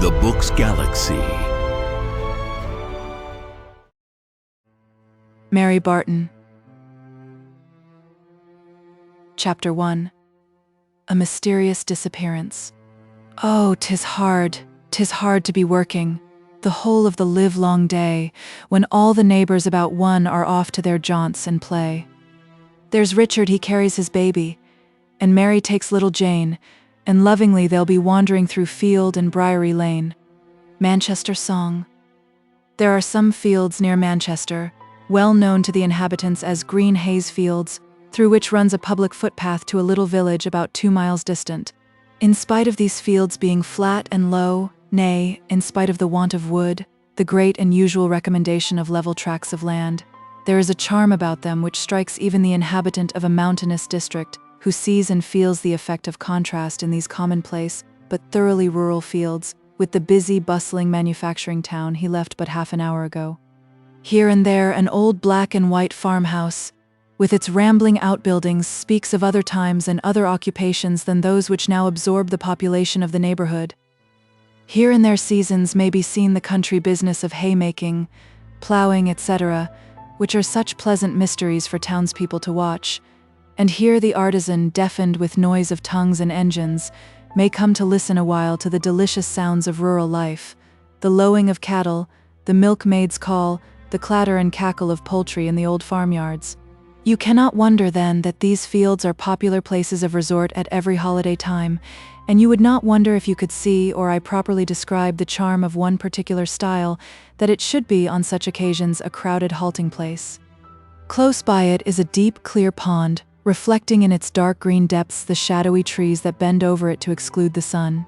The Book's Galaxy. Mary Barton. Chapter 1. A Mysterious Disappearance. Oh, 'tis hard to be working, the whole of the livelong day, when all the neighbors about one are off to their jaunts and play. There's Richard, he carries his baby, and Mary takes little Jane, and lovingly they'll be wandering through field and briery lane. Manchester Song. There are some fields near Manchester, well known to the inhabitants as green haze fields, through which runs a public footpath to a little village about 2 miles distant. In spite of these fields being flat and low, nay, in spite of the want of wood, the great and usual recommendation of level tracts of land, there is a charm about them which strikes even the inhabitant of a mountainous district, who sees and feels the effect of contrast in these commonplace, but thoroughly rural fields, with the busy, bustling manufacturing town he left but half an hour ago. Here and there an old black and white farmhouse, with its rambling outbuildings, speaks of other times and other occupations than those which now absorb the population of the neighborhood. Here in their seasons may be seen the country business of haymaking, plowing, etc., which are such pleasant mysteries for townspeople to watch, and here the artisan, deafened with noise of tongues and engines, may come to listen a while to the delicious sounds of rural life, the lowing of cattle, the milkmaid's call, the clatter and cackle of poultry in the old farmyards. You cannot wonder, then, that these fields are popular places of resort at every holiday time, and you would not wonder if you could see, or I properly describe the charm of one particular style, that it should be, on such occasions, a crowded halting place. Close by it is a deep, clear pond, reflecting in its dark green depths the shadowy trees that bend over it to exclude the sun.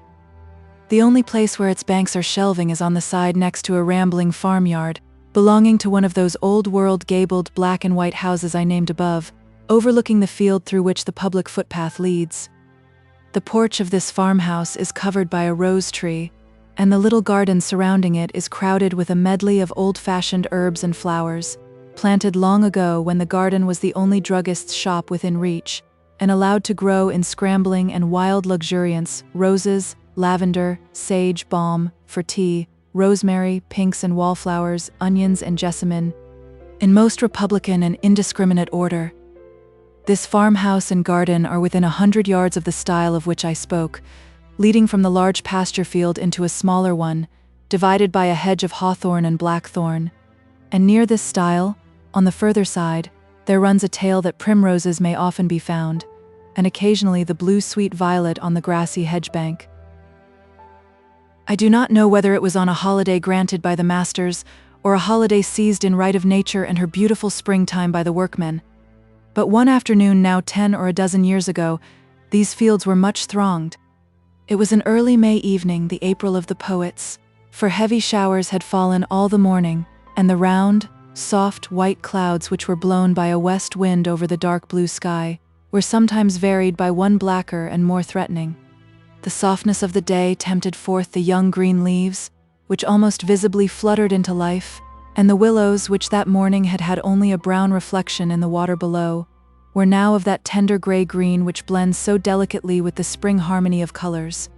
The only place where its banks are shelving is on the side next to a rambling farmyard, belonging to one of those old-world gabled black and white houses I named above, overlooking the field through which the public footpath leads. The porch of this farmhouse is covered by a rose tree, and the little garden surrounding it is crowded with a medley of old-fashioned herbs and flowers, planted long ago when the garden was the only druggist's shop within reach, and allowed to grow in scrambling and wild luxuriance roses, lavender, sage, balm, for tea, rosemary, pinks and wallflowers, onions and jessamine, in most republican and indiscriminate order. This farmhouse and garden are within 100 yards of the stile of which I spoke, leading from the large pasture field into a smaller one, divided by a hedge of hawthorn and blackthorn. And near this stile, on the further side, there runs a tale that primroses may often be found, and occasionally the blue sweet violet on the grassy hedge bank. I do not know whether it was on a holiday granted by the masters, or a holiday seized in right of nature and her beautiful springtime by the workmen, but one afternoon now 10 or a dozen years ago, these fields were much thronged. It was an early May evening, the April of the poets, for heavy showers had fallen all the morning, and the round, soft, white clouds which were blown by a west wind over the dark blue sky were sometimes varied by one blacker and more threatening. The softness of the day tempted forth the young green leaves, which almost visibly fluttered into life, and the willows, which that morning had had only a brown reflection in the water below, were now of that tender gray-green which blends so delicately with the spring harmony of colors.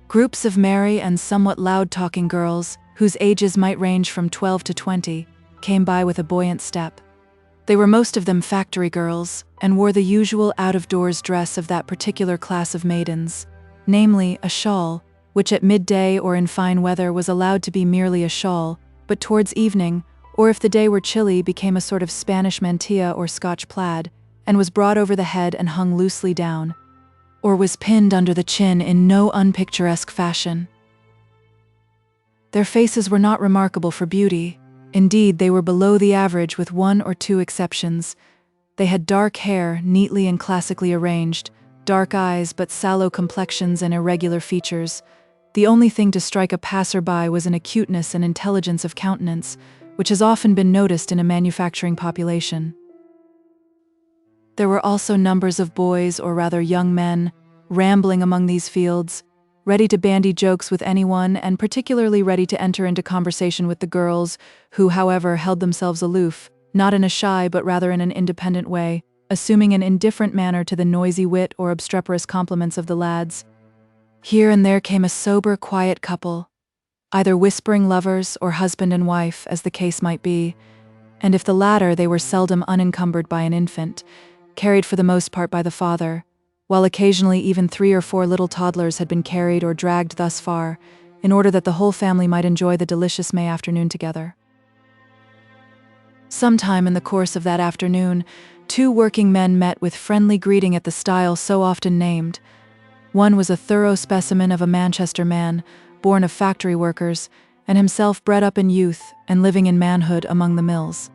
Groups of merry and somewhat loud-talking girls, whose ages might range from 12 to 20, came by with a buoyant step. They were most of them factory girls, and wore the usual out-of-doors dress of that particular class of maidens, namely, a shawl, which at midday or in fine weather was allowed to be merely a shawl, but towards evening, or if the day were chilly, became a sort of Spanish mantilla or Scotch plaid, and was brought over the head and hung loosely down, or was pinned under the chin in no unpicturesque fashion. Their faces were not remarkable for beauty. Indeed, they were below the average with 1 or 2 exceptions. They had dark hair, neatly and classically arranged, dark eyes but sallow complexions and irregular features. The only thing to strike a passer-by was an acuteness and intelligence of countenance, which has often been noticed in a manufacturing population. There were also numbers of boys, or rather young men, rambling among these fields, ready to bandy jokes with anyone and particularly ready to enter into conversation with the girls, who, however, held themselves aloof, not in a shy but rather in an independent way, assuming an indifferent manner to the noisy wit or obstreperous compliments of the lads. Here and there came a sober, quiet couple, either whispering lovers or husband and wife, as the case might be, and if the latter, they were seldom unencumbered by an infant, carried for the most part by the father, while occasionally even 3 or 4 little toddlers had been carried or dragged thus far, in order that the whole family might enjoy the delicious May afternoon together. Sometime in the course of that afternoon, 2 working men met with friendly greeting at the stile so often named. One was a thorough specimen of a Manchester man, born of factory workers, and himself bred up in youth and living in manhood among the mills.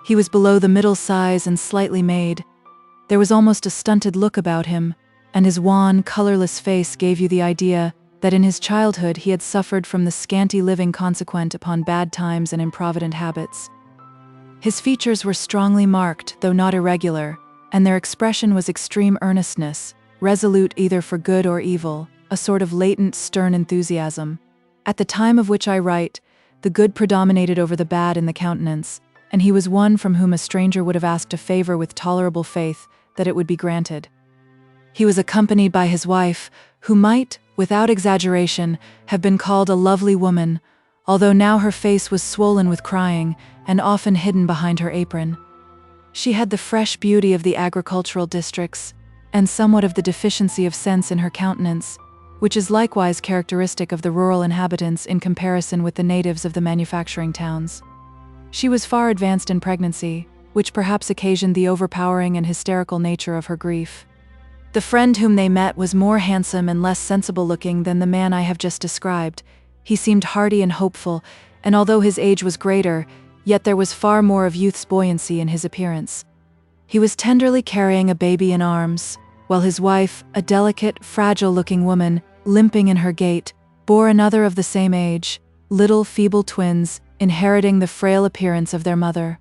He was below the middle size and slightly made. There was almost a stunted look about him, and his wan, colorless face gave you the idea that in his childhood he had suffered from the scanty living consequent upon bad times and improvident habits. His features were strongly marked, though not irregular, and their expression was extreme earnestness, resolute either for good or evil, a sort of latent, stern enthusiasm. At the time of which I write, the good predominated over the bad in the countenance, and he was one from whom a stranger would have asked a favor with tolerable faith that it would be granted. He was accompanied by his wife, who might, without exaggeration, have been called a lovely woman, although now her face was swollen with crying and often hidden behind her apron. She had the fresh beauty of the agricultural districts, and somewhat of the deficiency of sense in her countenance, which is likewise characteristic of the rural inhabitants in comparison with the natives of the manufacturing towns. She was far advanced in pregnancy, which perhaps occasioned the overpowering and hysterical nature of her grief. The friend whom they met was more handsome and less sensible-looking than the man I have just described. He seemed hearty and hopeful, and although his age was greater, yet there was far more of youth's buoyancy in his appearance. He was tenderly carrying a baby in arms, while his wife, a delicate, fragile-looking woman, limping in her gait, bore another of the same age, little feeble twins, inheriting the frail appearance of their mother.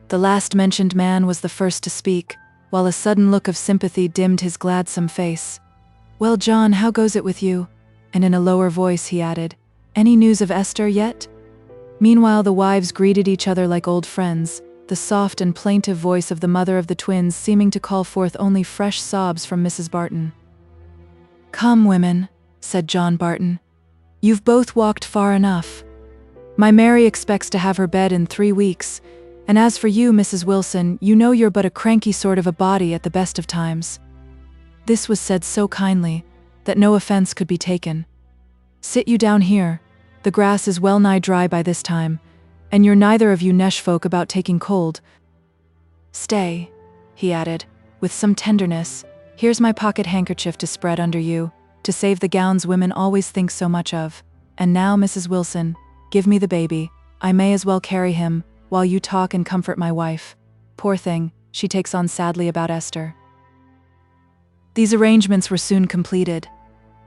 The last-mentioned man was the first to speak, while a sudden look of sympathy dimmed his gladsome face. "Well, John, how goes it with you?" And in a lower voice he added, "Any news of Esther yet?" Meanwhile the wives greeted each other like old friends, the soft and plaintive voice of the mother of the twins seeming to call forth only fresh sobs from Mrs. Barton. "Come, women," said John Barton. "You've both walked far enough. My Mary expects to have her bed in 3 weeks, and as for you, Mrs. Wilson, you know you're but a cranky sort of a body at the best of times." This was said so kindly that no offense could be taken. "Sit you down here. The grass is well nigh dry by this time, and you're neither of you nesh folk about taking cold. Stay," he added, with some tenderness, "here's my pocket handkerchief to spread under you, to save the gowns women always think so much of. And now, Mrs. Wilson, give me the baby. I may as well carry him, while you talk and comfort my wife. Poor thing, she takes on sadly about Esther." These arrangements were soon completed.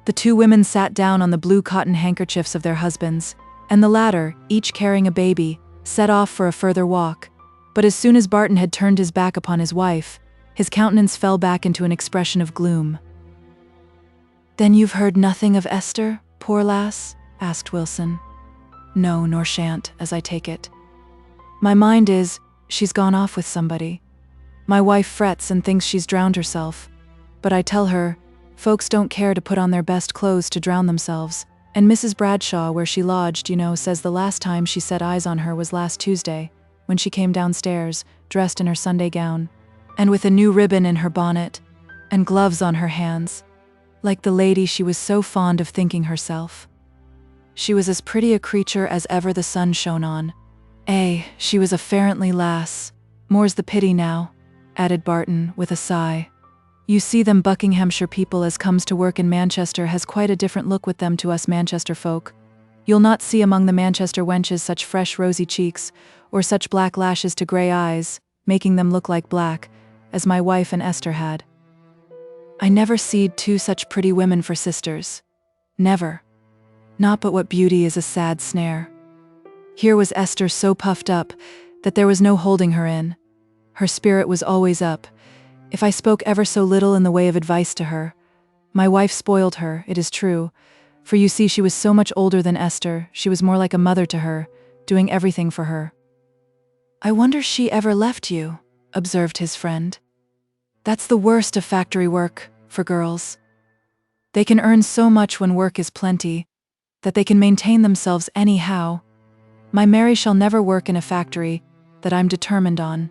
The 2 women sat down on the blue cotton handkerchiefs of their husbands, and the latter, each carrying a baby, set off for a further walk. But as soon as Barton had turned his back upon his wife, his countenance fell back into an expression of gloom. "Then you've heard nothing of Esther, poor lass?" asked Wilson. "No, nor shan't, as I take it. My mind is, she's gone off with somebody. My wife frets and thinks she's drowned herself, but I tell her, folks don't care to put on their best clothes to drown themselves, and Mrs. Bradshaw, where she lodged, you know, says the last time she set eyes on her was last Tuesday, when she came downstairs, dressed in her Sunday gown, and with a new ribbon in her bonnet, and gloves on her hands, like the lady she was so fond of thinking herself. She was as pretty a creature as ever the sun shone on. She was a farrantly lass. More's the pity now," added Barton, with a sigh. "You see them Buckinghamshire people as comes to work in Manchester has quite a different look with them to us Manchester folk. You'll not see among the Manchester wenches such fresh rosy cheeks, or such black lashes to grey eyes, making them look like black, as my wife and Esther had. I never seed 2 such pretty women for sisters. Never. Not but what beauty is a sad snare. Here was Esther so puffed up that there was no holding her in. Her spirit was always up. If I spoke ever so little in the way of advice to her, my wife spoiled her, it is true, for you see she was so much older than Esther, she was more like a mother to her, doing everything for her." "I wonder she ever left you," observed his friend. "That's the worst of factory work, for girls." They can earn so much when work is plenty, that they can maintain themselves anyhow. My Mary shall never work in a factory, that I'm determined on.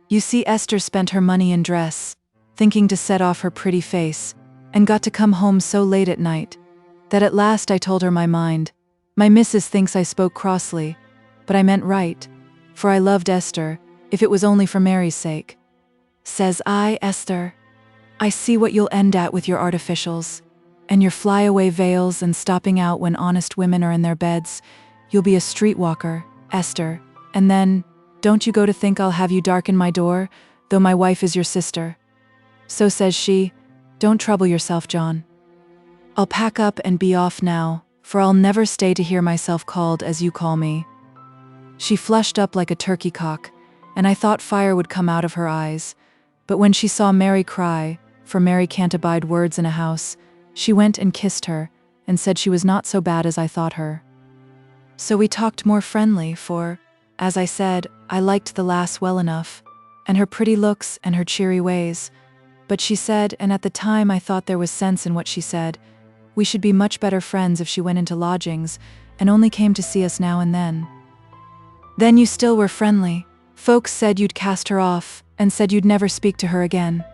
You see, Esther spent her money in dress, thinking to set off her pretty face, and got to come home so late at night, that at last I told her my mind. My missus thinks I spoke crossly, but I meant right, for I loved Esther, if it was only for Mary's sake. Says I, Esther, I see what you'll end at with your artificials, and your flyaway veils and stopping out when honest women are in their beds. You'll be a streetwalker, Esther, and then, don't you go to think I'll have you darken my door, though my wife is your sister. So says she, don't trouble yourself, John. I'll pack up and be off now, for I'll never stay to hear myself called as you call me. She flushed up like a turkey cock, and I thought fire would come out of her eyes, but when she saw Mary cry, for Mary can't abide words in a house, she went and kissed her, and said she was not so bad as I thought her. So we talked more friendly, for, as I said, I liked the lass well enough, and her pretty looks and her cheery ways, but she said, and at the time I thought there was sense in what she said, we should be much better friends if she went into lodgings, and only came to see us now and then. Then you still were friendly. Folks said you'd cast her off, and said you'd never speak to her again.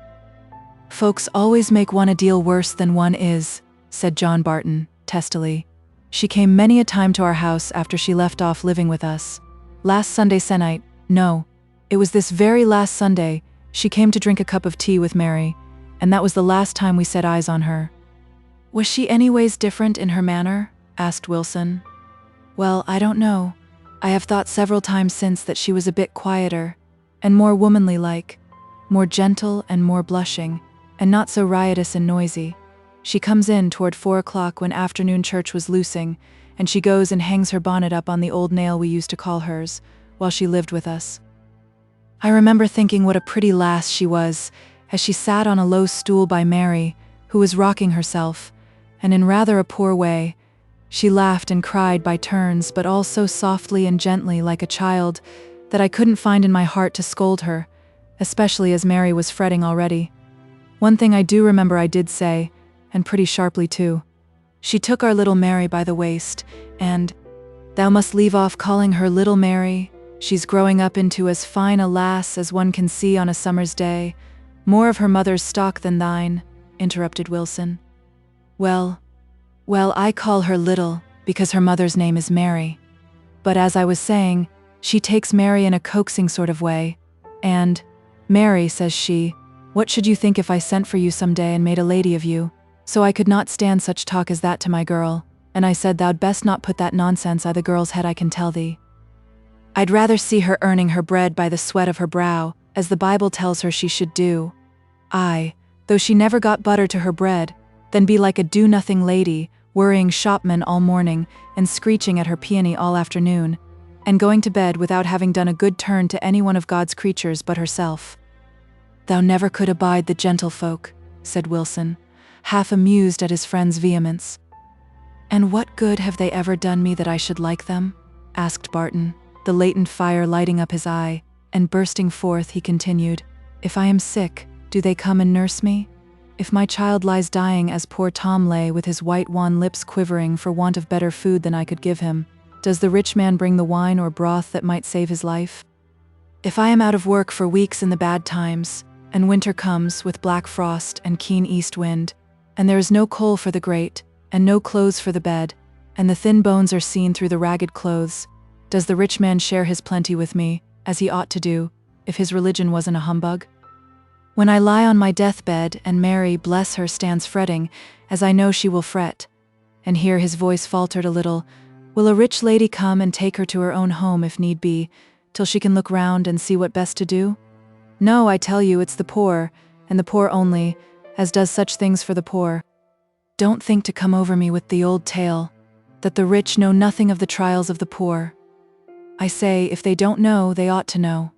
Folks always make one a deal worse than one is, said John Barton, testily. She came many a time to our house after she left off living with us. Last Sunday se'nnight, no, it was this very last Sunday, she came to drink a cup of tea with Mary, and that was the last time we set eyes on her. Was she anyways different in her manner? Asked Wilson. Well, I don't know. I have thought several times since that she was a bit quieter, and more womanly-like, more gentle and more blushing, and not so riotous and noisy. She comes in toward 4 o'clock when afternoon church was loosing, and she goes and hangs her bonnet up on the old nail we used to call hers, while she lived with us. I remember thinking what a pretty lass she was, as she sat on a low stool by Mary, who was rocking herself, and in rather a poor way. She laughed and cried by turns, but all so softly and gently like a child, that I couldn't find in my heart to scold her, especially as Mary was fretting already. One thing I do remember I did say, and pretty sharply too. She took our little Mary by the waist, and, "Thou must leave off calling her little Mary. She's growing up into as fine a lass as one can see on a summer's day. More of her mother's stock than thine," interrupted Wilson. Well, I call her little, because her mother's name is Mary. But as I was saying, she takes Mary in a coaxing sort of way, and, "Mary," says she, "what should you think if I sent for you some day and made a lady of you?" So I could not stand such talk as that to my girl, and I said thou'd best not put that nonsense i' the girl's head, I can tell thee. I'd rather see her earning her bread by the sweat of her brow, as the Bible tells her she should do. Aye, though she never got butter to her bread, than be like a do-nothing lady, worrying shopmen all morning, and screeching at her peony all afternoon, and going to bed without having done a good turn to any one of God's creatures but herself. Thou never could abide the gentlefolk, said Wilson, half amused at his friend's vehemence. And what good have they ever done me that I should like them? Asked Barton, the latent fire lighting up his eye, and bursting forth he continued, If I am sick, do they come and nurse me? If my child lies dying as poor Tom lay with his white wan lips quivering for want of better food than I could give him, does the rich man bring the wine or broth that might save his life? If I am out of work for weeks in the bad times, and winter comes with black frost and keen east wind, and there is no coal for the grate, and no clothes for the bed, and the thin bones are seen through the ragged clothes, does the rich man share his plenty with me, as he ought to do, if his religion wasn't a humbug? When I lie on my deathbed, and Mary, bless her, stands fretting, as I know she will fret, and here his voice faltered a little, will a rich lady come and take her to her own home if need be, till she can look round and see what best to do? No, I tell you, it's the poor, and the poor only, as does such things for the poor. Don't think to come over me with the old tale, that the rich know nothing of the trials of the poor. I say, if they don't know, they ought to know.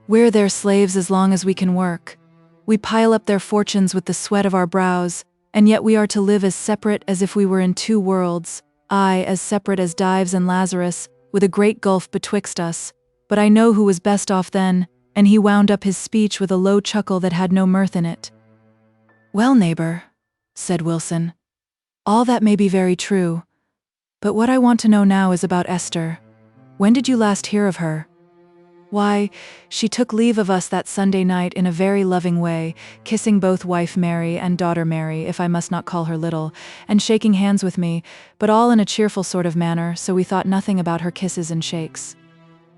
We're their slaves as long as we can work. We pile up their fortunes with the sweat of our brows, and yet we are to live as separate as if we were in two worlds, aye, as separate as Dives and Lazarus, with a great gulf betwixt us. But I know who was best off then, and he wound up his speech with a low chuckle that had no mirth in it. Well, neighbor, said Wilson. All that may be very true. But what I want to know now is about Esther. When did you last hear of her? Why, she took leave of us that Sunday night in a very loving way, kissing both wife Mary and daughter Mary, if I must not call her little, and shaking hands with me, but all in a cheerful sort of manner, so we thought nothing about her kisses and shakes.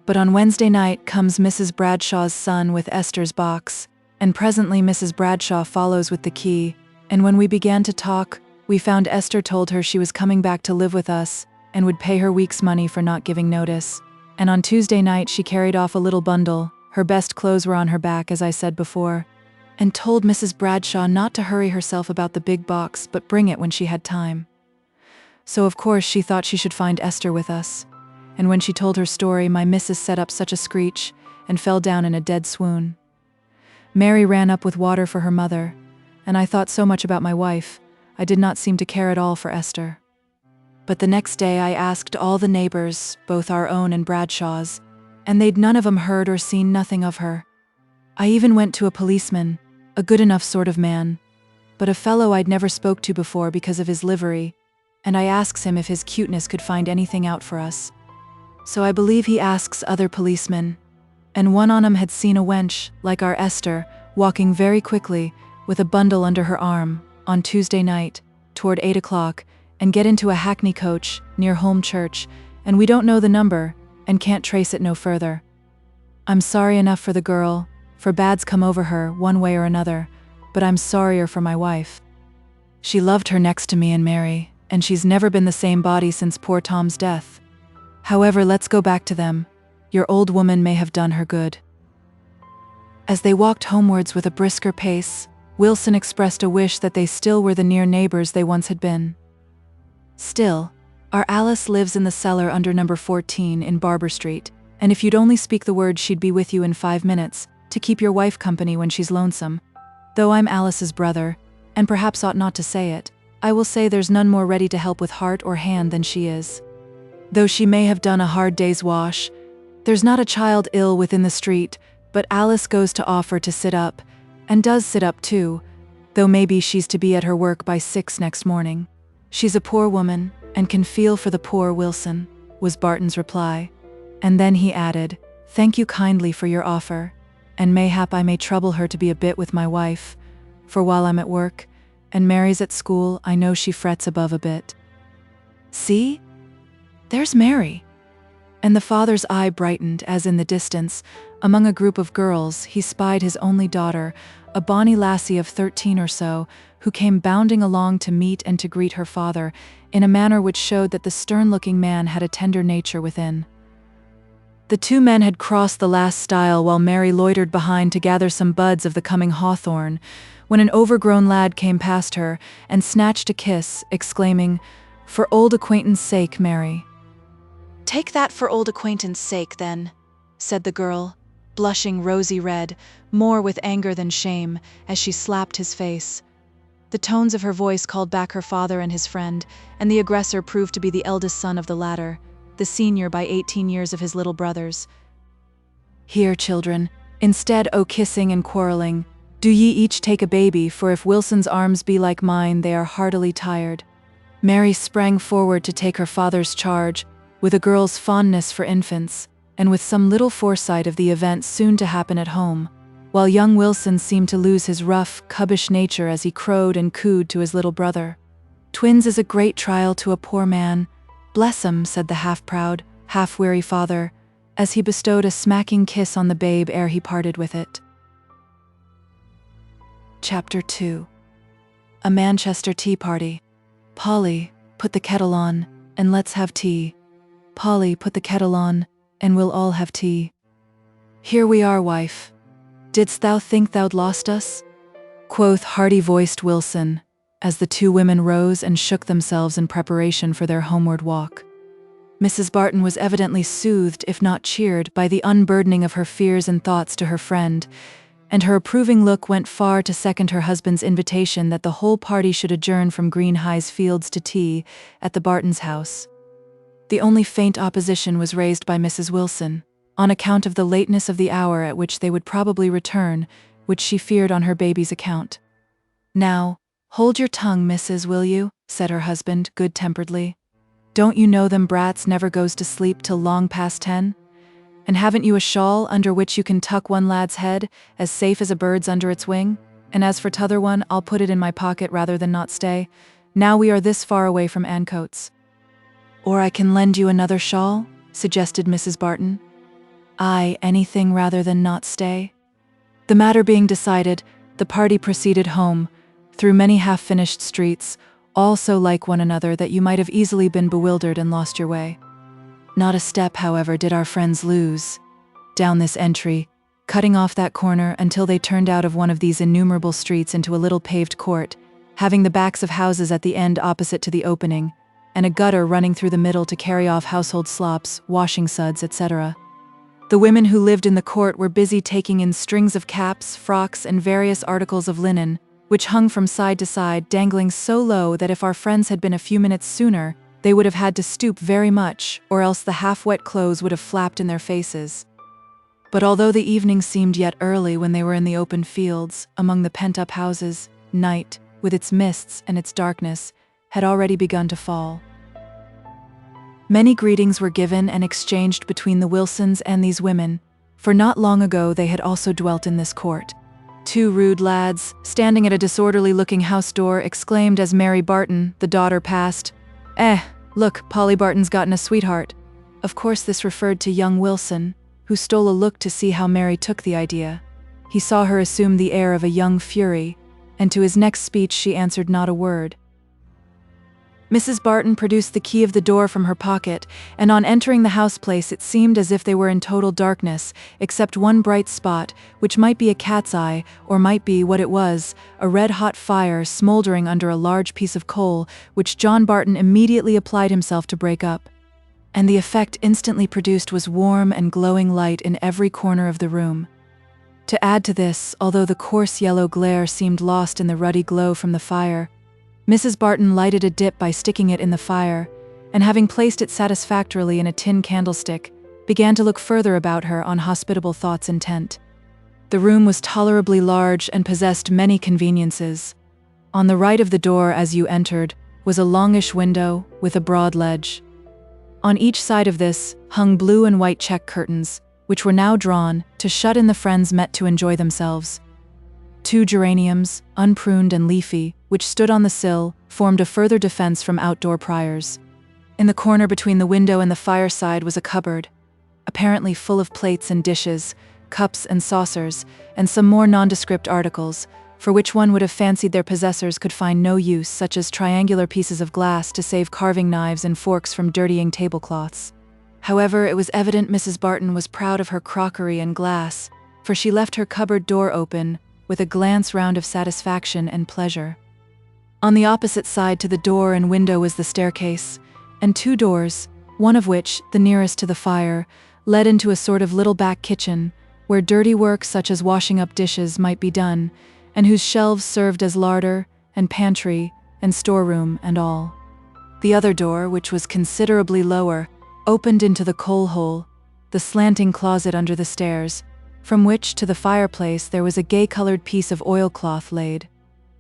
But on Wednesday night comes Mrs. Bradshaw's son with Esther's box, and presently Mrs. Bradshaw follows with the key, and when we began to talk, we found Esther told her she was coming back to live with us, and would pay her week's money for not giving notice. And on Tuesday night she carried off a little bundle, her best clothes were on her back as I said before, and told Mrs. Bradshaw not to hurry herself about the big box but bring it when she had time. So of course she thought she should find Esther with us, and when she told her story my missus set up such a screech and fell down in a dead swoon. Mary ran up with water for her mother, and I thought so much about my wife, I did not seem to care at all for Esther. But the next day I asked all the neighbors, both our own and Bradshaw's, and they'd none of 'em heard or seen nothing of her. I even went to a policeman, a good enough sort of man, but a fellow I'd never spoke to before because of his livery, and I asks him if his cuteness could find anything out for us. So I believe he asks other policemen, and one on 'em had seen a wench, like our Esther, walking very quickly, with a bundle under her arm, on Tuesday night, toward 8 o'clock, and get into a hackney coach near Holme Church, and we don't know the number, and can't trace it no further. I'm sorry enough for the girl, for bad's come over her, one way or another, but I'm sorrier for my wife. She loved her next to me and Mary, and she's never been the same body since poor Tom's death. However, let's go back to them. Your old woman may have done her good. As they walked homewards with a brisker pace, Wilson expressed a wish that they still were the near neighbors they once had been. Still, our Alice lives in the cellar under number 14 in Barber Street, and if you'd only speak the word she'd be with you in 5 minutes, to keep your wife company when she's lonesome. Though I'm Alice's brother, and perhaps ought not to say it, I will say there's none more ready to help with heart or hand than she is. Though she may have done a hard day's wash, there's not a child ill within the street, but Alice goes to offer to sit up, and does sit up too, though maybe she's to be at her work by 6 next morning. She's a poor woman, and can feel for the poor, Wilson, was Barton's reply. And then he added, thank you kindly for your offer, and mayhap I may trouble her to be a bit with my wife, for while I'm at work, and Mary's at school, I know she frets above a bit. See? There's Mary. And the father's eye brightened as in the distance, among a group of girls, he spied his only daughter, a bonny lassie of 13 or so, who came bounding along to meet and to greet her father, in a manner which showed that the stern-looking man had a tender nature within. The two men had crossed the last stile while Mary loitered behind to gather some buds of the coming hawthorn, when an overgrown lad came past her and snatched a kiss, exclaiming, "For old acquaintance' sake, Mary." "Take that for old acquaintance' sake, then," said the girl, blushing rosy red, more with anger than shame, as she slapped his face. The tones of her voice called back her father and his friend, and the aggressor proved to be the eldest son of the latter, the senior by 18 years of his little brothers. "Here, children, instead o' kissing and quarreling, do ye each take a baby, for if Wilson's arms be like mine, they are heartily tired." Mary sprang forward to take her father's charge, with a girl's fondness for infants, and with some little foresight of the events soon to happen at home, while young Wilson seemed to lose his rough, cubbish nature as he crowed and cooed to his little brother. "Twins is a great trial to a poor man. Bless 'em," said the half-proud, half-weary father, as he bestowed a smacking kiss on the babe ere he parted with it. Chapter 2. A Manchester Tea Party. "Polly, put the kettle on, and let's have tea. Polly, put the kettle on, and we'll all have tea." "Here we are, wife. Didst thou think thou'd lost us?" quoth hearty-voiced Wilson, as the two women rose and shook themselves in preparation for their homeward walk. Mrs. Barton was evidently soothed, if not cheered, by the unburdening of her fears and thoughts to her friend, and her approving look went far to second her husband's invitation that the whole party should adjourn from Greenhithe Fields to tea at the Bartons' house. The only faint opposition was raised by Mrs. Wilson, on account of the lateness of the hour at which they would probably return, which she feared on her baby's account. Now, "Hold your tongue, missus, will you?" said her husband, good-temperedly. "Don't you know them brats never goes to sleep till long past 10? And haven't you a shawl under which you can tuck one lad's head, as safe as a bird's under its wing? And as for t'other one, I'll put it in my pocket rather than not stay, now we are this far away from Ancoats." "Or I can lend you another shawl?" suggested Mrs. Barton. "Aye, anything rather than not stay." The matter being decided, the party proceeded home, through many half-finished streets, all so like one another that you might have easily been bewildered and lost your way. Not a step, however, did our friends lose down this entry, cutting off that corner until they turned out of one of these innumerable streets into a little paved court, having the backs of houses at the end opposite to the opening, and a gutter running through the middle to carry off household slops, washing suds, etc. The women who lived in the court were busy taking in strings of caps, frocks, and various articles of linen, which hung from side to side, dangling so low that if our friends had been a few minutes sooner, they would have had to stoop very much, or else the half-wet clothes would have flapped in their faces. But although the evening seemed yet early when they were in the open fields, among the pent-up houses, night, with its mists and its darkness, had already begun to fall. Many greetings were given and exchanged between the Wilsons and these women, for not long ago they had also dwelt in this court. Two rude lads, standing at a disorderly-looking house door, exclaimed as Mary Barton, the daughter, passed, "Look, Polly Barton's gotten a sweetheart." Of course this referred to young Wilson, who stole a look to see how Mary took the idea. He saw her assume the air of a young fury, and to his next speech she answered not a word. Mrs. Barton produced the key of the door from her pocket, and on entering the house-place it seemed as if they were in total darkness, except one bright spot, which might be a cat's eye, or might be what it was, a red-hot fire smoldering under a large piece of coal, which John Barton immediately applied himself to break up. And the effect instantly produced was warm and glowing light in every corner of the room. To add to this, although the coarse yellow glare seemed lost in the ruddy glow from the fire, Mrs. Barton lighted a dip by sticking it in the fire, and having placed it satisfactorily in a tin candlestick, began to look further about her on hospitable thoughts intent. The room was tolerably large and possessed many conveniences. On the right of the door as you entered was a longish window with a broad ledge. On each side of this hung blue and white check curtains, which were now drawn to shut in the friends met to enjoy themselves. Two geraniums, unpruned and leafy, which stood on the sill, formed a further defense from outdoor pryers. In the corner between the window and the fireside was a cupboard, apparently full of plates and dishes, cups and saucers, and some more nondescript articles, for which one would have fancied their possessors could find no use, such as triangular pieces of glass to save carving knives and forks from dirtying tablecloths. However, it was evident Mrs. Barton was proud of her crockery and glass, for she left her cupboard door open, with a glance round of satisfaction and pleasure. On the opposite side to the door and window was the staircase, and two doors, one of which, the nearest to the fire, led into a sort of little back kitchen, where dirty work such as washing up dishes might be done, and whose shelves served as larder, and pantry, and storeroom, and all. The other door, which was considerably lower, opened into the coal hole, the slanting closet under the stairs, from which to the fireplace there was a gay-colored piece of oilcloth laid.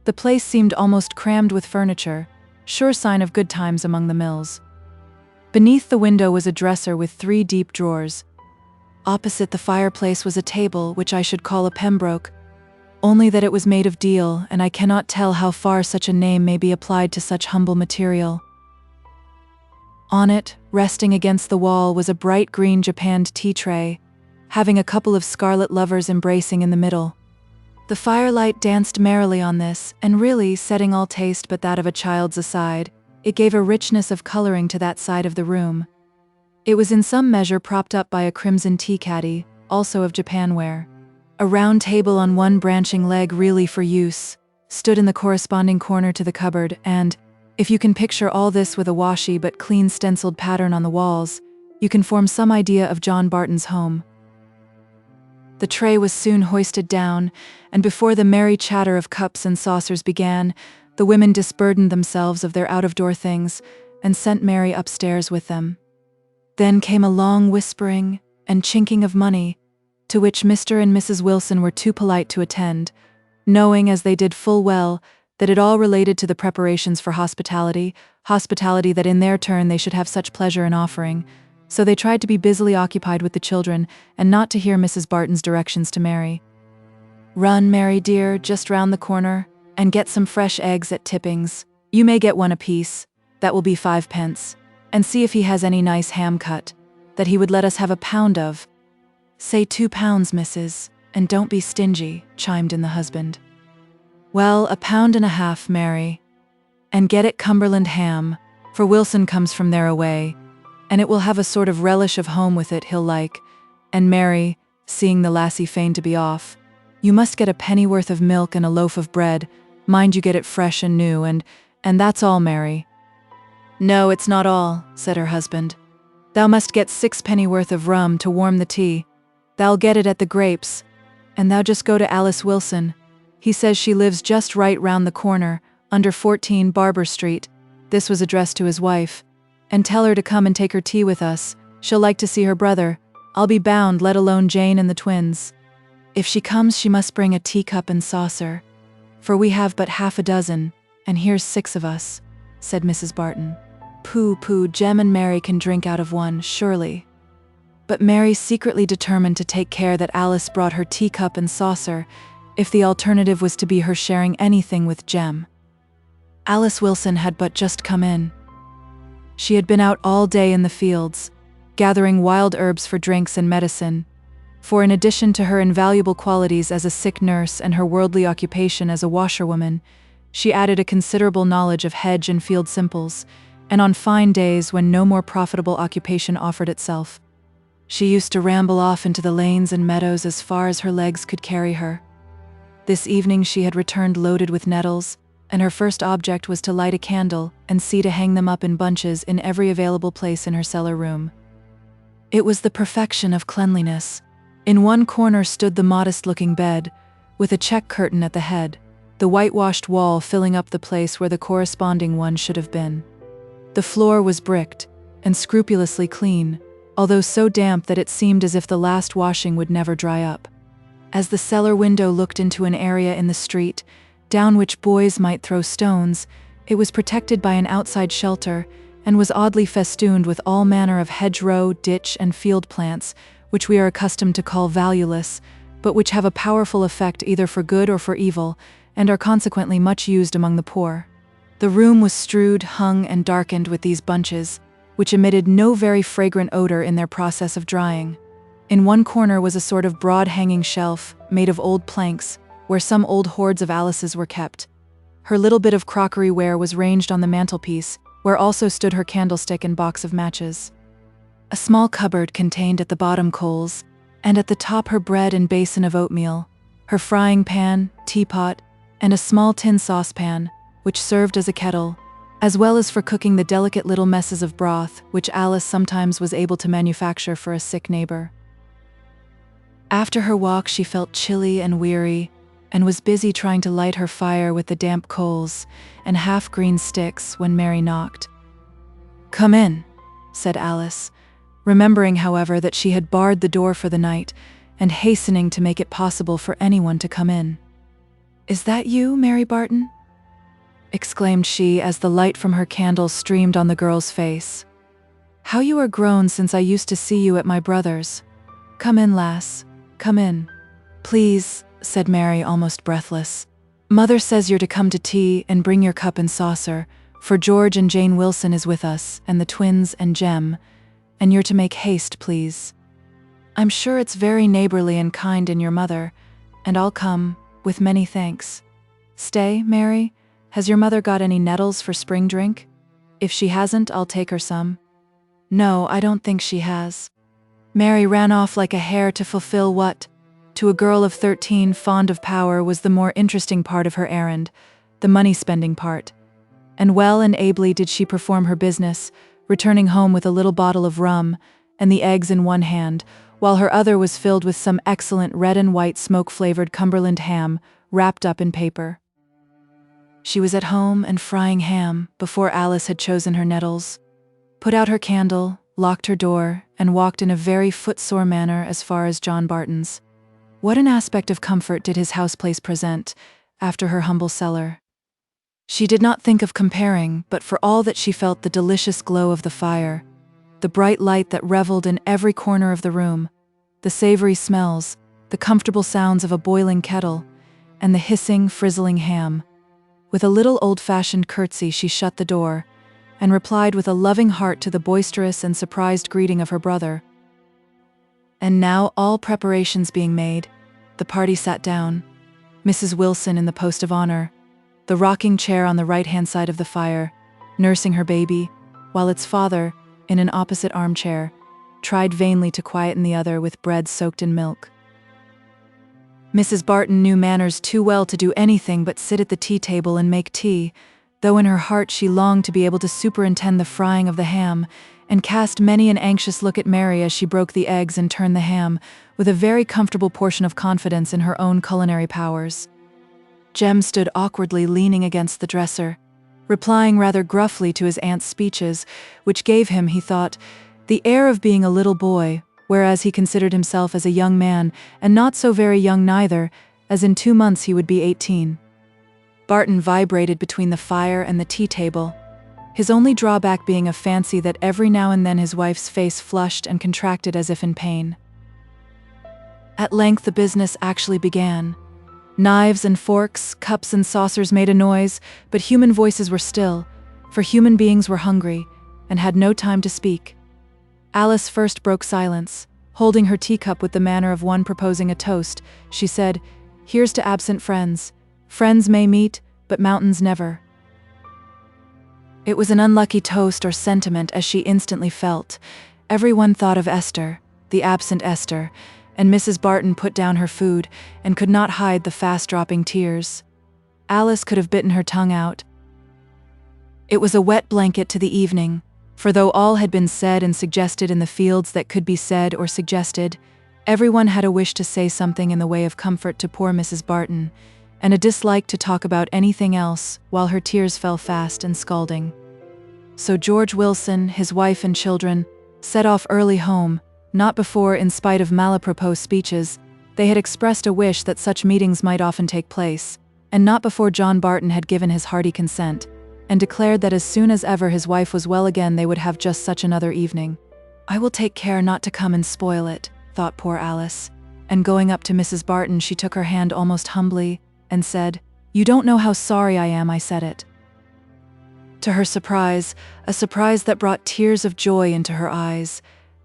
The place seemed almost crammed with furniture, sure sign of good times among the mills. Beneath the window was a dresser with 3 deep drawers. Opposite the fireplace was a table which I should call a Pembroke, only that it was made of deal, and I cannot tell how far such a name may be applied to such humble material. On it, resting against the wall, was a bright green japanned tea tray, having a couple of scarlet lovers embracing in the middle. The firelight danced merrily on this, and really, setting all taste but that of a child's aside, it gave a richness of coloring to that side of the room. It was in some measure propped up by a crimson tea caddy, also of japannware. A round table on one branching leg, really for use, stood in the corresponding corner to the cupboard, and, if you can picture all this with a washy but clean stenciled pattern on the walls, you can form some idea of John Barton's home. The tray was soon hoisted down, and before the merry chatter of cups and saucers began, the women disburdened themselves of their out-of-door things and sent Mary upstairs with them. Then came a long whispering and chinking of money, to which Mr. and Mrs. Wilson were too polite to attend, knowing, as they did full well, that it all related to the preparations for hospitality that in their turn they should have such pleasure in offering. So they tried to be busily occupied with the children and not to hear Mrs. Barton's directions to Mary. "Run, Mary dear, just round the corner, and get some fresh eggs at Tipping's. You may get one apiece, that will be 5 pence, and see if he has any nice ham cut, that he would let us have a pound of." "Say 2 pounds, missus, and don't be stingy," chimed in the husband. "Well, 1.5 pounds, Mary. And get it Cumberland ham, for Wilson comes from there away, and it will have a sort of relish of home with it he'll like. And Mary," seeing the lassie feign to be off, "you must get a pennyworth of milk and a loaf of bread. Mind you get it fresh and new, and that's all, Mary." "No, it's not all," said her husband. "Thou must get 6 pennyworth of rum to warm the tea. Thou'll get it at the Grapes, and thou just go to Alice Wilson. He says she lives just right round the corner, under 14 Barber Street," this was addressed to his wife, "and tell her to come and take her tea with us. She'll like to see her brother, I'll be bound, let alone Jane and the twins. If she comes, she must bring a teacup and saucer, for we have but half a dozen, and here's 6 of us," said Mrs. Barton. "Pooh, Jem and Mary can drink out of one, surely." But Mary secretly determined to take care that Alice brought her teacup and saucer, if the alternative was to be her sharing anything with Jem. Alice Wilson had but just come in. She had been out all day in the fields, gathering wild herbs for drinks and medicine, for in addition to her invaluable qualities as a sick nurse and her worldly occupation as a washerwoman, she added a considerable knowledge of hedge and field simples, and on fine days when no more profitable occupation offered itself, she used to ramble off into the lanes and meadows as far as her legs could carry her. This evening she had returned loaded with nettles, and her first object was to light a candle and see to hang them up in bunches in every available place in her cellar room. It was the perfection of cleanliness. In one corner stood the modest-looking bed, with a check curtain at the head, the whitewashed wall filling up the place where the corresponding one should have been. The floor was bricked, and scrupulously clean, although so damp that it seemed as if the last washing would never dry up. As the cellar window looked into an area in the street, down which boys might throw stones, it was protected by an outside shelter, and was oddly festooned with all manner of hedgerow, ditch, and field plants, which we are accustomed to call valueless, but which have a powerful effect either for good or for evil, and are consequently much used among the poor. The room was strewed, hung, and darkened with these bunches, which emitted no very fragrant odor in their process of drying. In one corner was a sort of broad hanging shelf, made of old planks, where some old hoards of Alice's were kept. Her little bit of crockery ware was ranged on the mantelpiece, where also stood her candlestick and box of matches. A small cupboard contained at the bottom coals, and at the top her bread and basin of oatmeal, her frying pan, teapot, and a small tin saucepan, which served as a kettle, as well as for cooking the delicate little messes of broth which Alice sometimes was able to manufacture for a sick neighbor. After her walk she felt chilly and weary, and was busy trying to light her fire with the damp coals and half-green sticks when Mary knocked. "Come in," said Alice, remembering, however, that she had barred the door for the night, and hastening to make it possible for anyone to come in. "Is that you, Mary Barton?" exclaimed she as the light from her candle streamed on the girl's face. "How you are grown since I used to see you at my brother's. Come in, lass, come in." "Please," said Mary, almost breathless. "Mother says you're to come to tea and bring your cup and saucer, for George and Jane Wilson is with us, and the twins and Jem, and you're to make haste, please. I'm sure it's very neighborly and kind in your mother, and I'll come, with many thanks. Stay, Mary, has your mother got any nettles for spring drink? If she hasn't, I'll take her some." "No, I don't think she has." Mary ran off like a hare to fulfill what, to a girl of 13 fond of power, was the more interesting part of her errand, the money-spending part. And well and ably did she perform her business, returning home with a little bottle of rum and the eggs in one hand, while her other was filled with some excellent red and white smoke-flavored Cumberland ham wrapped up in paper. She was at home and frying ham before Alice had chosen her nettles, put out her candle, locked her door, and walked in a very footsore manner as far as John Barton's. What an aspect of comfort did his house-place present, after her humble cellar! She did not think of comparing, but for all that she felt the delicious glow of the fire, the bright light that reveled in every corner of the room, the savory smells, the comfortable sounds of a boiling kettle, and the hissing, frizzling ham. With a little old-fashioned curtsy, she shut the door and replied with a loving heart to the boisterous and surprised greeting of her brother. And now, all preparations being made, the party sat down, Mrs. Wilson in the post of honor, the rocking chair on the right-hand side of the fire, nursing her baby, while its father, in an opposite armchair, tried vainly to quieten the other with bread soaked in milk. Mrs. Barton knew manners too well to do anything but sit at the tea table and make tea, though in her heart she longed to be able to superintend the frying of the ham, and cast many an anxious look at Mary as she broke the eggs and turned the ham, with a very comfortable portion of confidence in her own culinary powers. Jem stood awkwardly leaning against the dresser, replying rather gruffly to his aunt's speeches, which gave him, he thought, the air of being a little boy, whereas he considered himself as a young man, and not so very young neither, as in 2 months he would be 18. Barton vibrated between the fire and the tea table, his only drawback being a fancy that every now and then his wife's face flushed and contracted as if in pain. At length the business actually began. Knives and forks, cups and saucers made a noise, but human voices were still, for human beings were hungry, and had no time to speak. Alice first broke silence. Holding her teacup with the manner of one proposing a toast, she said, "Here's to absent friends. Friends may meet, but mountains never." It was an unlucky toast or sentiment, as she instantly felt. Everyone thought of Esther, the absent Esther, and Mrs. Barton put down her food and could not hide the fast-dropping tears. Alice could have bitten her tongue out. It was a wet blanket to the evening, for though all had been said and suggested in the fields that could be said or suggested, everyone had a wish to say something in the way of comfort to poor Mrs. Barton, and a dislike to talk about anything else, while her tears fell fast and scalding. So George Wilson, his wife and children, set off early home, not before, in spite of malapropos speeches, they had expressed a wish that such meetings might often take place, and not before John Barton had given his hearty consent, and declared that as soon as ever his wife was well again they would have just such another evening. "I will take care not to come and spoil it," thought poor Alice, and going up to Mrs. Barton she took her hand almost humbly, and said, "You don't know how sorry I am I said it." To her surprise, a surprise that brought tears of joy into her eyes,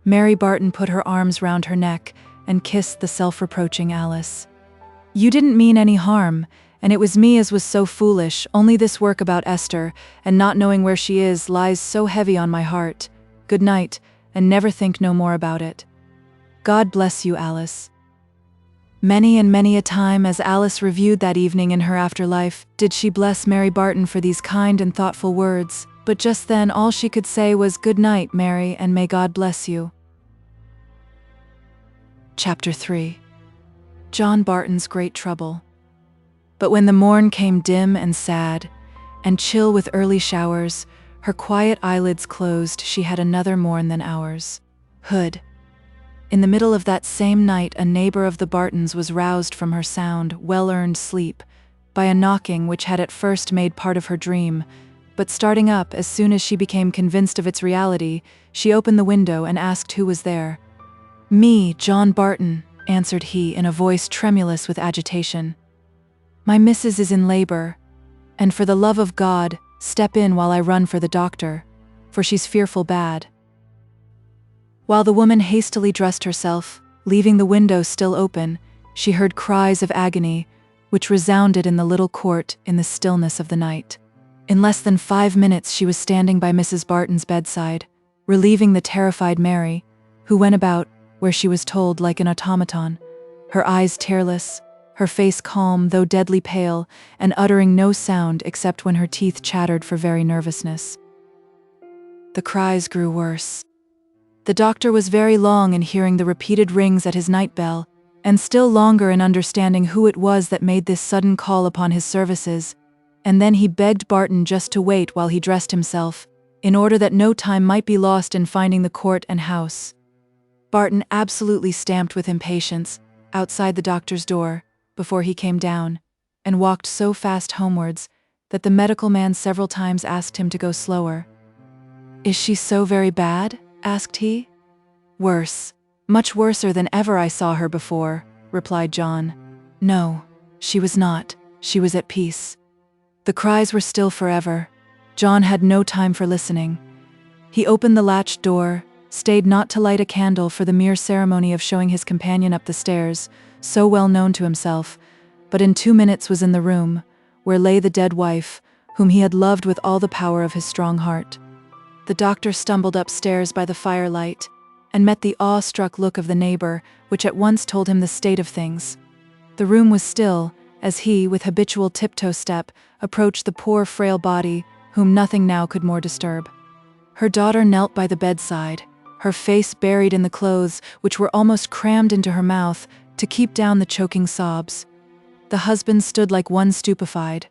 Mary Barton put her arms round her neck and kissed the self-reproaching Alice. "You didn't mean any harm, and it was me as was so foolish, only this work about Esther, and not knowing where she is, lies so heavy on my heart. Good night, and never think no more about it." God bless you, Alice. Many and many a time, as Alice reviewed that evening in her afterlife, did she bless Mary Barton for these kind and thoughtful words, but just then all she could say was, "Good night, Mary, and may God bless you." Chapter 3. John Barton's Great Trouble. But when the morn came dim and sad, and chill with early showers, her quiet eyelids closed, she had another morn than ours. Hood. In the middle of that same night a neighbor of the Bartons was roused from her sound, well-earned sleep, by a knocking which had at first made part of her dream, but starting up as soon as she became convinced of its reality, she opened the window and asked who was there. "Me, John Barton," answered he in a voice tremulous with agitation. "My missus is in labor, and for the love of God, step in while I run for the doctor, for she's fearful bad." While the woman hastily dressed herself, leaving the window still open, she heard cries of agony, which resounded in the little court in the stillness of the night. In less than 5 minutes she was standing by Mrs. Barton's bedside, relieving the terrified Mary, who went about, where she was told, like an automaton, her eyes tearless, her face calm though deadly pale, and uttering no sound except when her teeth chattered for very nervousness. The cries grew worse. The doctor was very long in hearing the repeated rings at his night bell, and still longer in understanding who it was that made this sudden call upon his services, and then he begged Barton just to wait while he dressed himself, in order that no time might be lost in finding the court and house. Barton absolutely stamped with impatience outside the doctor's door before he came down, and walked so fast homewards that the medical man several times asked him to go slower. "Is she so very bad?" asked he. "Worse. Much worser than ever I saw her before," replied John. No, she was not. She was at peace. The cries were still forever. John had no time for listening. He opened the latched door, stayed not to light a candle for the mere ceremony of showing his companion up the stairs, so well known to himself, but in 2 minutes was in the room, where lay the dead wife, whom he had loved with all the power of his strong heart. The doctor stumbled upstairs by the firelight, and met the awe-struck look of the neighbor, which at once told him the state of things. The room was still, as he, with habitual tiptoe step, approached the poor frail body, whom nothing now could more disturb. Her daughter knelt by the bedside, her face buried in the clothes which were almost crammed into her mouth to keep down the choking sobs. The husband stood like one stupefied.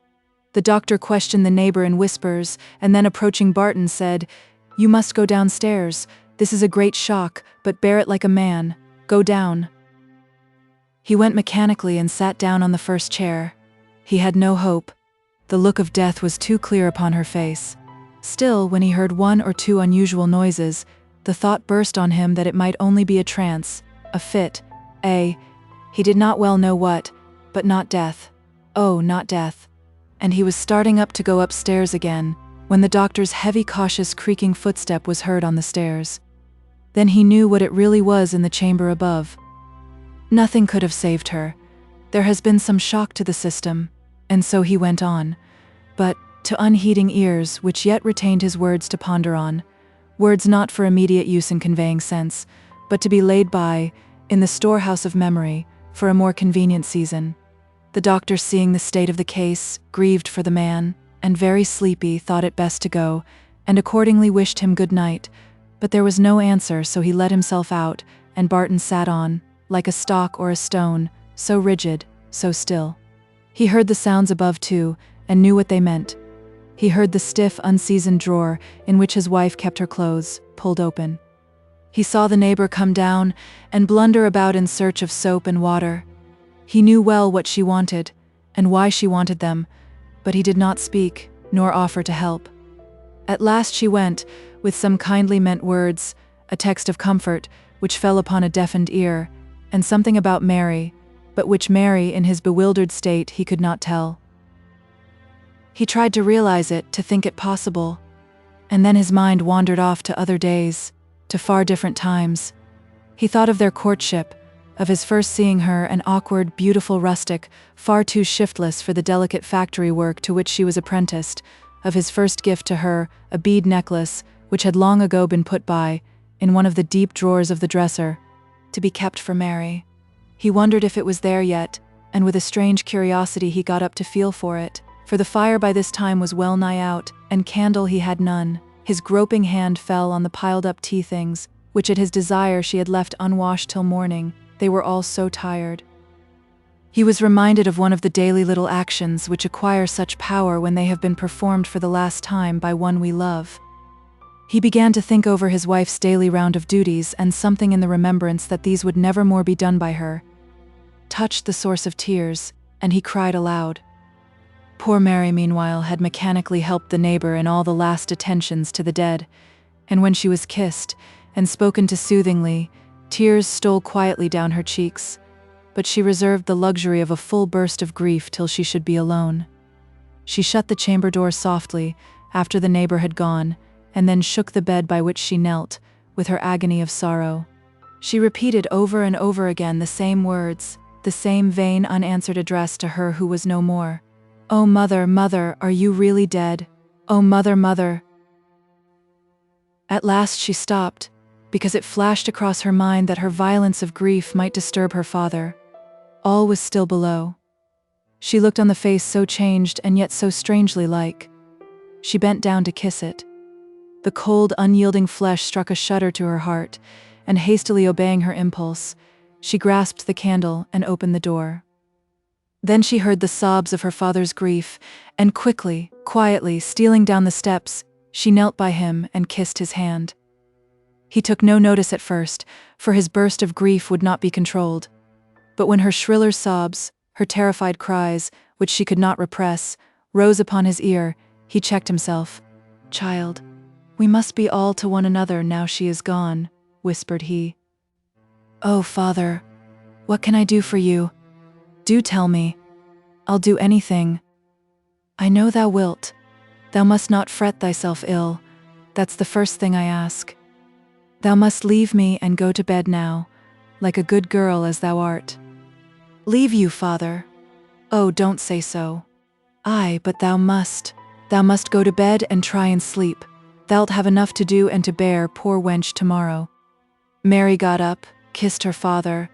The doctor questioned the neighbor in whispers, and then approaching Barton said, "You must go downstairs. This is a great shock, but bear it like a man. Go down." He went mechanically and sat down on the first chair. He had no hope. The look of death was too clear upon her face. Still, when he heard 1 or 2 unusual noises, the thought burst on him that it might only be a trance, a fit, he did not well know what, but not death. Oh, not death. And he was starting up to go upstairs again, when the doctor's heavy, cautious, creaking footstep was heard on the stairs. Then he knew what it really was in the chamber above. Nothing could have saved her. There has been some shock to the system, and so he went on. But, to unheeding ears, which yet retained his words to ponder on, words not for immediate use in conveying sense, but to be laid by, in the storehouse of memory, for a more convenient season. The doctor, seeing the state of the case, grieved for the man, and very sleepy, thought it best to go, and accordingly wished him good night. But there was no answer, so he let himself out, and Barton sat on, like a stock or a stone, so rigid, so still. He heard the sounds above too, and knew what they meant. He heard the stiff, unseasoned drawer, in which his wife kept her clothes, pulled open. He saw the neighbor come down, and blunder about in search of soap and water. He knew well what she wanted, and why she wanted them, but he did not speak, nor offer to help. At last she went, with some kindly meant words, a text of comfort, which fell upon a deafened ear, and something about Mary, but which Mary, in his bewildered state, he could not tell. He tried to realize it, to think it possible, and then his mind wandered off to other days, to far different times. He thought of their courtship, of his first seeing her, an awkward, beautiful rustic, far too shiftless for the delicate factory work to which she was apprenticed, of his first gift to her, a bead necklace, which had long ago been put by, in one of the deep drawers of the dresser, to be kept for Mary. He wondered if it was there yet, and with a strange curiosity he got up to feel for it, for the fire by this time was well nigh out, and candle he had none. His groping hand fell on the piled-up tea-things, which at his desire she had left unwashed till morning. They were all so tired. He was reminded of one of the daily little actions which acquire such power when they have been performed for the last time by one we love. He began to think over his wife's daily round of duties, and something in the remembrance that these would never more be done by her touched the source of tears, and he cried aloud. Poor Mary, meanwhile, had mechanically helped the neighbor in all the last attentions to the dead, and when she was kissed and spoken to soothingly, tears stole quietly down her cheeks, but she reserved the luxury of a full burst of grief till she should be alone. She shut the chamber door softly, after the neighbor had gone, and then shook the bed by which she knelt, with her agony of sorrow. She repeated over and over again the same words, the same vain, unanswered address to her who was no more. "Oh, mother, mother, are you really dead? Oh, mother, mother." At last she stopped, because it flashed across her mind that her violence of grief might disturb her father. All was still below. She looked on the face so changed and yet so strangely like. She bent down to kiss it. The cold, unyielding flesh struck a shudder to her heart, and hastily obeying her impulse, she grasped the candle and opened the door. Then she heard the sobs of her father's grief, and quickly, quietly, stealing down the steps, she knelt by him and kissed his hand. He took no notice at first, for his burst of grief would not be controlled. But when her shriller sobs, her terrified cries, which she could not repress, rose upon his ear. He checked himself. "Child, we must be all to one another now she is gone," whispered he. "Oh, Father, what can I do for you? Do tell me. I'll do anything. I know thou wilt. Thou must not fret thyself ill. That's the first thing I ask. Thou must leave me and go to bed now, like a good girl as thou art." "Leave you, Father? Oh, don't say so." "Aye, but thou must. Thou must go to bed and try and sleep. Thou'lt have enough to do and to bear, poor wench, tomorrow." Mary got up, kissed her father,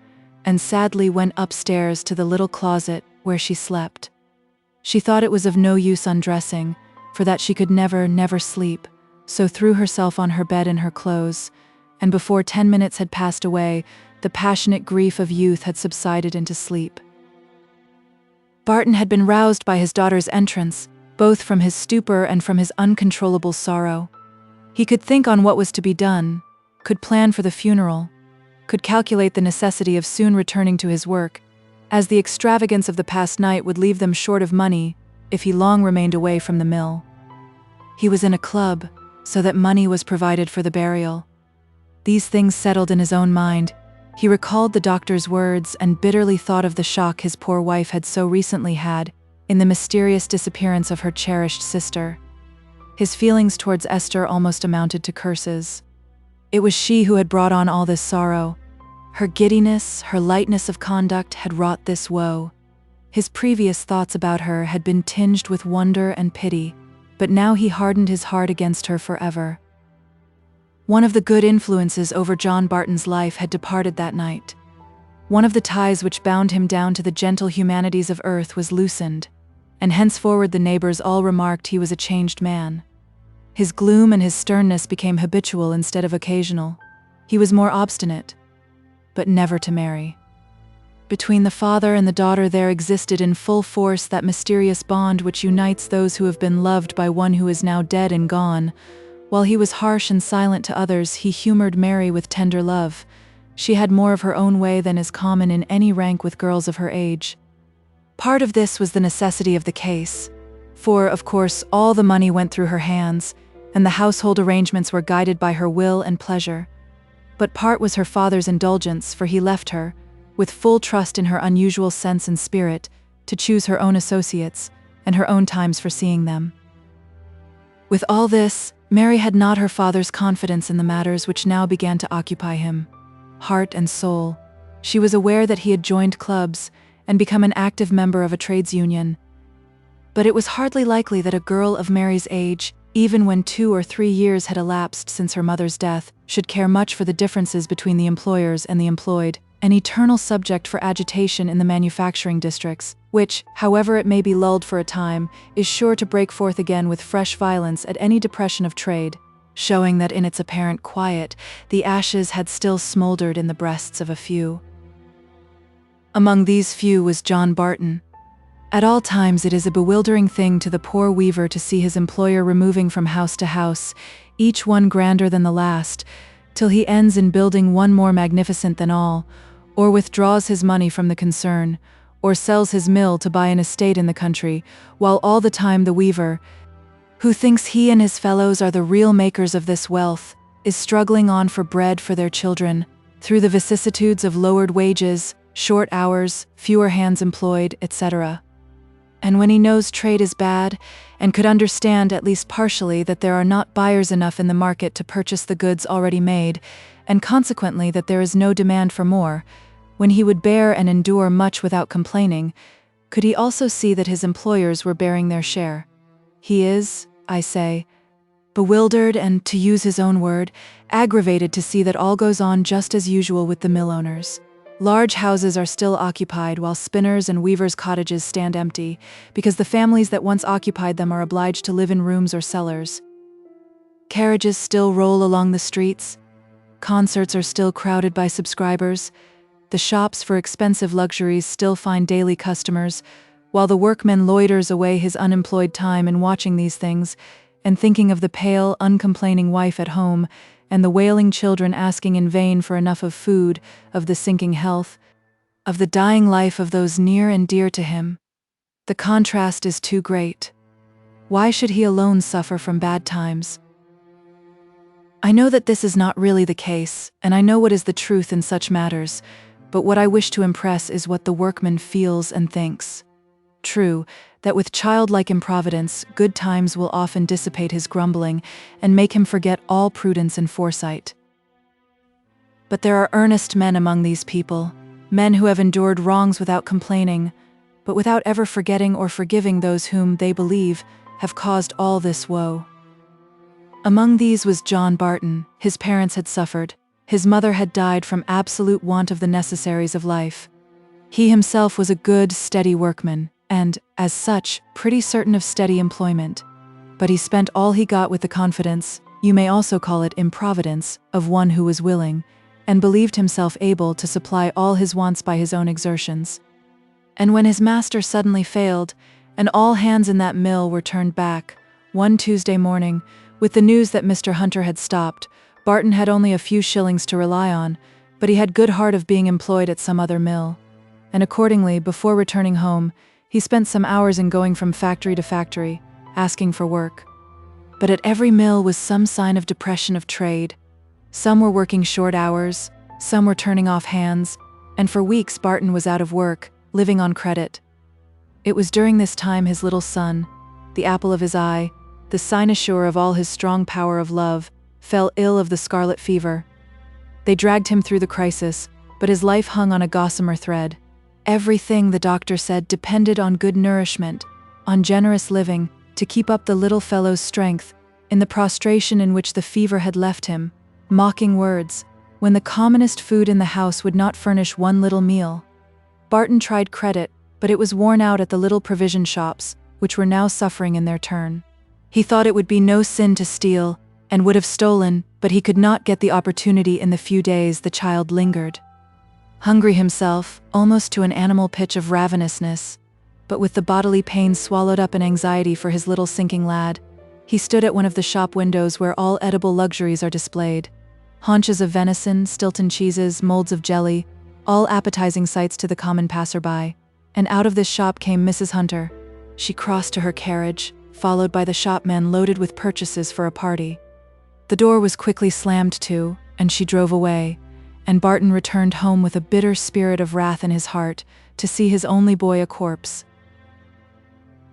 and sadly went upstairs to the little closet where she slept. She thought it was of no use undressing, for that she could never sleep, so threw herself on her bed in her clothes, and before 10 minutes had passed away, the passionate grief of youth had subsided into sleep. Barton had been roused by his daughter's entrance, both from his stupor and from his uncontrollable sorrow. He could think on what was to be done, could plan for the funeral, could calculate the necessity of soon returning to his work, as the extravagance of the past night would leave them short of money if he long remained away from the mill. He was in a club, so that money was provided for the burial. These things settled in his own mind. He recalled the doctor's words and bitterly thought of the shock his poor wife had so recently had in the mysterious disappearance of her cherished sister. His feelings towards Esther almost amounted to curses. It was she who had brought on all this sorrow. Her giddiness, her lightness of conduct had wrought this woe. His previous thoughts about her had been tinged with wonder and pity, but now he hardened his heart against her forever. One of the good influences over John Barton's life had departed that night. One of the ties which bound him down to the gentle humanities of earth was loosened, and henceforward the neighbors all remarked he was a changed man. His gloom and his sternness became habitual instead of occasional. He was more obstinate, but never to marry. Between the father and the daughter there existed in full force that mysterious bond which unites those who have been loved by one who is now dead and gone. While he was harsh and silent to others, he humored Mary with tender love. She had more of her own way than is common in any rank with girls of her age. Part of this was the necessity of the case, for, of course, all the money went through her hands, and the household arrangements were guided by her will and pleasure. But part was her father's indulgence, for he left her, with full trust in her unusual sense and spirit, to choose her own associates, and her own times for seeing them. With all this, Mary had not her father's confidence in the matters which now began to occupy him, heart and soul. She was aware that he had joined clubs and become an active member of a trades union. But it was hardly likely that a girl of Mary's age, even when 2 or 3 years had elapsed since her mother's death, should care much for the differences between the employers and the employed, an eternal subject for agitation in the manufacturing districts, which, however it may be lulled for a time, is sure to break forth again with fresh violence at any depression of trade, showing that in its apparent quiet, the ashes had still smoldered in the breasts of a few. Among these few was John Barton. At all times it is a bewildering thing to the poor weaver to see his employer removing from house to house, each one grander than the last, till he ends in building one more magnificent than all, or withdraws his money from the concern, or sells his mill to buy an estate in the country, while all the time the weaver, who thinks he and his fellows are the real makers of this wealth, is struggling on for bread for their children, through the vicissitudes of lowered wages, short hours, fewer hands employed, etc. And when he knows trade is bad, and could understand at least partially that there are not buyers enough in the market to purchase the goods already made, and consequently that there is no demand for more, when he would bear and endure much without complaining, could he also see that his employers were bearing their share? He is, I say, bewildered and, to use his own word, aggravated to see that all goes on just as usual with the mill owners. Large houses are still occupied while spinners' and weavers' cottages stand empty, because the families that once occupied them are obliged to live in rooms or cellars. Carriages still roll along the streets. Concerts are still crowded by subscribers. The shops for expensive luxuries still find daily customers, while the workman loiters away his unemployed time in watching these things, and thinking of the pale, uncomplaining wife at home, and the wailing children asking in vain for enough of food, of the sinking health, of the dying life of those near and dear to him. The contrast is too great. Why should he alone suffer from bad times? I know that this is not really the case, and I know what is the truth in such matters, but what I wish to impress is what the workman feels and thinks. True, that with childlike improvidence, good times will often dissipate his grumbling and make him forget all prudence and foresight. But there are earnest men among these people, men who have endured wrongs without complaining, but without ever forgetting or forgiving those whom, they believe, have caused all this woe. Among these was John Barton. His parents had suffered. His mother had died from absolute want of the necessaries of life. He himself was a good, steady workman, and, as such, pretty certain of steady employment. But he spent all he got with the confidence, you may also call it improvidence, of one who was willing, and believed himself able to supply all his wants by his own exertions. And when his master suddenly failed, and all hands in that mill were turned back, one Tuesday morning, with the news that Mr. Hunter had stopped, Barton had only a few shillings to rely on, but he had good heart of being employed at some other mill. And accordingly, before returning home, he spent some hours in going from factory to factory, asking for work. But at every mill was some sign of depression of trade. Some were working short hours, some were turning off hands, and for weeks Barton was out of work, living on credit. It was during this time his little son, the apple of his eye, the cynosure of all his strong power of love, fell ill of the scarlet fever. They dragged him through the crisis, but his life hung on a gossamer thread. Everything, the doctor said, depended on good nourishment, on generous living, to keep up the little fellow's strength, in the prostration in which the fever had left him, mocking words, when the commonest food in the house would not furnish one little meal. Barton tried credit, but it was worn out at the little provision shops, which were now suffering in their turn. He thought it would be no sin to steal, and would have stolen, but he could not get the opportunity in the few days the child lingered. Hungry himself, almost to an animal pitch of ravenousness, but with the bodily pain swallowed up in anxiety for his little sinking lad, he stood at one of the shop windows where all edible luxuries are displayed. Haunches of venison, Stilton cheeses, molds of jelly, all appetizing sights to the common passerby. And out of this shop came Mrs. Hunter. She crossed to her carriage, followed by the shopman loaded with purchases for a party. The door was quickly slammed to, and she drove away, and Barton returned home with a bitter spirit of wrath in his heart, to see his only boy a corpse.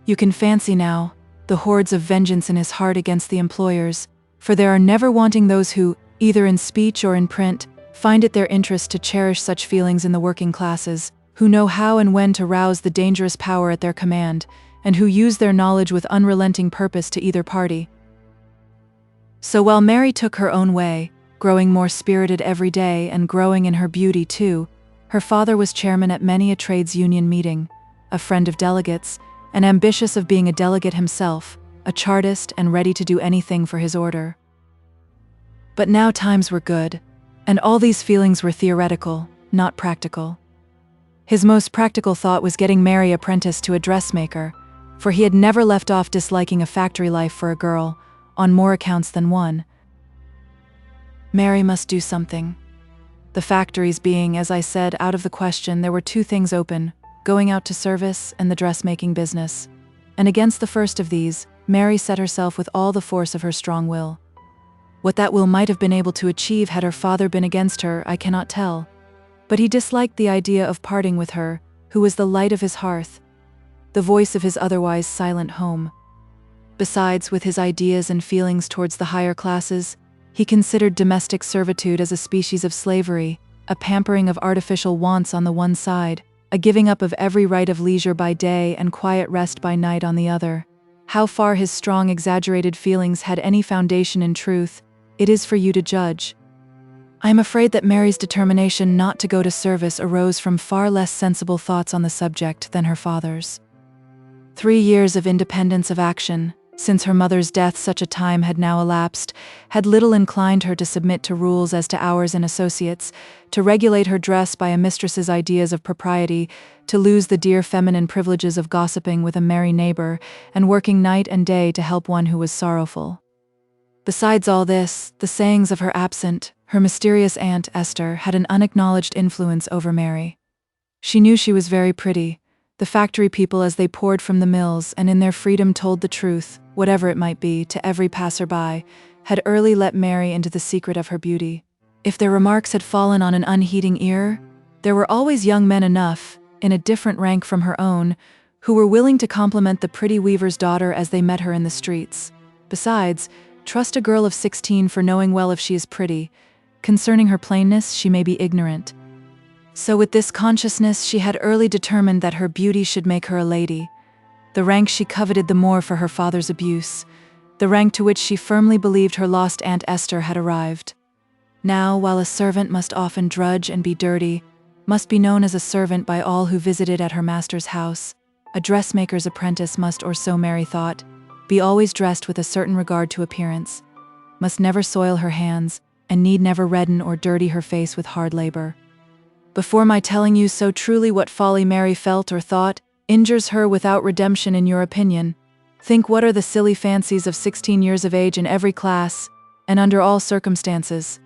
You can fancy now the hordes of vengeance in his heart against the employers, for there are never wanting those who, either in speech or in print, find it their interest to cherish such feelings in the working classes, who know how and when to rouse the dangerous power at their command, and who use their knowledge with unrelenting purpose to either party. So while Mary took her own way, growing more spirited every day and growing in her beauty too, her father was chairman at many a trades union meeting, a friend of delegates, and ambitious of being a delegate himself, a chartist and ready to do anything for his order. But now times were good, and all these feelings were theoretical, not practical. His most practical thought was getting Mary apprenticed to a dressmaker, for he had never left off disliking a factory life for a girl, on more accounts than one. Mary must do something. The factories being, as I said, out of the question, there were two things open, going out to service and the dressmaking business. And against the first of these, Mary set herself with all the force of her strong will. What that will might have been able to achieve had her father been against her, I cannot tell. But he disliked the idea of parting with her, who was the light of his hearth, the voice of his otherwise silent home. Besides, with his ideas and feelings towards the higher classes, he considered domestic servitude as a species of slavery, a pampering of artificial wants on the one side, a giving up of every right of leisure by day and quiet rest by night on the other. How far his strong, exaggerated feelings had any foundation in truth, it is for you to judge. I am afraid that Mary's determination not to go to service arose from far less sensible thoughts on the subject than her father's. 3 years of independence of action, since her mother's death such a time had now elapsed, had little inclined her to submit to rules as to hours and associates, to regulate her dress by a mistress's ideas of propriety, to lose the dear feminine privileges of gossiping with a merry neighbor, and working night and day to help one who was sorrowful. Besides all this, the sayings of her absent, her mysterious aunt, Esther, had an unacknowledged influence over Mary. She knew she was very pretty, the factory people as they poured from the mills and in their freedom told the truth, whatever it might be, to every passer-by, had early let Mary into the secret of her beauty. If their remarks had fallen on an unheeding ear, there were always young men enough, in a different rank from her own, who were willing to compliment the pretty weaver's daughter as they met her in the streets. Besides, trust a girl of 16 for knowing well if she is pretty. Concerning her plainness, she may be ignorant. So with this consciousness, she had early determined that her beauty should make her a lady. The rank she coveted the more for her father's abuse, the rank to which she firmly believed her lost Aunt Esther had arrived. Now, while a servant must often drudge and be dirty, must be known as a servant by all who visited at her master's house, a dressmaker's apprentice must, or so Mary thought, be always dressed with a certain regard to appearance, must never soil her hands, and need never redden or dirty her face with hard labor. Before my telling you so truly what folly Mary felt or thought injures her without redemption in your opinion, think what are the silly fancies of 16 years of age in every class, and under all circumstances.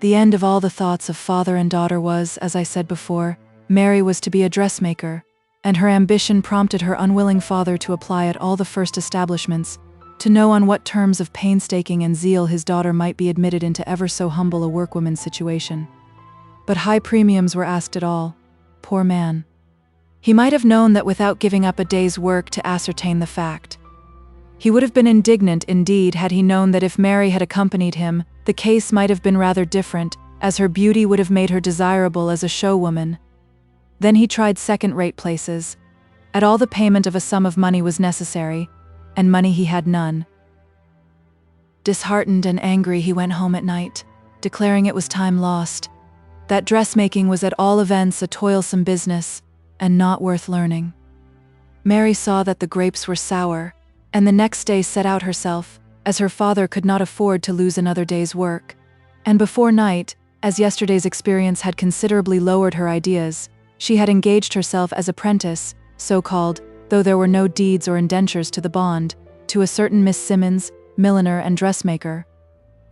The end of all the thoughts of father and daughter was, as I said before, Mary was to be a dressmaker, and her ambition prompted her unwilling father to apply at all the first establishments, to know on what terms of painstaking and zeal his daughter might be admitted into ever so humble a workwoman's situation. But high premiums were asked at all. Poor man. He might have known that without giving up a day's work to ascertain the fact. He would have been indignant indeed had he known that if Mary had accompanied him, the case might have been rather different, as her beauty would have made her desirable as a show-woman. Then he tried second-rate places. At all the payment of a sum of money was necessary, and money he had none. Disheartened and angry he went home at night, declaring it was time lost, that dressmaking was at all events a toilsome business, and not worth learning. Mary saw that the grapes were sour, and the next day set out herself, as her father could not afford to lose another day's work. And before night, as yesterday's experience had considerably lowered her ideas, she had engaged herself as apprentice, so-called, though there were no deeds or indentures to the bond, to a certain Miss Simmons, milliner and dressmaker,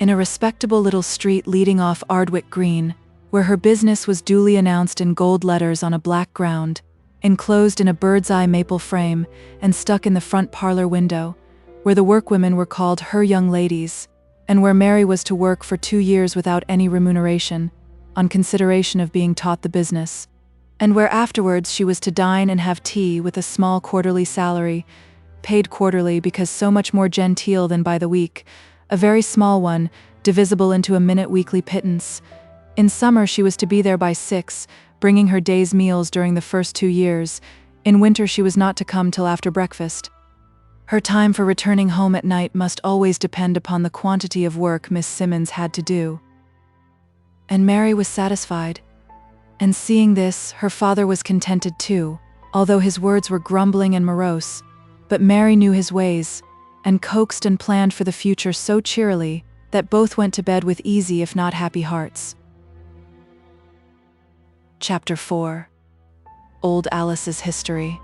in a respectable little street leading off Ardwick Green, where her business was duly announced in gold letters on a black ground, enclosed in a bird's-eye maple frame and stuck in the front parlor window, where the workwomen were called her young ladies, and where Mary was to work for 2 years without any remuneration, on consideration of being taught the business, and where afterwards she was to dine and have tea with a small quarterly salary, paid quarterly because so much more genteel than by the week, a very small one, divisible into a minute weekly pittance. In summer she was to be there by 6, bringing her day's meals during the first 2 years. In winter she was not to come till after breakfast. Her time for returning home at night must always depend upon the quantity of work Miss Simmons had to do. And Mary was satisfied. And seeing this, her father was contented too, although his words were grumbling and morose. But Mary knew his ways, and coaxed and planned for the future so cheerily that both went to bed with easy if not happy hearts. Chapter 4. Old Alice's History.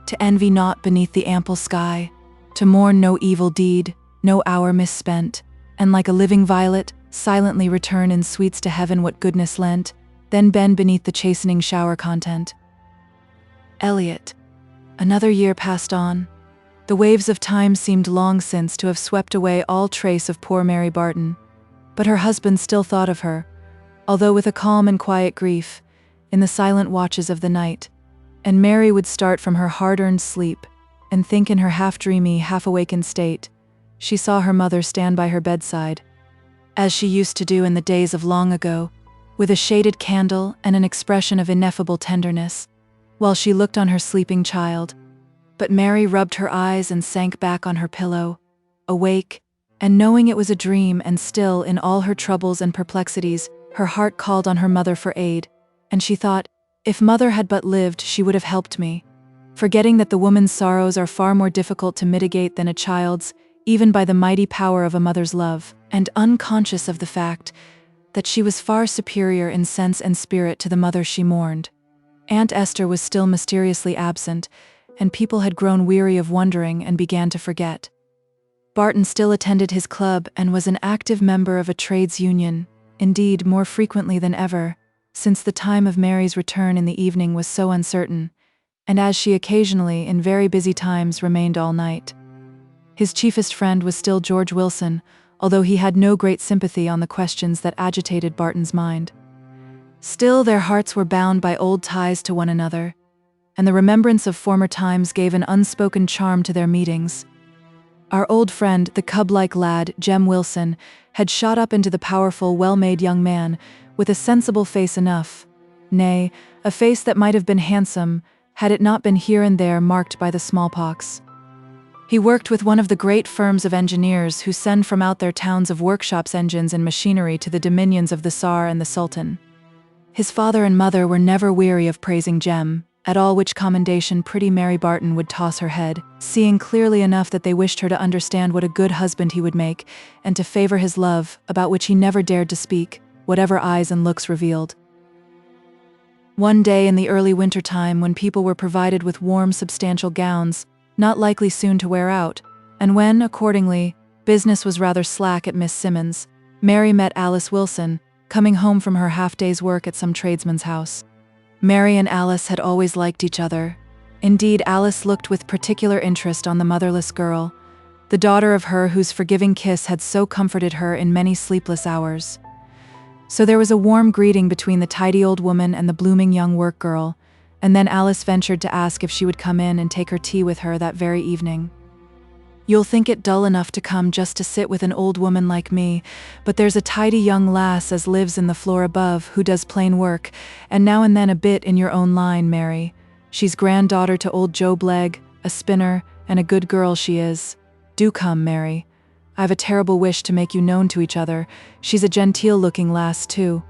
To envy naught beneath the ample sky, to mourn no evil deed, no hour misspent, and like a living violet, silently return in sweets to heaven what goodness lent, then bend beneath the chastening shower content. Eliot. Another year passed on. The waves of time seemed long since to have swept away all trace of poor Mary Barton, but her husband still thought of her, although with a calm and quiet grief, in the silent watches of the night, and Mary would start from her hard-earned sleep and think in her half-dreamy, half-awakened state she saw her mother stand by her bedside, as she used to do in the days of long ago, with a shaded candle and an expression of ineffable tenderness, while she looked on her sleeping child. But Mary rubbed her eyes and sank back on her pillow, awake, and knowing it was a dream, and still, in all her troubles and perplexities, her heart called on her mother for aid, and she thought, if mother had but lived, she would have helped me, forgetting that the woman's sorrows are far more difficult to mitigate than a child's, even by the mighty power of a mother's love, and unconscious of the fact that she was far superior in sense and spirit to the mother she mourned. Aunt Esther was still mysteriously absent, and people had grown weary of wondering and began to forget. Barton still attended his club and was an active member of a trades union, indeed more frequently than ever, since the time of Mary's return in the evening was so uncertain. and as she occasionally, in very busy times, remained all night. His chiefest friend was still George Wilson, although he had no great sympathy on the questions that agitated Barton's mind. Still, their hearts were bound by old ties to one another, and the remembrance of former times gave an unspoken charm to their meetings. Our old friend, the cub-like lad, Jem Wilson, had shot up into the powerful, well-made young man, with a sensible face enough, nay, a face that might have been handsome, had it not been here and there marked by the smallpox. He worked with one of the great firms of engineers who send from out their towns of workshops engines and machinery to the dominions of the Tsar and the Sultan. His father and mother were never weary of praising Jem, at all which commendation pretty Mary Barton would toss her head, seeing clearly enough that they wished her to understand what a good husband he would make, and to favor his love, about which he never dared to speak, whatever eyes and looks revealed. One day in the early winter time, when people were provided with warm, substantial gowns, not likely soon to wear out, and when, accordingly, business was rather slack at Miss Simmons', Mary met Alice Wilson, coming home from her half-day's work at some tradesman's house. Mary and Alice had always liked each other. Indeed, Alice looked with particular interest on the motherless girl, the daughter of her whose forgiving kiss had so comforted her in many sleepless hours. So there was a warm greeting between the tidy old woman and the blooming young work girl, and then Alice ventured to ask if she would come in and take her tea with her that very evening. "You'll think it dull enough to come just to sit with an old woman like me, but there's a tidy young lass as lives in the floor above who does plain work, and now and then a bit in your own line, Mary. She's granddaughter to old Job Legh, a spinner, and a good girl she is. Do come, Mary. I've a terrible wish to make you known to each other. She's a genteel-looking lass, too."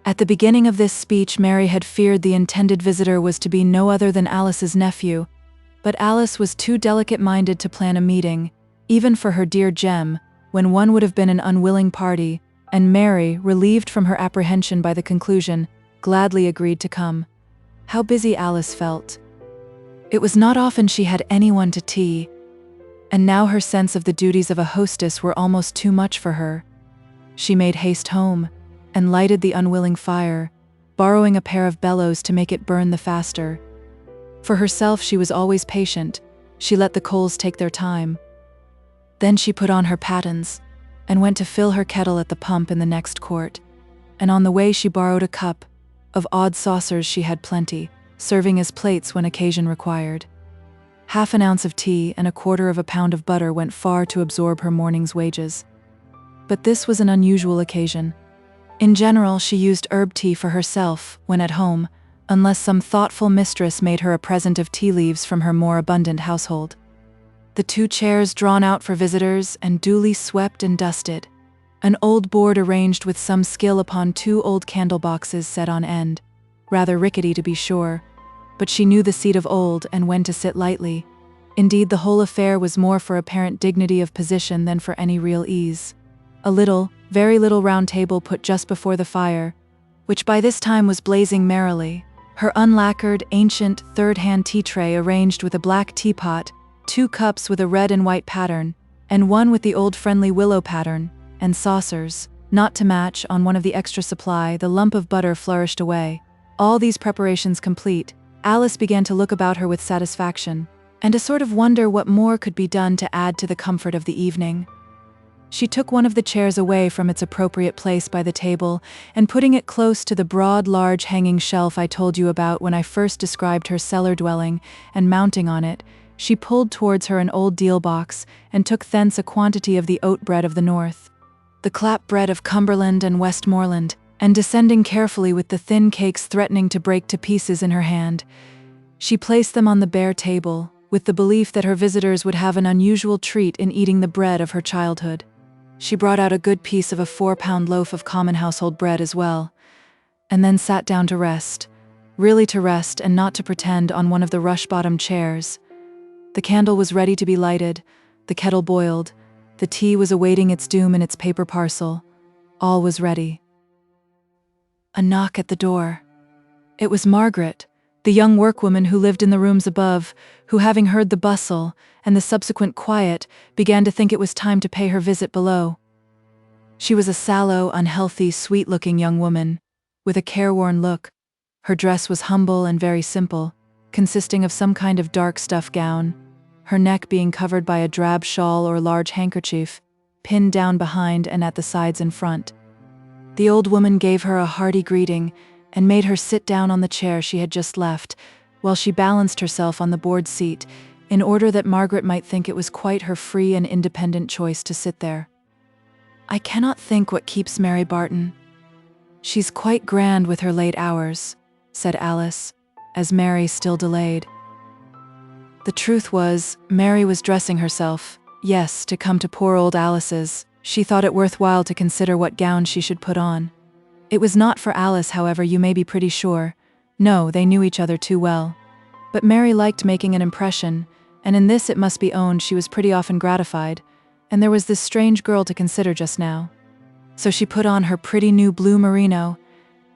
At the beginning of this speech, Mary had feared the intended visitor was to be no other than Alice's nephew, but Alice was too delicate-minded to plan a meeting, even for her dear Jem, when one would have been an unwilling party, and Mary, relieved from her apprehension by the conclusion, gladly agreed to come. How busy Alice felt. It was not often she had anyone to tea, and now her sense of the duties of a hostess were almost too much for her. She made haste home, and lighted the unwilling fire, borrowing a pair of bellows to make it burn the faster. For herself she was always patient, she let the coals take their time. Then she put on her pattens, and went to fill her kettle at the pump in the next court, and on the way she borrowed a cup. Of odd saucers she had plenty, serving as plates when occasion required. Half an ounce of tea and 1/4 pound of butter went far to absorb her morning's wages. But this was an unusual occasion. In general, she used herb tea for herself, when at home, unless some thoughtful mistress made her a present of tea leaves from her more abundant household. The 2 chairs drawn out for visitors and duly swept and dusted. An old board arranged with some skill upon 2 old candle boxes set on end, rather rickety to be sure, but she knew the seat of old and when to sit lightly. Indeed, the whole affair was more for apparent dignity of position than for any real ease. A little, very little round table put just before the fire, which by this time was blazing merrily, her unlacquered, ancient, third-hand tea tray arranged with a black teapot, 2 cups with a red and white pattern, and one with the old friendly willow pattern, and saucers, not to match, on one of the extra supply, the lump of butter flourished away. All these preparations complete, Alice began to look about her with satisfaction, and a sort of wonder what more could be done to add to the comfort of the evening. She took one of the chairs away from its appropriate place by the table, and putting it close to the broad, large hanging shelf I told you about when I first described her cellar dwelling, and mounting on it, she pulled towards her an old deal box, and took thence a quantity of the oat bread of the north, the clap bread of Cumberland and Westmoreland, and descending carefully with the thin cakes threatening to break to pieces in her hand, she placed them on the bare table, with the belief that her visitors would have an unusual treat in eating the bread of her childhood. She brought out a good piece of a 4-pound loaf of common household bread as well, and then sat down to rest, really to rest and not to pretend, on one of the rush-bottomed chairs. The candle was ready to be lighted, the kettle boiled, the tea was awaiting its doom in its paper parcel. All was ready. A knock at the door. It was Margaret, the young workwoman who lived in the rooms above, who, having heard the bustle and the subsequent quiet, began to think it was time to pay her visit below. She was a sallow, unhealthy, sweet-looking young woman, with a careworn look. Her dress was humble and very simple, consisting of some kind of dark stuff gown, her neck being covered by a drab shawl or large handkerchief, pinned down behind and at the sides and front. The old woman gave her a hearty greeting and made her sit down on the chair she had just left, while she balanced herself on the board seat, in order that Margaret might think it was quite her free and independent choice to sit there. "I cannot think what keeps Mary Barton. She's quite grand with her late hours," said Alice, as Mary still delayed. The truth was, Mary was dressing herself, yes, to come to poor old Alice's. She thought it worthwhile to consider what gown she should put on. It was not for Alice, however, you may be pretty sure. No, they knew each other too well. But Mary liked making an impression, and in this it must be owned she was pretty often gratified, and there was this strange girl to consider just now. So she put on her pretty new blue merino,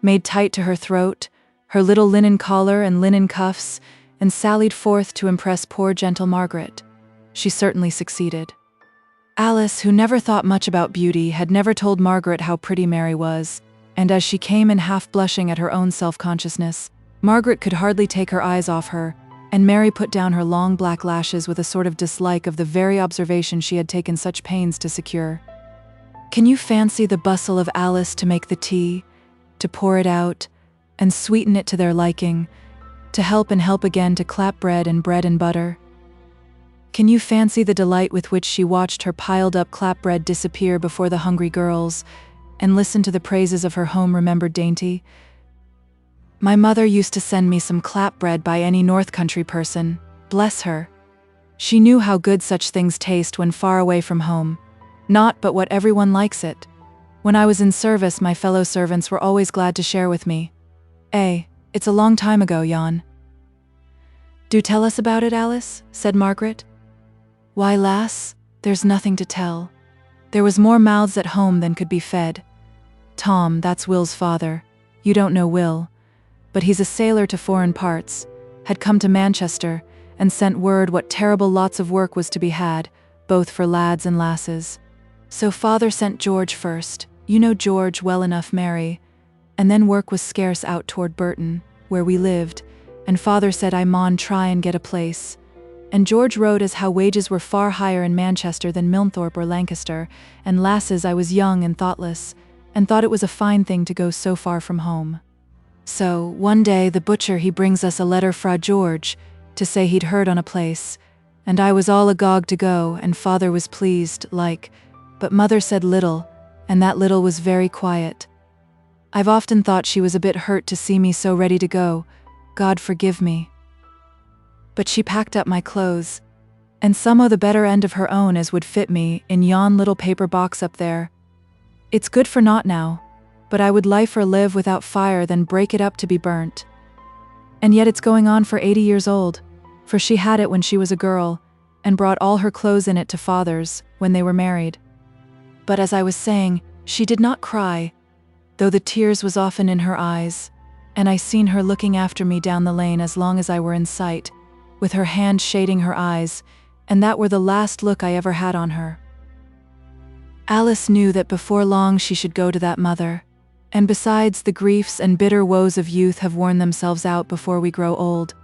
made tight to her throat, her little linen collar and linen cuffs, and sallied forth to impress poor gentle Margaret. She certainly succeeded. Alice, who never thought much about beauty, had never told Margaret how pretty Mary was, and as she came in half blushing at her own self-consciousness, Margaret could hardly take her eyes off her, and Mary put down her long black lashes with a sort of dislike of the very observation she had taken such pains to secure. Can you fancy the bustle of Alice to make the tea, to pour it out, and sweeten it to their liking, to help and help again to clap bread and butter? Can you fancy the delight with which she watched her piled-up clap bread disappear before the hungry girls, and listened to the praises of her home-remembered dainty? My mother used to send me some clap bread by any North Country person, bless her. She knew how good such things taste when far away from home. Not but what everyone likes it. When I was in service, my fellow servants were always glad to share with me. It's a long time ago, Jan. Do tell us about it, Alice, said Margaret. Why, lass, there's nothing to tell. There was more mouths at home than could be fed. Tom, that's Will's father. You don't know Will, but he's a sailor to foreign parts, had come to Manchester, and sent word what terrible lots of work was to be had, both for lads and lasses. So father sent George first, you know George well enough, Mary, and then work was scarce out toward Barton, where we lived, and father said I maun try and get a place. And George wrote as how wages were far higher in Manchester than Milnthorpe or Lancaster, and lasses I was young and thoughtless, and thought it was a fine thing to go so far from home. So, one day the butcher he brings us a letter fra George, to say he'd heard on a place, and I was all agog to go, and father was pleased, like, but mother said little, and that little was very quiet. I've often thought she was a bit hurt to see me so ready to go, God forgive me. But she packed up my clothes, and some o' the better end of her own as would fit me, in yon little paper box up there. It's good for naught now, but I would liefer live without fire than break it up to be burnt. And yet it's going on for 80 years old, for she had it when she was a girl, and brought all her clothes in it to father's, when they were married. But as I was saying, she did not cry, though the tears was often in her eyes, and I seen her looking after me down the lane as long as I were in sight, with her hand shading her eyes, and that were the last look I ever had on her. Alice knew that before long she should go to that mother, and besides, the griefs and bitter woes of youth have worn themselves out before we grow old.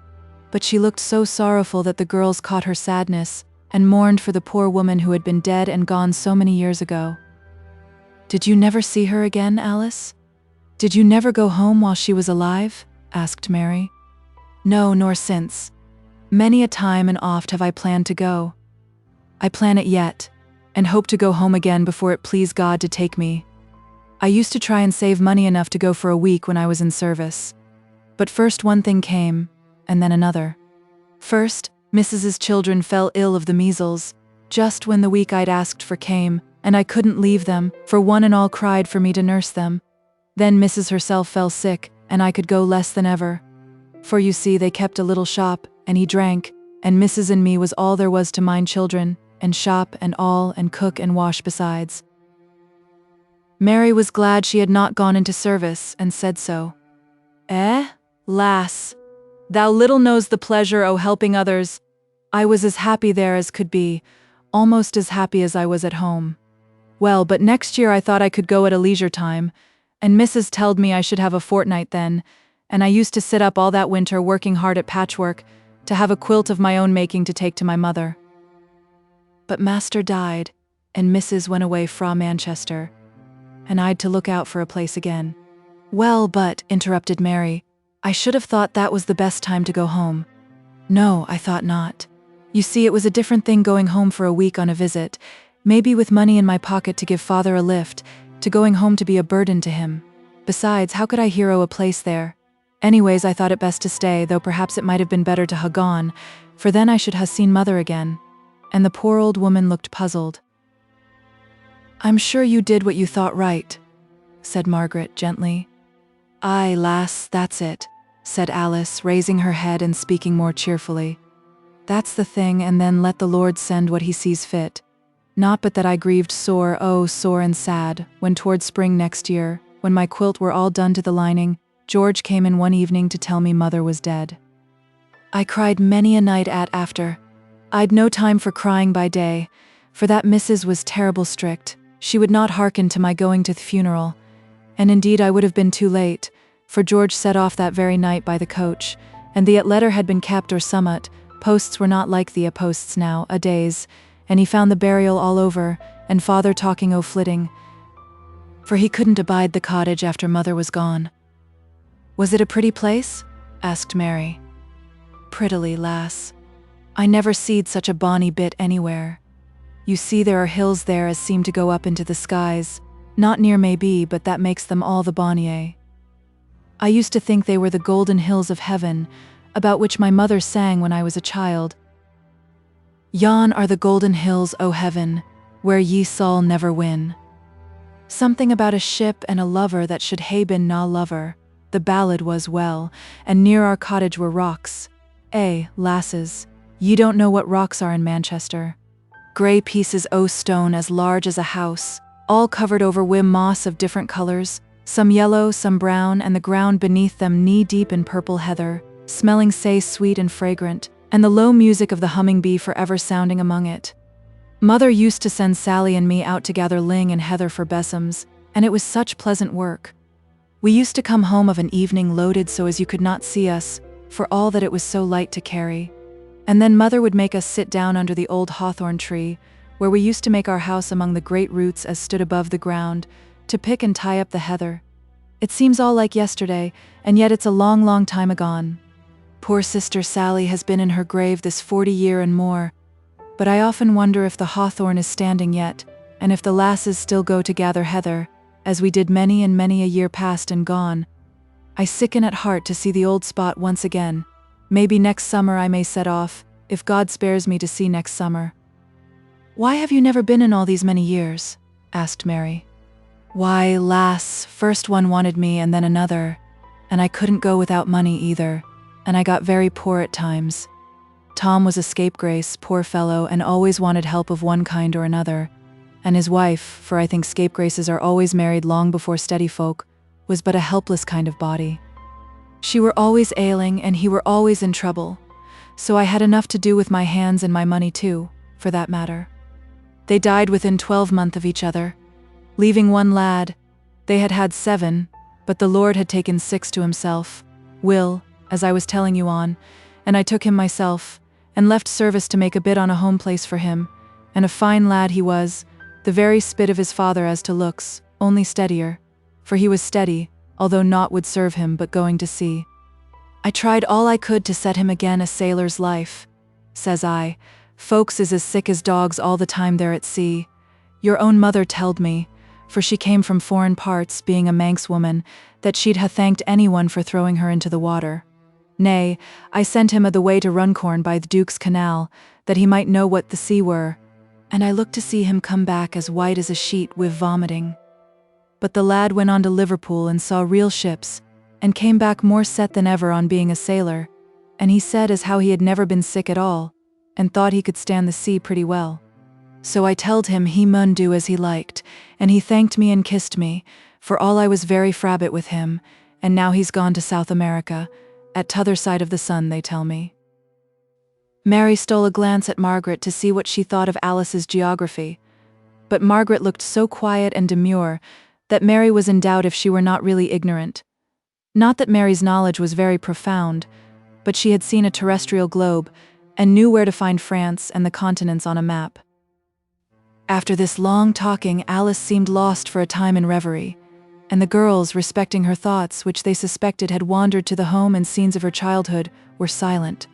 But she looked so sorrowful that the girls caught her sadness, and mourned for the poor woman who had been dead and gone so many years ago. Did you never see her again, Alice? Did you never go home while she was alive? Asked Mary. No, nor since. Many a time and oft have I planned to go. I plan it yet, and hope to go home again before it please God to take me. I used to try and save money enough to go for a week when I was in service. But first one thing came, and then another. First, Mrs.'s children fell ill of the measles, just when the week I'd asked for came, and I couldn't leave them, for one and all cried for me to nurse them. Then Mrs. herself fell sick, and I could go less than ever. For you see, they kept a little shop, and he drank, and Mrs. and me was all there was to mind children, and shop and all, and cook and wash besides. Mary was glad she had not gone into service, and said so. Lass, thou little knows the pleasure o' helping others. I was as happy there as could be, almost as happy as I was at home. Well, but next year I thought I could go at a leisure time, and Mrs. telled me I should have a fortnight then, and I used to sit up all that winter working hard at patchwork to have a quilt of my own making to take to my mother. But Master died, and Mrs. went away fra Manchester, and I'd to look out for a place again. Well, but, interrupted Mary, I should have thought that was the best time to go home. No, I thought not. You see, it was a different thing going home for a week on a visit, maybe with money in my pocket to give father a lift, to going home to be a burden to him. Besides, how could I hero a place there? Anyways, I thought it best to stay, though perhaps it might have been better to ha' gone, for then I should ha' seen mother again. And the poor old woman looked puzzled. I'm sure you did what you thought right, said Margaret gently. Aye, lass, that's it, said Alice, raising her head and speaking more cheerfully. That's the thing, and then let the Lord send what he sees fit. Not but that I grieved sore, oh, sore and sad, when toward spring next year, when my quilt were all done to the lining, George came in one evening to tell me mother was dead. I cried many a night after. I'd no time for crying by day, for that missus was terrible strict. She would not hearken to my going to the funeral, and indeed I would have been too late, for George set off that very night by the coach, and the letter had been kept or summat. Posts were not like the posts now, a days, and he found the burial all over, and father talking o' flitting, for he couldn't abide the cottage after mother was gone. Was it a pretty place? Asked Mary. Prettily, lass. I never seed such a bonny bit anywhere. You see, there are hills there as seem to go up into the skies, not near maybe, but that makes them all the bonnier. I used to think they were the golden hills of heaven, about which my mother sang when I was a child. Yon are the golden hills, O heaven, where ye sall never win. Something about a ship and a lover that should hae been na lover, the ballad was well, and near our cottage were rocks. Lasses, ye don't know what rocks are in Manchester. Grey pieces o' stone as large as a house, all covered over wi' moss of different colours, some yellow, some brown, and the ground beneath them knee-deep in purple heather, smelling sae sweet and fragrant, and the low music of the humming bee forever sounding among it. Mother used to send Sally and me out to gather ling and heather for besoms, and it was such pleasant work. We used to come home of an evening loaded so as you could not see us, for all that it was so light to carry. And then mother would make us sit down under the old hawthorn tree, where we used to make our house among the great roots as stood above the ground, to pick and tie up the heather. It seems all like yesterday, and yet it's a long, long time agone. Poor sister Sally has been in her grave this 40 year and more, but I often wonder if the hawthorn is standing yet, and if the lasses still go to gather heather, as we did many and many a year past and gone. I sicken at heart to see the old spot once again. Maybe next summer I may set off, if God spares me to see next summer. Why have you never been in all these many years? Asked Mary. Why, lass, first one wanted me and then another, and I couldn't go without money either, and I got very poor at times. Tom was a scapegrace, poor fellow, and always wanted help of one kind or another, and his wife, for I think scapegraces are always married long before steady folk, was but a helpless kind of body. She were always ailing, and he were always in trouble, so I had enough to do with my hands and my money too, for that matter. They died within 12 months of each other, leaving one lad. They had had 7, but the Lord had taken 6 to himself, Will, as I was telling you on, and I took him myself, and left service to make a bit on a home place for him, and a fine lad he was, the very spit of his father as to looks, only steadier, for he was steady, although naught would serve him but going to sea. I tried all I could to set him again a sailor's life. Says I, folks is as sick as dogs all the time they're at sea. Your own mother telled me, for she came from foreign parts, being a Manx woman, that she'd ha' thanked anyone for throwing her into the water. Nay, I sent him a the way to Runcorn by the Duke's Canal, that he might know what the sea were, and I looked to see him come back as white as a sheet with vomiting. But the lad went on to Liverpool and saw real ships, and came back more set than ever on being a sailor, and he said as how he had never been sick at all, and thought he could stand the sea pretty well. So I telled him he mun do as he liked, and he thanked me and kissed me, for all I was very frabbit with him, and now he's gone to South America, at t'other side of the sun, they tell me. Mary stole a glance at Margaret to see what she thought of Alice's geography, but Margaret looked so quiet and demure that Mary was in doubt if she were not really ignorant. Not that Mary's knowledge was very profound, but she had seen a terrestrial globe and knew where to find France and the continents on a map. After this long talking, Alice seemed lost for a time in reverie, and the girls, respecting her thoughts, which they suspected had wandered to the home and scenes of her childhood, were silent.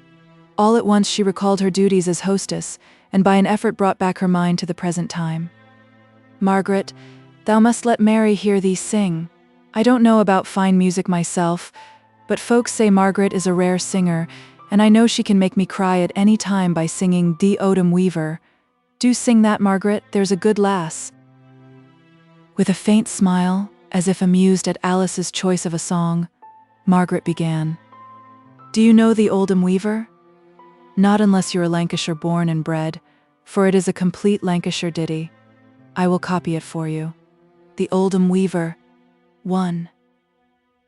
All at once she recalled her duties as hostess, and by an effort brought back her mind to the present time. "Margaret, thou must let Mary hear thee sing. I don't know about fine music myself, but folks say Margaret is a rare singer, and I know she can make me cry at any time by singing The Odom Weaver. Do sing that, Margaret, there's a good lass." With a faint smile, as if amused at Alice's choice of a song, Margaret began. "Do you know The Oldham Weaver? Not unless you're a Lancashire born and bred, for it is a complete Lancashire ditty. I will copy it for you. The Oldham Weaver. 1.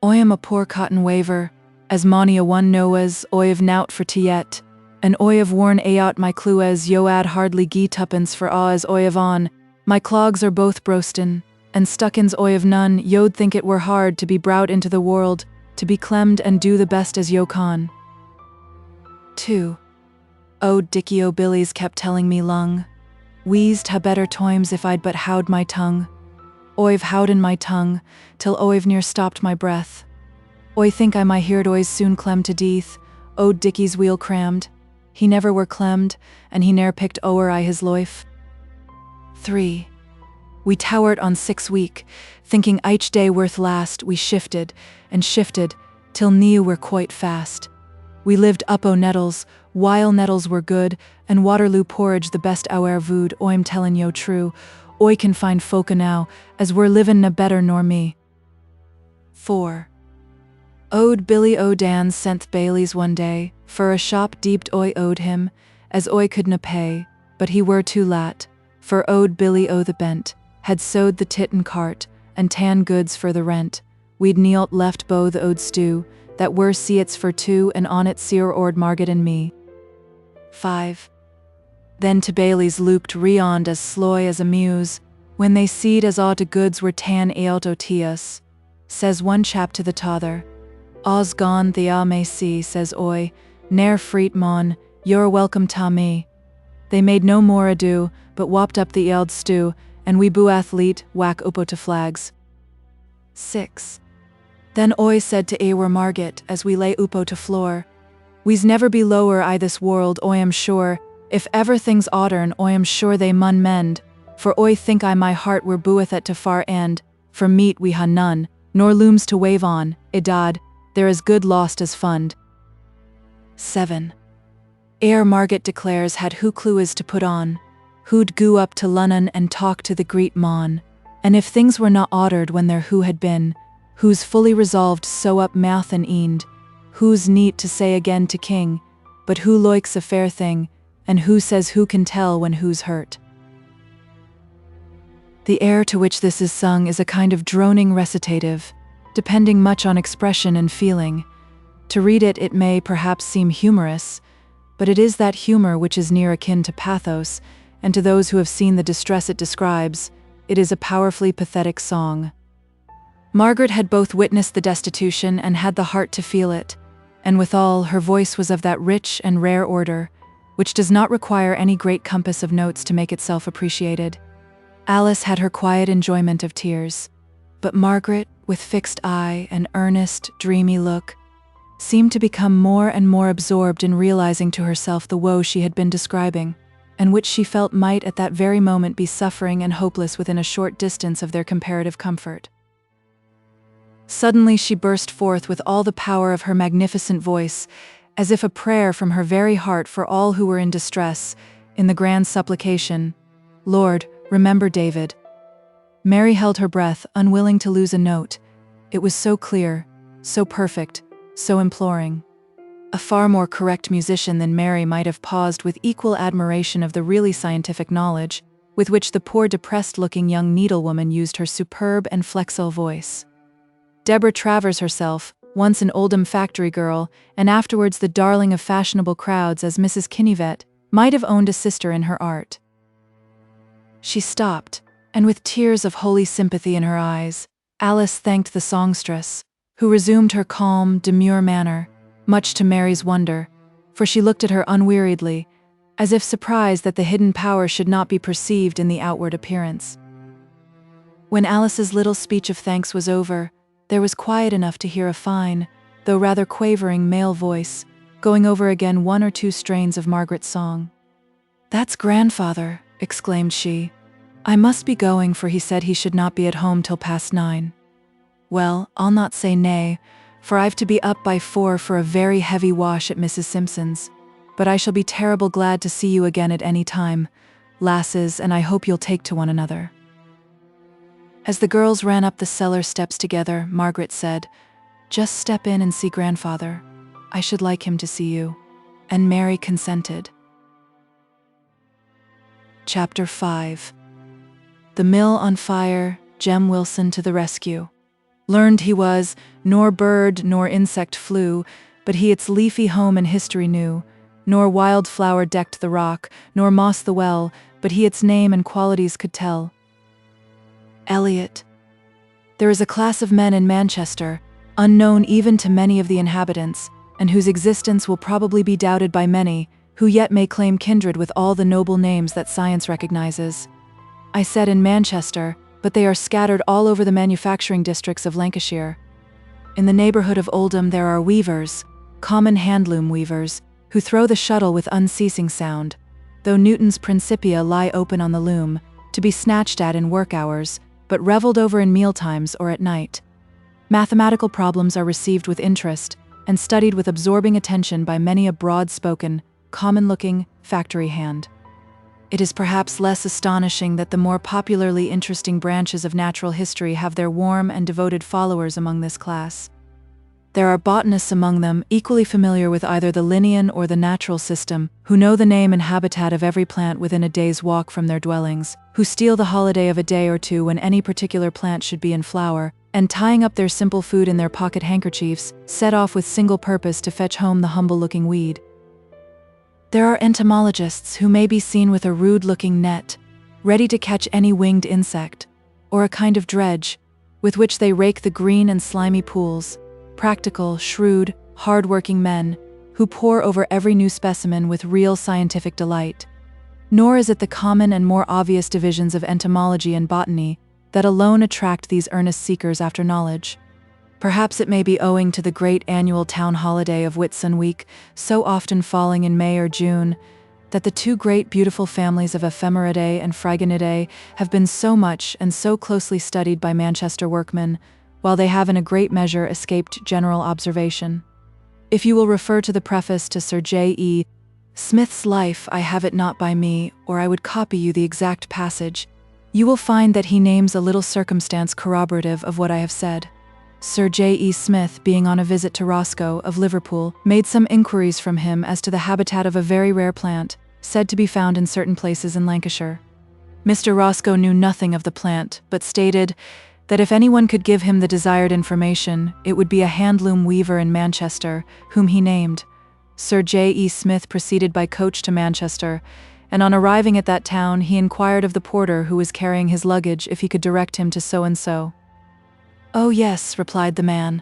Oi am a poor cotton waver, as mony a one knows, oi have nowt for to yet, and oi have worn out my clues, yo ad hardly gie tuppence for a as oi have on, my clogs are both brosten, and stuckins oi have none, yo'd think it were hard to be browt into the world, to be clemmed and do the best as yo con. 2. Ode Dickie O'Billy's kept telling me lung, wheezed ha better toimes if I'd but howd my tongue. Oi've howden my tongue, till oi've near stopped my breath. Oi think I my heard oi's soon clem to death, Ode Dickie's wheel crammed. He never were clemmed, and he ne'er picked o'er I his loif. 3. We towered on 6 week, thinking each day worth last, we shifted, and shifted, till new were quite fast. We lived up o' nettles, while nettles were good, and Waterloo porridge the best ower vood, oi'm tellin' yo true. Oi can find folk now, as we're livin' na better nor me. 4. Ode Billy O'Dan sent Bailey's one day, for a shop deeped oi owed him, as oi could na pay, but he were too lat, for ode Billy o' the bent, had sewed the tit and cart, and tan goods for the rent. We'd nealt left bo the ode stew, that were seats for two, and on it sear ord Margaret and me. 5. Then to Bailey's looped reond as sloy as a muse, when they seed as all the goods were tan aot o tias. Says one chap to the tother, "Ah's gone the ah may see," says oi, "ne'er freet mon, you're welcome ta me." They made no more ado, but whopped up the eld stew, and we bu athlete whack upo to flags. 6. Then oi said to Ewer Margaret, as we lay upo to floor, "We's never be lower I this world, oi am sure. If ever things oddern, oi am sure they mun mend, for oi think I my heart were bueth at to far end, for meat we ha none, nor looms to wave on, idad, there is good lost as fund." 7. Ere Margaret declares had who clue is to put on, who'd go up to Lunnon and talk to the great mon, and if things were not ordered when their who had been, who's fully resolved sew up mouth and eend, who's neat to say again to king, but who loikes a fair thing, and who says who can tell when who's hurt. The air to which this is sung is a kind of droning recitative, depending much on expression and feeling. To read it, it may perhaps seem humorous, but it is that humor which is near akin to pathos, and to those who have seen the distress it describes, it is a powerfully pathetic song. Margaret had both witnessed the destitution and had the heart to feel it, and withal her voice was of that rich and rare order, which does not require any great compass of notes to make itself appreciated. Alice had her quiet enjoyment of tears, but Margaret, with fixed eye and earnest, dreamy look, seemed to become more and more absorbed in realizing to herself the woe she had been describing, and which she felt might at that very moment be suffering and hopeless within a short distance of their comparative comfort. Suddenly she burst forth with all the power of her magnificent voice, as if a prayer from her very heart for all who were in distress, in the grand supplication, "Lord, remember David." Mary held her breath, unwilling to lose a note. It was so clear, so perfect, so imploring. A far more correct musician than Mary might have paused with equal admiration of the really scientific knowledge with which the poor depressed-looking young needlewoman used her superb and flexile voice. Deborah Travers herself, once an Oldham factory girl, and afterwards the darling of fashionable crowds as Mrs. Kinnivet, might have owned a sister in her art. She stopped, and with tears of holy sympathy in her eyes, Alice thanked the songstress, who resumed her calm, demure manner, much to Mary's wonder, for she looked at her unweariedly, as if surprised that the hidden power should not be perceived in the outward appearance. When Alice's little speech of thanks was over, there was quiet enough to hear a fine, though rather quavering male voice, going over again one or two strains of Margaret's song. "That's grandfather," exclaimed she. "I must be going, for he said he should not be at home till past 9. Well, I'll not say nay, for I've to be up by 4 for a very heavy wash at Mrs. Simpson's. But I shall be terrible glad to see you again at any time, lasses, and I hope you'll take to one another." As the girls ran up the cellar steps together, Margaret said, "Just step in and see grandfather. I should like him to see you." And Mary consented. Chapter 5. The mill on fire, Jem Wilson to the rescue. Learned he was, nor bird nor insect flew, but he its leafy home and history knew, nor wild flower decked the rock, nor moss the well, but he its name and qualities could tell. Eliot. There is a class of men in Manchester, unknown even to many of the inhabitants, and whose existence will probably be doubted by many, who yet may claim kindred with all the noble names that science recognizes. I said in Manchester, but they are scattered all over the manufacturing districts of Lancashire. In the neighborhood of Oldham there are weavers, common handloom weavers, who throw the shuttle with unceasing sound, though Newton's Principia lie open on the loom, to be snatched at in work hours, but revelled over in mealtimes or at night. Mathematical problems are received with interest, and studied with absorbing attention by many a broad-spoken, common-looking factory hand. It is perhaps less astonishing that the more popularly interesting branches of natural history have their warm and devoted followers among this class. There are botanists among them, equally familiar with either the Linnean or the natural system, who know the name and habitat of every plant within a day's walk from their dwellings, who steal the holiday of a day or two when any particular plant should be in flower, and tying up their simple food in their pocket handkerchiefs, set off with single purpose to fetch home the humble-looking weed. There are entomologists who may be seen with a rude-looking net, ready to catch any winged insect, or a kind of dredge, with which they rake the green and slimy pools, practical, shrewd, hard-working men, who pore over every new specimen with real scientific delight. Nor is it the common and more obvious divisions of entomology and botany that alone attract these earnest seekers after knowledge. Perhaps it may be owing to the great annual town holiday of Whitsun week, so often falling in May or June, that the two great beautiful families of Ephemeridae and Phragonidae have been so much and so closely studied by Manchester workmen, while they have in a great measure escaped general observation. If you will refer to the preface to Sir J.E. Smith's Life, I have it not by me, or I would copy you the exact passage, you will find that he names a little circumstance corroborative of what I have said. Sir J.E. Smith, being on a visit to Roscoe, of Liverpool, made some inquiries from him as to the habitat of a very rare plant, said to be found in certain places in Lancashire. Mr. Roscoe knew nothing of the plant, but stated that if anyone could give him the desired information, it would be a handloom weaver in Manchester, whom he named. Sir J.E. Smith proceeded by coach to Manchester, and on arriving at that town he inquired of the porter who was carrying his luggage if he could direct him to so-and-so. "Oh yes," replied the man,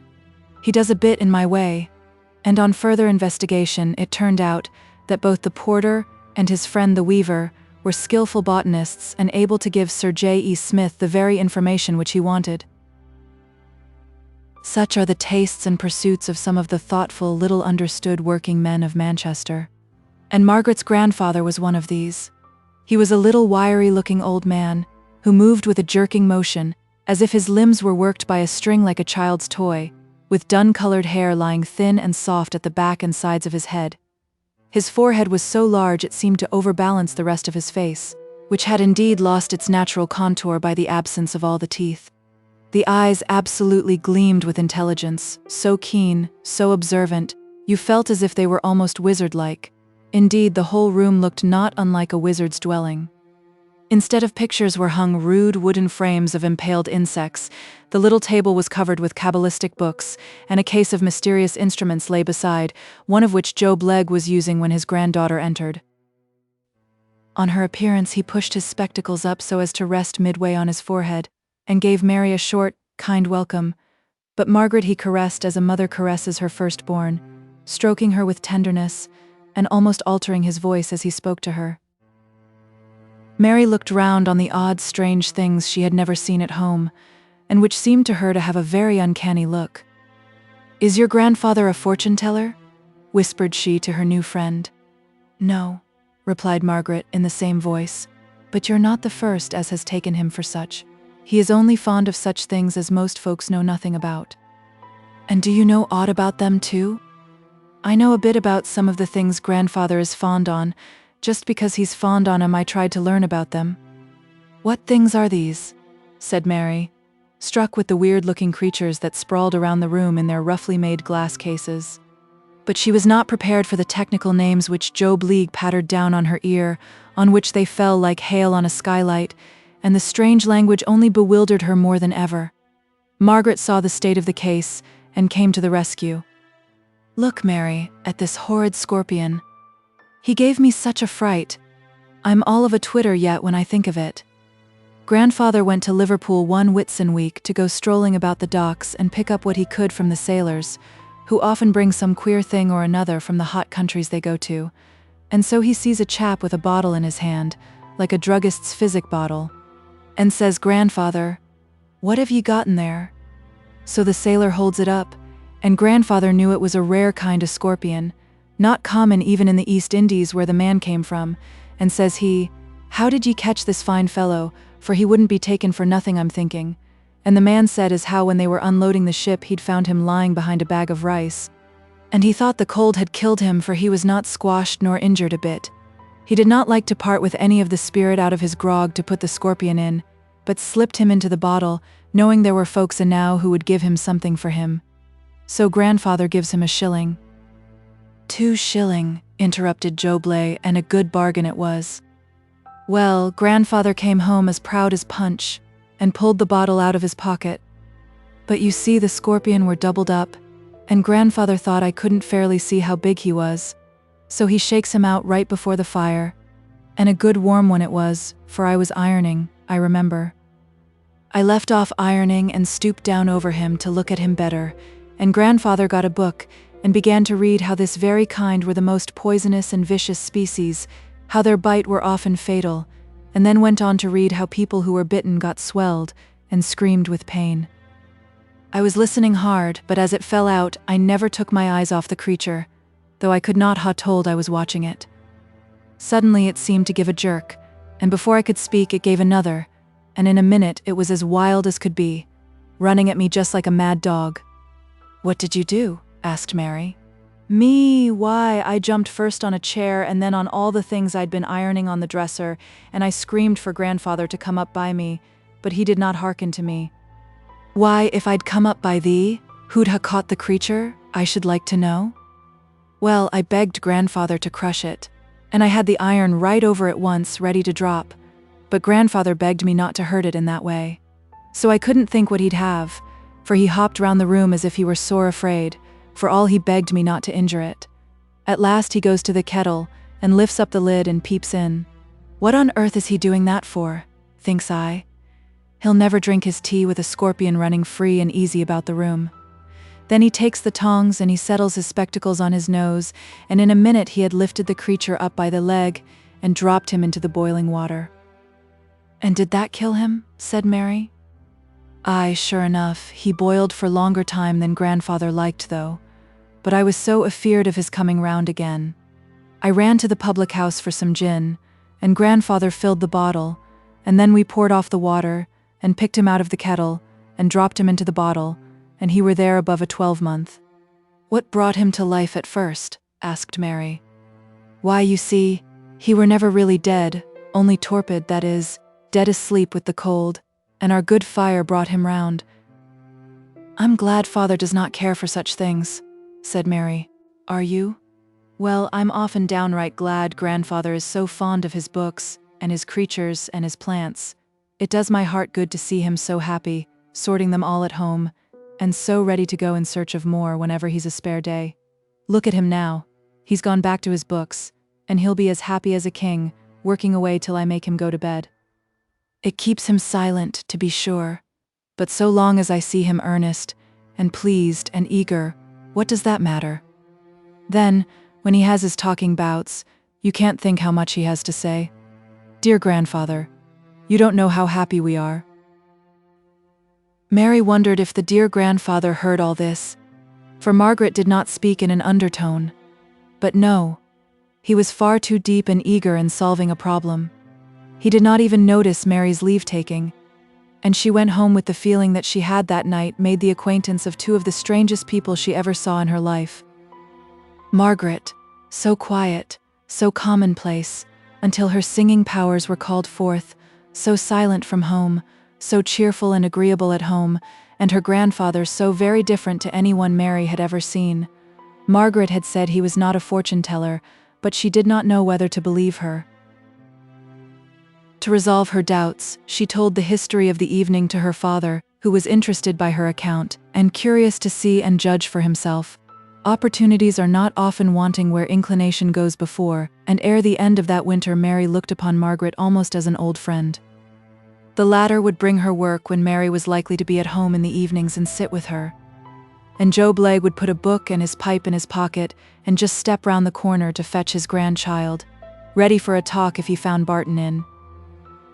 "he does a bit in my way," and on further investigation it turned out that both the porter and his friend the weaver were skillful botanists and able to give Sir J.E. Smith the very information which he wanted. Such are the tastes and pursuits of some of the thoughtful, little-understood working men of Manchester. And Margaret's grandfather was one of these. He was a little wiry-looking old man, who moved with a jerking motion, as if his limbs were worked by a string like a child's toy, with dun-colored hair lying thin and soft at the back and sides of his head. His forehead was so large it seemed to overbalance the rest of his face, which had indeed lost its natural contour by the absence of all the teeth. The eyes absolutely gleamed with intelligence, so keen, so observant, you felt as if they were almost wizard-like. Indeed, the whole room looked not unlike a wizard's dwelling. Instead of pictures were hung rude wooden frames of impaled insects, the little table was covered with cabalistic books, and a case of mysterious instruments lay beside, one of which Job Legh was using when his granddaughter entered. On her appearance he pushed his spectacles up so as to rest midway on his forehead, and gave Mary a short, kind welcome, But Margaret he caressed as a mother caresses her firstborn, stroking her with tenderness, and almost altering his voice as he spoke to her. Mary looked round on the odd, strange things she had never seen at home, and which seemed to her to have a very uncanny look. "Is your grandfather a fortune-teller?" whispered she to her new friend. "No," replied Margaret in the same voice, "but you're not the first as has taken him for such. He is only fond of such things as most folks know nothing about." "And do you know aught about them too?" "I know a bit about some of the things grandfather is fond on. Just because he's fond on 'em I tried to learn about them." "What things are these?" said Mary, struck with the weird-looking creatures that sprawled around the room in their roughly made glass cases. But she was not prepared for the technical names which Job Legh pattered down on her ear, on which they fell like hail on a skylight, and the strange language only bewildered her more than ever. Margaret saw the state of the case, and came to the rescue. "Look, Mary, at this horrid scorpion. He gave me such a fright. I'm all of a twitter yet when I think of it. Grandfather went to Liverpool one Whitsun week to go strolling about the docks and pick up what he could from the sailors, who often bring some queer thing or another from the hot countries they go to, and so he sees a chap with a bottle in his hand, like a druggist's physic bottle, and says, 'Grandfather, what have ye gotten there?' So the sailor holds it up, and grandfather knew it was a rare kind of scorpion, not common even in the East Indies where the man came from, and says he, 'How did ye catch this fine fellow, for he wouldn't be taken for nothing, I'm thinking.' And the man said as how when they were unloading the ship he'd found him lying behind a bag of rice, and he thought the cold had killed him, for he was not squashed nor injured a bit. He did not like to part with any of the spirit out of his grog to put the scorpion in, but slipped him into the bottle, knowing there were folks enow who would give him something for him. So grandfather gives him a shilling." "2 shilling," interrupted Job Legh, "and a good bargain it was. Well, grandfather came home as proud as Punch, and pulled the bottle out of his pocket. But you see the scorpion were doubled up, and grandfather thought I couldn't fairly see how big he was, so he shakes him out right before the fire, and a good warm one it was, for I was ironing, I remember. I left off ironing and stooped down over him to look at him better, and grandfather got a book and began to read how this very kind were the most poisonous and vicious species, how their bite were often fatal, and then went on to read how people who were bitten got swelled and screamed with pain. I was listening hard, but as it fell out, I never took my eyes off the creature, though I could not ha' told I was watching it. Suddenly it seemed to give a jerk, and before I could speak it gave another, and in a minute it was as wild as could be, running at me just like a mad dog." "What did you do?" asked Mary. "Me, why, I jumped first on a chair and then on all the things I'd been ironing on the dresser, and I screamed for grandfather to come up by me, but he did not hearken to me." "Why, if I'd come up by thee, who'd ha' caught the creature, I should like to know?" "Well, I begged grandfather to crush it, and I had the iron right over it once, ready to drop, but grandfather begged me not to hurt it in that way. So I couldn't think what he'd have, for he hopped round the room as if he were sore afraid, for all he begged me not to injure it. At last he goes to the kettle, and lifts up the lid and peeps in. What on earth is he doing that for, thinks I? He'll never drink his tea with a scorpion running free and easy about the room. Then he takes the tongs and he settles his spectacles on his nose, and in a minute he had lifted the creature up by the leg and dropped him into the boiling water." "And did that kill him?" said Mary. "Aye, sure enough, he boiled for longer time than grandfather liked though, but I was so afeard of his coming round again. I ran to the public house for some gin, and grandfather filled the bottle, and then we poured off the water, and picked him out of the kettle, and dropped him into the bottle, and he were there above a 12-month. "What brought him to life at first?" asked Mary. "Why, you see, he were never really dead, only torpid, that is, dead asleep with the cold, and our good fire brought him round." "I'm glad father does not care for such things," said Mary. "Are you?" "Well, I'm often downright glad grandfather is so fond of his books, and his creatures, and his plants. It does my heart good to see him so happy, sorting them all at home, and so ready to go in search of more whenever he's a spare day. Look at him now. He's gone back to his books, and he'll be as happy as a king, working away till I make him go to bed. It keeps him silent, to be sure, but so long as I see him earnest, and pleased and eager, what does that matter? Then, when he has his talking bouts, you can't think how much he has to say. Dear grandfather, you don't know how happy we are. Mary wondered if the dear grandfather heard all this, for Margaret did not speak in an undertone. But no, he was far too deep and eager in solving a problem. He did not even notice Mary's leave-taking, and she went home with the feeling that she had that night made the acquaintance of two of the strangest people she ever saw in her life. Margaret, so quiet, so commonplace, until her singing powers were called forth, so silent from home, so cheerful and agreeable at home, and her grandfather so very different to anyone Mary had ever seen. Margaret had said he was not a fortune-teller, but she did not know whether to believe her. To resolve her doubts, she told the history of the evening to her father, who was interested by her account, and curious to see and judge for himself. Opportunities are not often wanting where inclination goes before, and ere the end of that winter Mary looked upon Margaret almost as an old friend. The latter would bring her work when Mary was likely to be at home in the evenings and sit with her. And Joe Blagg would put a book and his pipe in his pocket and just step round the corner to fetch his grandchild, ready for a talk if he found Barton in,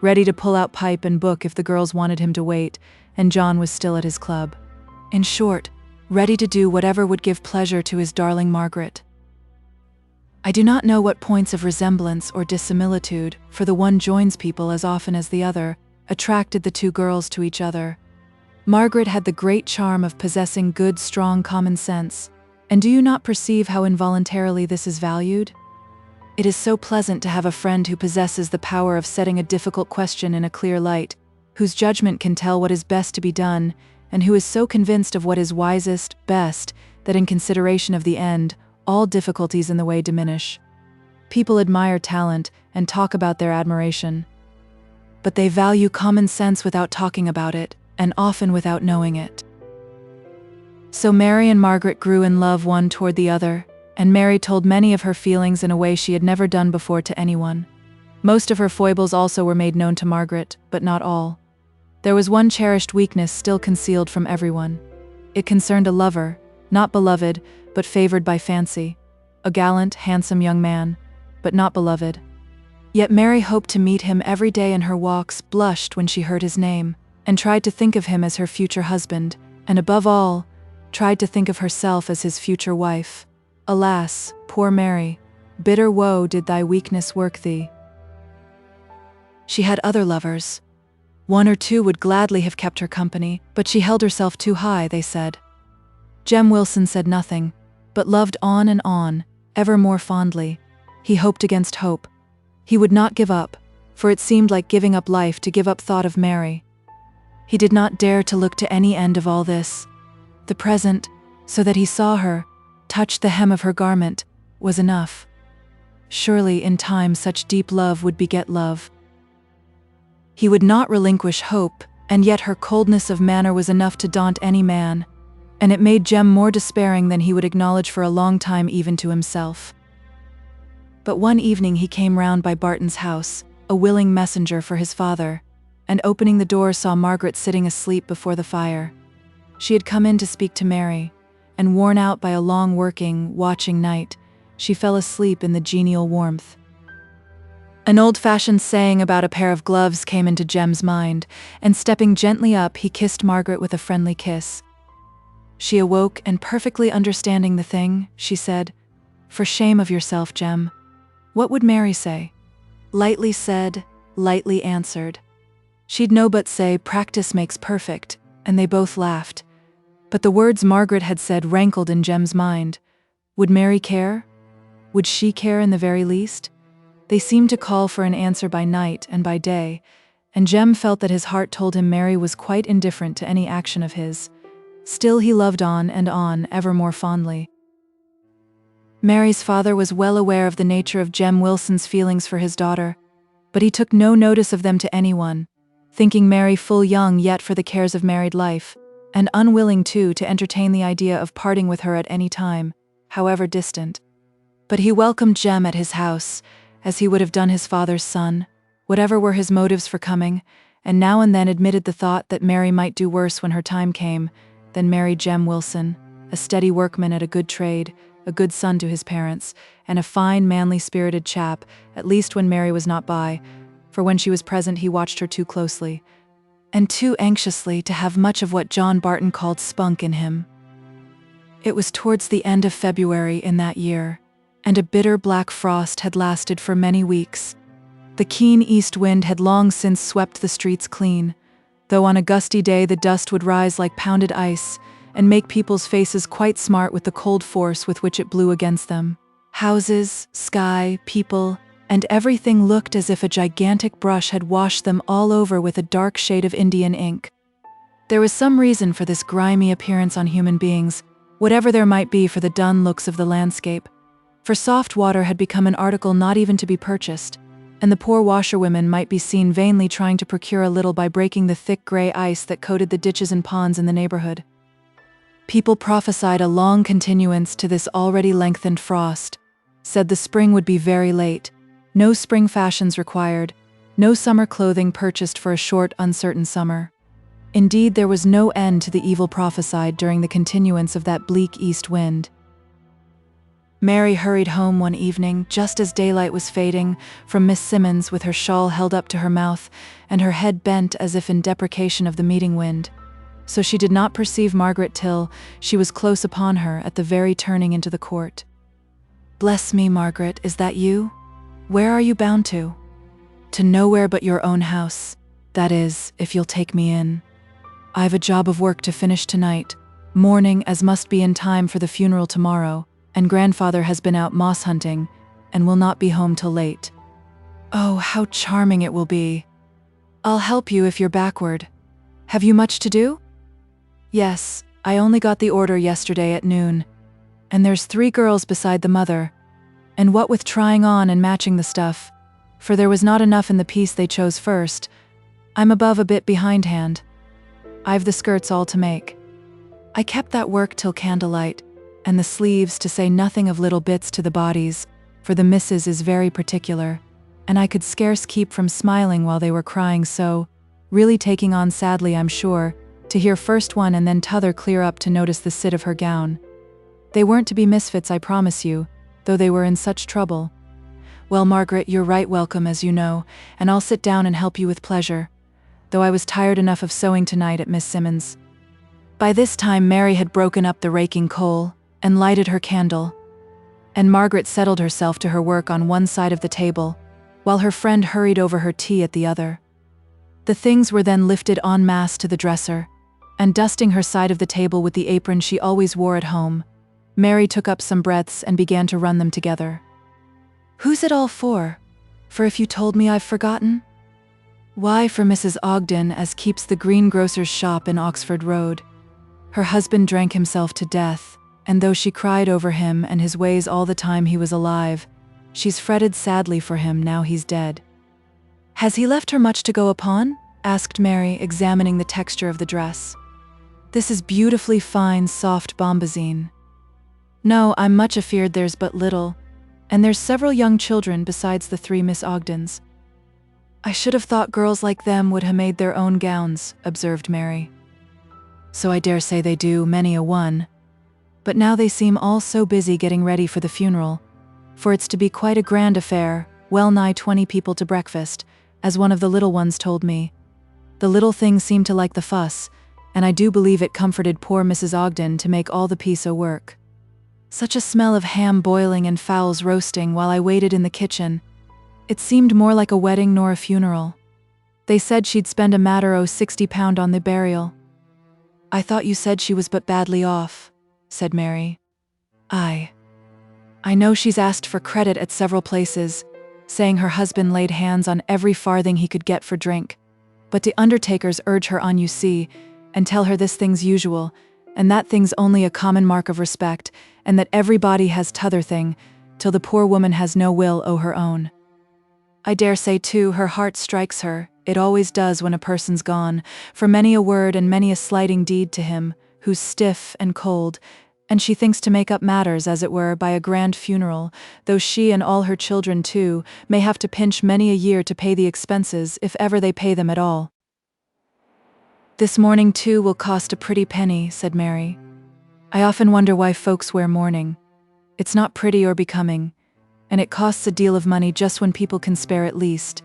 ready to pull out pipe and book if the girls wanted him to wait and John was still at his club. In short, ready to do whatever would give pleasure to his darling Margaret. I do not know what points of resemblance or dissimilitude, for the one joins people as often as the other, attracted the two girls to each other. Margaret had the great charm of possessing good, strong common sense, and do you not perceive how involuntarily this is valued? It is so pleasant to have a friend who possesses the power of setting a difficult question in a clear light, whose judgment can tell what is best to be done, and who is so convinced of what is wisest, best, that in consideration of the end, all difficulties in the way diminish. People admire talent and talk about their admiration, but they value common sense without talking about it, and often without knowing it. So Mary and Margaret grew in love one toward the other, and Mary told many of her feelings in a way she had never done before to anyone. Most of her foibles also were made known to Margaret, but not all. There was one cherished weakness still concealed from everyone. It concerned a lover, not beloved, but favored by fancy, a gallant, handsome young man, but not beloved. Yet Mary hoped to meet him every day in her walks, blushed when she heard his name, and tried to think of him as her future husband, and above all, tried to think of herself as his future wife. Alas, poor Mary, bitter woe did thy weakness work thee. She had other lovers. One or two would gladly have kept her company, but she held herself too high, they said. Jem Wilson said nothing, but loved on and on, ever more fondly. He hoped against hope. He would not give up, for it seemed like giving up life to give up thought of Mary. He did not dare to look to any end of all this. The present, so that he saw her, touched the hem of her garment, was enough. Surely in time such deep love would beget love. He would not relinquish hope, and yet her coldness of manner was enough to daunt any man, and it made Jem more despairing than he would acknowledge for a long time even to himself. But one evening he came round by Barton's house, a willing messenger for his father, and opening the door saw Margaret sitting asleep before the fire. She had come in to speak to Mary, and worn out by a long working, watching night, she fell asleep in the genial warmth. An old-fashioned saying about a pair of gloves came into Jem's mind, and stepping gently up he kissed Margaret with a friendly kiss. She awoke, and perfectly understanding the thing, she said, "For shame of yourself, Jem. What would Mary say?" Lightly said, lightly answered. She'd no but say, "Practice makes perfect," and they both laughed. But the words Margaret had said rankled in Jem's mind. Would Mary care? Would she care in the very least? They seemed to call for an answer by night and by day, and Jem felt that his heart told him Mary was quite indifferent to any action of his. Still he loved on and on, ever more fondly. Mary's father was well aware of the nature of Jem Wilson's feelings for his daughter, but he took no notice of them to anyone, thinking Mary full young yet for the cares of married life, and unwilling too to entertain the idea of parting with her at any time, however distant. But he welcomed Jem at his house, as he would have done his father's son, whatever were his motives for coming, and now and then admitted the thought that Mary might do worse when her time came, then married Jem Wilson, a steady workman at a good trade, a good son to his parents, and a fine, manly-spirited chap, at least when Mary was not by, for when she was present he watched her too closely, and too anxiously to have much of what John Barton called spunk in him. It was towards the end of February in that year, and a bitter black frost had lasted for many weeks. The keen east wind had long since swept the streets clean, though on a gusty day the dust would rise like pounded ice, and make people's faces quite smart with the cold force with which it blew against them. Houses, sky, people, and everything looked as if a gigantic brush had washed them all over with a dark shade of Indian ink. There was some reason for this grimy appearance on human beings, whatever there might be for the dun looks of the landscape, for soft water had become an article not even to be purchased, and the poor washerwomen might be seen vainly trying to procure a little by breaking the thick gray ice that coated the ditches and ponds in the neighborhood. People prophesied a long continuance to this already lengthened frost, said the spring would be very late, no spring fashions required, no summer clothing purchased for a short, uncertain summer. Indeed, there was no end to the evil prophesied during the continuance of that bleak east wind. Mary hurried home one evening, just as daylight was fading, from Miss Simmons with her shawl held up to her mouth and her head bent as if in deprecation of the meeting wind. So she did not perceive Margaret till she was close upon her at the very turning into the court. "Bless me, Margaret, is that you? Where are you bound to?" "To nowhere but your own house. That is, if you'll take me in. I've a job of work to finish tonight, mourning as must be in time for the funeral tomorrow, and grandfather has been out moss hunting, and will not be home till late. Oh, how charming it will be! I'll help you if you're backward. Have you much to do?" "Yes, I only got the order yesterday at noon, and there's 3 girls beside the mother, and what with trying on and matching the stuff, for there was not enough in the piece they chose first, I'm above a bit behindhand. I've the skirts all to make. I kept that work till candlelight, and the sleeves, to say nothing of little bits to the bodies, for the missus is very particular, and I could scarce keep from smiling while they were crying so, really taking on sadly, I'm sure, to hear first one and then t'other clear up to notice the sit of her gown. They weren't to be misfits, I promise you, though they were in such trouble. Well, Margaret, you're right welcome, as you know, and I'll sit down and help you with pleasure, though I was tired enough of sewing tonight at Miss Simmons." By this time Mary had broken up the raking coal, and lighted her candle, and Margaret settled herself to her work on one side of the table, while her friend hurried over her tea at the other. The things were then lifted en masse to the dresser, and dusting her side of the table with the apron she always wore at home, Mary took up some breadths and began to run them together. "Who's it all for? For if you told me I've forgotten?" "Why, for Mrs. Ogden, as keeps the greengrocer's shop in Oxford Road. Her husband drank himself to death, and though she cried over him and his ways all the time he was alive, she's fretted sadly for him now he's dead." "Has he left her much to go upon?" asked Mary, examining the texture of the dress. "This is beautifully fine, soft bombazine." "No, I'm much afeard there's but little, and there's several young children besides the 3 Miss Ogdens." "I should have thought girls like them would ha' made their own gowns," observed Mary. "So I dare say they do, many a one. But now they seem all so busy getting ready for the funeral, for it's to be quite a grand affair, well nigh 20 people to breakfast, as one of the little ones told me. The little things seemed to like the fuss, and I do believe it comforted poor Mrs. Ogden to make all the piece o' work. Such a smell of ham boiling and fowls roasting while I waited in the kitchen. It seemed more like a wedding nor a funeral. They said she'd spend a matter o' £60 on the burial." "I thought you said she was but badly off," said Mary. "Aye. I know she's asked for credit at several places, saying her husband laid hands on every farthing he could get for drink. But the undertakers urge her on, you see, and tell her this thing's usual, and that thing's only a common mark of respect, and that everybody has t'other thing, till the poor woman has no will o' her own. I dare say, too, her heart strikes her, it always does when a person's gone, for many a word and many a slighting deed to him, who's stiff and cold, and she thinks to make up matters, as it were, by a grand funeral, though she and all her children, too, may have to pinch many a year to pay the expenses, if ever they pay them at all." This mourning too will cost a pretty penny, said Mary. I often wonder why folks wear mourning. It's not pretty or becoming, and it costs a deal of money just when people can spare it least.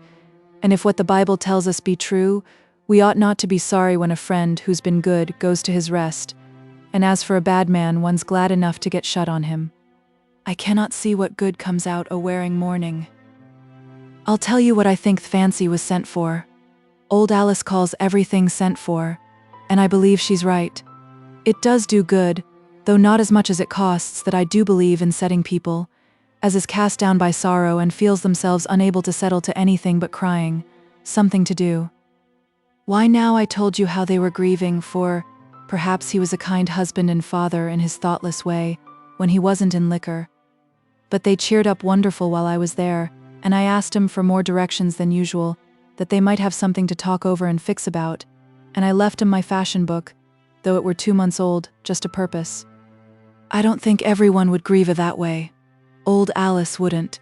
And if what the Bible tells us be true, we ought not to be sorry when a friend who's been good goes to his rest, and as for a bad man, one's glad enough to get shut on him. I cannot see what good comes out o' wearing mourning. I'll tell you what I think fancy was sent for. Old Alice calls everything sent for, and I believe she's right. It does do good, though not as much as it costs, that I do believe in setting people, as is cast down by sorrow and feels themselves unable to settle to anything but crying, something to do. Why now I told you how they were grieving, for perhaps he was a kind husband and father in his thoughtless way, when he wasn't in liquor. But they cheered up wonderful while I was there, and I asked 'em for more directions than usual, that they might have something to talk over and fix about, and I left 'em my fashion book, though it were 2 months old, just a purpose. I don't think everyone would grieve that way. Old Alice wouldn't.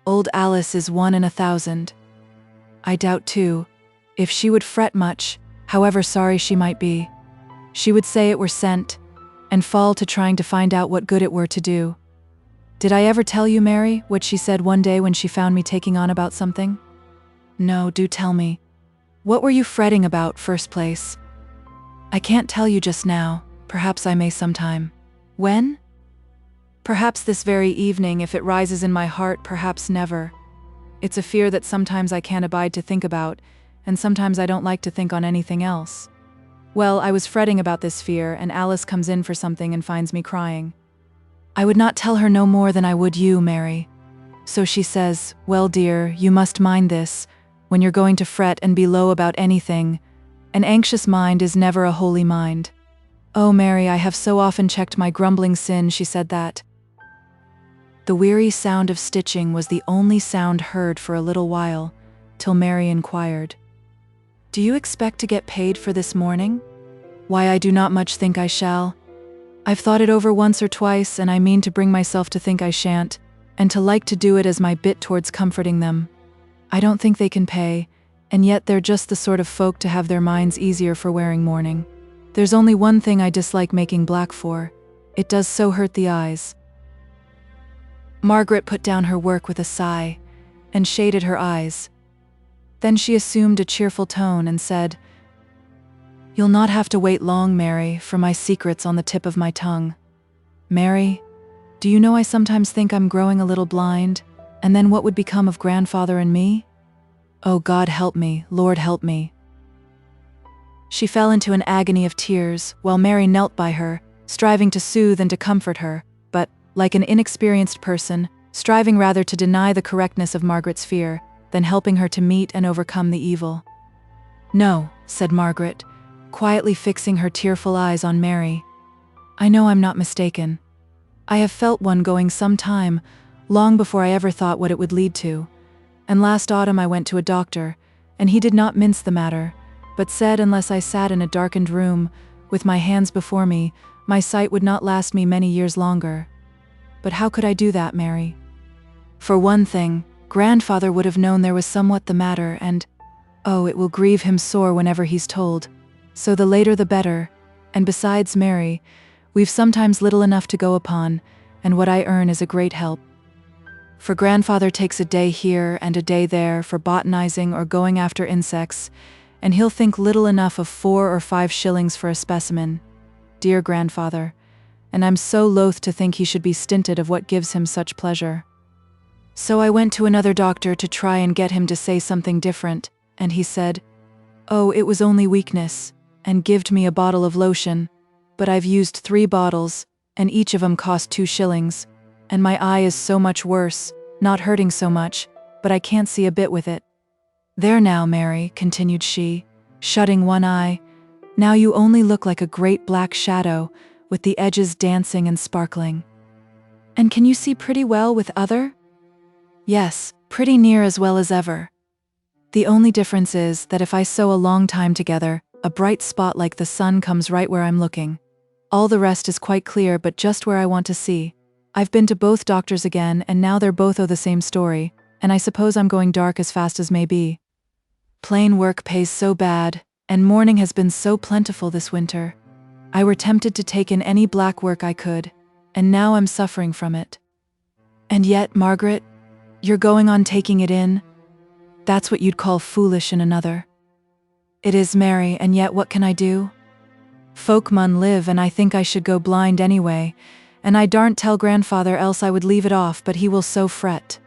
Old Alice is 1 in 1,000. I doubt, too, if she would fret much, however sorry she might be. She would say it were sent, and fall to trying to find out what good it were to do. Did I ever tell you, Mary, what she said one day when she found me taking on about something? No, do tell me. What were you fretting about, first place? I can't tell you just now, perhaps I may sometime. When? Perhaps this very evening, if it rises in my heart, perhaps never. It's a fear that sometimes I can't abide to think about, and sometimes I don't like to think on anything else. Well, I was fretting about this fear, and Alice comes in for something and finds me crying. I would not tell her no more than I would you, Mary. So she says, well, dear, you must mind this, when you're going to fret and be low about anything. An anxious mind is never a holy mind. Oh, Mary, I have so often checked my grumbling sin, she said that. The weary sound of stitching was the only sound heard for a little while, till Mary inquired, do you expect to get paid for this morning? Why, I do not much think I shall. I've thought it over once or twice, and I mean to bring myself to think I shan't, and to like to do it as my bit towards comforting them. I don't think they can pay, and yet they're just the sort of folk to have their minds easier for wearing mourning. There's only one thing I dislike making black for. It does so hurt the eyes. Margaret put down her work with a sigh, and shaded her eyes. Then she assumed a cheerful tone and said, You'll not have to wait long, Mary, for my secret's on the tip of my tongue. Mary, do you know I sometimes think I'm growing a little blind, and then what would become of grandfather and me? Oh, God help me, Lord help me. She fell into an agony of tears, while Mary knelt by her, striving to soothe and to comfort her, but, like an inexperienced person, striving rather to deny the correctness of Margaret's fear, than helping her to meet and overcome the evil. No, said Margaret, quietly fixing her tearful eyes on Mary. I know I'm not mistaken. I have felt one going some time, long before I ever thought what it would lead to. And last autumn I went to a doctor, and he did not mince the matter, but said unless I sat in a darkened room, with my hands before me, my sight would not last me many years longer. But how could I do that, Mary? For one thing, grandfather would have known there was somewhat the matter, and, oh, it will grieve him sore whenever he's told. So the later the better, and besides, Mary, we've sometimes little enough to go upon, and what I earn is a great help. For grandfather takes a day here and a day there for botanizing or going after insects, and he'll think little enough of 4 or 5 shillings for a specimen. Dear grandfather, and I'm so loath to think he should be stinted of what gives him such pleasure. So I went to another doctor to try and get him to say something different, and he said, oh, it was only weakness, and gived me a bottle of lotion, but I've used 3 bottles, and each of 'em cost 2 shillings, and my eye is so much worse, not hurting so much, but I can't see a bit with it. There now, Mary, continued she, shutting one eye, now you only look like a great black shadow, with the edges dancing and sparkling. And can you see pretty well with other? Yes, pretty near as well as ever. The only difference is that if I sew a long time together, a bright spot like the sun comes right where I'm looking. All the rest is quite clear, but just where I want to see. I've been to both doctors again, and now they're both o' the same story, and I suppose I'm going dark as fast as may be. Plain work pays so bad, and mourning has been so plentiful this winter. I were tempted to take in any black work I could, and now I'm suffering from it. And yet, Margaret, you're going on taking it in? That's what you'd call foolish in another. It is, Mary, and yet what can I do? Folk mun live, and I think I should go blind anyway, and I daren't tell grandfather, else I would leave it off, but he will so fret.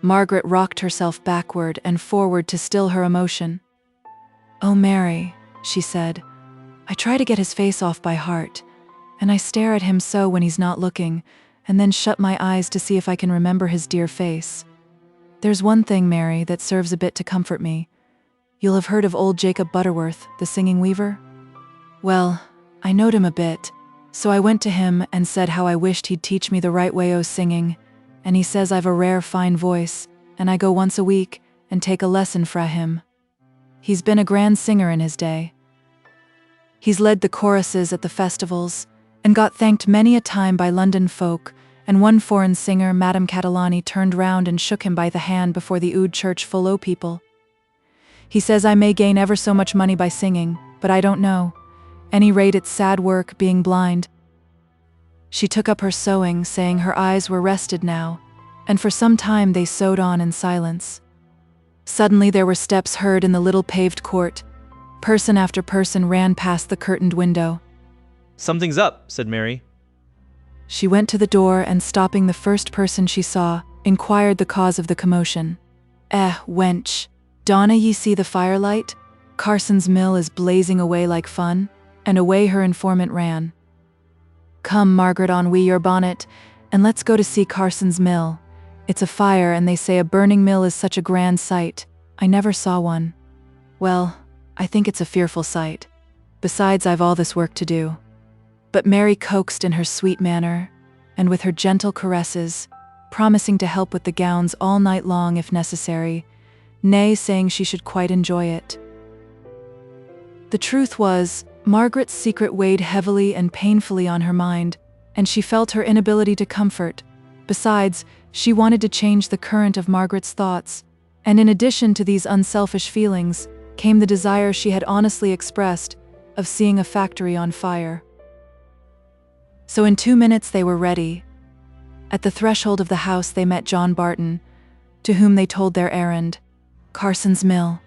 Margaret rocked herself backward and forward to still her emotion. Oh, Mary, she said, I try to get his face off by heart, and I stare at him so when he's not looking, and then shut my eyes to see if I can remember his dear face. There's one thing, Mary, that serves a bit to comfort me. You'll have heard of old Jacob Butterworth, the singing weaver? Well, I knowed him a bit, so I went to him and said how I wished he'd teach me the right way o' singing, and he says I've a rare fine voice, and I go once a week and take a lesson fra him. He's been a grand singer in his day. He's led the choruses at the festivals, and got thanked many a time by London folk, and one foreign singer, Madame Catalani, turned round and shook him by the hand before the Oud church full o' people. He says I may gain ever so much money by singing, but I don't know. Any rate, it's sad work, being blind. She took up her sewing, saying her eyes were rested now, and for some time they sewed on in silence. Suddenly there were steps heard in the little paved court. Person after person ran past the curtained window. Something's up, said Mary. She went to the door and, stopping the first person she saw, inquired the cause of the commotion. Wench, donna ye see the firelight? Carson's mill is blazing away like fun, and away her informant ran. Come, Margaret, on wi' your bonnet, and let's go to see Carson's mill. It's a fire, and they say a burning mill is such a grand sight. I never saw one. Well, I think it's a fearful sight. Besides, I've all this work to do. But Mary coaxed in her sweet manner, and with her gentle caresses, promising to help with the gowns all night long if necessary, nay, saying she should quite enjoy it. The truth was, Margaret's secret weighed heavily and painfully on her mind, and she felt her inability to comfort. Besides, she wanted to change the current of Margaret's thoughts, and in addition to these unselfish feelings, came the desire she had honestly expressed of seeing a factory on fire. So in 2 minutes they were ready. At the threshold of the house they met John Barton, to whom they told their errand. Carson's mill.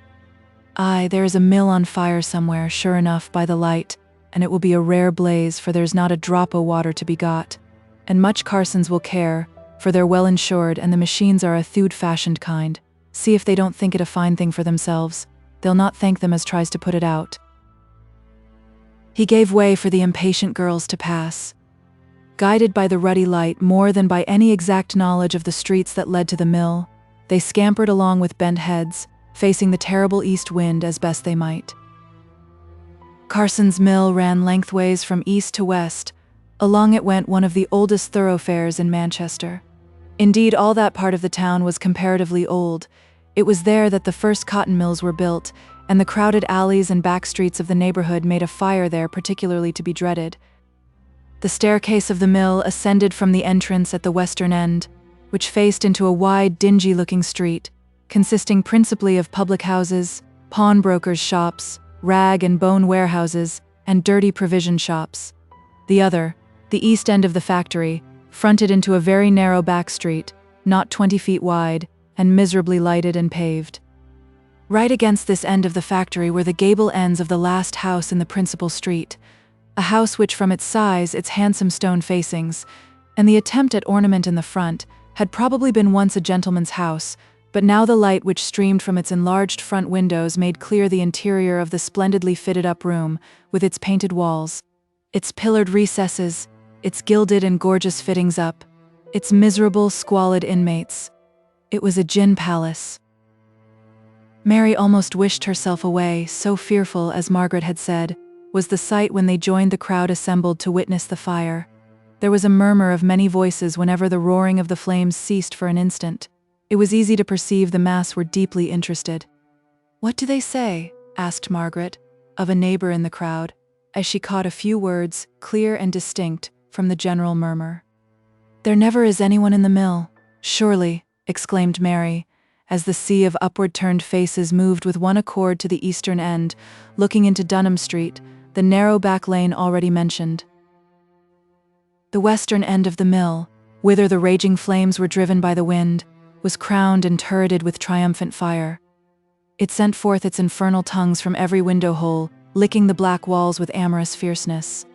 Aye, there is a mill on fire somewhere, sure enough, by the light, and it will be a rare blaze, for there's not a drop o' water to be got. And much Carsons will care, for they're well insured, and the machines are a theud-fashioned kind. See if they don't think it a fine thing for themselves. They'll not thank them as tries to put it out. He gave way for the impatient girls to pass. Guided by the ruddy light more than by any exact knowledge of the streets that led to the mill, they scampered along with bent heads, facing the terrible east wind as best they might. Carson's mill ran lengthways from east to west. Along it went one of the oldest thoroughfares in Manchester. Indeed, all that part of the town was comparatively old. It was there that the first cotton mills were built, and the crowded alleys and back streets of the neighborhood made a fire there particularly to be dreaded. The staircase of the mill ascended from the entrance at the western end, which faced into a wide, dingy-looking street, consisting principally of public houses, pawnbrokers' shops, rag and bone warehouses, and dirty provision shops. The other, the east end of the factory, fronted into a very narrow back street, not 20 feet wide, and miserably lighted and paved. Right against this end of the factory were the gable ends of the last house in the principal street, a house which, from its size, its handsome stone facings, and the attempt at ornament in the front, had probably been once a gentleman's house, but now the light which streamed from its enlarged front windows made clear the interior of the splendidly fitted-up room, with its painted walls, its pillared recesses, its gilded and gorgeous fittings-up, its miserable, squalid inmates. It was a gin palace. Mary almost wished herself away, so fearful, as Margaret had said, was the sight when they joined the crowd assembled to witness the fire. There was a murmur of many voices whenever the roaring of the flames ceased for an instant. It was easy to perceive the mass were deeply interested. "What do they say?" asked Margaret, of a neighbor in the crowd, as she caught a few words, clear and distinct, from the general murmur. "There never is anyone in the mill, surely," exclaimed Mary, as the sea of upward-turned faces moved with one accord to the eastern end, looking into Dunham Street, the narrow back lane already mentioned. The western end of the mill, whither the raging flames were driven by the wind, was crowned and turreted with triumphant fire. It sent forth its infernal tongues from every window hole, licking the black walls with amorous fierceness.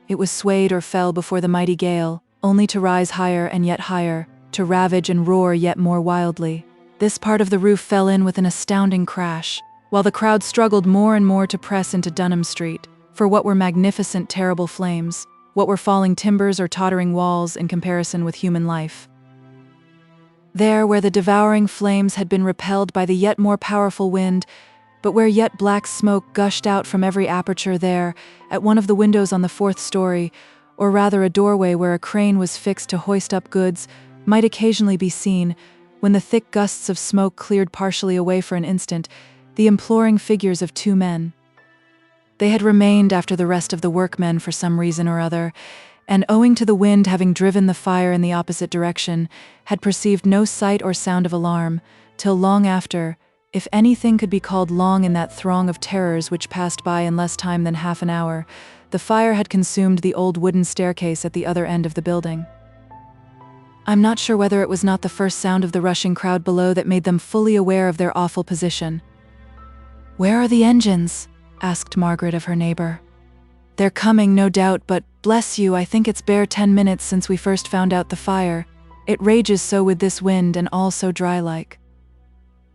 It was swayed or fell before the mighty gale, only to rise higher and yet higher, to ravage and roar yet more wildly. This part of the roof fell in with an astounding crash, while the crowd struggled more and more to press into Dunham Street, for what were magnificent, terrible flames, what were falling timbers or tottering walls in comparison with human life. There, where the devouring flames had been repelled by the yet more powerful wind, but where yet black smoke gushed out from every aperture there, at one of the windows on the 4th story, or rather a doorway where a crane was fixed to hoist up goods, might occasionally be seen, when the thick gusts of smoke cleared partially away for an instant, the imploring figures of 2 men. They had remained after the rest of the workmen for some reason or other, and owing to the wind having driven the fire in the opposite direction, had perceived no sight or sound of alarm, till long after, if anything could be called long in that throng of terrors which passed by in less time than half an hour, the fire had consumed the old wooden staircase at the other end of the building. I'm not sure whether it was not the first sound of the rushing crowd below that made them fully aware of their awful position. "Where are the engines?" asked Margaret of her neighbor. "They're coming, no doubt, but, bless you, I think it's bare 10 minutes since we first found out the fire. It rages so with this wind, and all so dry-like."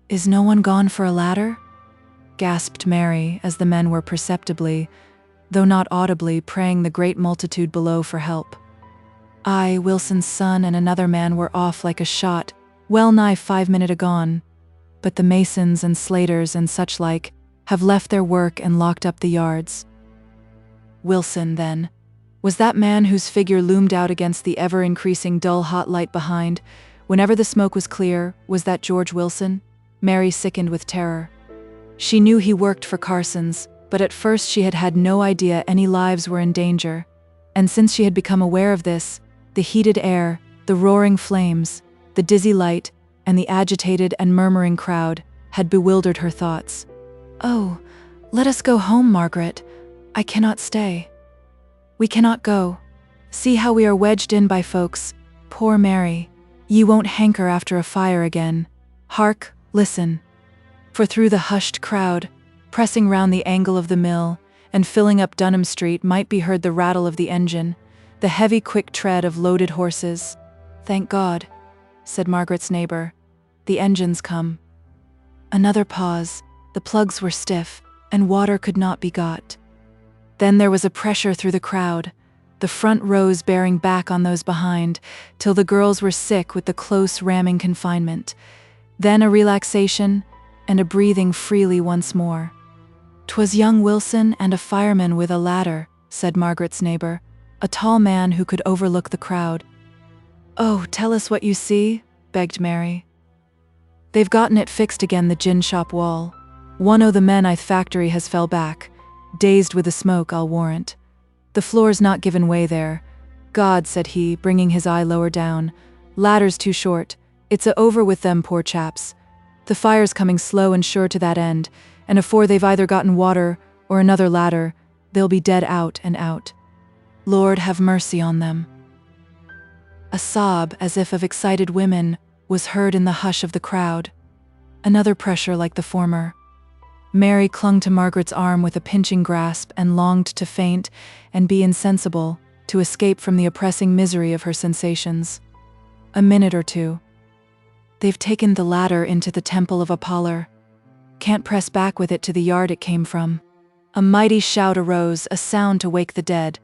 "Is no one gone for a ladder?" gasped Mary, as the men were perceptibly, though not audibly, praying the great multitude below for help. "I, Wilson's son, and another man were off like a shot, well nigh 5 minutes agone, but the masons and slaters and such like have left their work and locked up the yards." Wilson, then, was that man whose figure loomed out against the ever-increasing dull hot light behind, whenever the smoke was clear? Was that George Wilson? Mary sickened with terror. She knew he worked for Carson's, but at first she had had no idea any lives were in danger, and since she had become aware of this, the heated air, the roaring flames, the dizzy light, and the agitated and murmuring crowd had bewildered her thoughts. "Oh, let us go home, Margaret. I cannot stay." "We cannot go. See how we are wedged in by folks. Poor Mary. Ye won't hanker after a fire again. Hark, listen." For through the hushed crowd, pressing round the angle of the mill, and filling up Dunham Street, might be heard the rattle of the engine, the heavy quick tread of loaded horses. "Thank God," said Margaret's neighbor. "The engine's come." Another pause. The plugs were stiff, and water could not be got. Then there was a pressure through the crowd, the front rows bearing back on those behind, till the girls were sick with the close ramming confinement. Then a relaxation, and a breathing freely once more. "'Twas young Wilson and a fireman with a ladder," said Margaret's neighbor, a tall man who could overlook the crowd. "Oh, tell us what you see," begged Mary. "They've gotten it fixed again, the gin shop wall. One o' the men I' th' factory has fell back, dazed with the smoke, I'll warrant. The floor's not given way there. God," said he, bringing his eye lower down, "ladder's too short. It's over with them poor chaps. The fire's coming slow and sure to that end, and afore they've either gotten water or another ladder, they'll be dead out and out. Lord have mercy on them." A sob, as if of excited women, was heard in the hush of the crowd. Another pressure like the former. Mary clung to Margaret's arm with a pinching grasp and longed to faint and be insensible, to escape from the oppressing misery of her sensations. A minute or two. "They've taken the ladder into the temple of Apollo. Can't press back with it to the yard it came from." A mighty shout arose, a sound to wake the dead.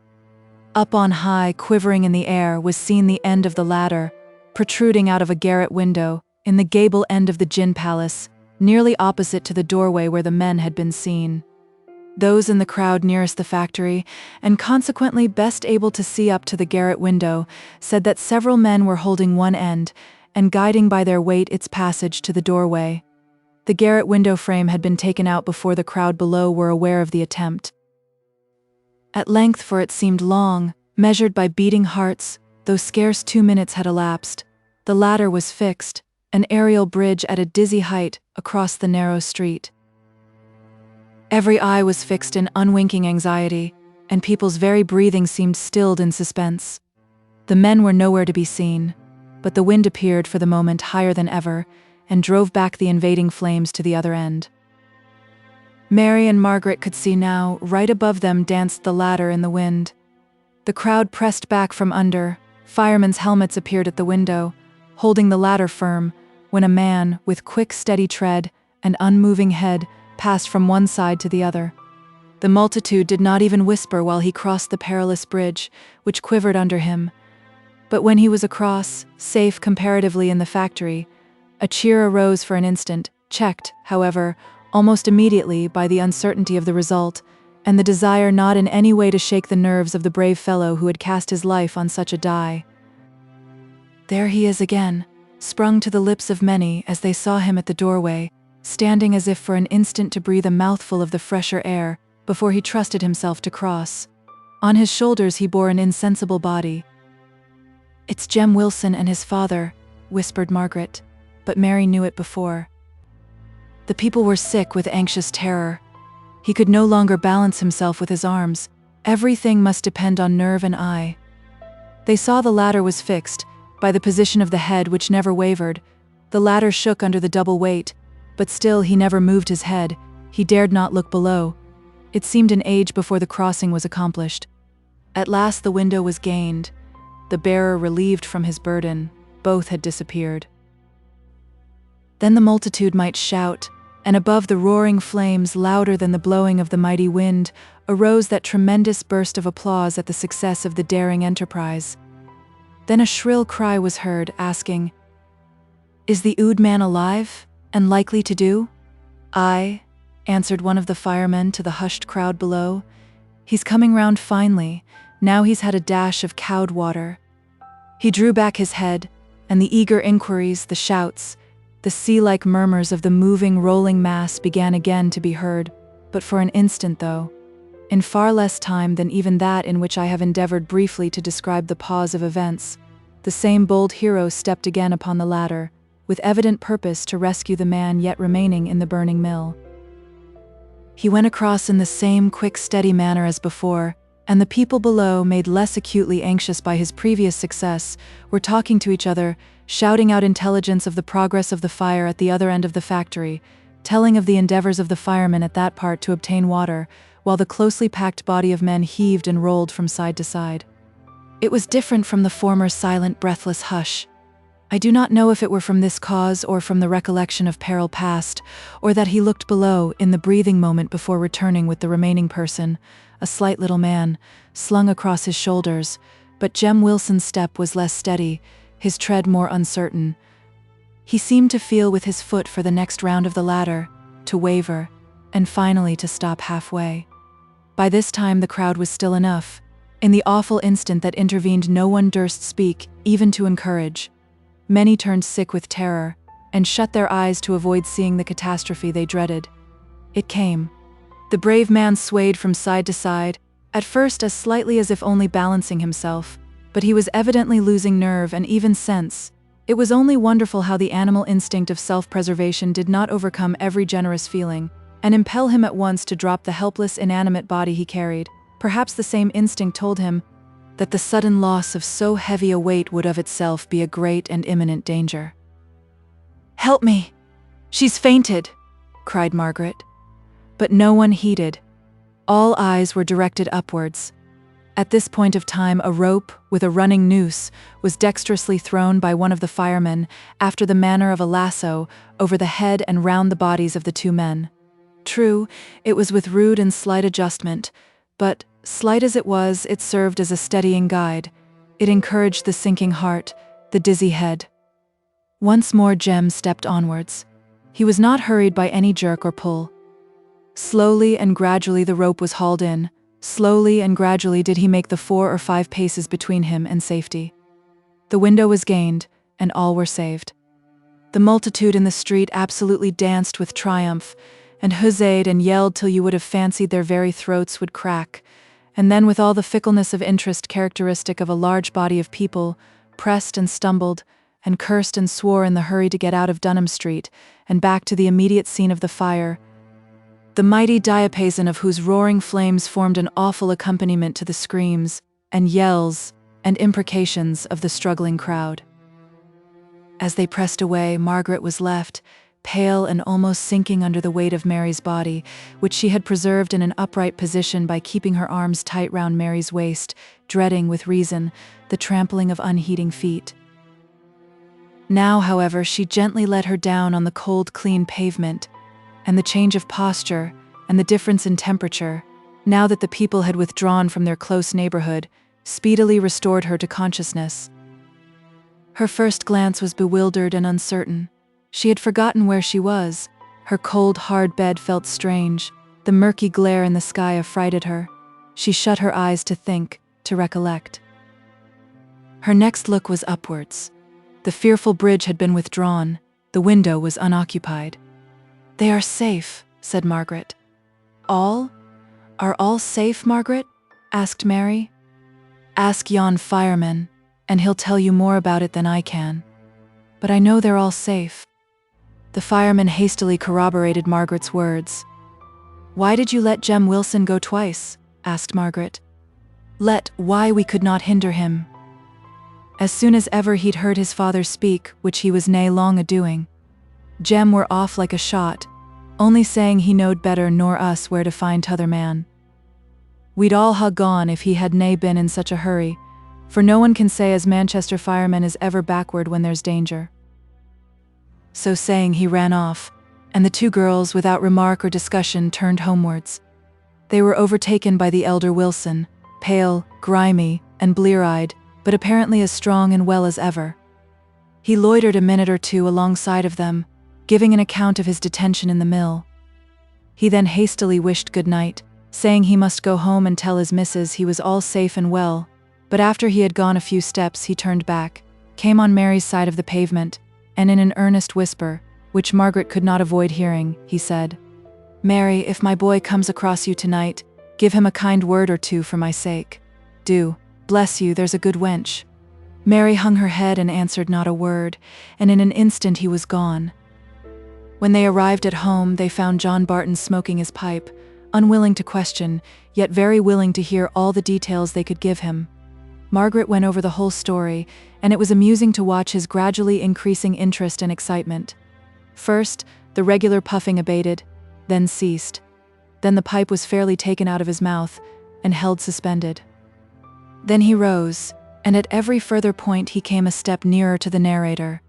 Up on high, quivering in the air, was seen the end of the ladder, protruding out of a garret window, in the gable end of the gin palace, nearly opposite to the doorway where the men had been seen. Those in the crowd nearest the factory, and consequently best able to see up to the garret window, said that several men were holding one end, and guiding by their weight its passage to the doorway. The garret window frame had been taken out before the crowd below were aware of the attempt. At length, for it seemed long, measured by beating hearts, though scarce 2 minutes had elapsed, the ladder was fixed, an aerial bridge at a dizzy height across the narrow street. Every eye was fixed in unwinking anxiety, and people's very breathing seemed stilled in suspense. The men were nowhere to be seen, but the wind appeared for the moment higher than ever and drove back the invading flames to the other end. Mary and Margaret could see now, right above them danced the ladder in the wind. The crowd pressed back from under, firemen's helmets appeared at the window, holding the ladder firm, when a man, with quick steady tread and unmoving head, passed from one side to the other. The multitude did not even whisper while he crossed the perilous bridge, which quivered under him. But when he was across, safe comparatively in the factory, a cheer arose for an instant, checked, however, almost immediately by the uncertainty of the result, and the desire not in any way to shake the nerves of the brave fellow who had cast his life on such a die. There he is again, sprung to the lips of many as they saw him at the doorway, standing as if for an instant to breathe a mouthful of the fresher air before he trusted himself to cross. On his shoulders he bore an insensible body. "It's Jem Wilson and his father," whispered Margaret, but Mary knew it before. The people were sick with anxious terror. He could no longer balance himself with his arms. Everything must depend on nerve and eye. They saw the ladder was fixed, by the position of the head which never wavered. The ladder shook under the double weight, but still he never moved his head. He dared not look below. It seemed an age before the crossing was accomplished. At last the window was gained. The bearer relieved from his burden. Both had disappeared. Then the multitude might shout, and above the roaring flames, louder than the blowing of the mighty wind, arose that tremendous burst of applause at the success of the daring enterprise. Then a shrill cry was heard, asking, "Is the ood man alive, and likely to do?" "Aye," answered one of the firemen to the hushed crowd below. "He's coming round finely, now he's had a dash of cowed water." He drew back his head, and the eager inquiries, the shouts, the sea-like murmurs of the moving, rolling mass began again to be heard, but for an instant though, in far less time than even that in which I have endeavored briefly to describe the pause of events. The same bold hero stepped again upon the ladder, with evident purpose to rescue the man yet remaining in the burning mill. He went across in the same quick, steady manner as before, and the people below, made less acutely anxious by his previous success, were talking to each other, shouting out intelligence of the progress of the fire at the other end of the factory, telling of the endeavors of the firemen at that part to obtain water, while the closely packed body of men heaved and rolled from side to side. It was different from the former silent, breathless hush. I do not know if it were from this cause or from the recollection of peril past, or that he looked below in the breathing moment before returning with the remaining person, a slight little man, slung across his shoulders, but Jem Wilson's step was less steady, his tread more uncertain. He seemed to feel with his foot for the next round of the ladder, to waver, and finally to stop halfway. By this time the crowd was still enough. In the awful instant that intervened no one durst speak, even to encourage. Many turned sick with terror, and shut their eyes to avoid seeing the catastrophe they dreaded. It came. The brave man swayed from side to side, at first as slightly as if only balancing himself, but he was evidently losing nerve and even sense. It was only wonderful how the animal instinct of self-preservation did not overcome every generous feeling, and impel him at once to drop the helpless, inanimate body he carried. Perhaps the same instinct told him that the sudden loss of so heavy a weight would of itself be a great and imminent danger. "Help me! She's fainted!" cried Margaret. But no one heeded. All eyes were directed upwards. At this point of time, a rope, with a running noose, was dexterously thrown by one of the firemen, after the manner of a lasso, over the head and round the bodies of the two men. True, it was with rude and slight adjustment, but, slight as it was, it served as a steadying guide. It encouraged the sinking heart, the dizzy head. Once more Jem stepped onwards. He was not hurried by any jerk or pull. Slowly and gradually the rope was hauled in. Slowly and gradually did he make the 4 or 5 paces between him and safety. The window was gained, and all were saved. The multitude in the street absolutely danced with triumph, and huzzayed and yelled till you would have fancied their very throats would crack, and then with all the fickleness of interest characteristic of a large body of people, pressed and stumbled, and cursed and swore in the hurry to get out of Dunham Street and back to the immediate scene of the fire, the mighty diapason of whose roaring flames formed an awful accompaniment to the screams and yells and imprecations of the struggling crowd. As they pressed away, Margaret was left, pale and almost sinking under the weight of Mary's body, which she had preserved in an upright position by keeping her arms tight round Mary's waist, dreading, with reason, the trampling of unheeding feet. Now, however, she gently let her down on the cold, clean pavement, and the change of posture and the difference in temperature, now that the people had withdrawn from their close neighborhood, speedily restored her to consciousness. Her first glance was bewildered and uncertain. She had forgotten where she was. Her cold, hard bed felt strange. The murky glare in the sky affrighted her. She shut her eyes to think, to recollect. Her next look was upwards. The fearful bridge had been withdrawn. The window was unoccupied. "They are safe," said Margaret. "All? Are all safe, Margaret?" asked Mary. "Ask yon fireman, and he'll tell you more about it than I can. But I know they're all safe." The fireman hastily corroborated Margaret's words. "Why did you let Jem Wilson go twice?" asked Margaret. Why we could not hinder him. As soon as ever he'd heard his father speak, which he was nae long a-doing, Jem were off like a shot, only saying he knowed better nor us where to find t'other man. We'd all ha' gone if he had nae been in such a hurry, for no one can say as Manchester fireman is ever backward when there's danger." So saying, he ran off, and the two girls, without remark or discussion, turned homewards. They were overtaken by the elder Wilson, pale, grimy, and blear-eyed, but apparently as strong and well as ever. He loitered a minute or two alongside of them, giving an account of his detention in the mill. He then hastily wished good night, saying he must go home and tell his missus he was all safe and well, but after he had gone a few steps he turned back, came on Mary's side of the pavement, and in an earnest whisper, which Margaret could not avoid hearing, he said, "Mary, if my boy comes across you tonight, give him a kind word or two for my sake. Do, bless you, there's a good wench." Mary hung her head and answered not a word, and in an instant he was gone. When they arrived at home, they found John Barton smoking his pipe, unwilling to question, yet very willing to hear all the details they could give him. Margaret went over the whole story, and it was amusing to watch his gradually increasing interest and excitement. First, the regular puffing abated, then ceased. Then the pipe was fairly taken out of his mouth and held suspended. Then he rose, and at every further point he came a step nearer to the narrator.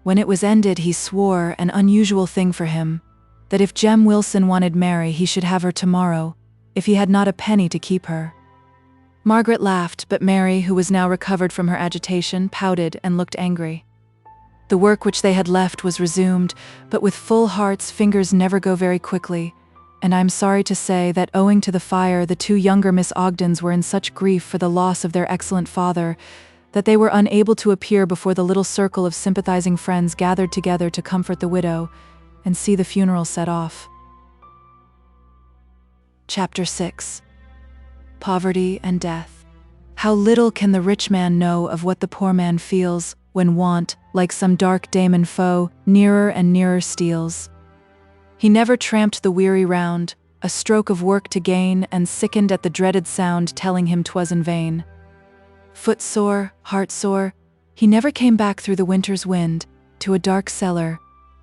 When it was ended, he swore, an unusual thing for him, that if Jem Wilson wanted Mary, he should have her tomorrow, if he had not a penny to keep her. Margaret laughed, but Mary, who was now recovered from her agitation, pouted and looked angry. The work which they had left was resumed, but with full hearts fingers never go very quickly, and I am sorry to say that owing to the fire the two younger Miss Ogdens were in such grief for the loss of their excellent father that they were unable to appear before the little circle of sympathizing friends gathered together to comfort the widow and see the funeral set off. Chapter 6. Poverty and Death. How little can the rich man know of what the poor man feels when want, like some dark daemon foe, nearer and nearer steals. He never tramped the weary round, a stroke of work to gain, and sickened at the dreaded sound telling him 'twas in vain. Footsore, heartsore, he never came back through the winter's wind, to a dark cellar,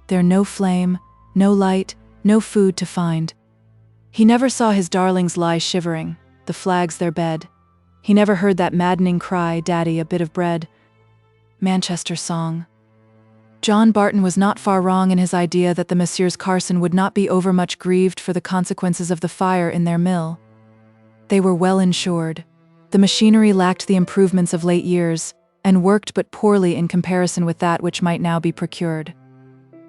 there no flame, no light, no food to find. He never saw his darlings lie shivering, the flags their bed. He never heard that maddening cry, "Daddy, a bit of bread." Manchester song. John Barton was not far wrong in his idea that the Messrs. Carson would not be overmuch grieved for the consequences of the fire in their mill. They were well insured. The machinery lacked the improvements of late years, and worked but poorly in comparison with that which might now be procured.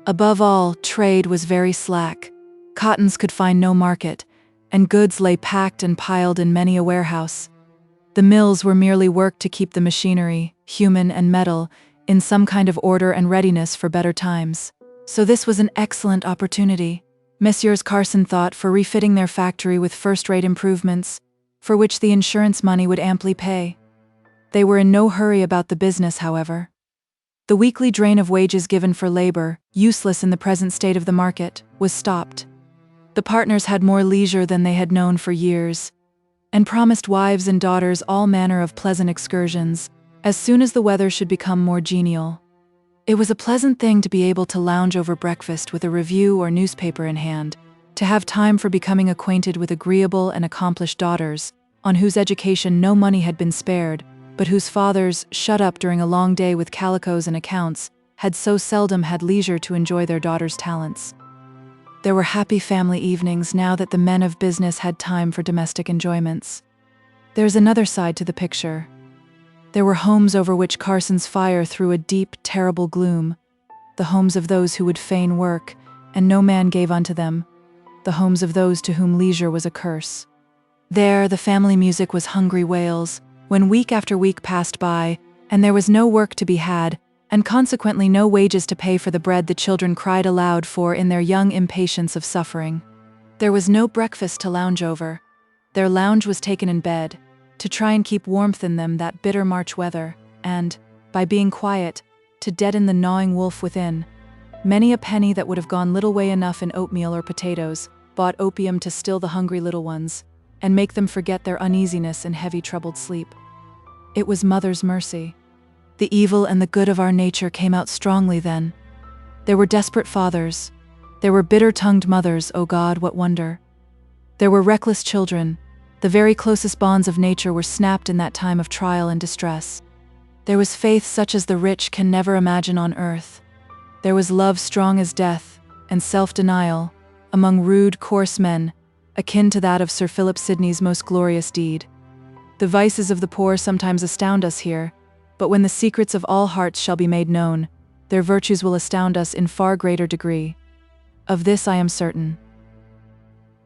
Above all, trade was very slack. Cottons could find no market, and goods lay packed and piled in many a warehouse. The mills were merely worked to keep the machinery, human and metal, in some kind of order and readiness for better times. So this was an excellent opportunity, Messrs. Carson thought, for refitting their factory with first-rate improvements, for which the insurance money would amply pay. They were in no hurry about the business, however. The weekly drain of wages given for labor, useless in the present state of the market, was stopped. The partners had more leisure than they had known for years, and promised wives and daughters all manner of pleasant excursions, as soon as the weather should become more genial. It was a pleasant thing to be able to lounge over breakfast with a review or newspaper in hand, to have time for becoming acquainted with agreeable and accomplished daughters, on whose education no money had been spared, but whose fathers, shut up during a long day with calicos and accounts, had so seldom had leisure to enjoy their daughters' talents. There were happy family evenings now that the men of business had time for domestic enjoyments. There's another side to the picture. There were homes over which Carson's fire threw a deep, terrible gloom, the homes of those who would fain work, and no man gave unto them, the homes of those to whom leisure was a curse. There the family music was hungry wails, when week after week passed by, and there was no work to be had, and consequently no wages to pay for the bread the children cried aloud for in their young impatience of suffering. There was no breakfast to lounge over. Their lounge was taken in bed, to try and keep warmth in them that bitter March weather, and, by being quiet, to deaden the gnawing wolf within. Many a penny that would have gone little way enough in oatmeal or potatoes, bought opium to still the hungry little ones, and make them forget their uneasiness in heavy troubled sleep. It was Mother's mercy. The evil and the good of our nature came out strongly then. There were desperate fathers. There were bitter-tongued mothers, O God, what wonder. There were reckless children. The very closest bonds of nature were snapped in that time of trial and distress. There was faith such as the rich can never imagine on earth. There was love strong as death, and self-denial, among rude, coarse men, akin to that of Sir Philip Sidney's most glorious deed. The vices of the poor sometimes astound us here, but when the secrets of all hearts shall be made known, their virtues will astound us in far greater degree. Of this I am certain.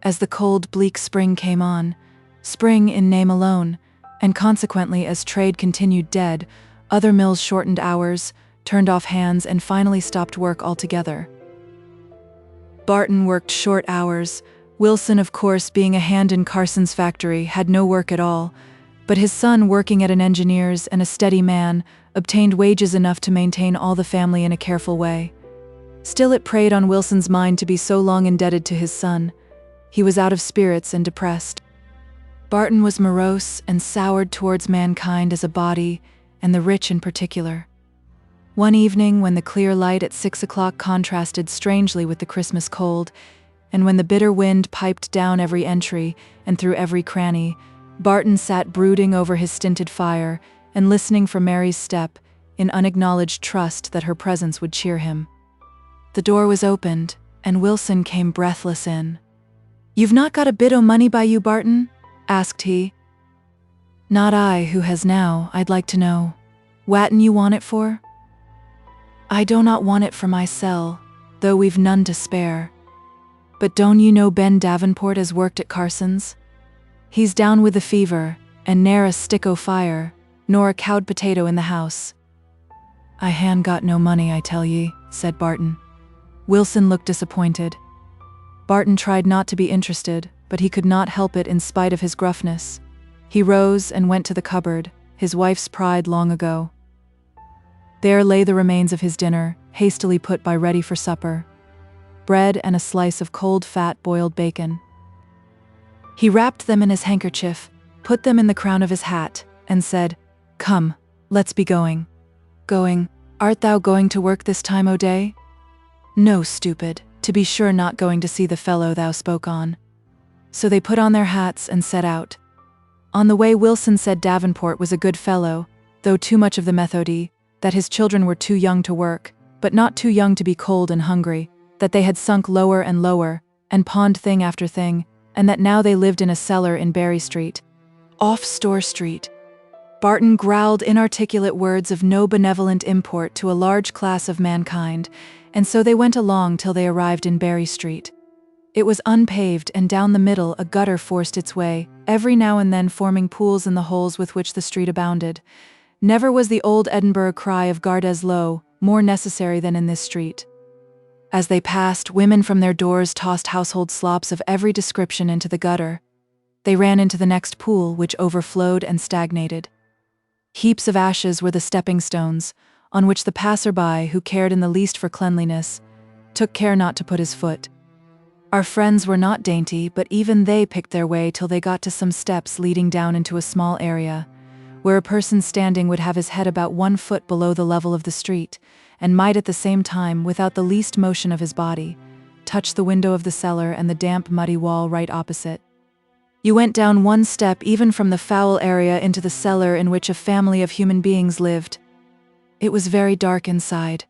As the cold, bleak spring came on, spring in name alone, and consequently as trade continued dead, other mills shortened hours, turned off hands, and finally stopped work altogether. Barton worked short hours. Wilson, of course, being a hand in Carson's factory, had no work at all, but his son, working at an engineer's and a steady man, obtained wages enough to maintain all the family in a careful way. Still it preyed on Wilson's mind to be so long indebted to his son. He was out of spirits and depressed. Barton was morose and soured towards mankind as a body, and the rich in particular. One evening, when the clear light at 6 o'clock contrasted strangely with the Christmas cold, and when the bitter wind piped down every entry and through every cranny, Barton sat brooding over his stinted fire and listening for Mary's step, in unacknowledged trust that her presence would cheer him. The door was opened, and Wilson came breathless in. "You've not got a bit o' money by you, Barton?" asked he. "Not I, who has now, I'd like to know. Whatten you want it for?" "I do not want it for mysel, though we've none to spare. But don't you know Ben Davenport as worked at Carson's? He's down with the fever, and ne'er a stick o' fire, nor a cowed potato in the house." "I han got no money, I tell ye," said Barton. Wilson looked disappointed. Barton tried not to be interested, but he could not help it in spite of his gruffness. He rose and went to the cupboard, his wife's pride long ago. There lay the remains of his dinner, hastily put by ready for supper. Bread and a slice of cold fat boiled bacon. He wrapped them in his handkerchief, put them in the crown of his hat, and said, "Come, let's be going." "Going? Art thou going to work this time o' day?" "No, stupid, to be sure not going to see the fellow thou spoke on." So they put on their hats and set out. On the way Wilson said Davenport was a good fellow, though too much of the methody, that his children were too young to work, but not too young to be cold and hungry, that they had sunk lower and lower, and pawned thing after thing, and that now they lived in a cellar in Berry Street, off Store Street. Barton growled inarticulate words of no benevolent import to a large class of mankind, and so they went along till they arrived in Berry Street. It was unpaved, and down the middle a gutter forced its way, every now and then forming pools in the holes with which the street abounded. Never was the old Edinburgh cry of Gardes Low more necessary than in this street. As they passed, women from their doors tossed household slops of every description into the gutter. They ran into the next pool, which overflowed and stagnated. Heaps of ashes were the stepping stones. on which the passer-by, who cared in the least for cleanliness, took care not to put his foot. Our friends were not dainty, but even they picked their way till they got to some steps leading down into a small area, where a person standing would have his head about 1 foot below the level of the street, and might at the same time, without the least motion of his body, touch the window of the cellar and the damp, muddy wall right opposite. You went down 1 step even from the foul area into the cellar in which a family of human beings lived. It was very dark inside.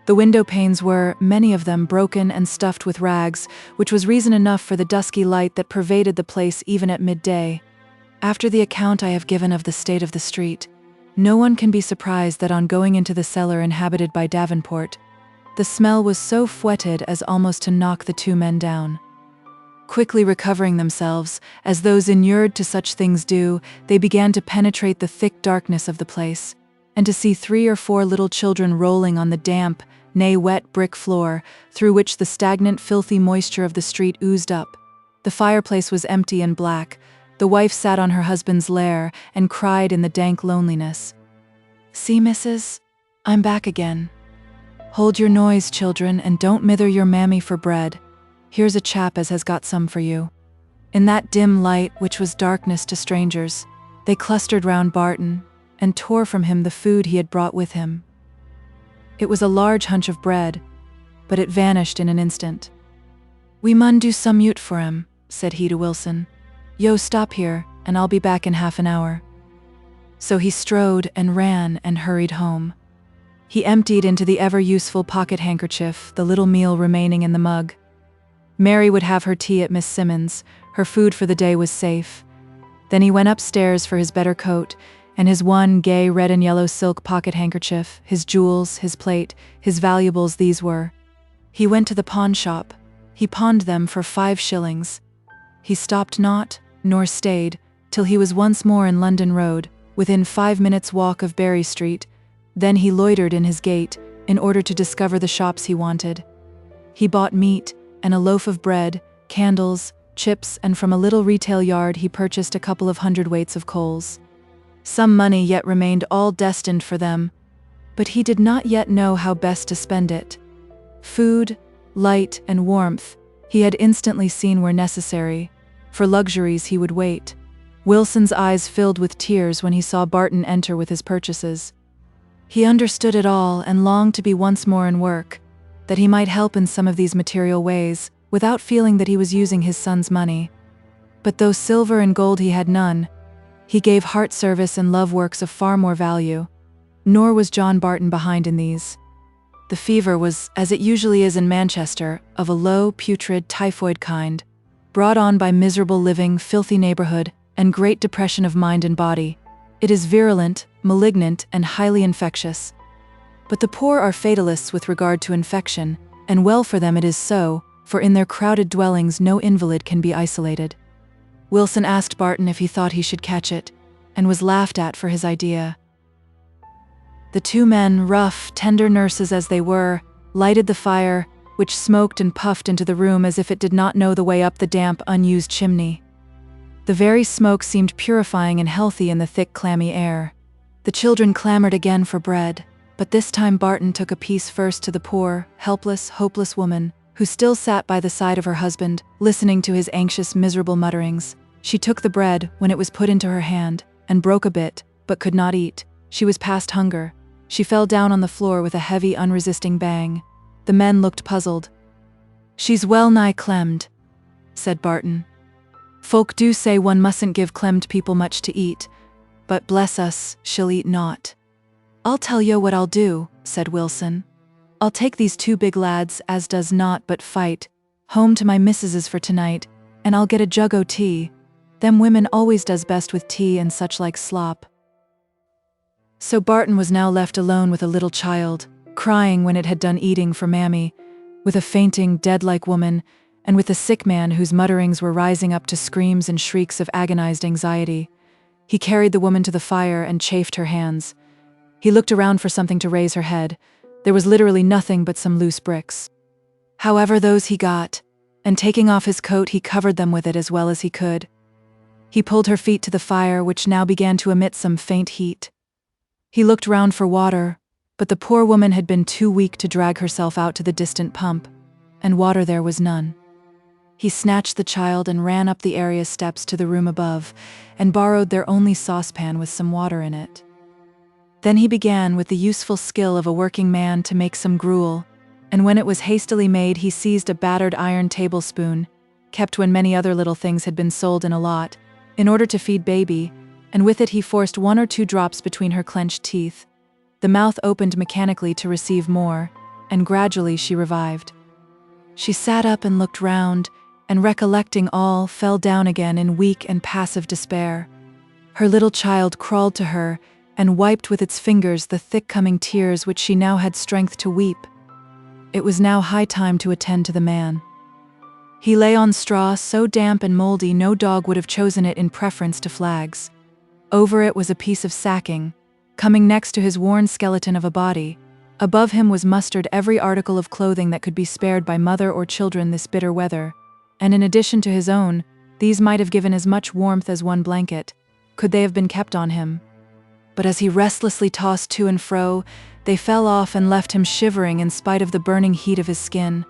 The window panes were, many of them, broken and stuffed with rags, which was reason enough for the dusky light that pervaded the place even at midday. After the account I have given of the state of the street, no one can be surprised that on going into the cellar inhabited by Davenport, the smell was so fetid as almost to knock the 2 men down. Quickly recovering themselves, as those inured to such things do, they began to penetrate the thick darkness of the place, and to see 3 or 4 little children rolling on the damp, nay wet brick floor, through which the stagnant, filthy moisture of the street oozed up. The fireplace was empty and black. The wife sat on her husband's lair and cried in the dank loneliness. "See, missus, I'm back again. Hold your noise, children, and don't mither your mammy for bread. Here's a chap as has got some for you." In that dim light, which was darkness to strangers, they clustered round Barton and tore from him the food he had brought with him. It was a large hunch of bread, but it vanished in an instant. "We mun do summut for him," said he to Wilson. "Yo, stop here, and I'll be back in half an hour." So he strode and ran and hurried home. He emptied into the ever-useful pocket-handkerchief the little meal remaining in the mug. Mary would have her tea at Miss Simmons'. Her food for the day was safe. Then he went upstairs for his better coat, and his one gay red and yellow silk pocket-handkerchief, his jewels, his plate, his valuables these were. He went to the pawn-shop. He pawned them for 5 shillings. He stopped not, nor stayed, till he was once more in London Road, within 5 minutes' walk of Berry Street. Then he loitered in his gate, in order to discover the shops he wanted. He bought meat, and a loaf of bread, candles, chips, and from a little retail yard he purchased a couple of hundredweights of coals. Some money yet remained, all destined for them, but he did not yet know how best to spend it. Food, light, and warmth he had instantly seen were necessary. For luxuries he would wait. Wilson's eyes filled with tears when he saw Barton enter with his purchases. He understood it all and longed to be once more in work, that he might help in some of these material ways, without feeling that he was using his son's money. But though silver and gold he had none, he gave heart service and love works of far more value. Nor was John Barton behind in these. The fever was, as it usually is in Manchester, of a low, putrid, typhoid kind, brought on by miserable living, filthy neighborhood, and great depression of mind and body. It is virulent, malignant, and highly infectious. But the poor are fatalists with regard to infection, and well for them it is so, for in their crowded dwellings no invalid can be isolated. Wilson asked Barton if he thought he should catch it, and was laughed at for his idea. The 2 men, rough, tender nurses as they were, lighted the fire, which smoked and puffed into the room as if it did not know the way up the damp, unused chimney. The very smoke seemed purifying and healthy in the thick, clammy air. The children clamored again for bread, but this time Barton took a piece first to the poor, helpless, hopeless woman, who still sat by the side of her husband, listening to his anxious, miserable mutterings. She took the bread when it was put into her hand, and broke a bit, but could not eat. She was past hunger. She fell down on the floor with a heavy, unresisting bang. The men looked puzzled. "She's well nigh clemmed," said Barton. "Folk do say one mustn't give clemmed people much to eat, but bless us, she'll eat naught." "I'll tell yo what I'll do," said Wilson. "I'll take these 2 big lads, as does naught but fight, home to my missis's for tonight, and I'll get a jug o' tea. Them women always does best with tea and such like slop." So Barton was now left alone with a little child, crying when it had done eating for Mammy, with a fainting, dead-like woman, and with a sick man whose mutterings were rising up to screams and shrieks of agonized anxiety. He carried the woman to the fire and chafed her hands. He looked around for something to raise her head. There was literally nothing but some loose bricks. However, those he got, and taking off his coat he covered them with it as well as he could. He pulled her feet to the fire, which now began to emit some faint heat. He looked round for water, But the poor woman had been too weak to drag herself out to the distant pump, and water there was none. He snatched the child and ran up the area steps to the room above, and borrowed their only saucepan with some water in it. Then he began with the useful skill of a working man to make some gruel, and when it was hastily made he seized a battered iron tablespoon, kept when many other little things had been sold in a lot, in order to feed baby, and with it he forced 1 or 2 drops between her clenched teeth. The mouth opened mechanically to receive more, and gradually she revived. She sat up and looked round, and recollecting all, fell down again in weak and passive despair. Her little child crawled to her, and wiped with its fingers the thick-coming tears which she now had strength to weep. It was now high time to attend to the man. He lay on straw so damp and mouldy no dog would have chosen it in preference to flags. Over it was a piece of sacking, coming next to his worn skeleton of a body. Above him was mustered every article of clothing that could be spared by mother or children this bitter weather, and in addition to his own, these might have given as much warmth as 1 blanket, could they have been kept on him. But as he restlessly tossed to and fro, they fell off and left him shivering in spite of the burning heat of his skin.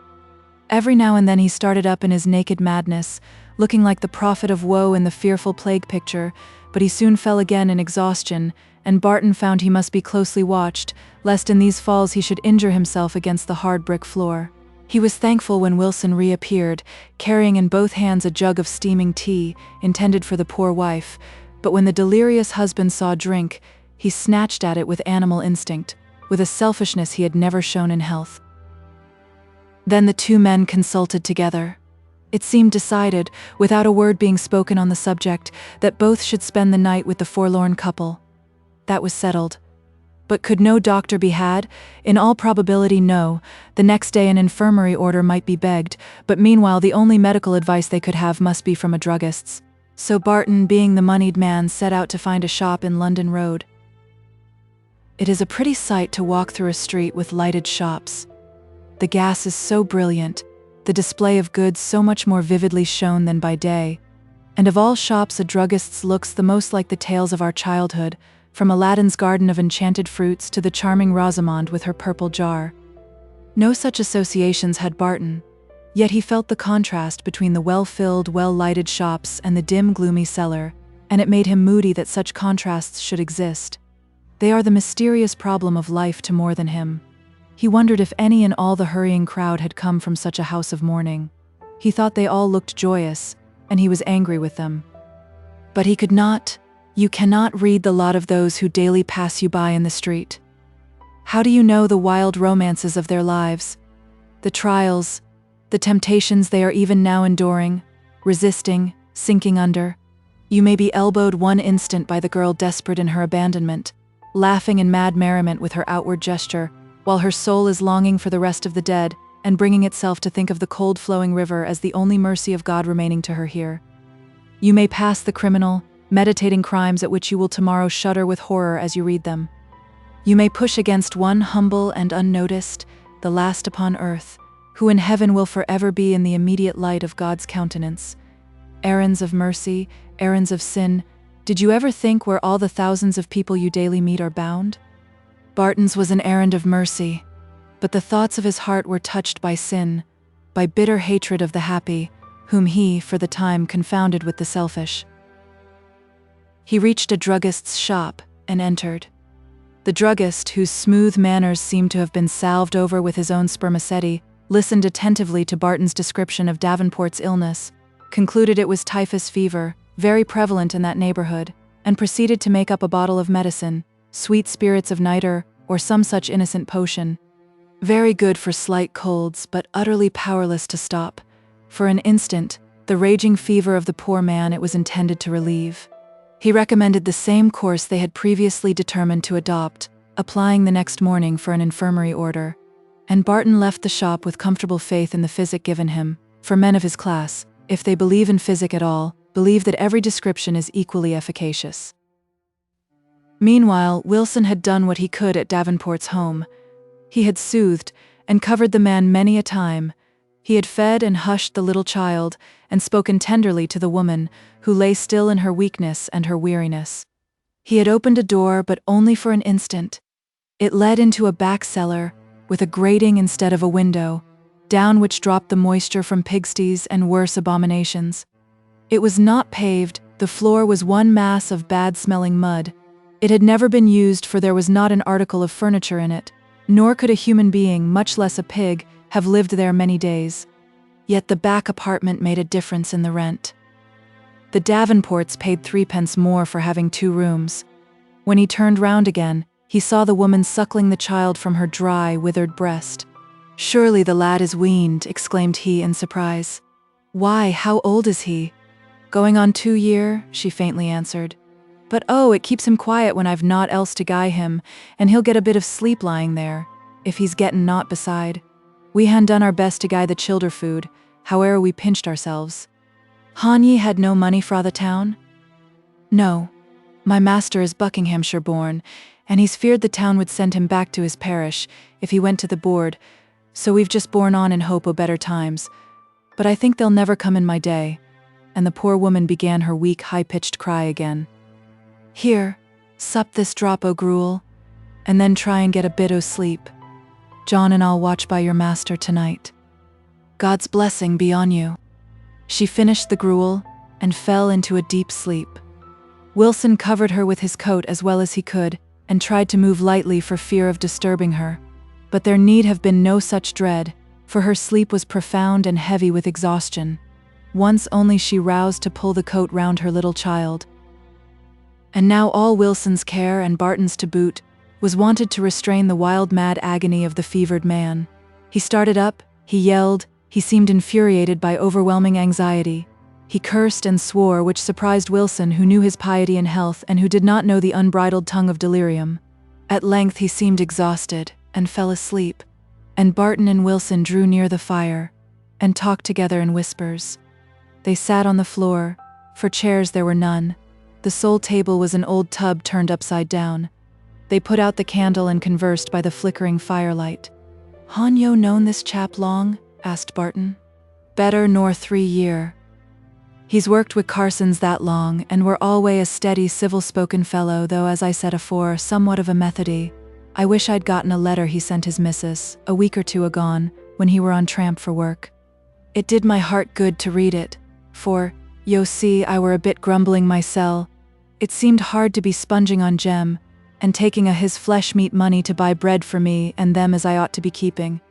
Every now and then he started up in his naked madness, looking like the prophet of woe in the fearful plague picture, but he soon fell again in exhaustion, and Barton found he must be closely watched, lest in these falls he should injure himself against the hard brick floor. He was thankful when Wilson reappeared, carrying in both hands a jug of steaming tea, intended for the poor wife, but when the delirious husband saw drink, he snatched at it with animal instinct, with a selfishness he had never shown in health. Then the 2 men consulted together. It seemed decided, without a word being spoken on the subject, that both should spend the night with the forlorn couple. That was settled. But could no doctor be had? In all probability, no. The next day an infirmary order might be begged, but meanwhile the only medical advice they could have must be from a druggist's. So Barton, being the moneyed man, set out to find a shop in London Road. It is a pretty sight to walk through a street with lighted shops. The gas is so brilliant, the display of goods so much more vividly shown than by day, and of all shops a druggist's looks the most like the tales of our childhood, from Aladdin's garden of enchanted fruits to the charming Rosamond with her purple jar. No such associations had Barton, yet he felt the contrast between the well-filled, well-lighted shops and the dim, gloomy cellar, and it made him moody that such contrasts should exist. They are the mysterious problem of life to more than him. He wondered if any in all the hurrying crowd had come from such a house of mourning. He thought they all looked joyous, and he was angry with them. But he could not. You cannot read the lot of those who daily pass you by in the street. How do you know the wild romances of their lives? The trials, the temptations they are even now enduring, resisting, sinking under. You may be elbowed 1 instant by the girl desperate in her abandonment, laughing in mad merriment with her outward gesture, while her soul is longing for the rest of the dead, and bringing itself to think of the cold flowing river as the only mercy of God remaining to her here. You may pass the criminal, meditating crimes at which you will tomorrow shudder with horror as you read them. You may push against one humble and unnoticed, the last upon earth, who in heaven will forever be in the immediate light of God's countenance. Errands of mercy, errands of sin, did you ever think where all the thousands of people you daily meet are bound? Barton's was an errand of mercy, but the thoughts of his heart were touched by sin, by bitter hatred of the happy, whom he, for the time, confounded with the selfish. He reached a druggist's shop and entered. The druggist, whose smooth manners seemed to have been salved over with his own spermaceti, listened attentively to Barton's description of Davenport's illness, concluded it was typhus fever, very prevalent in that neighborhood, and proceeded to make up a bottle of medicine, sweet spirits of nitre, or some such innocent potion. Very good for slight colds, but utterly powerless to stop, for an instant, the raging fever of the poor man it was intended to relieve. He recommended the same course they had previously determined to adopt, applying the next morning for an infirmary order, and Barton left the shop with comfortable faith in the physic given him, for men of his class, if they believe in physic at all, believe that every description is equally efficacious. Meanwhile, Wilson had done what he could at Davenport's home. He had soothed and covered the man many a time. He had fed and hushed the little child, and spoken tenderly to the woman, who lay still in her weakness and her weariness. He had opened a door, but only for an instant. It led into a back cellar, with a grating instead of a window, down which dropped the moisture from pigsties and worse abominations. It was not paved, the floor was one mass of bad-smelling mud. It had never been used, for there was not an article of furniture in it, nor could a human being, much less a pig, have lived there many days. Yet the back apartment made a difference in the rent. The Davenports paid 3 pence more for having 2 rooms. When he turned round again, he saw the woman suckling the child from her dry, withered breast. "Surely the lad is weaned," exclaimed he in surprise. "Why, how old is he?" "Going on 2 year," she faintly answered. "But oh, it keeps him quiet when I've naught else to guy him, and he'll get a bit of sleep lying there, if he's gettin' naught beside. We han done our best to guy the childer food, howe'er we pinched ourselves." "Han ye had no money fra the town?" "No. My master is Buckinghamshire born, and he's feared the town would send him back to his parish if he went to the board, so we've just borne on in hope o' better times. But I think they'll never come in my day." And the poor woman began her weak, high-pitched cry again. "Here, sup this drop o' gruel, and then try and get a bit o' sleep. John and I'll watch by your master tonight. God's blessing be on you." She finished the gruel and fell into a deep sleep. Wilson covered her with his coat as well as he could, and tried to move lightly for fear of disturbing her. But there need have been no such dread, for her sleep was profound and heavy with exhaustion. Once only she roused to pull the coat round her little child. And now all Wilson's care, and Barton's to boot, was wanted to restrain the wild mad agony of the fevered man. He started up, he yelled, he seemed infuriated by overwhelming anxiety. He cursed and swore, which surprised Wilson, who knew his piety and health, and who did not know the unbridled tongue of delirium. At length he seemed exhausted, and fell asleep, and Barton and Wilson drew near the fire, and talked together in whispers. They sat on the floor, for chairs there were none. The sole table was an old tub turned upside down. They put out the candle and conversed by the flickering firelight. "Han yo known this chap long?" asked Barton. "Better nor 3 year. He's worked with Carsons that long, and we're alway a steady, civil-spoken fellow, though, as I said afore, somewhat of a methody. I wish I'd gotten a letter he sent his missus, a week or 2 agone, when he were on tramp for work. It did my heart good to read it, for, yo see, I were a bit grumbling mysel. It seemed hard to be sponging on Jem, and taking a his flesh-meat money to buy bread for me and them as I ought to be keeping.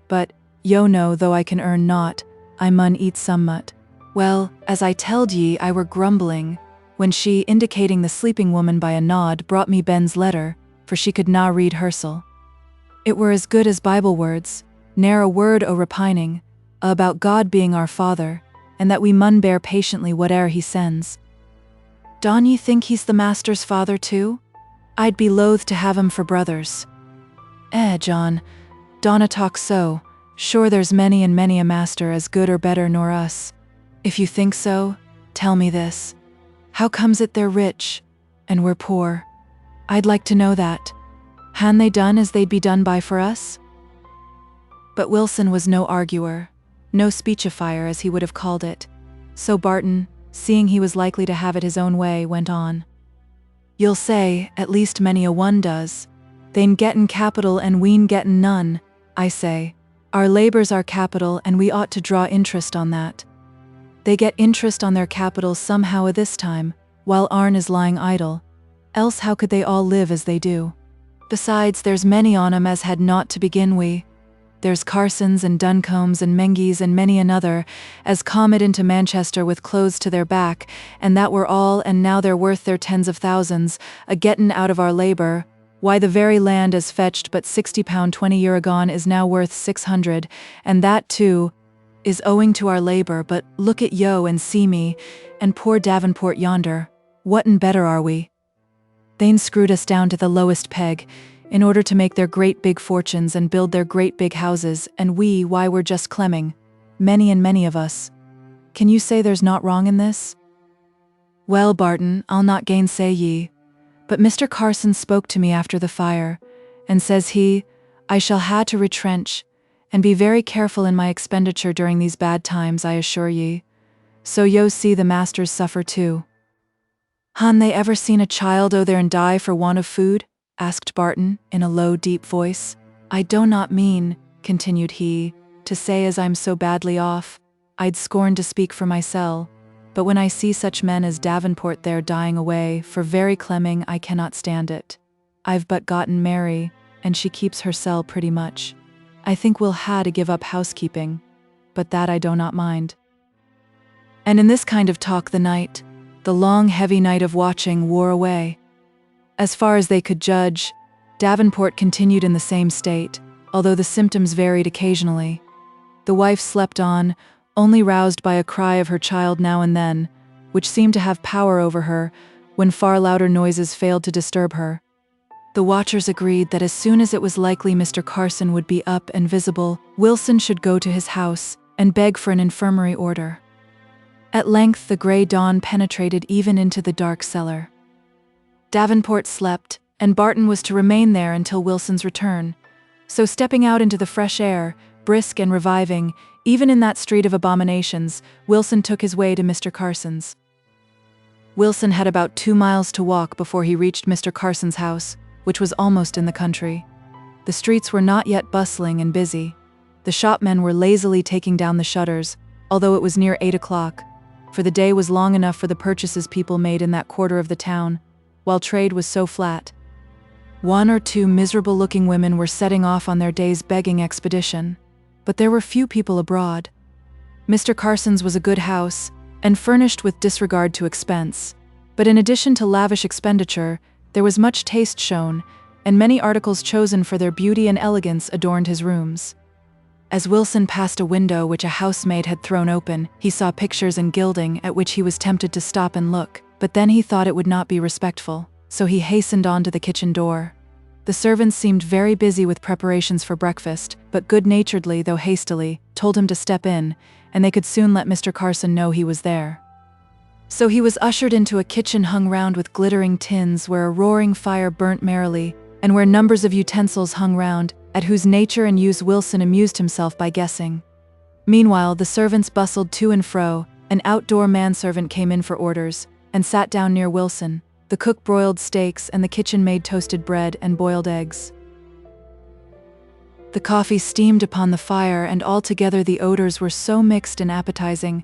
But, yo know, though I can earn naught, I mun eat sommut. Well, as I telled ye, I were grumbling, when she, indicating the sleeping woman by a nod, brought me Ben's letter, for she could na read hersel. It were as good as Bible words, ne'er a word o' repining, about God being our Father, and that we mun bear patiently whate'er he sends. Don ye think he's the master's father too? I'd be loath to have him for brothers." John, donna talk so. Sure there's many and many a master as good or better nor us. If you think so, tell me this. How comes it they're rich, and we're poor? I'd like to know that. Han they done as they'd be done by for us? But Wilson was no arguer, no speechifier as he would have called it. So Barton, seeing he was likely to have it his own way, went on. "You'll say, at least many a one does, they'n getten capital and we'n getten none. I say, our labor's our capital and we ought to draw interest on that. They get interest on their capital somehow a this time, while ourn is lying idle. Else how could they all live as they do? Besides, there's many on 'em as had naught to begin wi'. There's Carsons and Duncombe's and Mengies and many another, as comed into Manchester with clothes to their back, and that were all, and now they're worth their tens of thousands, a gettin' out of our labour. Why, the very land as fetched but £60 20 year agone is now worth 600, and that, too, is owing to our labour. But look at yo and see me, and poor Davenport yonder. Whatten better are we? They'n screwed us down to the lowest peg, in order to make their great big fortunes and build their great big houses, and we, why, we're just clemming. Many and many of us. Can you say there's not wrong in this? Well, Barton, I'll not gainsay ye. But Mr. Carson spoke to me after the fire, and says he, I shall ha' to retrench, and be very careful in my expenditure during these bad times, I assure ye. So yo see the masters suffer too. Han they ever seen a child o' their'n die for want of food? asked Barton in a low, deep voice. I do not mean, continued he, to say as I'm so badly off. I'd scorn to speak for mysel, but when I see such men as Davenport there dying away for very clemming, I cannot stand it. I've but gotten Mary, and she keeps her cell pretty much. I think we'll ha to give up housekeeping, but that I do not mind. And in this kind of talk the night, the long heavy night of watching, wore away. As far as they could judge, Davenport continued in the same state, although the symptoms varied occasionally. The wife slept on, only roused by a cry of her child now and then, which seemed to have power over her when far louder noises failed to disturb her. The watchers agreed that as soon as it was likely Mr. Carson would be up and visible, Wilson should go to his house and beg for an infirmary order. At length the grey dawn penetrated even into the dark cellar. Davenport slept, and Barton was to remain there until Wilson's return. So stepping out into the fresh air, brisk and reviving, even in that street of abominations, Wilson took his way to Mr. Carson's. Wilson had about 2 miles to walk before he reached Mr. Carson's house, which was almost in the country. The streets were not yet bustling and busy. The shopmen were lazily taking down the shutters, although it was near 8 o'clock, for the day was long enough for the purchases people made in that quarter of the town, while trade was so flat. 1 or 2 miserable-looking women were setting off on their day's begging expedition, but there were few people abroad. Mr. Carson's was a good house, and furnished with disregard to expense, but in addition to lavish expenditure, there was much taste shown, and many articles chosen for their beauty and elegance adorned his rooms. As Wilson passed a window which a housemaid had thrown open, he saw pictures and gilding at which he was tempted to stop and look, but then he thought it would not be respectful, so he hastened on to the kitchen door. The servants seemed very busy with preparations for breakfast, but good-naturedly, though hastily, told him to step in, and they could soon let Mr. Carson know he was there. So he was ushered into a kitchen hung round with glittering tins, where a roaring fire burnt merrily, and where numbers of utensils hung round, at whose nature and use Wilson amused himself by guessing. Meanwhile, the servants bustled to and fro. An outdoor manservant came in for orders, and sat down near Wilson. The cook broiled steaks, and the kitchen maid toasted bread and boiled eggs. The coffee steamed upon the fire, and altogether the odors were so mixed and appetizing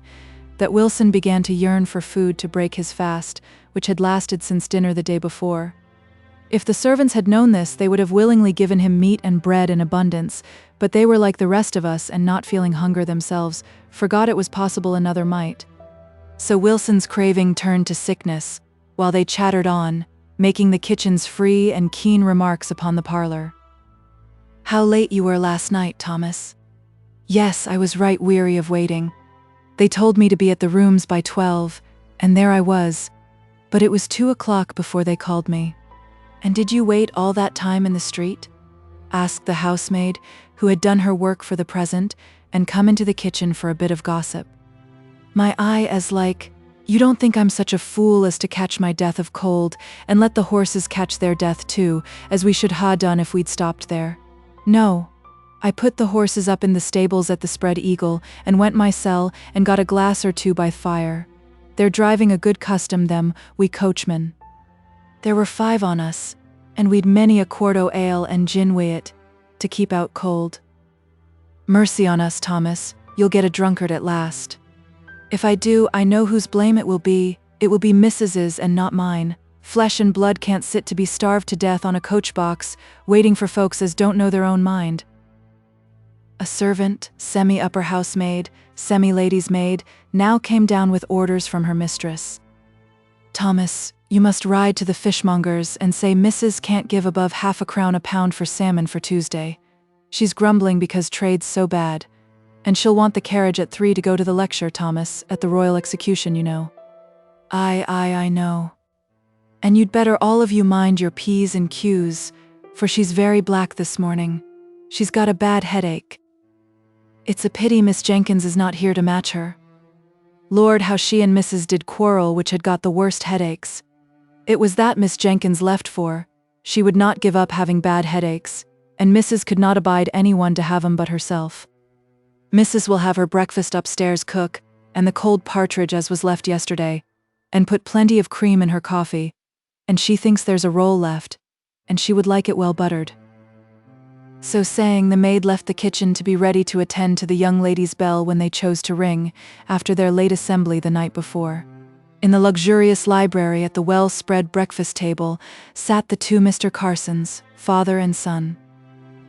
that Wilson began to yearn for food to break his fast, which had lasted since dinner the day before. If the servants had known this, they would have willingly given him meat and bread in abundance, but they were like the rest of us, and not feeling hunger themselves, forgot it was possible another might. So Wilson's craving turned to sickness, while they chattered on, making the kitchen's free and keen remarks upon the parlor. How late you were last night, Thomas. Yes, I was right weary of waiting. They told me to be at the rooms by 12, and there I was, but it was 2 o'clock before they called me. And did you wait all that time in the street? Asked the housemaid, who had done her work for the present, and come into the kitchen for a bit of gossip. My eye as like, you don't think I'm such a fool as to catch my death of cold, and let the horses catch their death too, as we should ha done if we'd stopped there. No. I put the horses up in the stables at the Spread Eagle, and went mysel, and got a glass or 2 by fire. They're driving a good custom, them, we coachmen. There were 5 on us, and we'd many a quart o' ale and gin wi' it, to keep out cold. Mercy on us, Thomas, you'll get a drunkard at last. If I do, I know whose blame it will be Mrs.'s and not mine. Flesh and blood can't sit to be starved to death on a coach box, waiting for folks as don't know their own mind. A servant, semi-upper housemaid, semi-lady's maid, now came down with orders from her mistress. Thomas, you must ride to the fishmonger's and say Mrs. can't give above £0.50 a pound for salmon for Tuesday. She's grumbling because trade's so bad. And she'll want the carriage at 3 to go to the lecture, Thomas, at the Royal Execution, you know. I know. And you'd better all of you mind your P's and Q's, for she's very black this morning. She's got a bad headache. It's a pity Miss Jenkins is not here to match her. Lord, how she and Mrs. did quarrel, which had got the worst headaches. It was that Miss Jenkins left for. She would not give up having bad headaches, and Mrs. could not abide anyone to have 'em but herself. Mrs. will have her breakfast upstairs cook, and the cold partridge as was left yesterday, and put plenty of cream in her coffee, and she thinks there's a roll left, and she would like it well buttered." So saying, the maid left the kitchen to be ready to attend to the young lady's bell when they chose to ring, after their late assembly the night before. In the luxurious library at the well-spread breakfast table sat the two Mr. Carsons, father and son.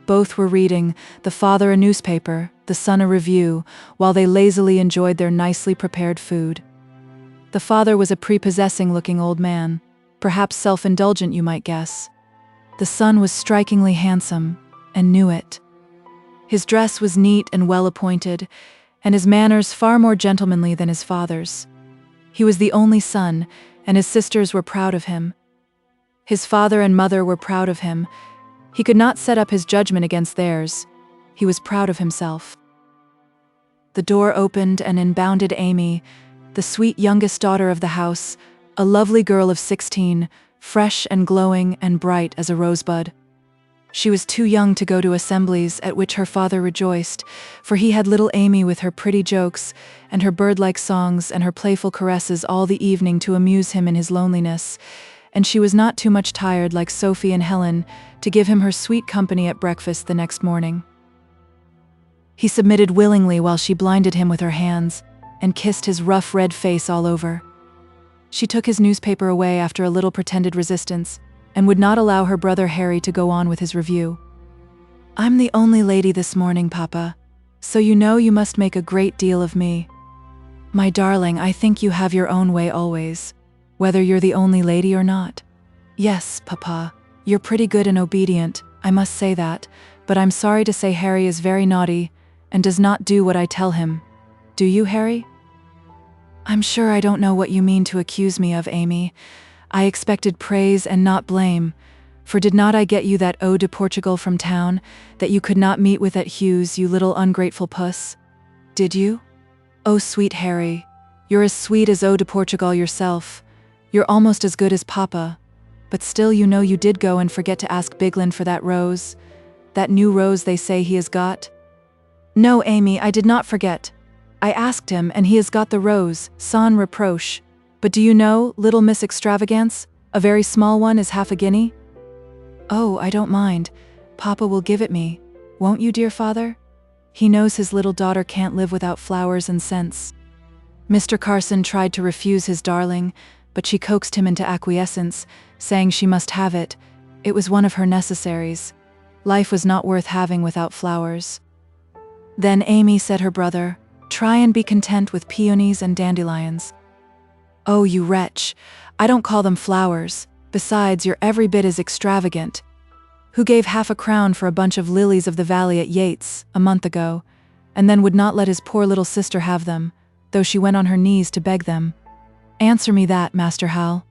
Both were reading, the father a newspaper, the son a review, while they lazily enjoyed their nicely prepared food. The father was a prepossessing-looking old man, perhaps self-indulgent you might guess. The son was strikingly handsome, and knew it. His dress was neat and well-appointed, and his manners far more gentlemanly than his father's. He was the only son, and his sisters were proud of him. His father and mother were proud of him. He could not set up his judgment against theirs. He was proud of himself. The door opened, and in bounded Amy, the sweet youngest daughter of the house, a lovely girl of 16, fresh and glowing and bright as a rosebud. She was too young to go to assemblies at which her father rejoiced, for he had little Amy with her pretty jokes and her bird-like songs and her playful caresses all the evening to amuse him in his loneliness, and she was not too much tired like Sophie and Helen to give him her sweet company at breakfast the next morning. He submitted willingly while she blinded him with her hands and kissed his rough red face all over. She took his newspaper away after a little pretended resistance, and would not allow her brother Harry to go on with his review. "I'm the only lady this morning, Papa, so you know you must make a great deal of me. My darling, I think you have your own way always, whether you're the only lady or not. Yes, Papa, you're pretty good and obedient, I must say that, but I'm sorry to say Harry is very naughty, and does not do what I tell him. Do you, Harry?" "I'm sure I don't know what you mean to accuse me of, Amy. I expected praise and not blame, for did not I get you that ode to Portugal from town, that you could not meet with at Hugh's, you little ungrateful puss? Did you? Oh, sweet Harry, you're as sweet as ode to Portugal yourself. You're almost as good as Papa, but still you know you did go and forget to ask Bigland for that rose, that new rose they say he has got." "No, Amy, I did not forget. I asked him, and he has got the rose, sans reproche. But do you know, little Miss Extravagance, a very small one is half a guinea?" "Oh, I don't mind. Papa will give it me. Won't you, dear father? He knows his little daughter can't live without flowers and scents." Mr. Carson tried to refuse his darling, but she coaxed him into acquiescence, saying she must have it. It was one of her necessaries. Life was not worth having without flowers. "Then, Amy," said her brother, "try and be content with peonies and dandelions." "Oh, you wretch, I don't call them flowers. Besides, you're every bit as extravagant. Who gave £50 for a bunch of lilies of the valley at Yates, a month ago, and then would not let his poor little sister have them, though she went on her knees to beg them? Answer me that, Master Hal."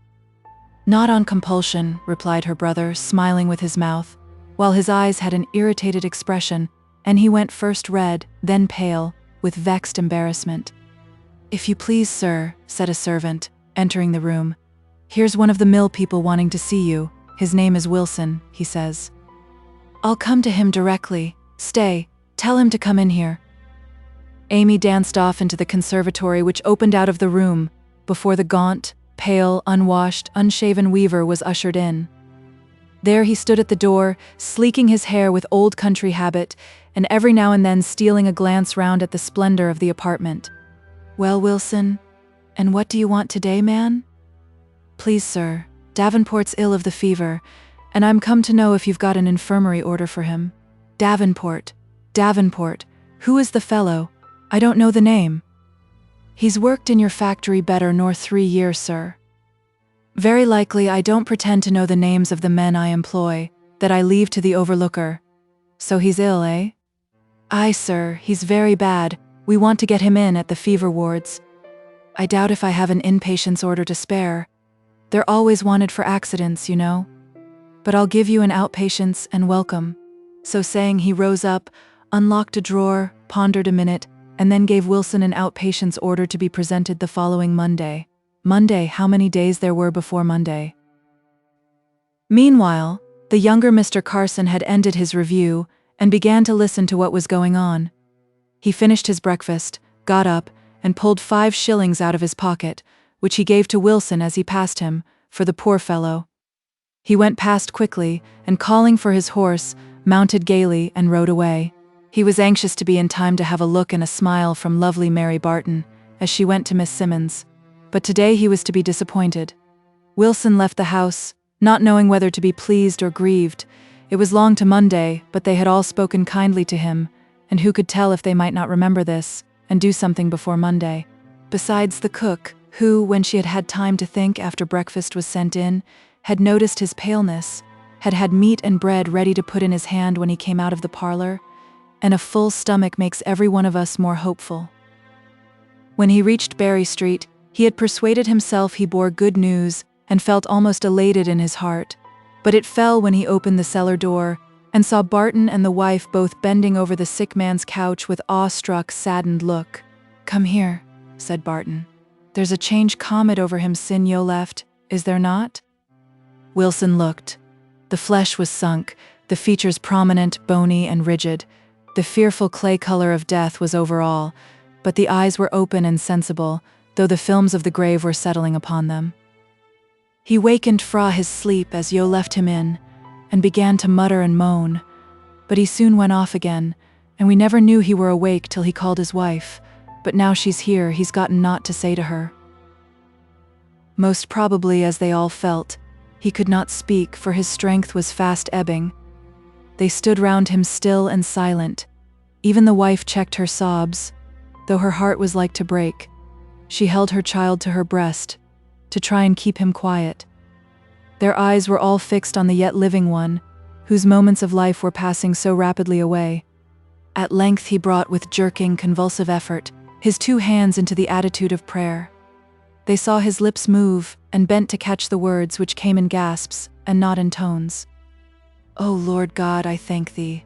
"Not on compulsion," replied her brother, smiling with his mouth, while his eyes had an irritated expression, and he went first red, then pale, with vexed embarrassment. "If you please, sir," said a servant, entering the room, "here's one of the mill people wanting to see you. His name is Wilson, he says." "I'll come to him directly. Stay, tell him to come in here." Amy danced off into the conservatory, which opened out of the room, before the gaunt, pale, unwashed, unshaven weaver was ushered in. There he stood at the door, sleeking his hair with old country habit, and every now and then stealing a glance round at the splendor of the apartment. "Well, Wilson, and what do you want today, man?" "Please, sir, Davenport's ill of the fever, and I'm come to know if you've got an infirmary order for him." Davenport. Who is the fellow? I don't know the name." "He's worked in your factory better nor 3 years, sir." "Very likely I don't pretend to know the names of the men I employ, that I leave to the overlooker. So he's ill, eh?" "Aye, sir, he's very bad. We want to get him in at the fever wards. I doubt if I have an inpatient's order to spare. They're always wanted for accidents, you know. But I'll give you an outpatient's and welcome." So saying, he rose up, unlocked a drawer, pondered a minute, and then gave Wilson an outpatient's order to be presented the following Monday. Monday, how many days there were before Monday? Meanwhile, the younger Mr. Carson had ended his review and began to listen to what was going on. He finished his breakfast, got up, and pulled 5 shillings out of his pocket, which he gave to Wilson as he passed him, for the poor fellow. He went past quickly, and calling for his horse, mounted gaily and rode away. He was anxious to be in time to have a look and a smile from lovely Mary Barton, as she went to Miss Simmons. But today he was to be disappointed. Wilson left the house, not knowing whether to be pleased or grieved. It was long to Monday, but they had all spoken kindly to him, and who could tell if they might not remember this, and do something before Monday. Besides the cook, who, when she had had time to think after breakfast was sent in, had noticed his paleness, had had meat and bread ready to put in his hand when he came out of the parlor, and a full stomach makes every one of us more hopeful. When he reached Berry Street, he had persuaded himself he bore good news and felt almost elated in his heart, but it fell when he opened the cellar door and saw Barton and the wife both bending over the sick man's couch with awestruck, saddened look. "Come here," said Barton. "There's a change comed over him sin yo left, is there not?" Wilson looked. The flesh was sunk, the features prominent, bony, and rigid. The fearful clay color of death was over all, but the eyes were open and sensible, though the films of the grave were settling upon them. He wakened fra his sleep as yo left him in, and began to mutter and moan, but he soon went off again, and we never knew he were awake till he called his wife, but now she's here, he's gotten naught to say to her. Most probably, as they all felt, he could not speak, for his strength was fast ebbing. They stood round him still and silent. Even the wife checked her sobs, though her heart was like to break. She held her child to her breast, to try and keep him quiet. Their eyes were all fixed on the yet living one, whose moments of life were passing so rapidly away. At length he brought with jerking, convulsive effort his two hands into the attitude of prayer. They saw his lips move and bent to catch the words which came in gasps and not in tones. "O Lord God, I thank thee,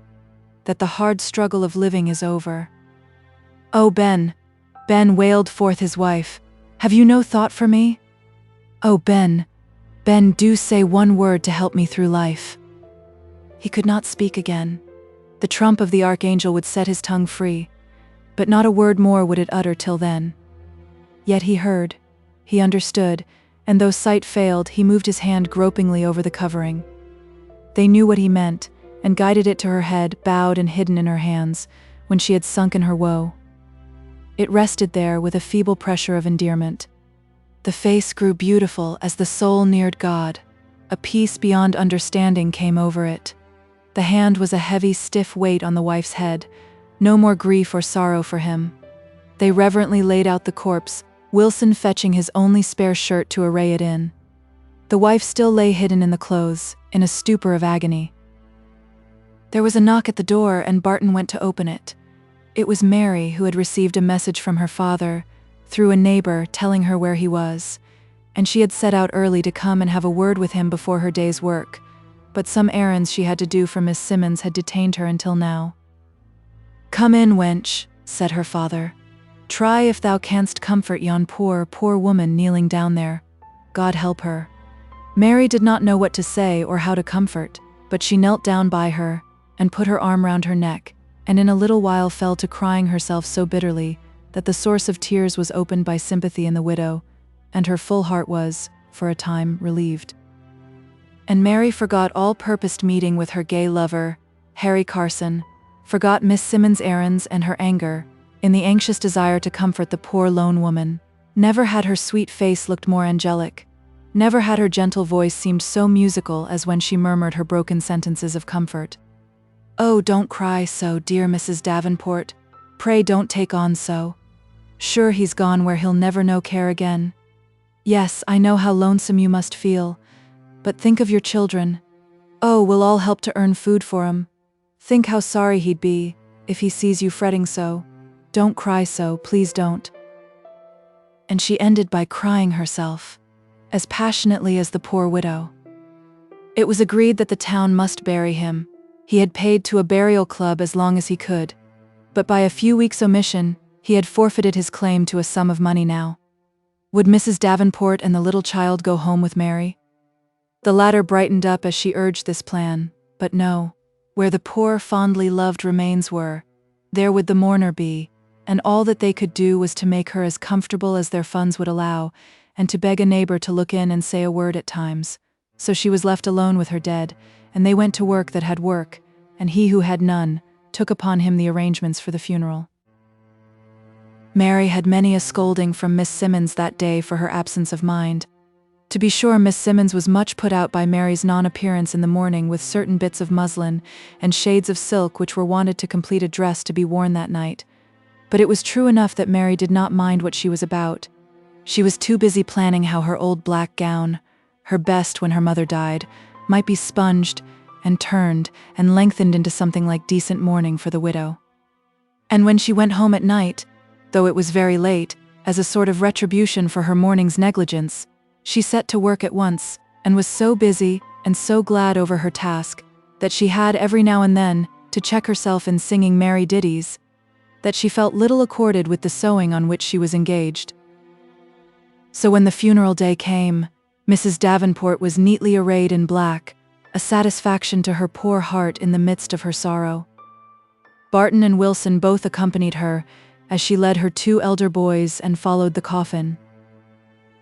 that the hard struggle of living is over." "Oh, Ben," wailed forth his wife, "have you no thought for me? Oh, Ben, do say one word to help me through life." He could not speak again. The trump of the archangel would set his tongue free, but not a word more would it utter till then. Yet he heard, he understood, and though sight failed, he moved his hand gropingly over the covering. They knew what he meant, and guided it to her head, bowed and hidden in her hands, when she had sunk in her woe. It rested there with a feeble pressure of endearment. The face grew beautiful as the soul neared God. A peace beyond understanding came over it. The hand was a heavy, stiff weight on the wife's head, no more grief or sorrow for him. They reverently laid out the corpse, Wilson fetching his only spare shirt to array it in. The wife still lay hidden in the clothes, in a stupor of agony. There was a knock at the door, and Barton went to open it. It was Mary, who had received a message from her father, through a neighbor, telling her where he was, and she had set out early to come and have a word with him before her day's work, but some errands she had to do for Miss Simmons had detained her until now. "Come in, wench," said her father. "Try if thou canst comfort yon poor woman kneeling down there. God help her." Mary did not know what to say or how to comfort, but she knelt down by her, and put her arm round her neck, and in a little while fell to crying herself so bitterly that the source of tears was opened by sympathy in the widow, and her full heart was, for a time, relieved. And Mary forgot all purposed meeting with her gay lover, Harry Carson, forgot Miss Simmons' errands and her anger, in the anxious desire to comfort the poor lone woman. Never had her sweet face looked more angelic. Never had her gentle voice seemed so musical as when she murmured her broken sentences of comfort. "Oh, don't cry so, dear Mrs. Davenport. Pray don't take on so. Sure he's gone where he'll never know care again. Yes, I know how lonesome you must feel, but think of your children. Oh, we'll all help to earn food for 'em. Think how sorry he'd be, if he sees you fretting so. Don't cry so, please don't." And she ended by crying herself, as passionately as the poor widow. It was agreed that the town must bury him. He had paid to a burial club as long as he could, but by a few weeks' omission, he had forfeited his claim to a sum of money now. Would Mrs. Davenport and the little child go home with Mary? The latter brightened up as she urged this plan, but no. Where the poor, fondly loved remains were, there would the mourner be, and all that they could do was to make her as comfortable as their funds would allow, and to beg a neighbor to look in and say a word at times, So she was left alone with her dead, and they went to work that had work, and he who had none took upon him the arrangements for the funeral. Mary had many a scolding from Miss Simmons that day for her absence of mind. To be sure, Miss Simmons was much put out by Mary's non-appearance in the morning with certain bits of muslin and shades of silk which were wanted to complete a dress to be worn that night. But it was true enough that Mary did not mind what she was about. She was too busy planning how her old black gown, her best when her mother died, might be sponged and turned and lengthened into something like decent mourning for the widow. And when she went home at night, though it was very late, as a sort of retribution for her morning's negligence, she set to work at once, and was so busy and so glad over her task that she had every now and then to check herself in singing merry ditties, that she felt little accorded with the sewing on which she was engaged. So when the funeral day came, Mrs. Davenport was neatly arrayed in black, a satisfaction to her poor heart in the midst of her sorrow. Barton and Wilson both accompanied her, as she led her 2 elder boys and followed the coffin.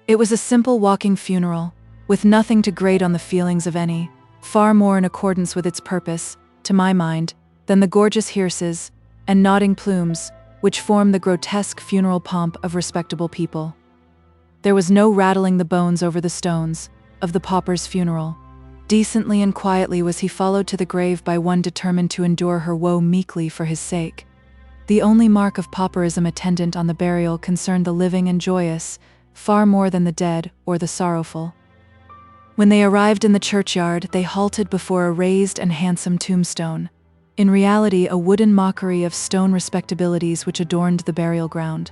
It was a simple walking funeral, with nothing to grate on the feelings of any, far more in accordance with its purpose, to my mind, than the gorgeous hearses and nodding plumes which form the grotesque funeral pomp of respectable people. There was no rattling the bones over the stones of the pauper's funeral. Decently and quietly was he followed to the grave by one determined to endure her woe meekly for his sake. The only mark of pauperism attendant on the burial concerned the living and joyous, far more than the dead or the sorrowful. When they arrived in the churchyard, they halted before a raised and handsome tombstone, in reality a wooden mockery of stone respectabilities which adorned the burial ground.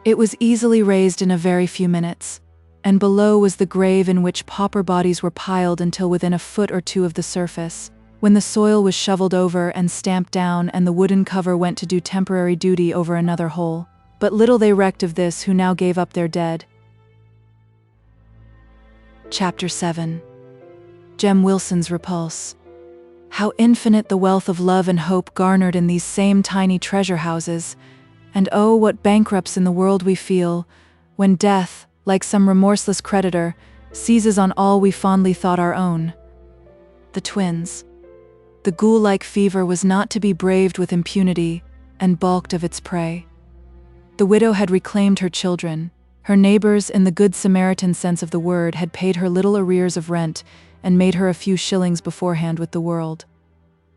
It was easily raised in a very few minutes, and below was the grave in which pauper bodies were piled until within a foot or 2 of the surface, when the soil was shoveled over and stamped down and the wooden cover went to do temporary duty over another hole. But little they recked of this who now gave up their dead. Chapter 7. Jem Wilson's Repulse. How infinite the wealth of love and hope garnered in these same tiny treasure houses, and oh, what bankrupts in the world we feel, when death, like some remorseless creditor, seizes on all we fondly thought our own. The twins. The ghoul-like fever was not to be braved with impunity, and balked of its prey. The widow had reclaimed her children. Her neighbors, in the good Samaritan sense of the word, had paid her little arrears of rent and made her a few shillings beforehand with the world.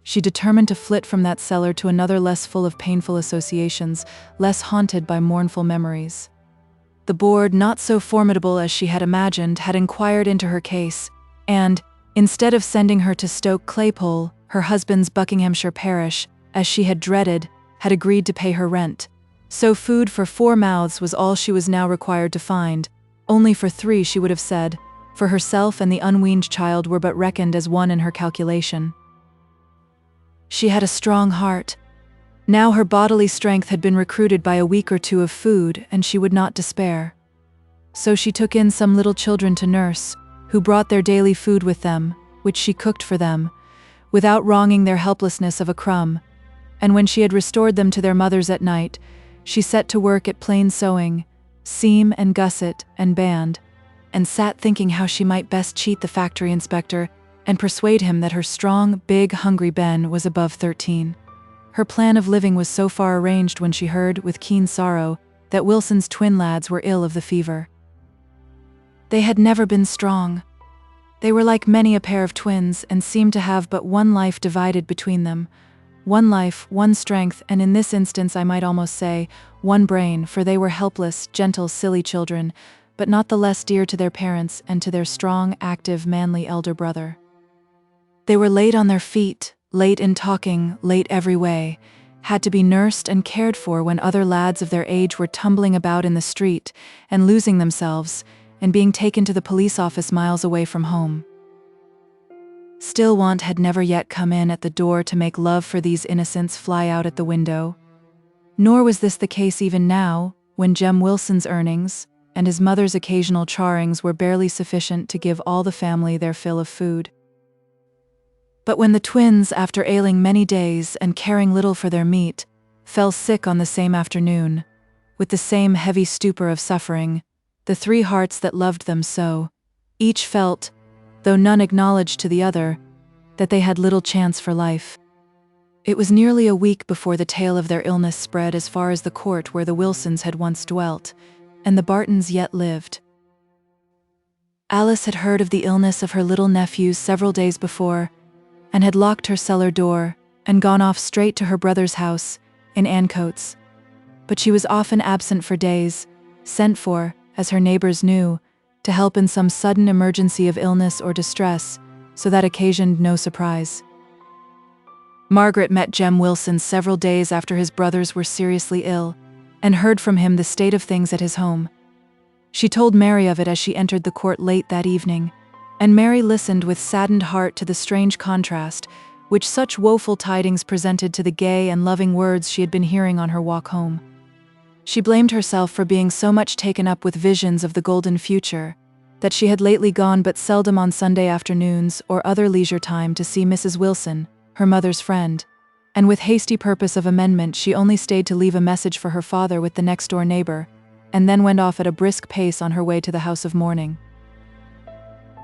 She determined to flit from that cellar to another less full of painful associations, less haunted by mournful memories. The board, not so formidable as she had imagined, had inquired into her case, and, instead of sending her to Stoke Claypole, her husband's Buckinghamshire parish, as she had dreaded, had agreed to pay her rent. So food for 4 mouths was all she was now required to find. Only for 3, she would have said, for herself and the unweaned child were but reckoned as one in her calculation. She had a strong heart. Now her bodily strength had been recruited by a week or 2 of food, and she would not despair. So she took in some little children to nurse, who brought their daily food with them, which she cooked for them, without wronging their helplessness of a crumb. And when she had restored them to their mothers at night, she set to work at plain sewing, seam and gusset and band, and sat thinking how she might best cheat the factory inspector and persuade him that her strong, big, hungry Ben was above 13. Her plan of living was so far arranged when she heard, with keen sorrow, that Wilson's twin lads were ill of the fever. They had never been strong. They were like many a pair of twins and seemed to have but one life divided between them. One life, one strength, and in this instance I might almost say, one brain, for they were helpless, gentle, silly children, but not the less dear to their parents and to their strong, active, manly elder brother. They were late on their feet, late in talking, late every way, had to be nursed and cared for when other lads of their age were tumbling about in the street and losing themselves, and being taken to the police office miles away from home. Still want had never yet come in at the door to make love for these innocents fly out at the window. Nor was this the case even now, when Jem Wilson's earnings and his mother's occasional charrings were barely sufficient to give all the family their fill of food. But when the twins, after ailing many days and caring little for their meat, fell sick on the same afternoon, with the same heavy stupor of suffering, the 3 hearts that loved them so, each felt, though none acknowledged to the other that they had little chance for life. It was nearly a week before the tale of their illness spread as far as the court where the Wilsons had once dwelt, and the Bartons yet lived. Alice had heard of the illness of her little nephews several days before, and had locked her cellar door and gone off straight to her brother's house in Ancoats. But she was often absent for days, sent for, as her neighbors knew, to help in some sudden emergency of illness or distress, so that occasioned no surprise. Margaret met Jem Wilson several days after his brothers were seriously ill, and heard from him the state of things at his home. She told Mary of it as she entered the court late that evening, and Mary listened with saddened heart to the strange contrast which such woeful tidings presented to the gay and loving words she had been hearing on her walk home. She blamed herself for being so much taken up with visions of the golden future, that she had lately gone but seldom on Sunday afternoons or other leisure time to see Mrs. Wilson, her mother's friend, and with hasty purpose of amendment she only stayed to leave a message for her father with the next-door neighbor, and then went off at a brisk pace on her way to the house of mourning.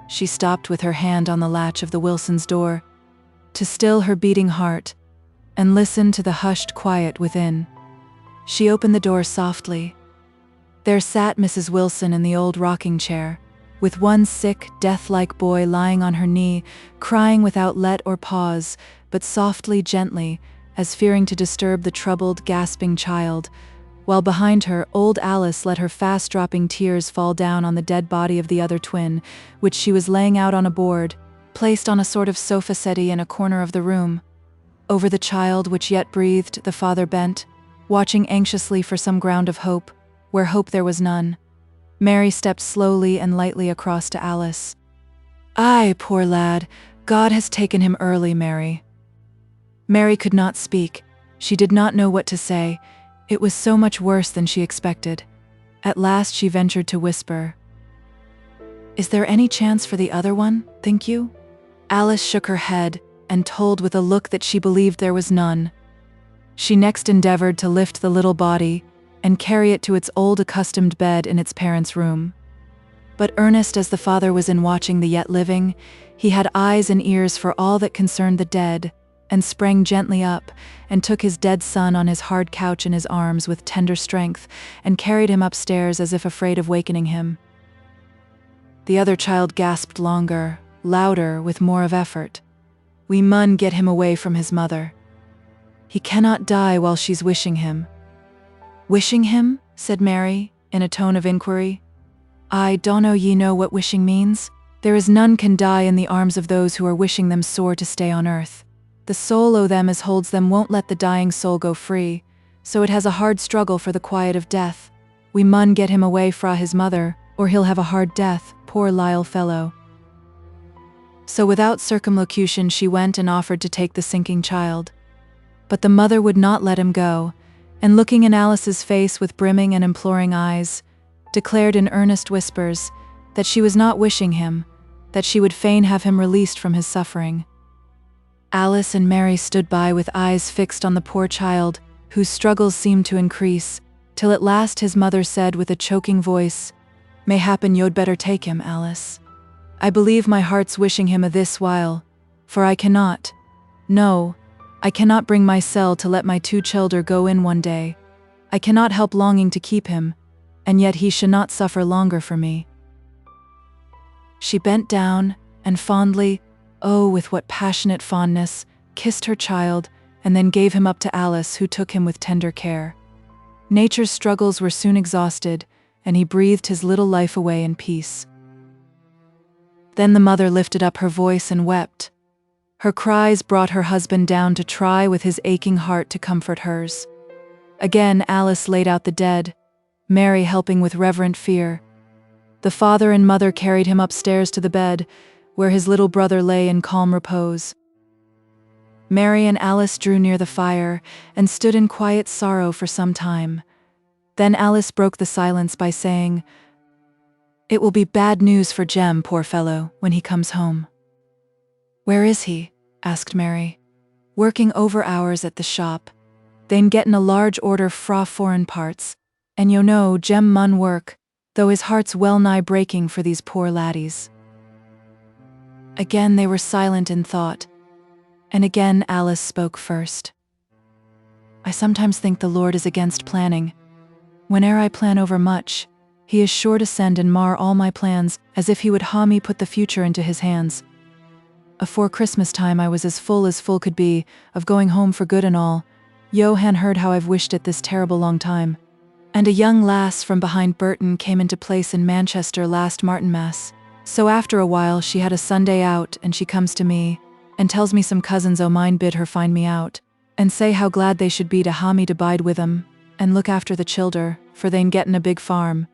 She stopped with her hand on the latch of the Wilsons' door, to still her beating heart, and listen to the hushed quiet within. She opened the door softly. There sat Mrs. Wilson in the old rocking chair, with one sick, death-like boy lying on her knee, crying without let or pause, but softly, gently, as fearing to disturb the troubled, gasping child, while behind her, old Alice let her fast-dropping tears fall down on the dead body of the other twin, which she was laying out on a board, placed on a sort of sofa settee in a corner of the room. Over the child which yet breathed, the father bent, watching anxiously for some ground of hope, where hope there was none. Mary stepped slowly and lightly across to Alice. "Ay, poor lad, God has taken him early, Mary." Mary could not speak. She did not know what to say. It was so much worse than she expected. At last she ventured to whisper, "Is there any chance for the other one, think you?" Alice shook her head, and told with a look that she believed there was none. She next endeavored to lift the little body and carry it to its old accustomed bed in its parents' room. But earnest as the father was in watching the yet living, he had eyes and ears for all that concerned the dead, and sprang gently up, and took his dead son on his hard couch in his arms with tender strength, and carried him upstairs as if afraid of wakening him. The other child gasped longer, louder, with more of effort. "We mun get him away from his mother. He cannot die while she's wishing him." "Wishing him?" said Mary, in a tone of inquiry. "I donno ye know what wishing means? There is none can die in the arms of those who are wishing them sore to stay on earth. The soul o' them as holds them won't let the dying soul go free, so it has a hard struggle for the quiet of death. We mun get him away fra his mother, or he'll have a hard death, poor lile fellow." So without circumlocution she went and offered to take the sinking child. But the mother would not let him go, and looking in Alice's face with brimming and imploring eyes, declared in earnest whispers that she was not wishing him, that she would fain have him released from his suffering. Alice and Mary stood by with eyes fixed on the poor child, whose struggles seemed to increase, till at last his mother said with a choking voice, "Mayhappen you'd better take him, Alice. I believe my heart's wishing him a this while, for I cannot, no, I cannot bring mysel to let my two childer go in one day. I cannot help longing to keep him, and yet he should not suffer longer for me." She bent down, and fondly, oh, with what passionate fondness, kissed her child, and then gave him up to Alice, who took him with tender care. Nature's struggles were soon exhausted, and he breathed his little life away in peace. Then the mother lifted up her voice and wept. Her cries brought her husband down to try with his aching heart to comfort hers. Again Alice laid out the dead, Mary helping with reverent fear. The father and mother carried him upstairs to the bed, where his little brother lay in calm repose. Mary and Alice drew near the fire, and stood in quiet sorrow for some time. Then Alice broke the silence by saying, "It will be bad news for Jem, poor fellow, when he comes home." "Where is he?" asked Mary. "Working over hours at the shop. They'n getten a large order fra foreign parts, and yo know Jem mun work, though his heart's well nigh breaking for these poor laddies." Again they were silent in thought, and again Alice spoke first. I sometimes think the Lord is against planning. Whene'er I plan over much, he is sure to send and mar all my plans, as if he would ha me put the future into his hands. Afore Christmas time I was as full could be, of going home for good and all. Johann heard how I've wished it this terrible long time. And a young lass from behind Barton came into place in Manchester last Martinmas. So after a while she had a Sunday out, and she comes to me, and tells me some cousins o' mine bid her find me out, and say how glad they should be to ha me to bide with 'em, and look after the childer, for they'n getten a big farm,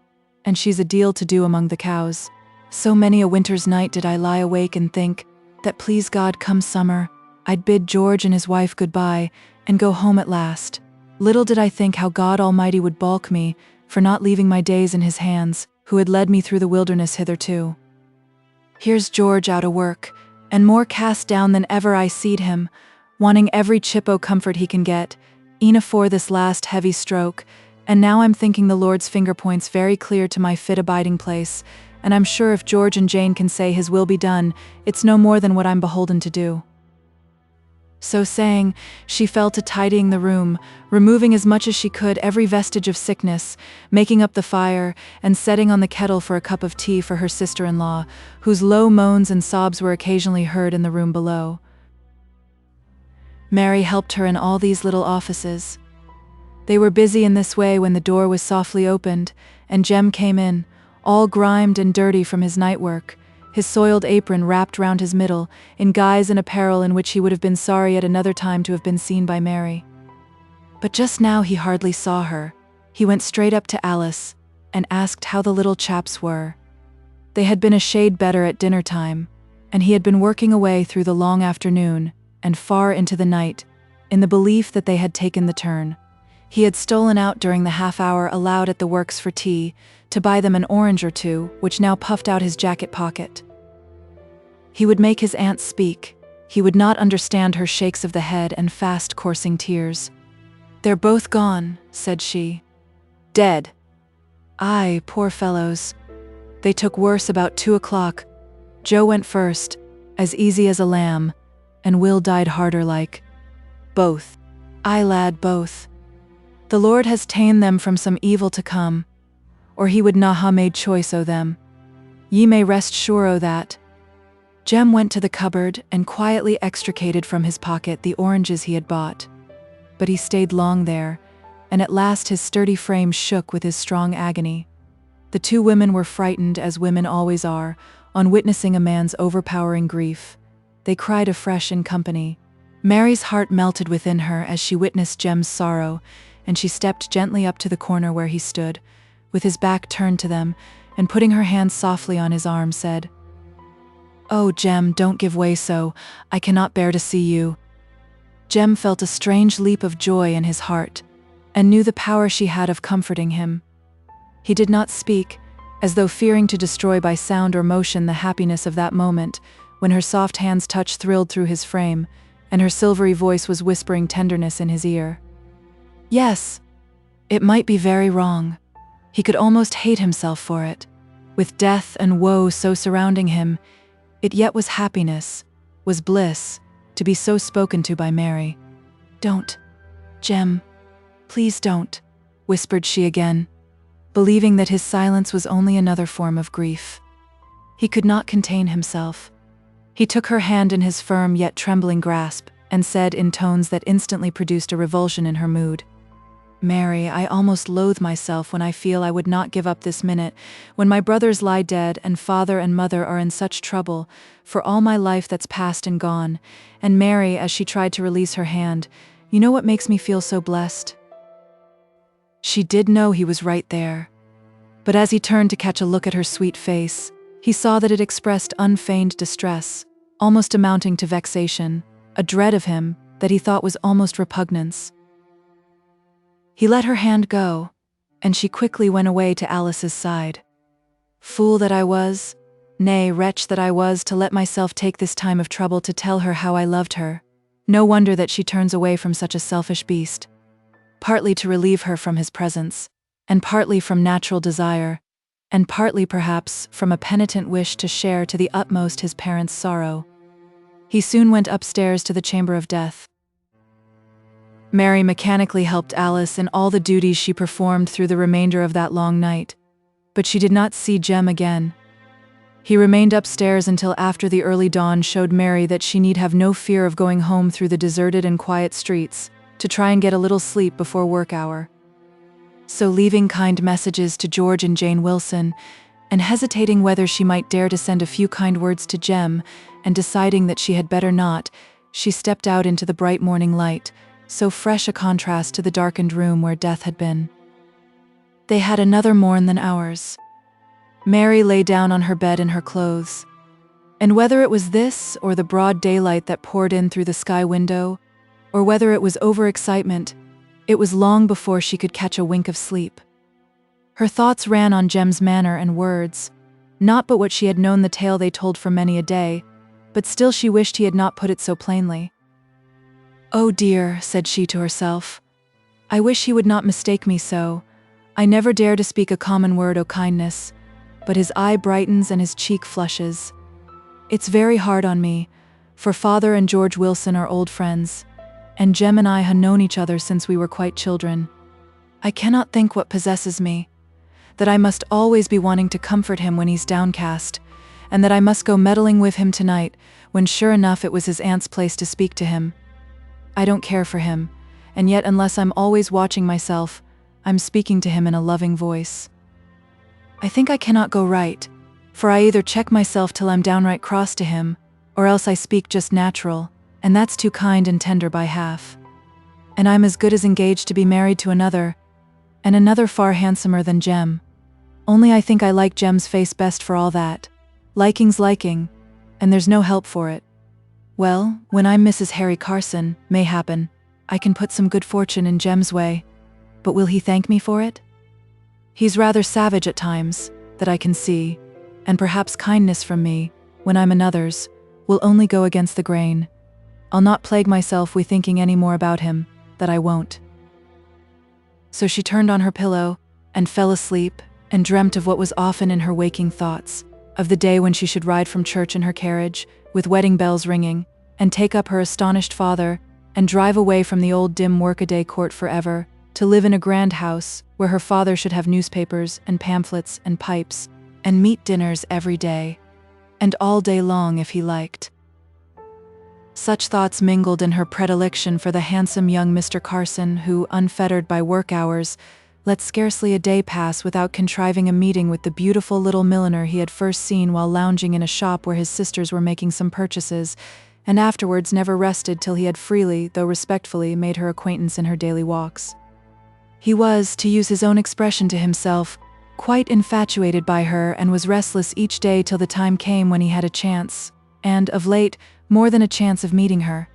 and she's a deal to do among the cows. So many a winter's night did I lie awake and think that please God come summer, I'd bid George and his wife goodbye, and go home at last. Little did I think how God Almighty would balk me for not leaving my days in his hands, who had led me through the wilderness hitherto. Here's George out o' work, and more cast down than ever I seed him, wanting every chip o' comfort he can get, e'en afore this last heavy stroke, and now I'm thinking the Lord's finger points very clear to my fit abiding place, and I'm sure if George and Jane can say his will be done, it's no more than what I'm beholden to do. So saying, she fell to tidying the room, removing as much as she could every vestige of sickness, making up the fire, and setting on the kettle for a cup of tea for her sister-in-law, whose low moans and sobs were occasionally heard in the room below. Mary helped her in all these little offices. They were busy in this way when the door was softly opened, and Jem came in, all grimed and dirty from his night work, his soiled apron wrapped round his middle, in guise and apparel in which he would have been sorry at another time to have been seen by Mary. But just now he hardly saw her. He went straight up to Alice, and asked how the little chaps were. They had been a shade better at dinner time, and he had been working away through the long afternoon, and far into the night, in the belief that they had taken the turn. He had stolen out during the half-hour allowed at the works for tea, to buy them an orange or two, which now puffed out his jacket pocket. He would make his aunt speak. He would not understand her shakes of the head and fast coursing tears. "They're both gone," said she. "Dead." "Aye, poor fellows. They took worse about 2 o'clock. Joe went first, as easy as a lamb, and Will died harder like. Both. Aye, lad, both. The Lord has ta'en them from some evil to come, or he would na ha made choice o' them. Ye may rest sure o' that." Jem went to the cupboard and quietly extricated from his pocket the oranges he had bought. But he stayed long there, and at last his sturdy frame shook with his strong agony. The two women were frightened, as women always are, on witnessing a man's overpowering grief. They cried afresh in company. Mary's heart melted within her as she witnessed Jem's sorrow, and she stepped gently up to the corner where he stood, with his back turned to them, and putting her hand softly on his arm, said, "Oh, Jem, don't give way so. I cannot bear to see you." Jem felt a strange leap of joy in his heart, and knew the power she had of comforting him. He did not speak, as though fearing to destroy by sound or motion the happiness of that moment, when her soft hand's touch thrilled through his frame, and her silvery voice was whispering tenderness in his ear. Yes, it might be very wrong. He could almost hate himself for it. With death and woe so surrounding him, it yet was happiness, was bliss, to be so spoken to by Mary. "Don't, Jem, please don't," whispered she again, believing that his silence was only another form of grief. He could not contain himself. He took her hand in his firm yet trembling grasp, and said in tones that instantly produced a revulsion in her mood, "Mary, I almost loathe myself when I feel I would not give up this minute, when my brothers lie dead and father and mother are in such trouble, for all my life that's past and gone. And Mary," as she tried to release her hand, "you know what makes me feel so blessed?" She did know he was right there. But as he turned to catch a look at her sweet face, he saw that it expressed unfeigned distress, almost amounting to vexation, a dread of him that he thought was almost repugnance. He let her hand go, and she quickly went away to Alice's side. Fool that I was, nay, wretch that I was, to let myself take this time of trouble to tell her how I loved her. No wonder that she turns away from such a selfish beast. Partly to relieve her from his presence, and partly from natural desire, and partly perhaps from a penitent wish to share to the utmost his parents' sorrow. He soon went upstairs to the chamber of death. Mary mechanically helped Alice in all the duties she performed through the remainder of that long night, but she did not see Jem again. He remained upstairs until after the early dawn showed Mary that she need have no fear of going home through the deserted and quiet streets, to try and get a little sleep before work hour. So leaving kind messages to George and Jane Wilson, and hesitating whether she might dare to send a few kind words to Jem, and deciding that she had better not, she stepped out into the bright morning light, so fresh a contrast to the darkened room where death had been. They had another morn than ours. Mary lay down on her bed in her clothes, and whether it was this or the broad daylight that poured in through the sky window, or whether it was overexcitement, it was long before she could catch a wink of sleep. Her thoughts ran on Jem's manner and words, not but what she had known the tale they told for many a day, but still she wished he had not put it so plainly. "Oh dear," said she to herself, "I wish he would not mistake me so. I never dare to speak a common word o' kindness, but his eye brightens and his cheek flushes. It's very hard on me, for father and George Wilson are old friends, and Jem and I ha' known each other since we were quite children. I cannot think what possesses me, that I must always be wanting to comfort him when he's downcast, and that I must go meddling with him tonight, when sure enough it was his aunt's place to speak to him. I don't care for him, and yet unless I'm always watching myself, I'm speaking to him in a loving voice. I think I cannot go right, for I either check myself till I'm downright cross to him, or else I speak just natural, and that's too kind and tender by half. And I'm as good as engaged to be married to another, and another far handsomer than Jem. Only I think I like Jem's face best for all that. Liking's liking, and there's no help for it. Well, when I'm Mrs. Harry Carson, mayhappen, I can put some good fortune in Jem's way, but will he thank me for it? He's rather savage at times, that I can see, and perhaps kindness from me, when I'm another's, will only go against the grain. I'll not plague myself with thinking any more about him, that I won't." So she turned on her pillow, and fell asleep, and dreamt of what was often in her waking thoughts, of the day when she should ride from church in her carriage, with wedding bells ringing, and take up her astonished father, and drive away from the old dim workaday court forever, to live in a grand house, where her father should have newspapers, and pamphlets, and pipes, and meat dinners every day, and all day long if he liked. Such thoughts mingled in her predilection for the handsome young Mr. Carson who, unfettered by work hours, let scarcely a day pass without contriving a meeting with the beautiful little milliner he had first seen while lounging in a shop where his sisters were making some purchases, and afterwards never rested till he had freely, though respectfully, made her acquaintance in her daily walks. He was, to use his own expression to himself, quite infatuated by her, and was restless each day till the time came when he had a chance, and, of late, more than a chance of meeting her.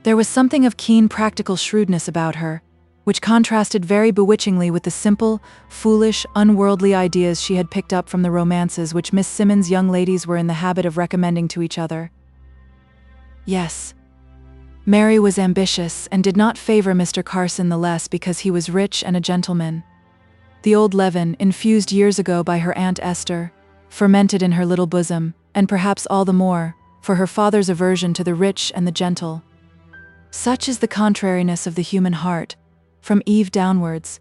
There was something of keen practical shrewdness about her, which contrasted very bewitchingly with the simple, foolish, unworldly ideas she had picked up from the romances which Miss Simmons' young ladies were in the habit of recommending to each other. Yes, Mary was ambitious, and did not favor Mr. Carson the less because he was rich and a gentleman. The old leaven, infused years ago by her Aunt Esther, fermented in her little bosom, and perhaps all the more, for her father's aversion to the rich and the gentle. Such is the contrariness of the human heart, from Eve downwards,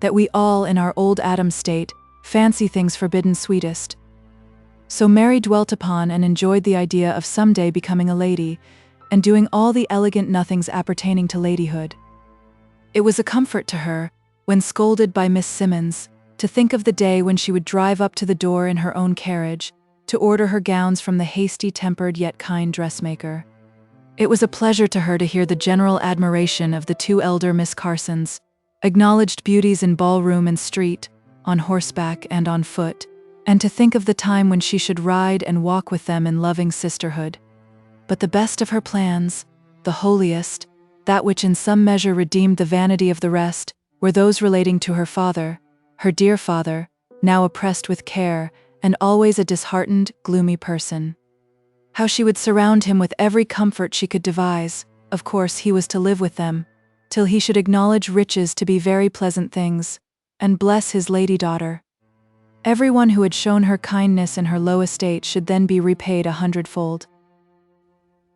that we all, in our old Adam state, fancy things forbidden sweetest. So Mary dwelt upon and enjoyed the idea of some day becoming a lady, and doing all the elegant nothings appertaining to ladyhood. It was a comfort to her, when scolded by Miss Simmons, to think of the day when she would drive up to the door in her own carriage, to order her gowns from the hasty-tempered yet kind dressmaker. It was a pleasure to her to hear the general admiration of the two elder Miss Carsons, acknowledged beauties in ballroom and street, on horseback and on foot, and to think of the time when she should ride and walk with them in loving sisterhood. But the best of her plans, the holiest, that which in some measure redeemed the vanity of the rest, were those relating to her father, her dear father, now oppressed with care, and always a disheartened, gloomy person. How she would surround him with every comfort she could devise. Of course he was to live with them, till he should acknowledge riches to be very pleasant things, and bless his lady daughter. Everyone who had shown her kindness in her low estate should then be repaid 100-fold.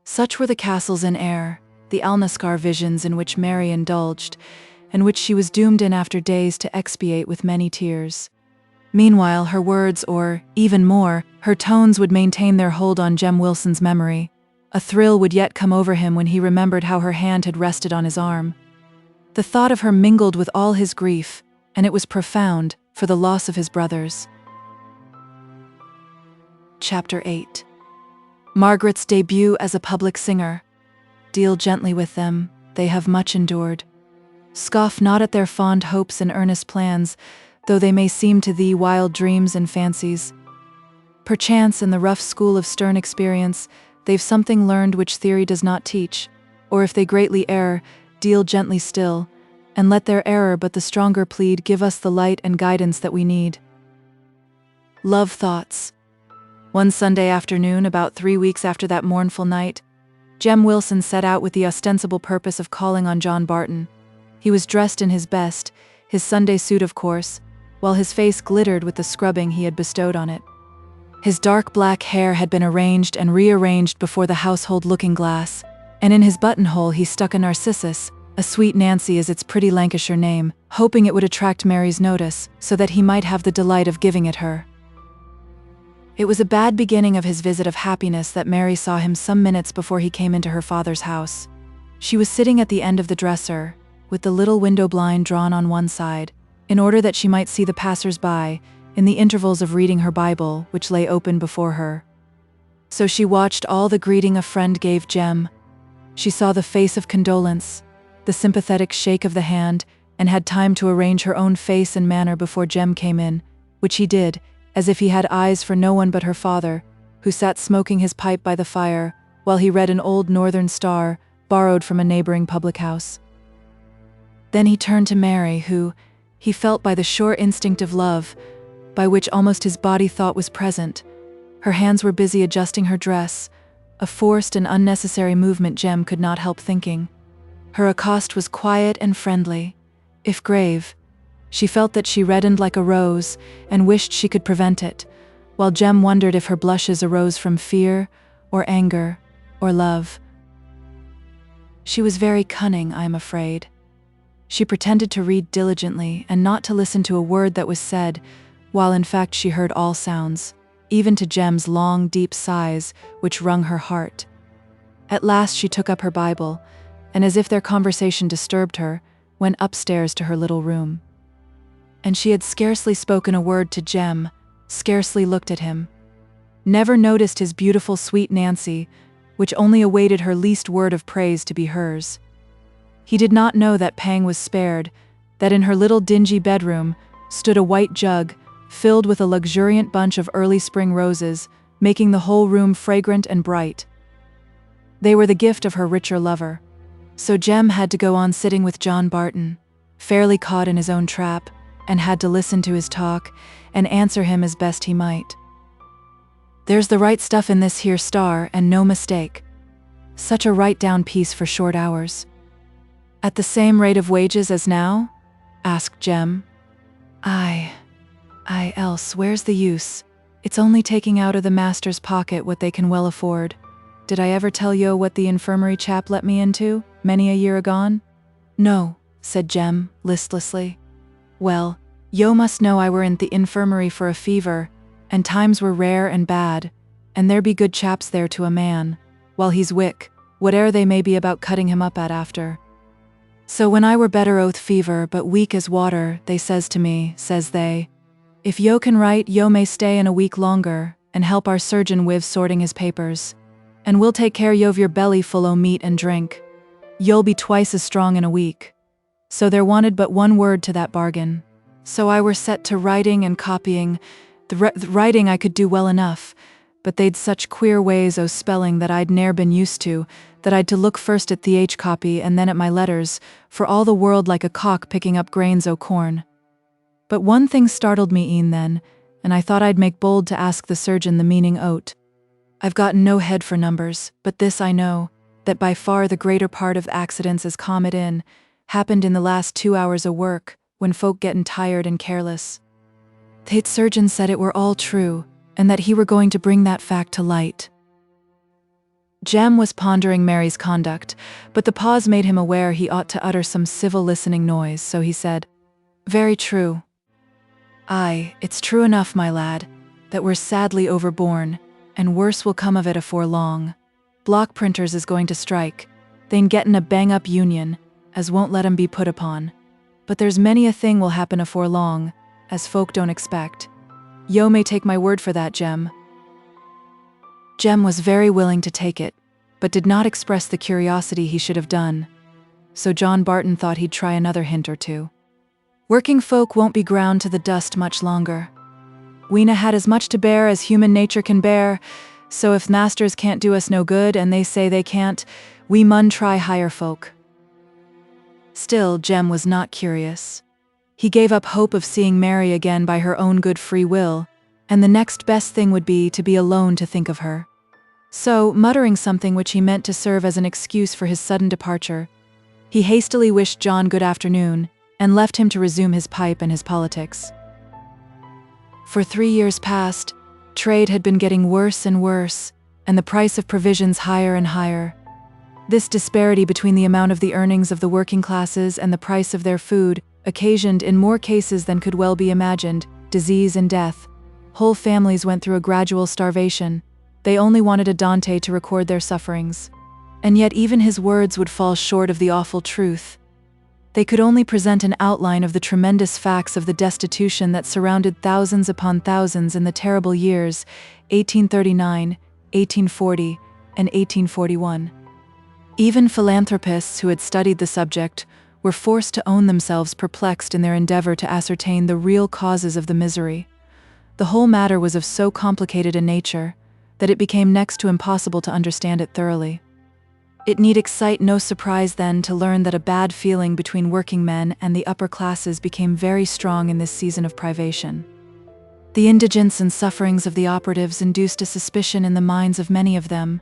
Such were the castles in air, the Alnaschar visions in which Mary indulged, and which she was doomed in after days to expiate with many tears. Meanwhile, her words, or, even more, her tones would maintain their hold on Jem Wilson's memory. A thrill would yet come over him when he remembered how her hand had rested on his arm. The thought of her mingled with all his grief, and it was profound, for the loss of his brothers. Chapter 8. Margaret's debut as a public singer. Deal gently with them, they have much endured. Scoff not at their fond hopes and earnest plans, though they may seem to thee wild dreams and fancies. Perchance in the rough school of stern experience, they've something learned which theory does not teach, or if they greatly err, deal gently still, and let their error but the stronger plead give us the light and guidance that we need. Love thoughts. One Sunday afternoon, about 3 weeks after that mournful night, Jem Wilson set out with the ostensible purpose of calling on John Barton. He was dressed in his best, his Sunday suit of course, while his face glittered with the scrubbing he had bestowed on it. His dark black hair had been arranged and rearranged before the household looking-glass, and in his buttonhole he stuck a narcissus, a sweet Nancy is its pretty Lancashire name, hoping it would attract Mary's notice, so that he might have the delight of giving it her. It was a bad beginning of his visit of happiness that Mary saw him some minutes before he came into her father's house. She was sitting at the end of the dresser, with the little window blind drawn on one side, in order that she might see the passers-by, in the intervals of reading her Bible, which lay open before her. So she watched all the greeting a friend gave Jem. She saw the face of condolence, the sympathetic shake of the hand, and had time to arrange her own face and manner before Jem came in, which he did, as if he had eyes for no one but her father, who sat smoking his pipe by the fire, while he read an old Northern Star, borrowed from a neighboring public house. Then he turned to Mary, who, he felt by the sure instinct of love, by which almost his body thought was present. Her hands were busy adjusting her dress, a forced and unnecessary movement Jem could not help thinking. Her accost was quiet and friendly, if grave. She felt that she reddened like a rose, and wished she could prevent it, while Jem wondered if her blushes arose from fear, or anger, or love. She was very cunning, I am afraid. She pretended to read diligently and not to listen to a word that was said, while in fact she heard all sounds, even to Jem's long, deep sighs, which wrung her heart. At last she took up her Bible, and as if their conversation disturbed her, went upstairs to her little room. And she had scarcely spoken a word to Jem, scarcely looked at him. Never noticed his beautiful sweet Nancy, which only awaited her least word of praise to be hers. He did not know that pang was spared, that in her little dingy bedroom stood a white jug, filled with a luxuriant bunch of early spring roses, making the whole room fragrant and bright. They were the gift of her richer lover. So Jem had to go on sitting with John Barton, fairly caught in his own trap, and had to listen to his talk and answer him as best he might. There's the right stuff in this here Star, and no mistake. Such a right-down piece for short hours. At the same rate of wages as now? Asked Jem. Aye, else where's the use? It's only taking out of the master's pocket what they can well afford. Did I ever tell yo what the infirmary chap let me into, many a year agone? No, said Jem, listlessly. Well, yo must know I were in the infirmary for a fever, and times were rare and bad, and there be good chaps there to a man, while he's wick, whate'er they may be about cutting him up at after. So when I were better oath fever, but weak as water, they says to me, says they, if yo can write, yo may stay in a week longer, and help our surgeon with sorting his papers. And we'll take care yo of your belly full o' meat and drink. You'll be twice as strong in a week. So there wanted but one word to that bargain. So I were set to writing and copying. The writing I could do well enough, but they'd such queer ways o' spelling that I'd ne'er been used to, that I'd to look first at the copy and then at my letters, for all the world like a cock picking up grains o' corn. But one thing startled me e'en then, and I thought I'd make bold to ask the surgeon the meaning o't. I've gotten no head for numbers, but this I know, that by far the greater part of accidents as come it in, happened in the last 2 hours o' work, when folk gettin' tired and careless. The surgeon said it were all true, and that he were going to bring that fact to light. Jem was pondering Mary's conduct, but the pause made him aware he ought to utter some civil listening noise, so he said, "Very true. Aye, it's true enough, my lad, that we're sadly overborne, and worse will come of it afore long. Block printers is going to strike. They'n gettin' a bang-up union, as won't let 'em be put upon. But there's many a thing will happen afore long, as folk don't expect. Yo may take my word for that, Jem." Jem was very willing to take it, but did not express the curiosity he should have done, so John Barton thought he'd try another hint or two. "Working folk won't be ground to the dust much longer. We'na had as much to bear as human nature can bear, so if masters can't do us no good and they say they can't, we mun try higher folk." Still, Jem was not curious. He gave up hope of seeing Mary again by her own good free will, and the next best thing would be to be alone to think of her. So, muttering something which he meant to serve as an excuse for his sudden departure, he hastily wished John good afternoon and left him to resume his pipe and his politics. For 3 years past, trade had been getting worse and worse, and the price of provisions higher and higher. This disparity between the amount of the earnings of the working classes and the price of their food occasioned, in more cases than could well be imagined, disease and death. Whole families went through a gradual starvation. They only wanted a Dante to record their sufferings. And yet even his words would fall short of the awful truth. They could only present an outline of the tremendous facts of the destitution that surrounded thousands upon thousands in the terrible years 1839, 1840, and 1841. Even philanthropists who had studied the subject were forced to own themselves perplexed in their endeavor to ascertain the real causes of the misery. The whole matter was of so complicated a nature that it became next to impossible to understand it thoroughly. It need excite no surprise then to learn that a bad feeling between working men and the upper classes became very strong in this season of privation. The indigence and sufferings of the operatives induced a suspicion in the minds of many of them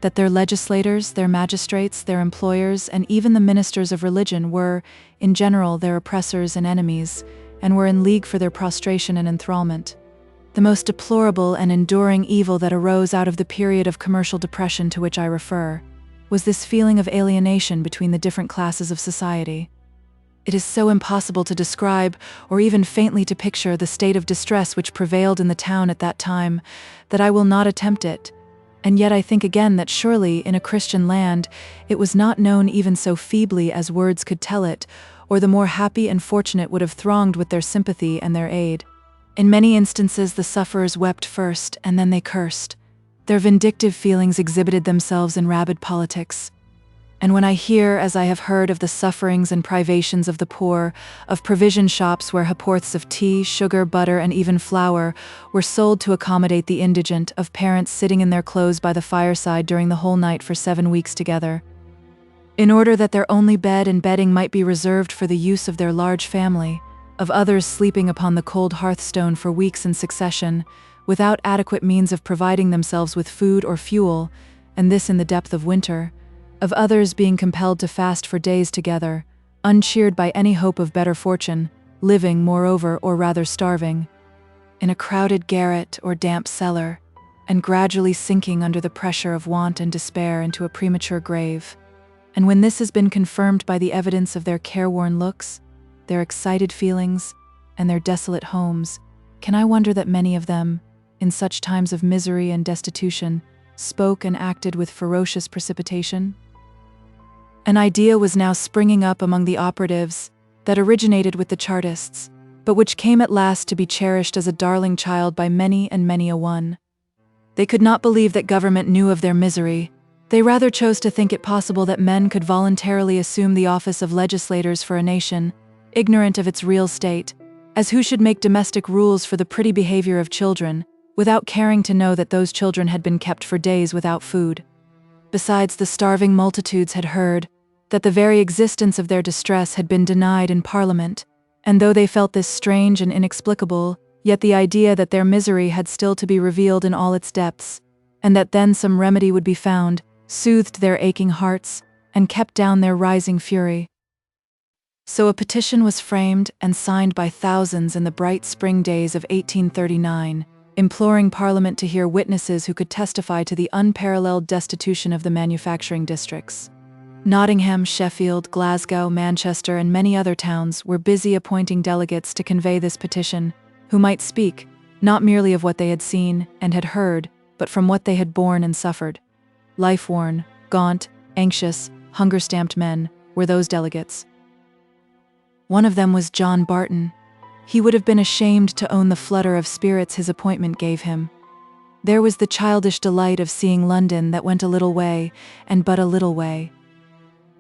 that their legislators, their magistrates, their employers, and even the ministers of religion were, in general, their oppressors and enemies, and were in league for their prostration and enthrallment. The most deplorable and enduring evil that arose out of the period of commercial depression to which I refer was this feeling of alienation between the different classes of society. It is so impossible to describe, or even faintly to picture, the state of distress which prevailed in the town at that time, that I will not attempt it. And yet I think again that surely, in a Christian land, it was not known even so feebly as words could tell it, or the more happy and fortunate would have thronged with their sympathy and their aid. In many instances the sufferers wept first, and then they cursed. Their vindictive feelings exhibited themselves in rabid politics. And when I hear, as I have heard, of the sufferings and privations of the poor, of provision shops where ha'porths of tea, sugar, butter, and even flour were sold to accommodate the indigent, of parents sitting in their clothes by the fireside during the whole night for 7 weeks together, in order that their only bed and bedding might be reserved for the use of their large family, of others sleeping upon the cold hearthstone for weeks in succession, without adequate means of providing themselves with food or fuel, and this in the depth of winter, of others being compelled to fast for days together, uncheered by any hope of better fortune, living, moreover, or rather starving, in a crowded garret or damp cellar, and gradually sinking under the pressure of want and despair into a premature grave. And when this has been confirmed by the evidence of their careworn looks, their excited feelings, and their desolate homes, can I wonder that many of them, in such times of misery and destitution, spoke and acted with ferocious precipitation? An idea was now springing up among the operatives that originated with the Chartists, but which came at last to be cherished as a darling child by many and many a one. They could not believe that government knew of their misery. They rather chose to think it possible that men could voluntarily assume the office of legislators for a nation, ignorant of its real state, as who should make domestic rules for the pretty behavior of children, without caring to know that those children had been kept for days without food. Besides, the starving multitudes had heard that the very existence of their distress had been denied in Parliament, and though they felt this strange and inexplicable, yet the idea that their misery had still to be revealed in all its depths, and that then some remedy would be found, soothed their aching hearts, and kept down their rising fury. So a petition was framed and signed by thousands in the bright spring days of 1839, imploring Parliament to hear witnesses who could testify to the unparalleled destitution of the manufacturing districts. Nottingham, Sheffield, Glasgow, Manchester, and many other towns were busy appointing delegates to convey this petition, who might speak, not merely of what they had seen and had heard, but from what they had borne and suffered. Life-worn, gaunt, anxious, hunger-stamped men were those delegates. One of them was John Barton. He would have been ashamed to own the flutter of spirits his appointment gave him. There was the childish delight of seeing London that went a little way, and but a little way.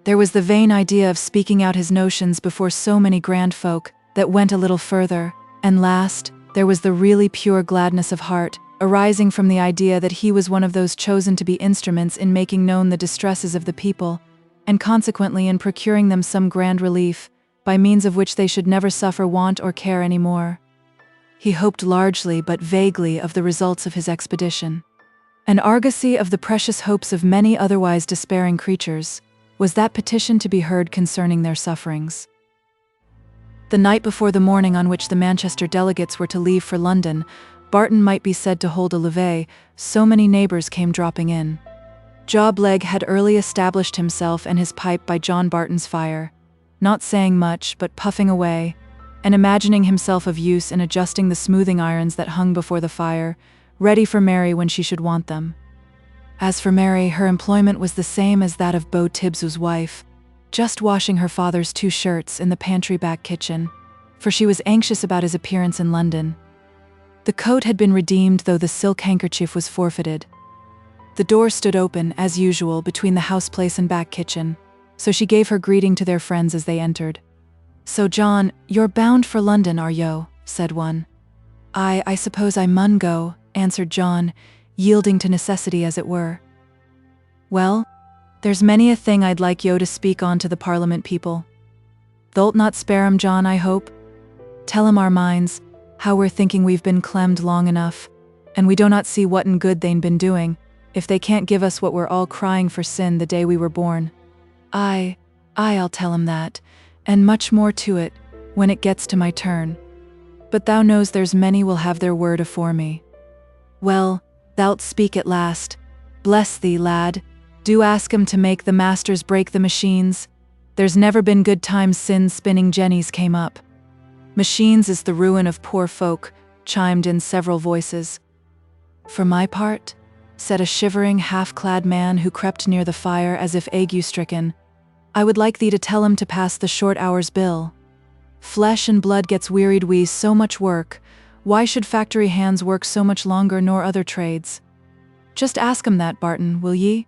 There was the vain idea of speaking out his notions before so many grand folk that went a little further, and last, there was the really pure gladness of heart, arising from the idea that he was one of those chosen to be instruments in making known the distresses of the people, and consequently in procuring them some grand relief, by means of which they should never suffer want or care any more. He hoped largely but vaguely of the results of his expedition. An argosy of the precious hopes of many otherwise despairing creatures was that petition to be heard concerning their sufferings. The night before the morning on which the Manchester delegates were to leave for London, Barton might be said to hold a levee, so many neighbours came dropping in. Jobleg had early established himself and his pipe by John Barton's fire, not saying much but puffing away, and imagining himself of use in adjusting the smoothing irons that hung before the fire, ready for Mary when she should want them. As for Mary, her employment was the same as that of Beau Tibbs's wife, just washing her father's 2 shirts in the pantry back kitchen, for she was anxious about his appearance in London. The coat had been redeemed, though the silk handkerchief was forfeited. The door stood open, as usual, between the house-place and back kitchen, so she gave her greeting to their friends as they entered. "So, John, you're bound for London, are yo?" said one. I suppose I mun go," answered John, yielding to necessity as it were. "Well, there's many a thing I'd like yo to speak on to the Parliament people. Thou'lt not spare 'em, John, I hope? Tell 'em our minds, how we're thinking we've been clemmed long enough, and we do not see whatten good they'n been doing, if they can't give us what we're all crying for sin the day we were born. I'll tell 'em that, and much more to it, when it gets to my turn. But thou knows there's many will have their word afore me. Well, thou'lt speak at last. Bless thee, lad. Do ask 'em to make the masters break the machines. There's never been good times since spinning jennies came up. Machines is the ruin of poor folk," chimed in several voices. "For my part," said a shivering, half-clad man who crept near the fire as if ague-stricken, "I would like thee to tell 'em to pass the short hours bill. Flesh and blood gets wearied wi' so much work. Why should factory hands work so much longer nor other trades? Just ask 'em that, Barton, will ye?"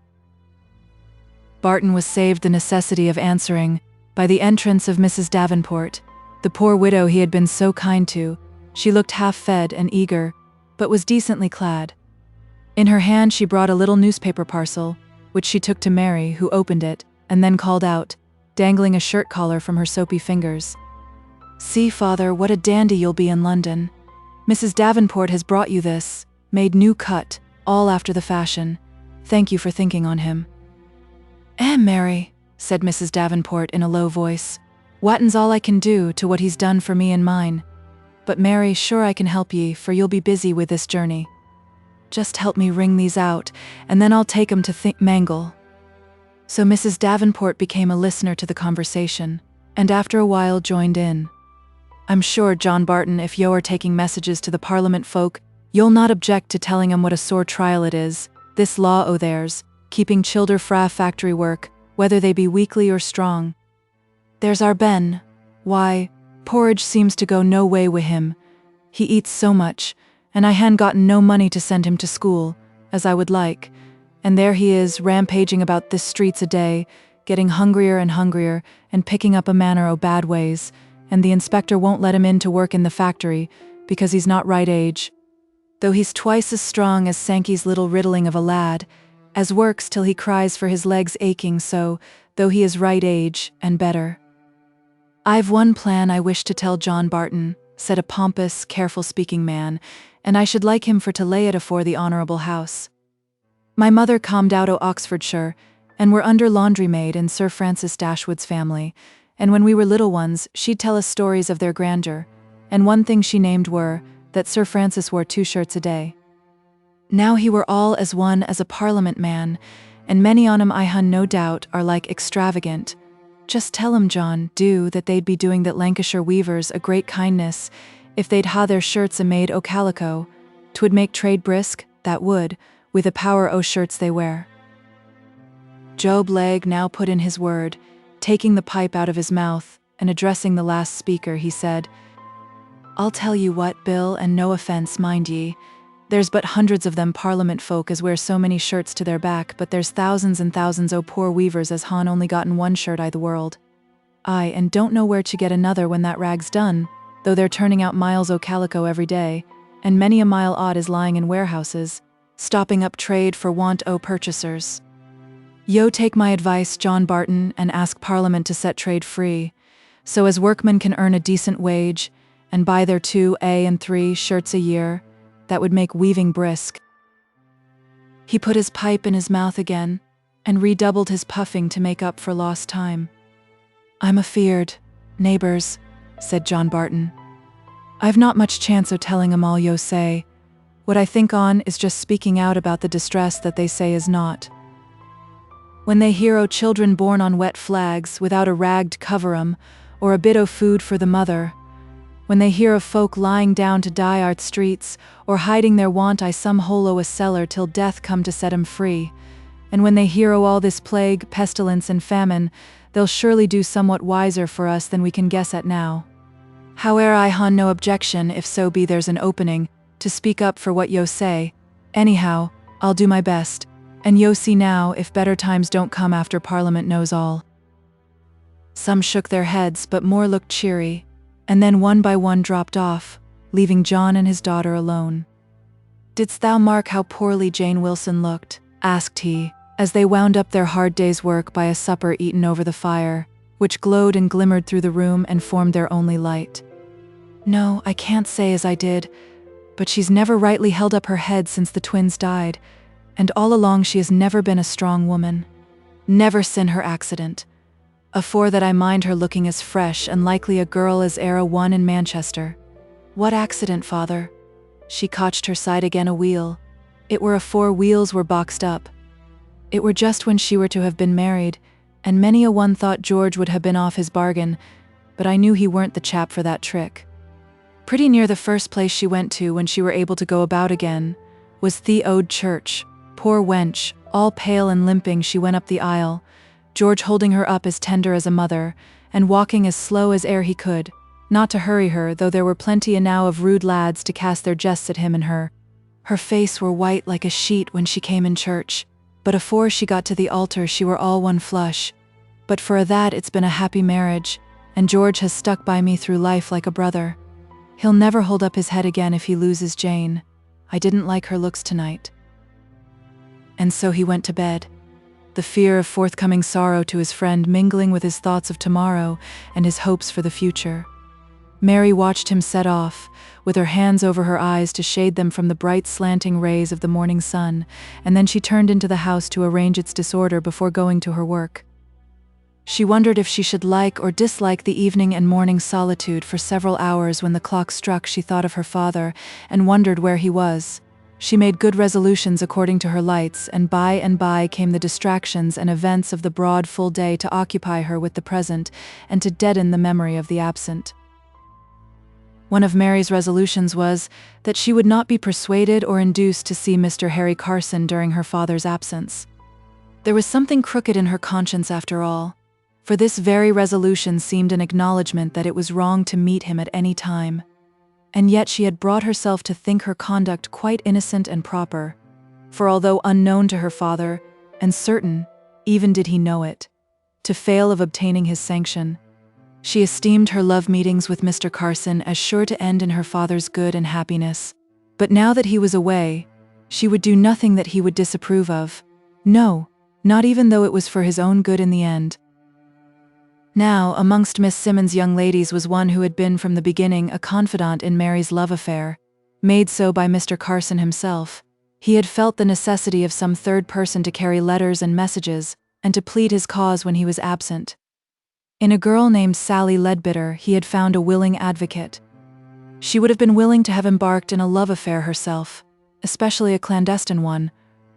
Barton was saved the necessity of answering by the entrance of Mrs. Davenport, the poor widow he had been so kind to. She looked half-fed and eager, but was decently clad. In her hand she brought a little newspaper parcel, which she took to Mary, who opened it, and then called out, dangling a shirt collar from her soapy fingers, "See, father, what a dandy you'll be in London. Mrs. Davenport has brought you this, made new cut, all after the fashion. Thank you for thinking on him." Mary," said Mrs. Davenport in a low voice, "whatten's all I can do to what he's done for me and mine. But Mary, sure I can help ye, for you'll be busy with this journey. Just help me wring these out, and then I'll take 'em to mangle." So Mrs. Davenport became a listener to the conversation, and after a while joined in. "I'm sure, John Barton, if yo are taking messages to the Parliament folk, you'll not object to telling 'em what a sore trial it is, this law o' theirs, keeping childer fra factory work, whether they be weakly or strong. There's our Ben. Why, porridge seems to go no way wi' him. He eats so much, and I han gotten no money to send him to school, as I would like, and there he is, rampaging about this streets a day, getting hungrier and picking up a manner o' bad ways, and the inspector won't let him in to work in the factory, because he's not right age. Though he's twice as strong as Sankey's little riddling of a lad, as works till he cries for his legs aching so, though he is right age, and better. I've one plan I wish to tell John Barton, said a pompous, careful-speaking man, and I should like him for to lay it afore the honourable house. My mother comed out o' Oxfordshire, and were under laundry maid in Sir Francis Dashwood's family, and when we were little ones, she'd tell us stories of their grandeur, and one thing she named were that Sir Francis wore 2 shirts a day. Now he were all as one as a Parliament man, and many on 'em I hun no doubt are like extravagant. Just tell 'em, John, do, that they'd be doing that Lancashire weavers a great kindness if they'd ha their shirts a made o' calico. 'Twould make trade brisk, that would, with the power o' shirts they wear. Job Legh now put in his word, taking the pipe out of his mouth, and addressing the last speaker, he said, "I'll tell you what, Bill, and no offence, mind ye. There's but hundreds of them Parliament folk as wear so many shirts to their back, but there's thousands and thousands o' poor weavers as han only gotten 1 shirt i' the world. Aye, and don't know where to get another when that rag's done, though they're turning out miles o' calico every day, and many a mile odd is lying in warehouses, stopping up trade for want o' purchasers. Yo take my advice, John Barton, and ask Parliament to set trade free, so as workmen can earn a decent wage, and buy their 2 and 3 shirts a year. That would make weaving brisk." He put his pipe in his mouth again, and redoubled his puffing to make up for lost time. "I'm afeard, neighbours," said John Barton. "I've not much chance o' telling 'em all yo say. What I think on is just speaking out about the distress that they say is not. When they hear o' children born on wet flags, without a rag to cover 'em, or a bit o' food for the mother, when they hear of folk lying down to die art streets, or hiding their want I some hole o' a cellar till death come to set 'em free, and when they hear o' all this plague, pestilence, and famine, they'll surely do somewhat wiser for us than we can guess at now. Howe'er, I han no objection, if so be there's an opening, to speak up for what yo say. Anyhow, I'll do my best, and yo see now if better times don't come after Parliament knows all." Some shook their heads, but more looked cheery, and then one by one dropped off, leaving John and his daughter alone. "Didst thou mark how poorly Jane Wilson looked?" asked he, as they wound up their hard day's work by a supper eaten over the fire, which glowed and glimmered through the room and formed their only light. "No, I can't say as I did, but she's never rightly held up her head since the twins died, and all along she has never been a strong woman. Never sin her accident. Afore that I mind her looking as fresh and likely a girl as e'er a one in Manchester." "What accident, father?" She cotched her side again a wheel. "It were afore wheels were boxed up. It were just when she were to have been married, and many a one thought George would have been off his bargain, but I knew he weren't the chap for that trick. Pretty near the first place she went to when she were able to go about again was Tissot Church. Poor wench, all pale and limping, she went up the aisle, George holding her up as tender as a mother, and walking as slow as e'er he could, not to hurry her, though there were plenty enow of rude lads to cast their jests at him and her. Her face were white like a sheet when she came in church, but afore she got to the altar she were all one flush. But for a' that it's been a happy marriage, and George has stuck by me through life like a brother. He'll never hold up his head again if he loses Jane. I didn't like her looks tonight." And so he went to bed, the fear of forthcoming sorrow to his friend mingling with his thoughts of tomorrow and his hopes for the future. Mary watched him set off, with her hands over her eyes to shade them from the bright slanting rays of the morning sun, and then she turned into the house to arrange its disorder before going to her work. She wondered if she should like or dislike the evening and morning solitude. For several hours when the clock struck she thought of her father, and wondered where he was. She made good resolutions according to her lights, and by came the distractions and events of the broad full day to occupy her with the present, and to deaden the memory of the absent. One of Mary's resolutions was that she would not be persuaded or induced to see Mr. Harry Carson during her father's absence. There was something crooked in her conscience after all, for this very resolution seemed an acknowledgement that it was wrong to meet him at any time. And yet she had brought herself to think her conduct quite innocent and proper, for although unknown to her father, and certain, even did he know it, to fail of obtaining his sanction, she esteemed her love meetings with Mr. Carson as sure to end in her father's good and happiness. But now that he was away, she would do nothing that he would disapprove of. No, not even though it was for his own good in the end. Now, amongst Miss Simmons' young ladies was one who had been from the beginning a confidant in Mary's love affair, made so by Mr. Carson himself. He had felt the necessity of some third person to carry letters and messages, and to plead his cause when he was absent. In a girl named Sally Leadbitter, he had found a willing advocate. She would have been willing to have embarked in a love affair herself, especially a clandestine one,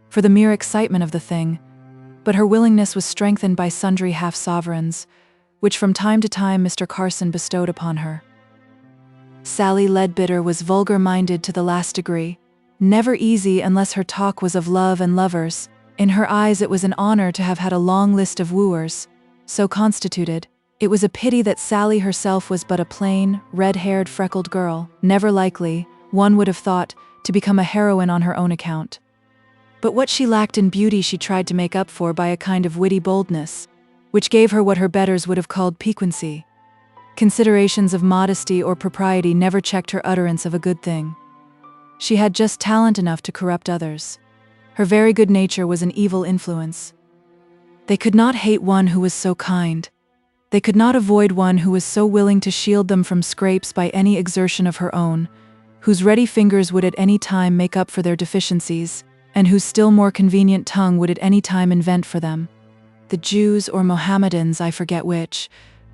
for the mere excitement of the thing, but her willingness was strengthened by sundry half-sovereigns, which from time to time Mr. Carson bestowed upon her. Sally Leadbitter was vulgar-minded to the last degree, never easy unless her talk was of love and lovers. In her eyes it was an honor to have had a long list of wooers. So constituted, it was a pity that Sally herself was but a plain, red-haired, freckled girl, never likely, one would have thought, to become a heroine on her own account. But what she lacked in beauty she tried to make up for by a kind of witty boldness, which gave her what her betters would have called piquancy. Considerations of modesty or propriety never checked her utterance of a good thing. She had just talent enough to corrupt others. Her very good nature was an evil influence. They could not hate one who was so kind. They could not avoid one who was so willing to shield them from scrapes by any exertion of her own, whose ready fingers would at any time make up for their deficiencies, and whose still more convenient tongue would at any time invent for them. The Jews or Mohammedans, I forget which,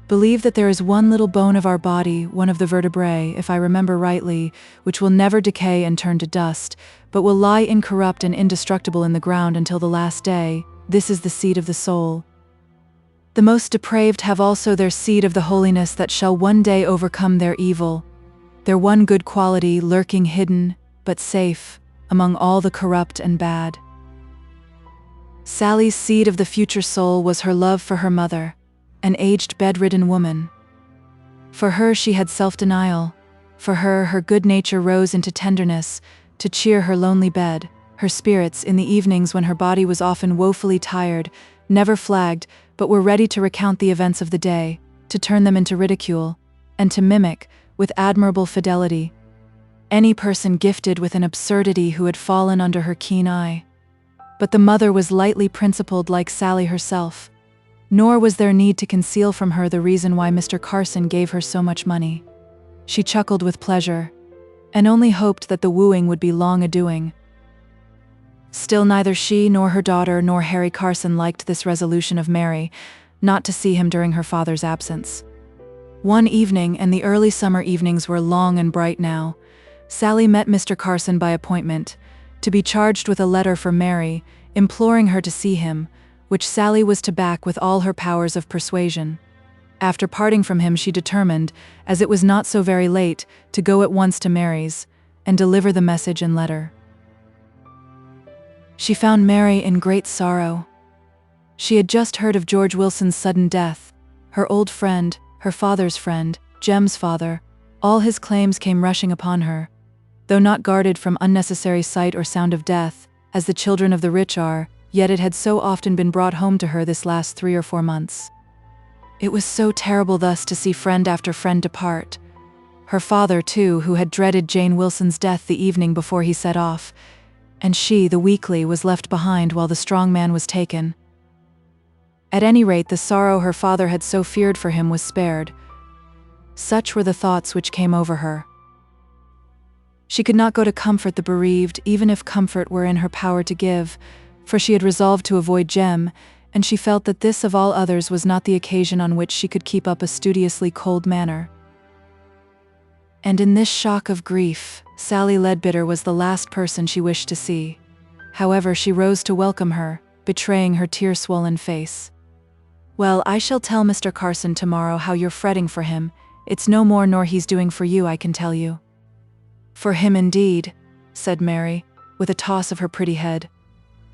believe that there is one little bone of our body, one of the vertebrae, if I remember rightly, which will never decay and turn to dust, but will lie incorrupt and indestructible in the ground until the last day. This is the seed of the soul. The most depraved have also their seed of the holiness that shall one day overcome their evil, their one good quality lurking hidden, but safe, among all the corrupt and bad. Sally's seed of the future soul was her love for her mother, an aged bedridden woman. For her she had self-denial. For her, her good nature rose into tenderness, to cheer her lonely bed. Her spirits, in the evenings when her body was often woefully tired, never flagged, but were ready to recount the events of the day, to turn them into ridicule, and to mimic, with admirable fidelity, any person gifted with an absurdity who had fallen under her keen eye. But the mother was lightly principled like Sally herself, nor was there need to conceal from her the reason why Mr. Carson gave her so much money. She chuckled with pleasure, and only hoped that the wooing would be long a-doing. Still neither she nor her daughter nor Harry Carson liked this resolution of Mary, not to see him during her father's absence. One evening, and the early summer evenings were long and bright now, Sally met Mr. Carson by appointment, to be charged with a letter for Mary, imploring her to see him, which Sally was to back with all her powers of persuasion. After parting from him, she determined, as it was not so very late, to go at once to Mary's, and deliver the message and letter. She found Mary in great sorrow. She had just heard of George Wilson's sudden death. Her old friend, her father's friend, Jem's father, all his claims came rushing upon her, though not guarded from unnecessary sight or sound of death, as the children of the rich are, yet it had so often been brought home to her this last 3 or 4 months. It was so terrible thus to see friend after friend depart. Her father, too, who had dreaded Jane Wilson's death the evening before he set off, and she, the weakly, was left behind while the strong man was taken. At any rate, the sorrow her father had so feared for him was spared. Such were the thoughts which came over her. She could not go to comfort the bereaved, even if comfort were in her power to give, for she had resolved to avoid Jem, and she felt that this of all others was not the occasion on which she could keep up a studiously cold manner. And in this shock of grief, Sally Leadbitter was the last person she wished to see. However, she rose to welcome her, betraying her tear-swollen face. "Well, I shall tell Mr. Carson tomorrow how you're fretting for him. It's no more nor he's doing for you, I can tell you." "For him indeed," said Mary, with a toss of her pretty head.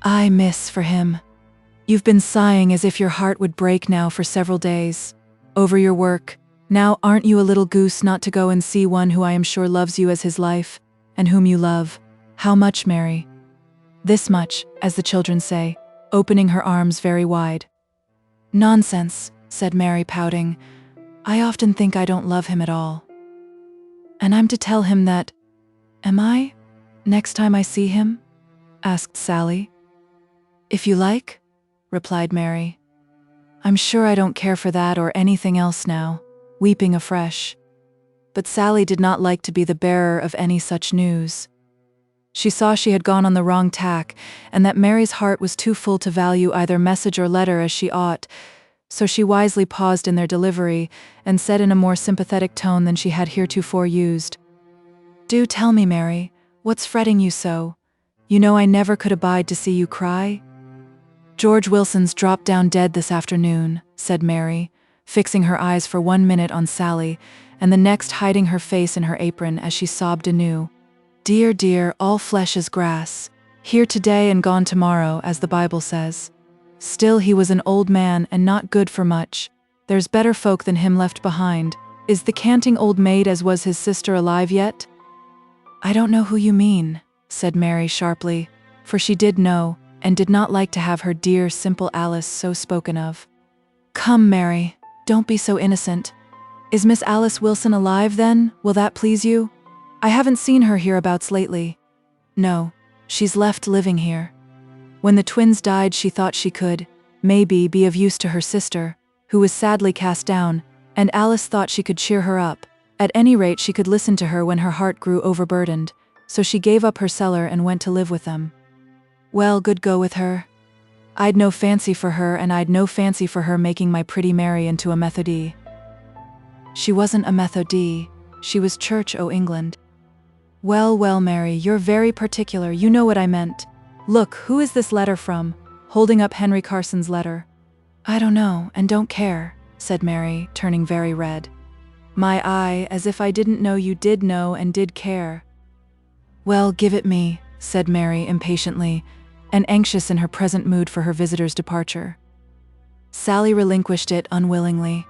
"Ay, miss, for him. You've been sighing as if your heart would break now for several days, over your work. Now, aren't you a little goose not to go and see one who I am sure loves you as his life, and whom you love? How much, Mary?" "This much," as the children say, opening her arms very wide. "Nonsense," said Mary, pouting. "I often think I don't love him at all." "And I'm to tell him that, am I, next time I see him?" asked Sally. "If you like," replied Mary. "I'm sure I don't care for that or anything else now," weeping afresh. But Sally did not like to be the bearer of any such news. She saw she had gone on the wrong tack, and that Mary's heart was too full to value either message or letter as she ought, so she wisely paused in their delivery and said in a more sympathetic tone than she had heretofore used, "Do tell me, Mary, what's fretting you so? You know I never could abide to see you cry." "George Wilson's dropped down dead this afternoon," said Mary, fixing her eyes for 1 minute on Sally, and the next hiding her face in her apron as she sobbed anew. "Dear, dear, all flesh is grass, here today and gone tomorrow, as the Bible says. Still he was an old man and not good for much. There's better folk than him left behind. Is the canting old maid as was his sister alive yet?" "I don't know who you mean," said Mary sharply, for she did know, and did not like to have her dear, simple Alice so spoken of. "Come, Mary, don't be so innocent. Is Miss Alice Wilson alive then? Will that please you? I haven't seen her hereabouts lately." "No, she's left living here. When the twins died she thought she could, maybe, be of use to her sister, who was sadly cast down, and Alice thought she could cheer her up. At any rate she could listen to her when her heart grew overburdened, so she gave up her cellar and went to live with them. Well, good go with her. I'd no fancy for her, and I'd no fancy for her making my pretty Mary into a Methodee." "She wasn't a Methodee, she was Church o' England." "Well, well, Mary, you're very particular, you know what I meant. Look, who is this letter from?" holding up Henry Carson's letter. "I don't know, and don't care," said Mary, turning very red. "My eye, as if I didn't know you did know and did care." "Well, give it me," said Mary impatiently, and anxious in her present mood for her visitor's departure. Sally relinquished it unwillingly.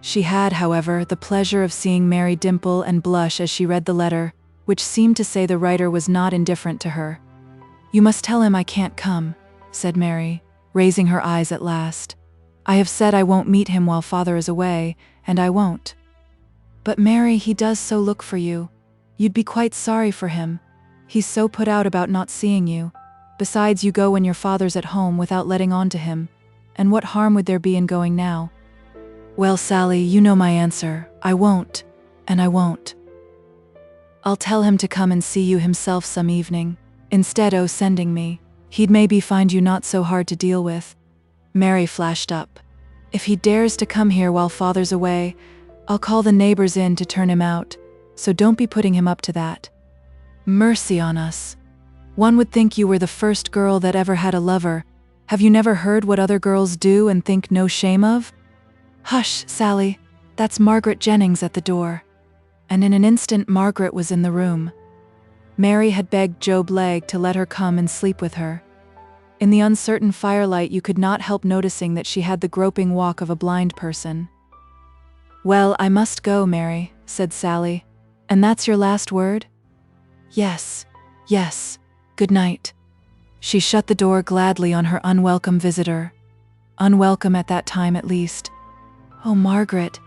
She had, however, the pleasure of seeing Mary dimple and blush as she read the letter, which seemed to say the writer was not indifferent to her. "You must tell him I can't come," said Mary, raising her eyes at last. "I have said I won't meet him while father is away, and I won't." "But Mary, he does so look for you. You'd be quite sorry for him. He's so put out about not seeing you. Besides, you go when your father's at home without letting on to him, and what harm would there be in going now?" "Well, Sally, you know my answer. I won't, and I won't. I'll tell him to come and see you himself some evening, instead o' sending me. He'd maybe find you not so hard to deal with." Mary flashed up. "If he dares to come here while father's away, I'll call the neighbors in to turn him out, so don't be putting him up to that." "Mercy on us. One would think you were the first girl that ever had a lover. Have you never heard what other girls do and think no shame of?" "Hush, Sally, that's Margaret Jennings at the door." And in an instant Margaret was in the room. Mary had begged Job Legh to let her come and sleep with her. In the uncertain firelight you could not help noticing that she had the groping walk of a blind person. "Well, I must go, Mary," said Sally. "And that's your last word?" "Yes, yes, good night." She shut the door gladly on her unwelcome visitor. Unwelcome at that time at least. "Oh, Margaret,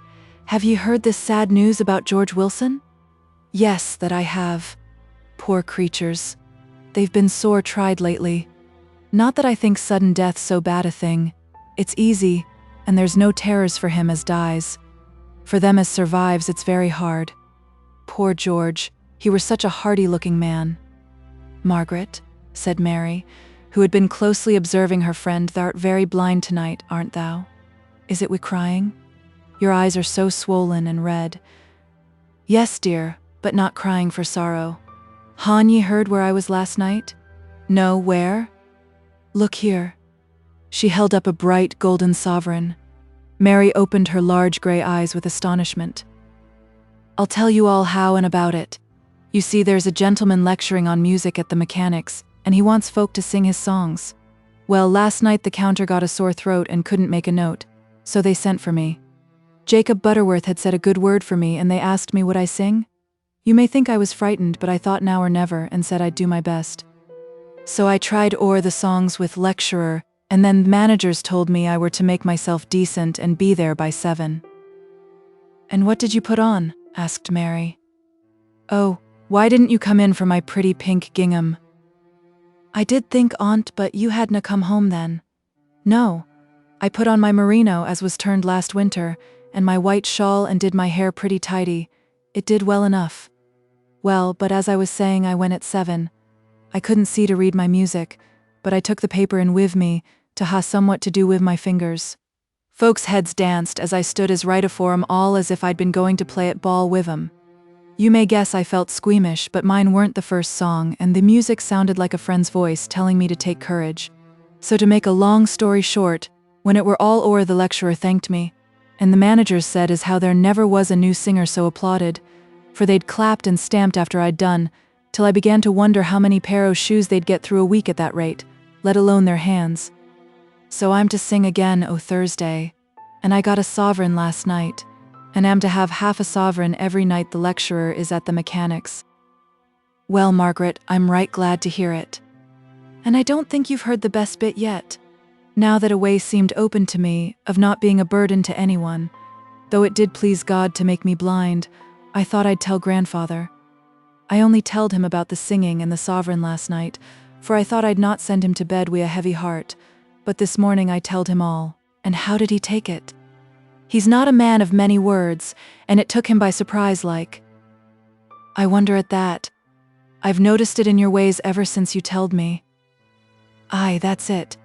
have ye heard this sad news about George Wilson?" "Yes, that I have. Poor creatures. They've been sore tried lately. Not that I think sudden death so bad a thing. It's easy, and there's no terrors for him as dies. For them as survives, it's very hard. Poor George, he were such a hearty-looking man." "Margaret," said Mary, who had been closely observing her friend, "thou'rt very blind tonight, aren't thou? Is it wi' crying? Your eyes are so swollen and red." "Yes, dear, but not crying for sorrow. Han ye heard where I was last night?" "No, where?" "Look here." She held up a bright golden sovereign. Mary opened her large grey eyes with astonishment. "I'll tell you all how and about it. You see, there's a gentleman lecturing on music at the mechanics, and he wants folk to sing his songs. Well, last night the counter got a sore throat and couldn't make a note, so they sent for me. Jacob Butterworth had said a good word for me, and they asked me would I sing? You may think I was frightened, but I thought now or never, and said I'd do my best. So I tried o'er the songs with lecturer, and then the managers told me I were to make myself decent and be there by 7. "And what did you put on?" asked Mary. "Oh, why didn't you come in for my pretty pink gingham?" "I did think on't, but you hadna come home then." "No, I put on my merino as was turned last winter, and my white shawl, and did my hair pretty tidy. It did well enough. Well, but as I was saying, I went at 7. I couldn't see to read my music, but I took the paper in with me, to ha somewhat to do with my fingers. Folks' heads danced as I stood as right afore 'em all as if I'd been going to play at ball with 'em. You may guess I felt squeamish, but mine weren't the first song, and the music sounded like a friend's voice telling me to take courage. So to make a long story short, when it were all o'er the lecturer thanked me, and the managers said as how there never was a new singer so applauded, for they'd clapped and stamped after I'd done, till I began to wonder how many pair o' shoes they'd get through a week at that rate, let alone their hands. So I'm to sing again o' Thursday, and I got a sovereign last night, and am to have half a sovereign every night the lecturer is at the mechanics. Well, Margaret, I'm right glad to hear it. And I don't think you've heard the best bit yet. Now that a way seemed open to me of not being a burden to anyone, though it did please God to make me blind, I thought I'd tell grandfather. I only telled him about the singing and the sovereign last night, for I thought I'd not send him to bed wi' a heavy heart, but this morning I telled him all, and how did he take it? He's not a man of many words, and it took him by surprise like. I wonder at that. I've noticed it in your ways ever since you telled me. Aye, that's it.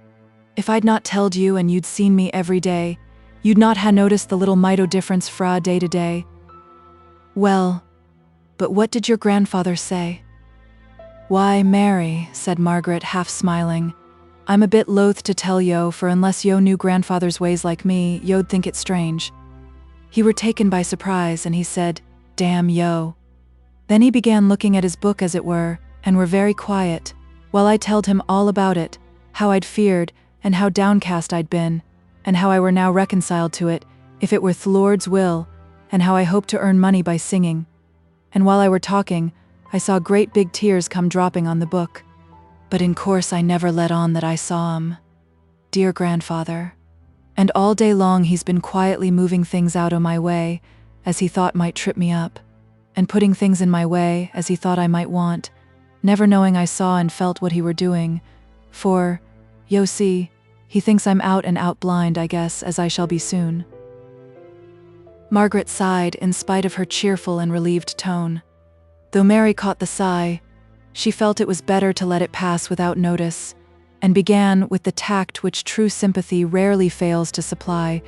If I'd not telled you and you'd seen me every day, you'd not ha' noticed the little mite o' difference fra day to day. Well, but what did your grandfather say? Why, Mary, said Margaret, half smiling, I'm a bit loath to tell yo, for unless yo knew grandfather's ways like me, yo'd think it strange. He were taken by surprise, and he said, Damn yo. Then he began looking at his book as it were, and were very quiet, while I telled him all about it, how I'd feared, and how downcast I'd been, and how I were now reconciled to it, if it were th' Lord's will, and how I hoped to earn money by singing. And while I were talking, I saw great big tears come dropping on the book. But in course I never let on that I saw 'em. Dear grandfather. And all day long he's been quietly moving things out o' my way, as he thought might trip me up, and putting things in my way as he thought I might want, never knowing I saw and felt what he were doing, for, yo see, he thinks I'm out and out blind, I guess, as I shall be soon. Margaret sighed in spite of her cheerful and relieved tone. Though Mary caught the sigh, she felt it was better to let it pass without notice, and began, with the tact which true sympathy rarely fails to supply,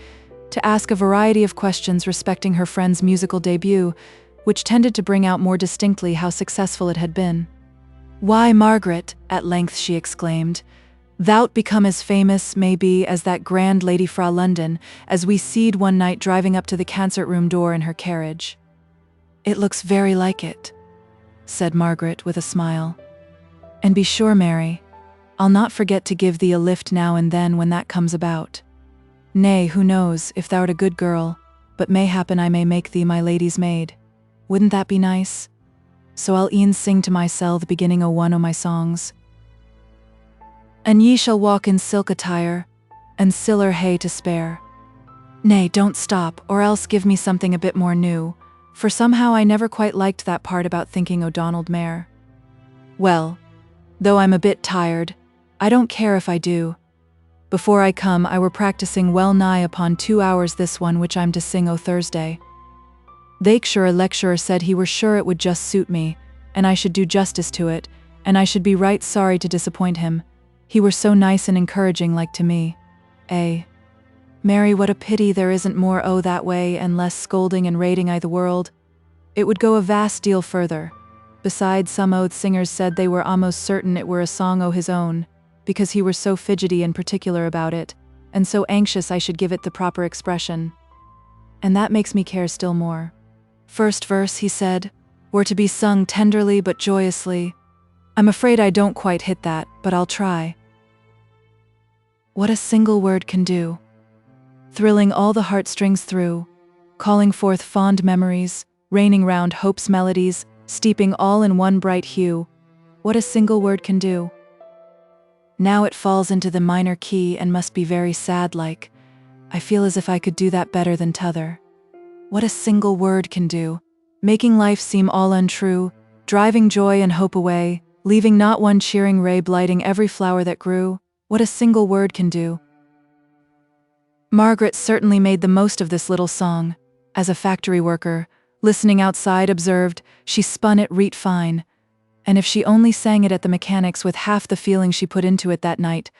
to ask a variety of questions respecting her friend's musical debut, which tended to bring out more distinctly how successful it had been. Why, Margaret, at length she exclaimed, thou'lt become as famous, maybe, as that grand Lady fra London, as we seed one night driving up to the concert-room door in her carriage. It looks very like it, said Margaret with a smile. And be sure, Mary, I'll not forget to give thee a lift now and then when that comes about. Nay, who knows, if thou'rt a good girl, but mayhappen I may make thee my lady's maid. Wouldn't that be nice? So I'll e'en sing to mysel the beginning o' one o' my songs. And ye shall walk in silk attire, and siller hay to spare. Nay, don't stop, or else give me something a bit more new, for somehow I never quite liked that part about thinking o' Donald Mare. Well, though I'm a bit tired, I don't care if I do. Before I come, I were practicing well nigh upon 2 hours this one which I'm to sing o' Thursday. The XIII lecturer said he were sure it would just suit me, and I should do justice to it, and I should be right sorry to disappoint him. He were so nice and encouraging like to me. Mary, what a pity there isn't more o' that way and less scolding and rating I the world. It would go a vast deal further. Besides, some o' the singers said they were almost certain it were a song o' his own, because he were so fidgety and particular about it, and so anxious I should give it the proper expression. And that makes me care still more. First verse, he said, were to be sung tenderly but joyously. I'm afraid I don't quite hit that, but I'll try. What a single word can do. Thrilling all the heartstrings through, calling forth fond memories, raining round hope's melodies, steeping all in one bright hue. What a single word can do. Now it falls into the minor key and must be very sad-like. I feel as if I could do that better than t'other. What a single word can do, making life seem all untrue, driving joy and hope away, leaving not one cheering ray, blighting every flower that grew. What a single word can do. Margaret certainly made the most of this little song. As a factory worker, listening outside, observed, she spun it reet fine. And if she only sang it at the mechanics with half the feeling she put into it that night,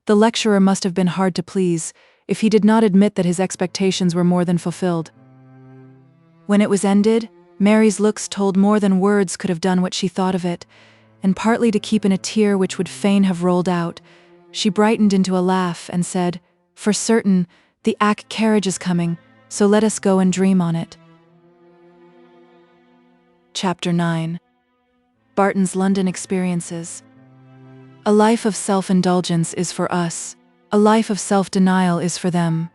the lecturer must have been hard to please. if he did not admit that his expectations were more than fulfilled. When it was ended, Mary's looks told more than words could have done what she thought of it, and partly to keep in a tear which would fain have rolled out, she brightened into a laugh and said, "For certain, the carriage is coming, so let us go and dream on it." Chapter 9. Barton's London Experiences. A life of self-indulgence is for us. A life of self-denial is for them.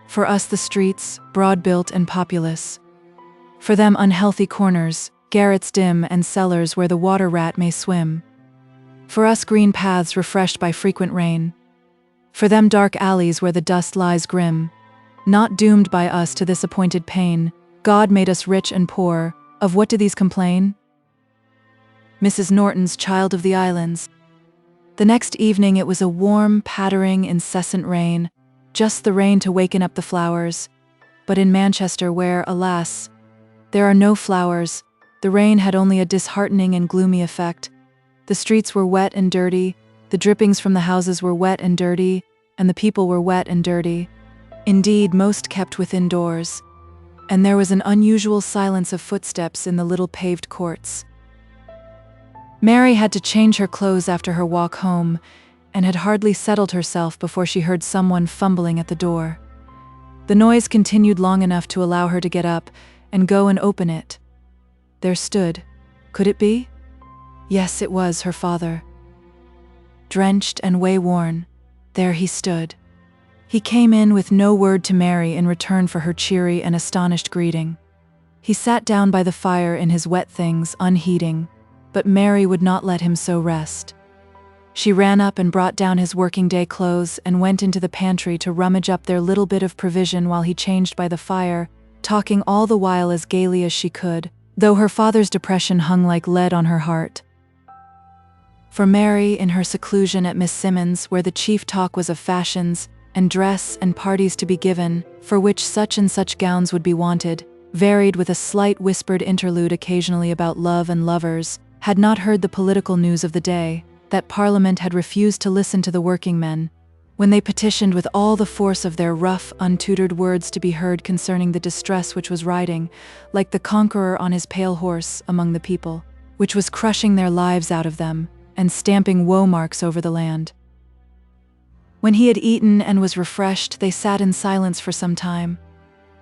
For us the streets, broad-built and populous. For them unhealthy corners, garrets dim and cellars where the water rat may swim. For us green paths refreshed by frequent rain. For them dark alleys where the dust lies grim. Not doomed by us to this appointed pain, God made us rich and poor, of what do these complain? Mrs. Norton's Child of the Islands. The next evening it was a warm, pattering, incessant rain, just the rain to waken up the flowers. But in Manchester where, alas, there are no flowers, the rain had only a disheartening and gloomy effect. The streets were wet and dirty, the drippings from the houses were wet and dirty, and the people were wet and dirty. Indeed, most kept within doors. And there was an unusual silence of footsteps in the little paved courts. Mary had to change her clothes after her walk home, and had hardly settled herself before she heard someone fumbling at the door. The noise continued long enough to allow her to get up and go and open it. There stood, could it be? Yes, it was her father. Drenched and way-worn, there he stood. He came in with no word to Mary in return for her cheery and astonished greeting. He sat down by the fire in his wet things, unheeding, but Mary would not let him so rest. She ran up and brought down his working-day clothes and went into the pantry to rummage up their little bit of provision while he changed by the fire, talking all the while as gaily as she could, though her father's depression hung like lead on her heart. For Mary, in her seclusion at Miss Simmons', where the chief talk was of fashions, and dress and parties to be given, for which such and such gowns would be wanted, varied with a slight whispered interlude occasionally about love and lovers, had not heard the political news of the day, that Parliament had refused to listen to the working men, when they petitioned with all the force of their rough, untutored words to be heard concerning the distress which was riding, like the conqueror on his pale horse, among the people, which was crushing their lives out of them, and stamping woe marks over the land. When he had eaten and was refreshed, they sat in silence for some time.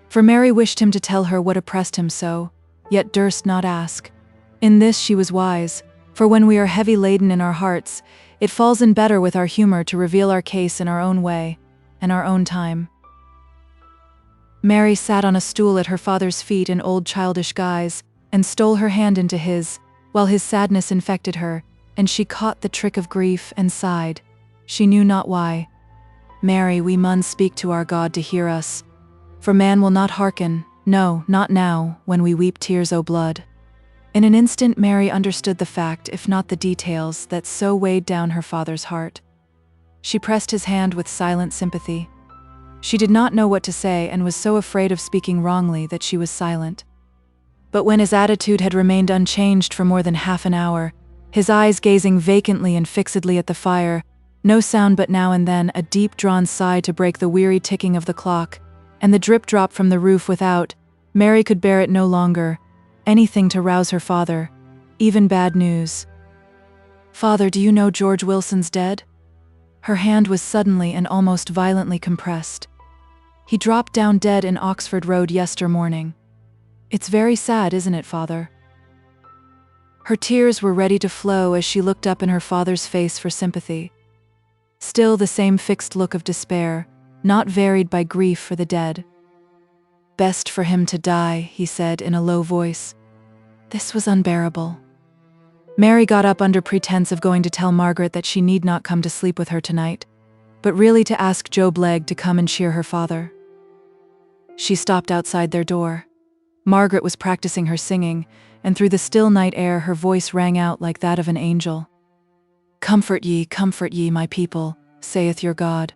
For Mary wished him to tell her what oppressed him so, yet durst not ask. In this she was wise, for when we are heavy laden in our hearts, it falls in better with our humor to reveal our case in our own way, and our own time. Mary sat on a stool at her father's feet in old childish guise, and stole her hand into his, while his sadness infected her, and she caught the trick of grief and sighed. She knew not why. "Mary, we mun speak to our God to hear us, for man will not hearken, no, not now, when we weep tears o' blood." In an instant Mary understood the fact, if not the details, that so weighed down her father's heart. She pressed his hand with silent sympathy. She did not know what to say and was so afraid of speaking wrongly that she was silent. But when his attitude had remained unchanged for more than half an hour, his eyes gazing vacantly and fixedly at the fire, no sound but now and then a deep-drawn sigh to break the weary ticking of the clock, and the drip-drop from the roof without, Mary could bear it no longer. Anything to rouse her father, even bad news. "Father, do you know George Wilson's dead?" Her hand was suddenly and almost violently compressed. "He dropped down dead in Oxford Road yester morning." "It's very sad, isn't it, father?" Her tears were ready to flow as she looked up in her father's face for sympathy. Still the same fixed look of despair, not varied by grief for the dead. "Best for him to die," he said in a low voice. This was unbearable. Mary got up under pretense of going to tell Margaret that she need not come to sleep with her tonight, but really to ask Job Legh to come and cheer her father. She stopped outside their door. Margaret was practicing her singing, and through the still night air her voice rang out like that of an angel. Comfort ye, my people, saith your God."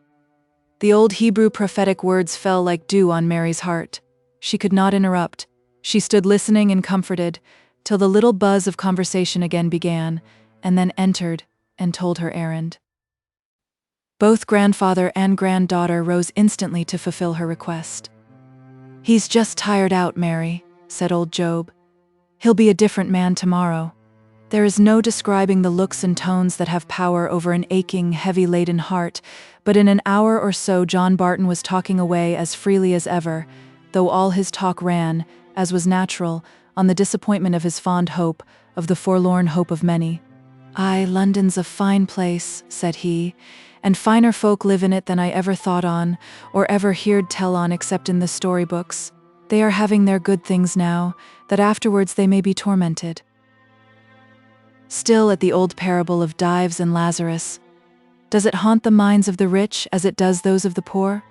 The old Hebrew prophetic words fell like dew on Mary's heart. She could not interrupt. She stood listening and comforted, till the little buzz of conversation again began, and then entered and told her errand. Both grandfather and granddaughter rose instantly to fulfill her request. "He's just tired out, Mary," said old Job. "He'll be a different man tomorrow." There is no describing the looks and tones that have power over an aching, heavy-laden heart, but in an hour or so John Barton was talking away as freely as ever, though all his talk ran, as was natural, on the disappointment of his fond hope, of the forlorn hope of many. "Aye, London's a fine place," said he, "and finer folk live in it than I ever thought on, or ever heard tell on except in the storybooks. They are having their good things now, that afterwards they may be tormented." Still at the old parable of Dives and Lazarus. Does it haunt the minds of the rich as it does those of the poor?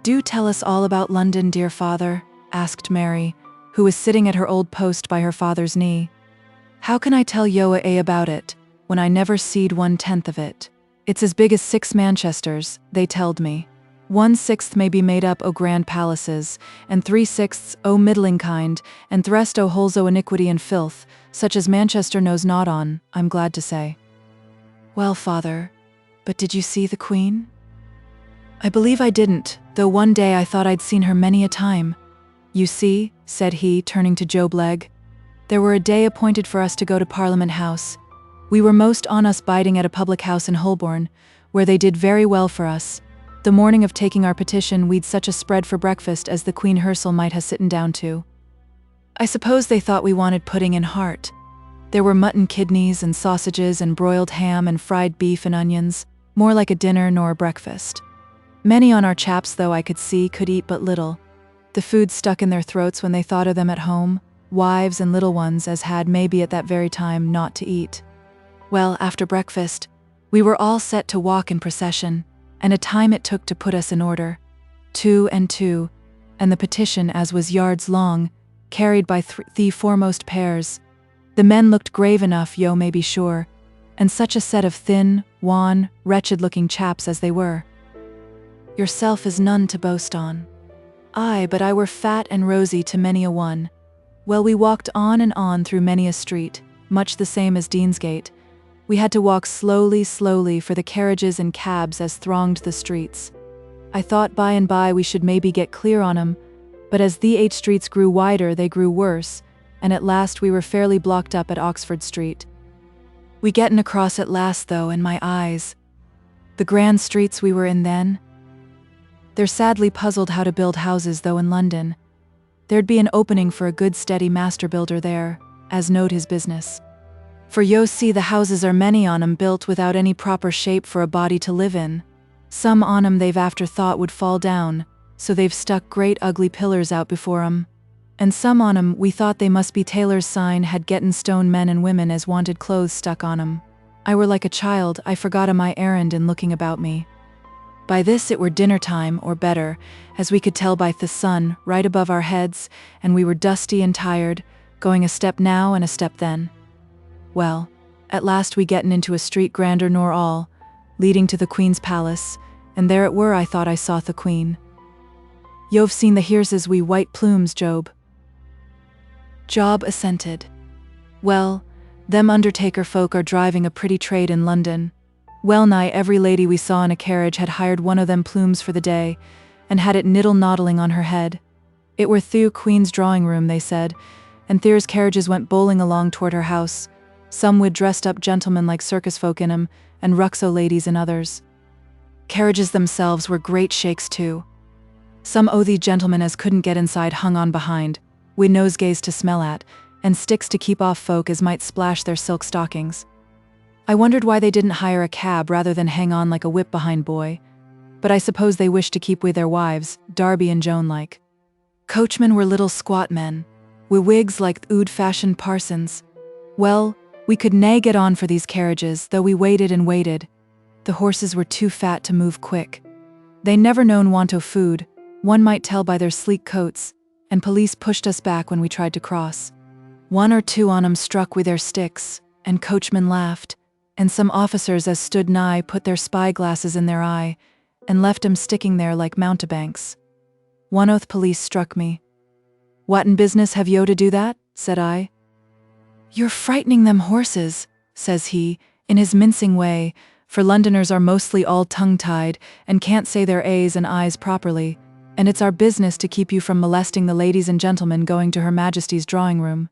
"Do tell us all about London, dear father," asked Mary, who was sitting at her old post by her father's knee. "How can I tell yo about it, when I never seed 1/10 of it? It's as big as 6 Manchesters, they telled me. 1/6 may be made up o' grand palaces, and 3/6 o' middling kind, and the rest o' holes o' iniquity and filth, such as Manchester knows not on, I'm glad to say." "Well, father, but did you see the Queen?" "I believe I didn't, though one day I thought I'd seen her many a time. You see," said he, turning to Job Legh, "there were a day appointed for us to go to Parliament House. We were most on us biding at a public house in Holborn, where they did very well for us. The morning of taking our petition we'd such a spread for breakfast as the Queen herself might ha' sitten down to. I suppose they thought we wanted pudding and heart. There were mutton kidneys and sausages and broiled ham and fried beef and onions, more like a dinner nor a breakfast. Many on our chaps, though I could see, could eat but little. The food stuck in their throats when they thought of them at home, wives and little ones as had maybe at that very time naught to eat. Well, after breakfast, we were all set to walk in procession, and a time it took to put us in order. 2 and 2, and the petition, as was yards long, carried by the foremost pairs. The men looked grave enough, yo may be sure, and such a set of thin, wan, wretched-looking chaps as they were. Yourself is none to boast on. Aye, but I were fat and rosy to many a one. Well, we walked on and on through many a street, much the same as Deansgate. We had to walk slowly, slowly, for the carriages and cabs as thronged the streets. I thought by and by we should maybe get clear on 'em, but as the 8 streets grew wider they grew worse, and at last we were fairly blocked up at Oxford Street. We getten across at last, though, and my eyes. The grand streets we were in then. They're sadly puzzled how to build houses, though, in London. There'd be an opening for a good steady master builder there, as knowed his business. For yo see the houses are many on 'em built without any proper shape for a body to live in. Some on 'em they've after thought would fall down, so they've stuck great ugly pillars out before 'em. And some on 'em we thought they must be tailor's sign had getten stone men and women as wanted clothes stuck on 'em. I were like a child, I forgot a my errand in looking about me. By this it were dinner time, or better, as we could tell by the sun right above our heads, and we were dusty and tired, going a step now and a step then. Well, at last we getten into a street grander nor all, leading to the Queen's palace, and there it were I thought I saw the Queen. Yo've seen the hearses wi' white plumes, Job? Job assented. Well, them undertaker folk are driving a pretty trade in London. Well nigh every lady we saw in a carriage had hired one o' them plumes for the day, and had it niddle-noddling on her head. It were through Queen's drawing room, they said, and there's carriages went bowling along toward her house, some with dressed-up gentlemen like circus folk in 'em, and rucks o' ladies in others. Carriages themselves were great shakes too. Some o' these gentlemen as couldn't get inside hung on behind, wi' nosegays to smell at, and sticks to keep off folk as might splash their silk stockings. I wondered why they didn't hire a cab rather than hang on like a whip-behind boy, but I suppose they wished to keep with their wives, Darby and Joan like. Coachmen were little squat men, wi' wigs like old-fashioned parsons. Well, we could nae get on for these carriages, though we waited and waited. The horses were too fat to move quick. They never known want o' food, one might tell by their sleek coats, and police pushed us back when we tried to cross. 1 or 2 on 'em struck with their sticks, and coachmen laughed, and some officers as stood nigh put their spy-glasses in their eye, and left 'em sticking there like mountebanks. One o' th' police struck me. "Whatten business have yo to do that?" said I. "You're frightening them horses," says he, in his mincing way, for Londoners are mostly all tongue-tied and can't say their A's and I's properly, and it's our business to keep you from molesting the ladies and gentlemen going to Her Majesty's drawing room."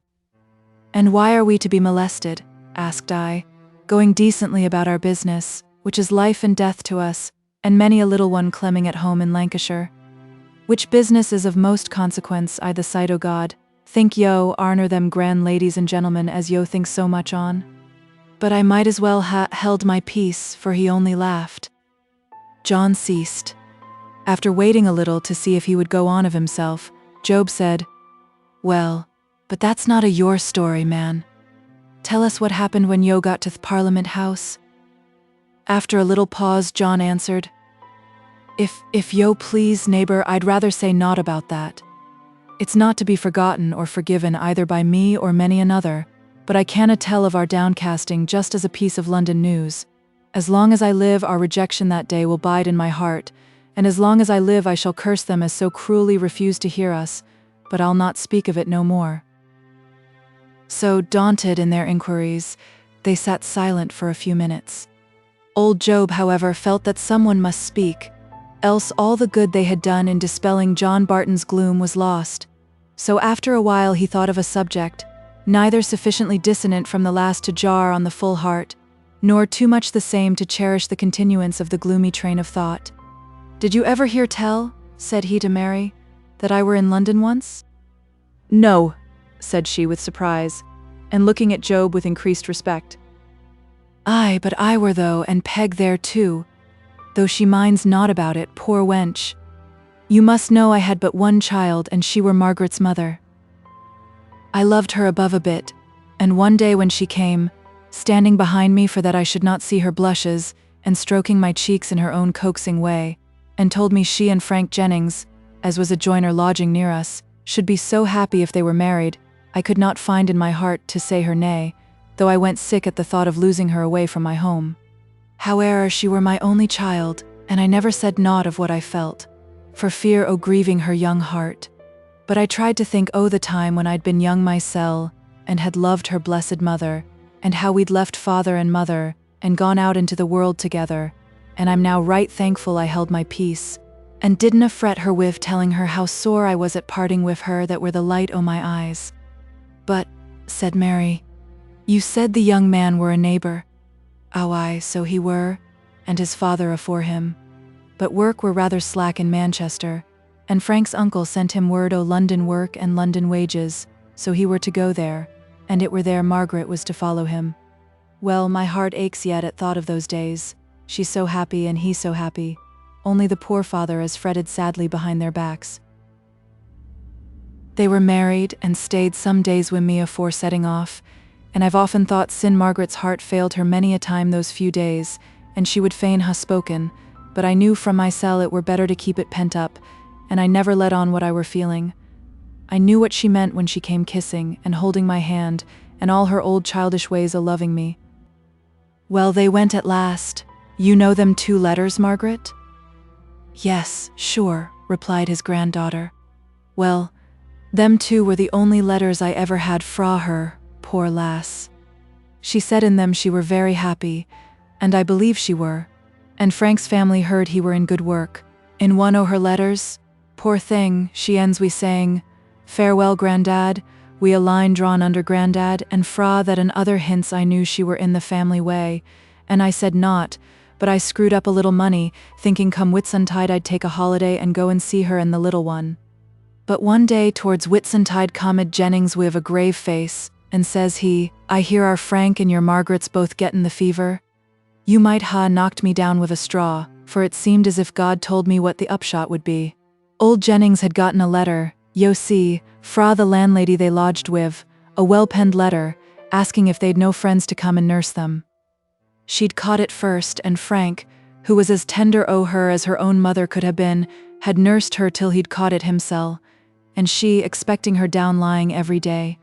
"And why are we to be molested?" asked I, "going decently about our business, which is life and death to us, and many a little one clemming at home in Lancashire. Which business is of most consequence, I the sight o' God, think yo arner them grand ladies and gentlemen as yo think so much on?" But I might as well ha held my peace, for he only laughed. John ceased. After waiting a little to see if he would go on of himself, Job said, "Well, but that's not a your story, man. Tell us what happened when yo got to Parliament House." After a little pause, John answered, If yo please, neighbor, I'd rather say naught about that. It's not to be forgotten or forgiven either by me or many another, but I canna tell of our downcasting just as a piece of London news. As long as I live, our rejection that day will bide in my heart, and as long as I live I shall curse them as so cruelly refused to hear us, but I'll not speak of it no more. So, daunted in their inquiries, they sat silent for a few minutes. Old Job, however, felt that someone must speak, else all the good they had done in dispelling John Barton's gloom was lost. So after a while he thought of a subject, neither sufficiently dissonant from the last to jar on the full heart, nor too much the same to cherish the continuance of the gloomy train of thought. "Did you ever hear tell," said he to Mary, "that I were in London once?" "No," said she with surprise, and looking at Job with increased respect. "Aye, but I were though, and Peg there too, though she minds not about it, poor wench. You must know I had but one child, and she were Margaret's mother. I loved her above a bit, and one day when she came, standing behind me for that I should not see her blushes, and stroking my cheeks in her own coaxing way, and told me she and Frank Jennings, as was a joiner lodging near us, should be so happy if they were married, I could not find in my heart to say her nay, though I went sick at the thought of losing her away from my home. Howe'er, she were my only child, and I never said naught of what I felt, for fear o' grieving her young heart. But I tried to think o' the time when I'd been young mysel, and had loved her blessed mother, and how we'd left father and mother, and gone out into the world together, and I'm now right thankful I held my peace, and didna fret her with telling her how sore I was at parting with her that were the light o' my eyes." "But," said Mary, "you said the young man were a neighbor." "Ow, aye, so he were, and his father afore him. But work were rather slack in Manchester, and Frank's uncle sent him word o' London work and London wages, so he were to go there, and it were there Margaret was to follow him. Well, my heart aches yet at thought of those days. She's so happy and he so happy, only the poor father as fretted sadly behind their backs. They were married and stayed some days with me afore setting off, and I've often thought sin Margaret's heart failed her many a time those few days, and she would fain ha' spoken, but I knew from mysel it were better to keep it pent up, and I never let on what I were feeling. I knew what she meant when she came kissing and holding my hand, and all her old childish ways o' loving me. Well, they went at last. You know them 2 letters, Margaret?" "Yes, sure," replied his granddaughter. "Well, them 2 were the only letters I ever had fra her, poor lass. She said in them she were very happy, and I believe she were, and Frank's family heard he were in good work. In one o' her letters, poor thing, she ends wi' saying, 'Farewell, Grandad,' wi' a line drawn under Grandad, and fra that and other hints I knew she were in the family way, and I said naught, but I screwed up a little money, thinking come Whitsuntide I'd take a holiday and go and see her and the little one. But one day towards Whitsuntide comed Jennings wi' a grave face, and says he, 'I hear our Frank and your Margaret's both gettin' the fever.' You might ha' knocked me down with a straw, for it seemed as if God told me what the upshot would be. Old Jennings had gotten a letter, yo see, fra the landlady they lodged with, a well-penned letter, asking if they'd no friends to come and nurse them. She'd caught it first, and Frank, who was as tender o' her as her own mother could have been, had nursed her till he'd caught it himsel, and she expecting her down lying every day.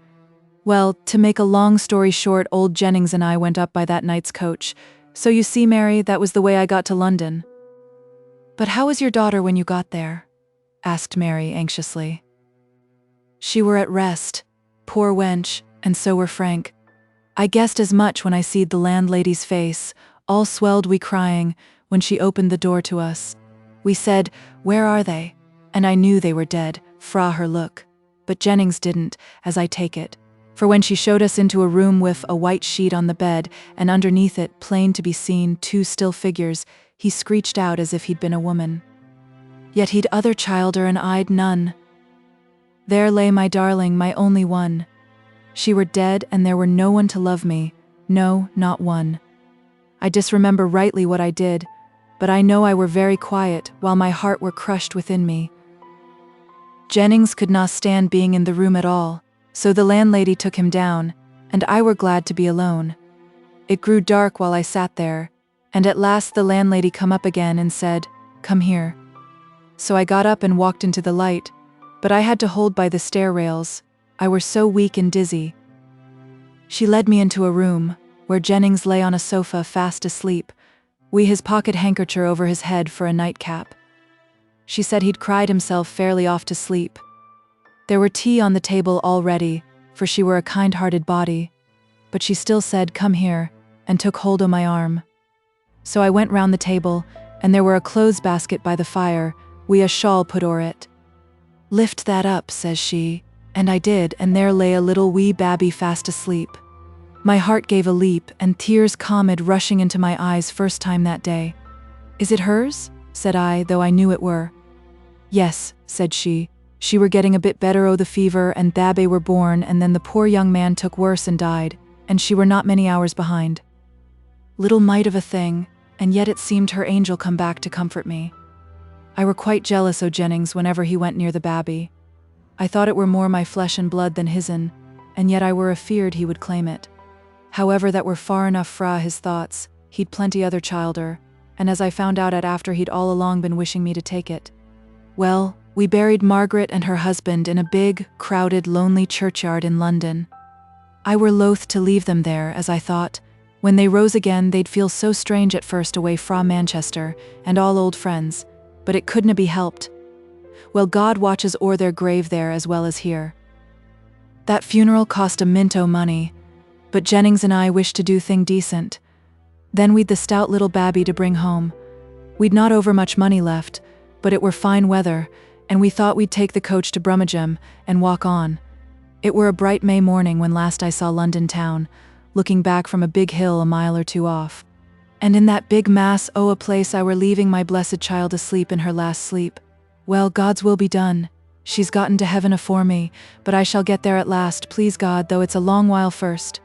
Well, to make a long story short, old Jennings and I went up by that night's coach, so you see, Mary, that was the way I got to London." "But how was your daughter when you got there?" asked Mary anxiously. "She were at rest, poor wench, and so were Frank. I guessed as much when I seed the landlady's face, All swelled we crying, when she opened the door to us. We said, "Where are they?" And I knew they were dead, fra her look. But Jennings didn't, as I take it. For when she showed us into a room with a white sheet on the bed, and underneath it, plain to be seen, two still figures, he screeched out as if he'd been a woman. Yet he'd other childer and I'd none. There lay my darling, my only one. She were dead, and there were no one to love me, no, not one. I disremember rightly what I did, but I know I were very quiet, while my heart were crushed within me. Jennings could not stand being in the room at all, so the landlady took him down, and I were glad to be alone. It grew dark while I sat there, and at last the landlady come up again and said, "Come here." So I got up and walked into the light, but I had to hold by the stair rails, I were so weak and dizzy. She led me into a room, where Jennings lay on a sofa fast asleep, wi' his pocket handkercher over his head for a nightcap. She said he'd cried himself fairly off to sleep. There were tea on the table all ready, for she were a kind-hearted body, but she still said, "Come here," and took hold o' my arm. So I went round the table, and there were a clothes basket by the fire, wi' a shawl put o'er it. "Lift that up," says she, and I did, and there lay a little wee babby fast asleep. My heart gave a leap, and tears comed rushing into my eyes first time that day. "Is it hers?" said I, though I knew it were. "Yes," said she. "She were getting a bit better o' the fever, and babby were born, and then the poor young man took worse and died, and she were not many hours behind. Little mite of a thing, and yet it seemed her angel come back to comfort me. I were quite jealous o' Jennings whenever he went near the babby. I thought it were more my flesh and blood than his'n, and yet I were afeared he would claim it. However, that were far enough fra his thoughts, he'd plenty other childer, and as I found out at after he'd all along been wishing me to take it. Well, we buried Margaret and her husband in a big, crowded, lonely churchyard in London. I were loath to leave them there, as I thought, when they rose again they'd feel so strange at first away fra Manchester, and all old friends, but it couldna be helped. Well, God watches o'er their grave there as well as here. That funeral cost a mint o' money, but Jennings and I wished to do thing decent. Then we'd the stout little babby to bring home. We'd not over much money left, but it were fine weather, and we thought we'd take the coach to Brummagem and walk on. It were a bright May morning when last I saw London town, looking back from a big hill a mile or two off. And in that big mass o' a place I were leaving my blessed child asleep in her last sleep. Well, God's will be done. She's gotten to heaven afore me, but I shall get there at last, please God, though it's a long while first.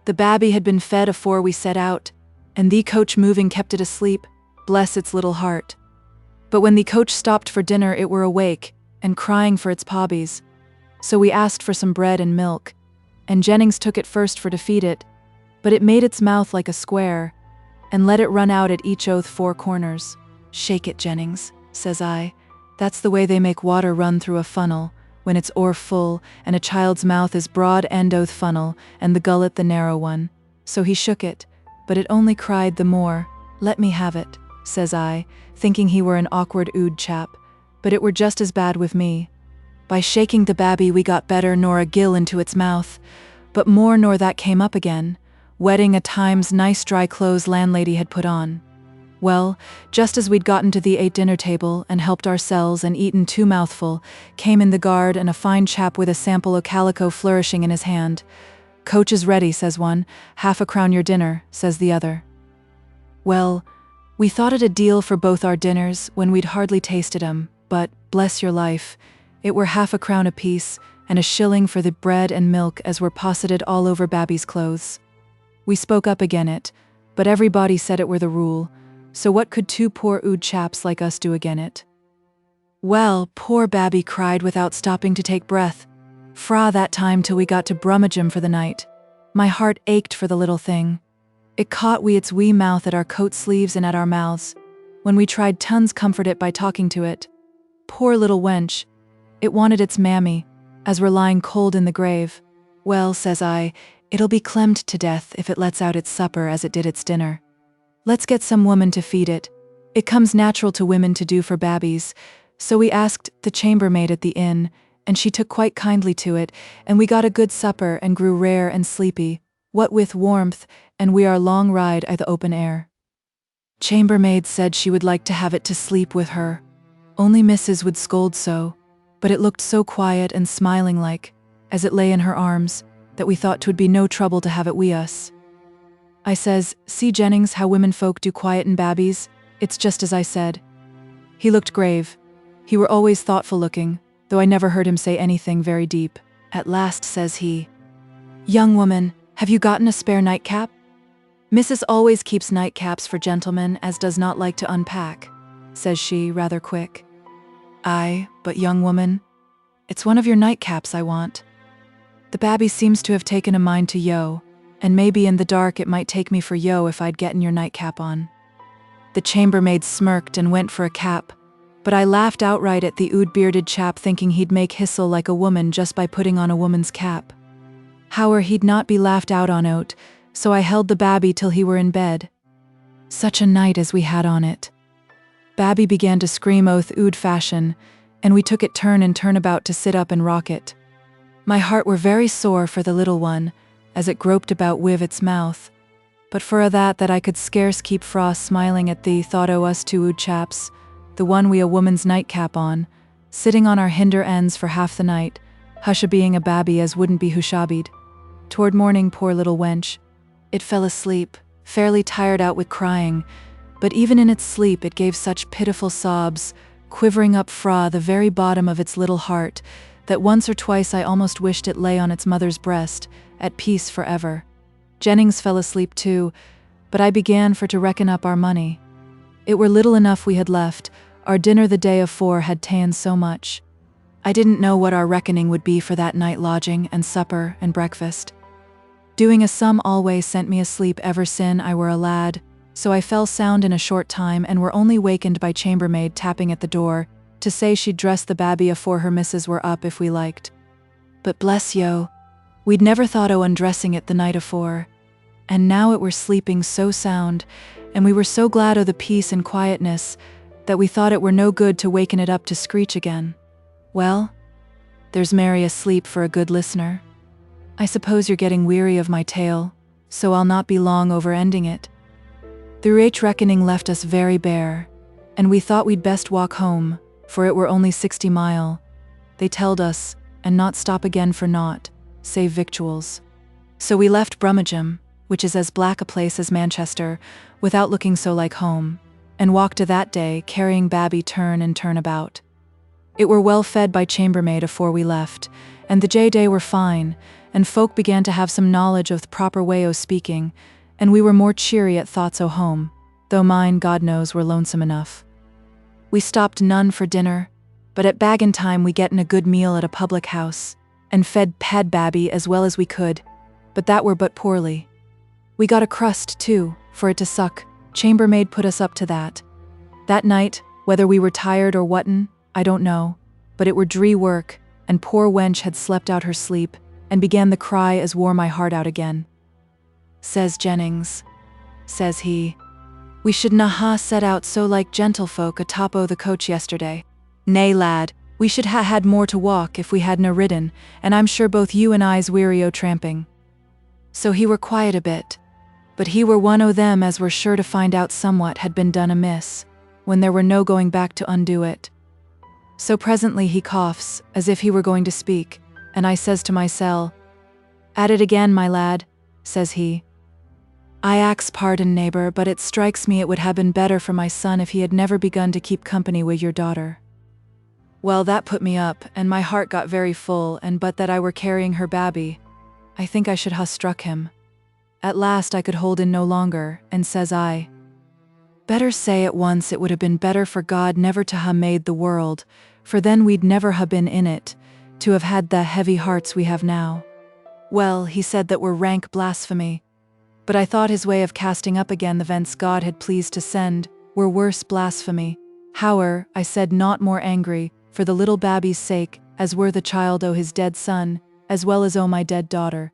The babby had been fed afore we set out, and the coach moving kept it asleep, bless its little heart. But when the coach stopped for dinner it were awake, and crying for its pobbies. So we asked for some bread and milk, and Jennings took it first for to feed it, but it made its mouth like a square, and let it run out at each oath 4 corners. "Shake it, Jennings," says I. "That's the way they make water run through a funnel, when it's o'er full, and a child's mouth is broad end o' the funnel, and the gullet the narrow one." So he shook it, but it only cried the more. "Let me have it," says I, thinking he were an awkward ood chap, but it were just as bad with me. By shaking the babby we got better nor a gill into its mouth, but more nor that came up again, wetting a time's nice dry clothes landlady had put on. Well, just as we'd gotten to the 8 dinner table and helped ourselves and eaten 2 mouthful, came in the guard and a fine chap with a sample o' calico flourishing in his hand. "Coach is ready," says one. "half a crown your dinner," says the other. Well, we thought it a deal for both our dinners when we'd hardly tasted 'em, but, bless your life, it were half a crown apiece, and a shilling for the bread and milk as were posseted all over babby's clothes. We spoke up again it, but everybody said it were the rule, so what could 2 poor ood chaps like us do again it? Well, poor babby cried without stopping to take breath, fra that time till we got to Brummagem for the night. My heart ached for the little thing. It caught its wee mouth at our coat sleeves and at our mouths, when we tried tons comfort it by talking to it. Poor little wench, it wanted its mammy, as we're lying cold in the grave. Well, says I, it'll be clemmed to death if it lets out its supper as it did its dinner. Let's get some woman to feed it. It comes natural to women to do for babbies, so we asked the chambermaid at the inn, and she took quite kindly to it, and we got a good supper and grew rare and sleepy. what with warmth, and we are long ride I the open air. Chambermaid said she would like to have it to sleep with her. Only Mrs. would scold so, but it looked so quiet and smiling like, as it lay in her arms, that we thought 'twould be no trouble to have it wi' us. I says, see Jennings how women folk do quiet in babbies, it's just as I said. He looked grave. He were always thoughtful looking, though I never heard him say anything very deep. At last says he, young woman, have you gotten a spare nightcap? Mrs. always keeps nightcaps for gentlemen as does not like to unpack, says she rather quick. Aye, but young woman, it's one of your nightcaps I want. The babby seems to have taken a mind to yo, and maybe in the dark it might take me for yo if I'd getten your nightcap on. The chambermaid smirked and went for a cap, but I laughed outright at the ood-bearded chap thinking he'd make hissel like a woman just by putting on a woman's cap. Hower he'd not be laughed out on oat, so I held the babby till he were in bed. Such a night as we had on it. Babby began to scream oath ood fashion, and we took it turn and turn about to sit up and rock it. My heart were very sore for the little one, as it groped about wiv its mouth, but for a that I could scarce keep fra smiling at the thought o' us two ood chaps, the one wi' a woman's nightcap on, sitting on our hinder ends for half the night, husha being a babby as wouldn't be hushabied. Toward morning, poor little wench, it fell asleep, fairly tired out with crying, but even in its sleep it gave such pitiful sobs, quivering up fra the very bottom of its little heart, that once or twice I almost wished it lay on its mother's breast, at peace forever. Jennings fell asleep too, but I began for to reckon up our money. It were little enough we had left, our dinner the day afore had ta'en so much. I didn't know what our reckoning would be for that night lodging and supper and breakfast. Doing a sum always sent me asleep ever sin I were a lad, so I fell sound in a short time and were only wakened by chambermaid tapping at the door, to say she'd dress the babby afore her missus were up if we liked. But bless yo, we'd never thought o' undressing it the night afore, and now it were sleeping so sound, and we were so glad o' the peace and quietness, that we thought it were no good to waken it up to screech again. Well, there's Mary asleep for a good listener. I suppose you're getting weary of my tale, so I'll not be long over ending it. The reckoning left us very bare, and we thought we'd best walk home, for it were only 60 mile. They telled us, and not stop again for naught, save victuals. So we left Brummagem, which is as black a place as Manchester, without looking so like home, and walked a that day, carrying babby turn and turn about. It were well fed by chambermaid afore we left, and the day were fine, and folk began to have some knowledge of the proper way o' speaking, and we were more cheery at thoughts o' home, though mine, God knows, were lonesome enough. We stopped none for dinner, but at baggin' time we getten a good meal at a public house, and fed pad babby as well as we could, but that were but poorly. We got a crust, too, for it to suck. Chambermaid put us up to that. That night, whether we were tired or whatten, I don't know, but it were dree work, and poor wench had slept out her sleep, and began the cry as wore my heart out again. Says Jennings, says he, we should na ha set out so like gentlefolk atop o' the coach yesterday. Nay, lad, we should ha had more to walk if we hadna ridden, and I'm sure both you and I's weary o' tramping. So he were quiet a bit, but he were one o' them as were sure to find out somewhat had been done amiss, when there were no going back to undo it. So presently he coughs, as if he were going to speak, and I says to mysel, at it again, my lad, says he. I ax pardon, neighbor, but it strikes me it would ha' been better for my son if he had never begun to keep company wi' your daughter. Well, that put me up, and my heart got very full, and but that I were carrying her babby, I think I should ha' struck him. At last I could hold in no longer, and says I, better say at once it would have been better for God never to ha' made the world, for then we'd never ha' been in it, to have had the heavy hearts we have now. Well, he said that were rank blasphemy, but I thought his way of casting up again the vents God had pleased to send were worse blasphemy. However, I said not more angry, for the little babby's sake, as were the child o' his dead son, as well as o' my dead daughter.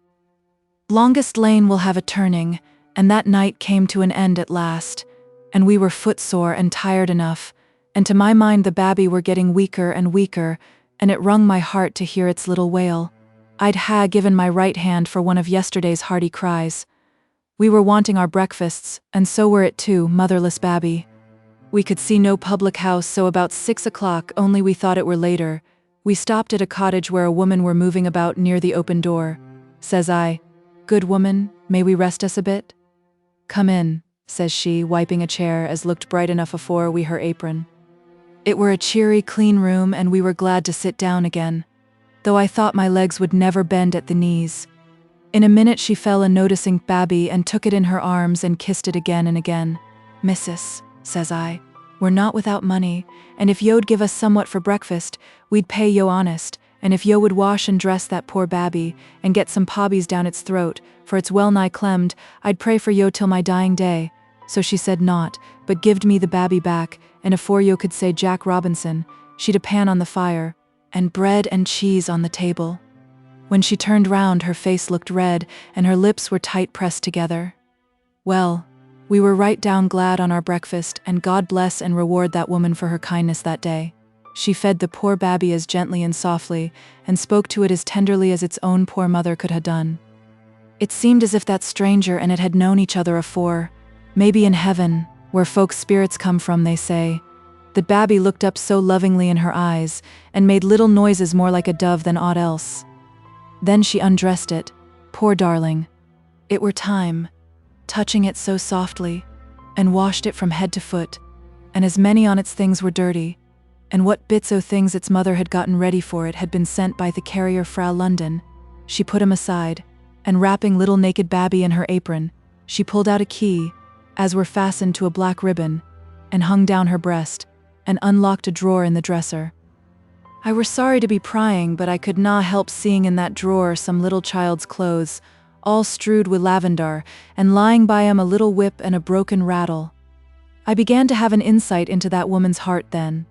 Longest Lane will have a turning, and that night came to an end at last, and we were footsore and tired enough, and to my mind the babby were getting weaker and weaker, and it wrung my heart to hear its little wail. I'd ha given my right hand for one of yesterday's hearty cries. We were wanting our breakfasts, and so were it too, motherless babby. We could see no public house, so about 6 o'clock, only we thought it were later, we stopped at a cottage where a woman were moving about near the open door. Says I, "Good woman, may we rest us a bit?" "Come in," says she, wiping a chair as looked bright enough afore we her apron. It were a cheery, clean room, and we were glad to sit down again, though I thought my legs would never bend at the knees. In a minute she fell a noticing babby and took it in her arms and kissed it again and again. "Missus," says I, "we're not without money, and if yo'd give us somewhat for breakfast, we'd pay yo honest, and if yo would wash and dress that poor babby, and get some pobbies down its throat, for it's well nigh clemmed, I'd pray for yo till my dying day." So she said naught, but gived me the babby back, and afore yo could say Jack Robinson, she'd a pan on the fire, and bread and cheese on the table. When she turned round, her face looked red, and her lips were tight pressed together. Well, we were right down glad on our breakfast, and God bless and reward that woman for her kindness that day. She fed the poor babby as gently and softly, and spoke to it as tenderly as its own poor mother could ha' done. It seemed as if that stranger and it had known each other afore, maybe in heaven, where folks' spirits come from, they say. The babby looked up so lovingly in her eyes, and made little noises more like a dove than aught else. Then she undressed it, poor darling. It were time, touching it so softly, and washed it from head to foot, and as many on its things were dirty, and what bits o' things its mother had gotten ready for it had been sent by the carrier Frau London. She put 'em aside, and wrapping little naked babby in her apron, she pulled out a key, as were fastened to a black ribbon, and hung down her breast, and unlocked a drawer in the dresser. I were sorry to be prying, but I could na help seeing in that drawer some little child's clothes, all strewed with lavendar, and lying by 'em a little whip and a broken rattle. I began to have an insight into that woman's heart then.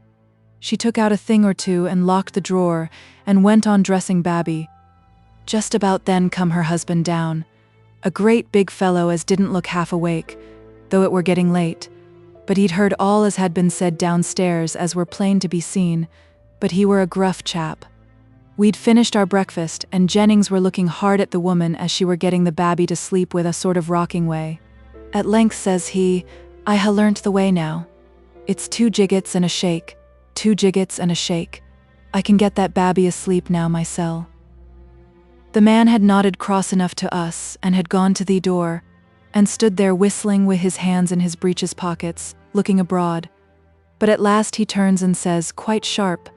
She took out a thing or two and locked the drawer, and went on dressing babby. Just about then come her husband down, a great big fellow as didn't look half awake, though it were getting late, but he'd heard all as had been said downstairs as were plain to be seen, but he were a gruff chap. We'd finished our breakfast, and Jennings were looking hard at the woman as she were getting the babby to sleep with a sort of rocking way. At length says he, "I ha' learnt the way now. It's 2 jiggets and a shake, 2 jiggets and a shake. I can get that babby asleep now mysel." The man had nodded cross enough to us, and had gone to the door, and stood there whistling with his hands in his breeches pockets, looking abroad. But at last he turns and says, quite sharp,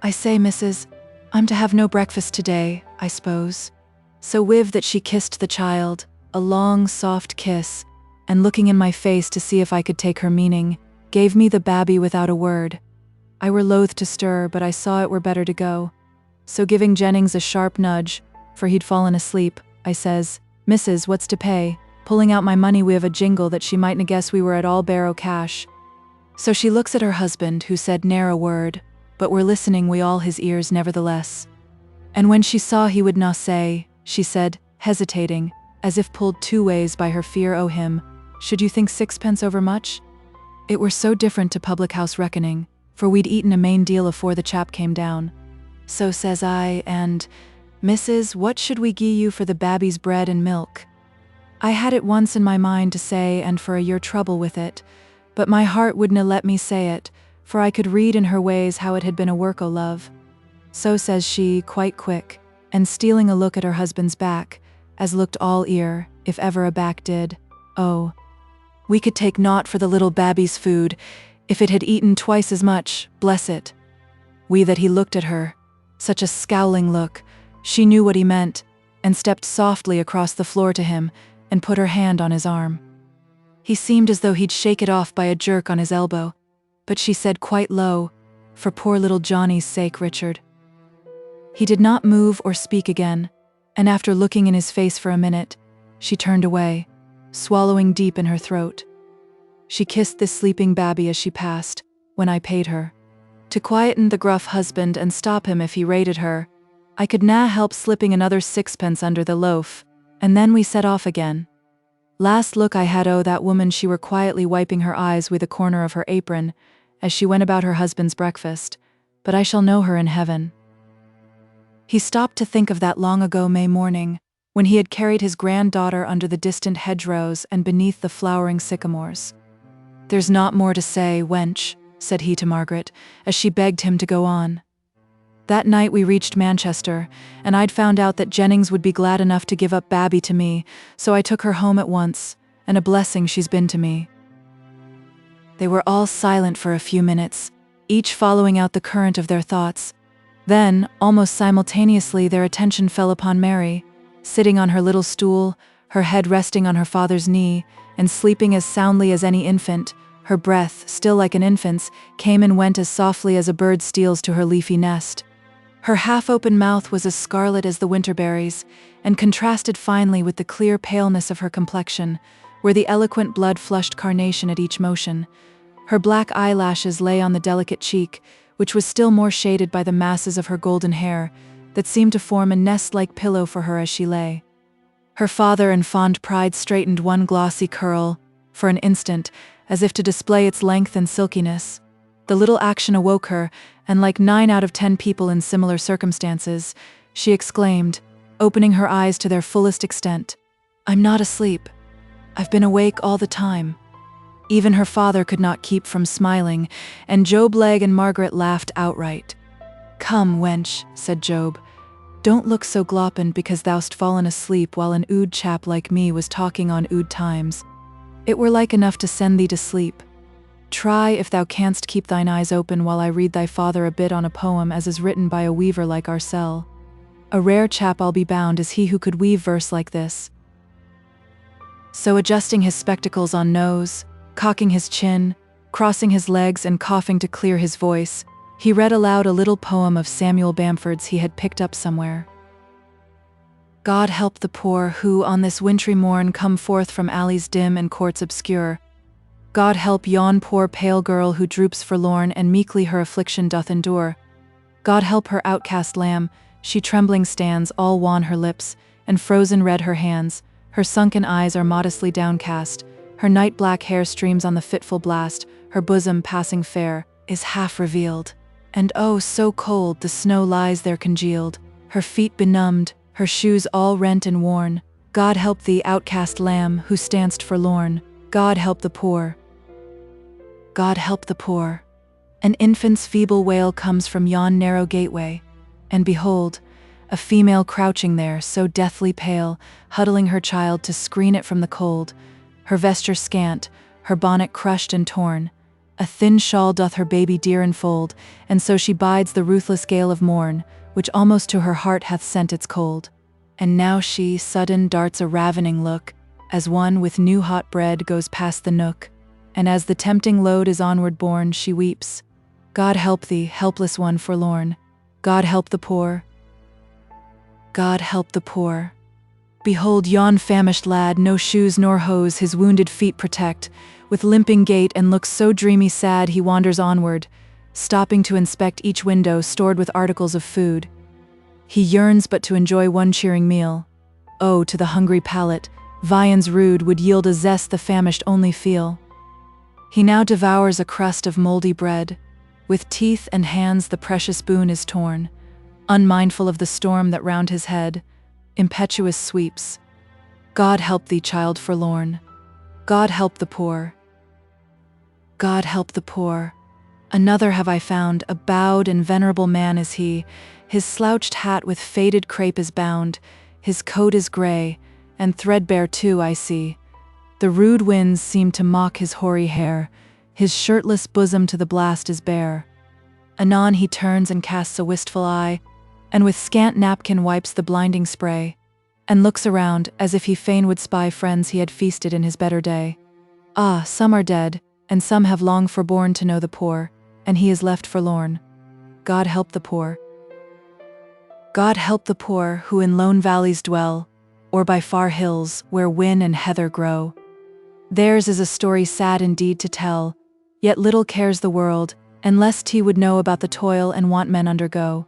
"I say, missus, I'm to have no breakfast today, I suppose." So with that she kissed the child, a long, soft kiss, and looking in my face to see if I could take her meaning, gave me the babby without a word. I were loath to stir, but I saw it were better to go. So giving Jennings a sharp nudge, for he'd fallen asleep, I says, "Missus, what's to pay?" pulling out my money with a jingle that she mightna guess we were at all barrow cash. So she looks at her husband, who said ne'er a word, but were listening wi' all his ears nevertheless. And when she saw he would na say, she said, hesitating, as if pulled 2 ways by her fear o' him, "Should you think 6pence overmuch?" It were so different to public house reckoning, for we'd eaten a main deal afore the chap came down. So says I, "And, missus, what should we gie you for the babby's bread and milk?" I had it once in my mind to say, "And for a year trouble with it," but my heart wouldna let me say it, for I could read in her ways how it had been a work o' love. So says she, quite quick, and stealing a look at her husband's back, as looked all ear, if ever a back did, "Oh, we could take naught for the little babby's food, if it had eaten twice as much, bless it." We that he looked at her, such a scowling look, she knew what he meant, and stepped softly across the floor to him, and put her hand on his arm. He seemed as though he'd shake it off by a jerk on his elbow, but she said quite low, "For poor little Johnny's sake, Richard." He did not move or speak again, and after looking in his face for a minute, she turned away, swallowing deep in her throat. She kissed this sleeping babby as she passed, when I paid her. To quieten the gruff husband and stop him if he rated her, I could na help slipping another 6pence under the loaf, and then we set off again. Last look I had o' that woman, she were quietly wiping her eyes with a corner of her apron, as she went about her husband's breakfast, but I shall know her in heaven. He stopped to think of that long ago May morning, when he had carried his granddaughter under the distant hedgerows and beneath the flowering sycamores. "There's not more to say, wench," said he to Margaret, as she begged him to go on. "That night we reached Manchester, and I'd found out that Jennings would be glad enough to give up Babby to me, so I took her home at once, and a blessing she's been to me." They were all silent for a few minutes, each following out the current of their thoughts. Then, almost simultaneously, their attention fell upon Mary, sitting on her little stool, her head resting on her father's knee, and sleeping as soundly as any infant. Her breath, still like an infant's, came and went as softly as a bird steals to her leafy nest. Her half-open mouth was as scarlet as the winter berries, and contrasted finely with the clear paleness of her complexion, where the eloquent blood flushed carnation at each motion. Her black eyelashes lay on the delicate cheek, which was still more shaded by the masses of her golden hair, that seemed to form a nest-like pillow for her as she lay. Her father in fond pride straightened one glossy curl, for an instant, as if to display its length and silkiness. The little action awoke her, and like 9 out of 10 people in similar circumstances, she exclaimed, opening her eyes to their fullest extent, "I'm not asleep. I've been awake all the time." Even her father could not keep from smiling, and Job Legh and Margaret laughed outright. "Come, wench," said Job, "don't look so gloppened because thou'st fallen asleep while an ood chap like me was talking on ood times. It were like enough to send thee to sleep. Try if thou canst keep thine eyes open while I read thy father a bit on a poem as is written by a weaver like oursel. A rare chap I'll be bound is he who could weave verse like this." So adjusting his spectacles on nose, cocking his chin, crossing his legs and coughing to clear his voice, he read aloud a little poem of Samuel Bamford's he had picked up somewhere. "God help the poor who on this wintry morn come forth from alleys dim and courts obscure. God help yon poor pale girl who droops forlorn and meekly her affliction doth endure. God help her outcast lamb, she trembling stands, all wan her lips, and frozen red her hands, her sunken eyes are modestly downcast, her night-black hair streams on the fitful blast, her bosom, passing fair, is half revealed. And oh, so cold the snow lies there congealed, her feet benumbed, her shoes all rent and worn. God help thee, outcast lamb, who standst forlorn. God help the poor. God help the poor. An infant's feeble wail comes from yon narrow gateway, and behold, a female crouching there, so deathly pale, huddling her child to screen it from the cold. Her vesture scant, her bonnet crushed and torn. A thin shawl doth her baby dear enfold, and so she bides the ruthless gale of morn, which almost to her heart hath sent its cold. And now she, sudden, darts a ravening look, as one with new hot bread goes past the nook, and as the tempting load is onward borne, she weeps, "God help thee, helpless one forlorn. God help the poor. God help the poor. Behold yon famished lad, no shoes nor hose his wounded feet protect, with limping gait and looks so dreamy sad he wanders onward, stopping to inspect each window stored with articles of food. He yearns but to enjoy one cheering meal. Oh, to the hungry palate, viands rude would yield a zest the famished only feel. He now devours a crust of mouldy bread. With teeth and hands the precious boon is torn, unmindful of the storm that round his head impetuous sweeps. God help thee, child forlorn. God help the poor. God help the poor. Another have I found, a bowed and venerable man is he. His slouched hat with faded crape is bound, his coat is grey, and threadbare too I see. The rude winds seem to mock his hoary hair, his shirtless bosom to the blast is bare. Anon he turns and casts a wistful eye, and with scant napkin wipes the blinding spray, and looks around as if he fain would spy friends he had feasted in his better day. Ah, some are dead, and some have long forborne to know the poor, and he is left forlorn. God help the poor. God help the poor who in lone valleys dwell, or by far hills where whin and heather grow. Theirs is a story sad indeed to tell, yet little cares the world, and lest he would know about the toil and want men undergo.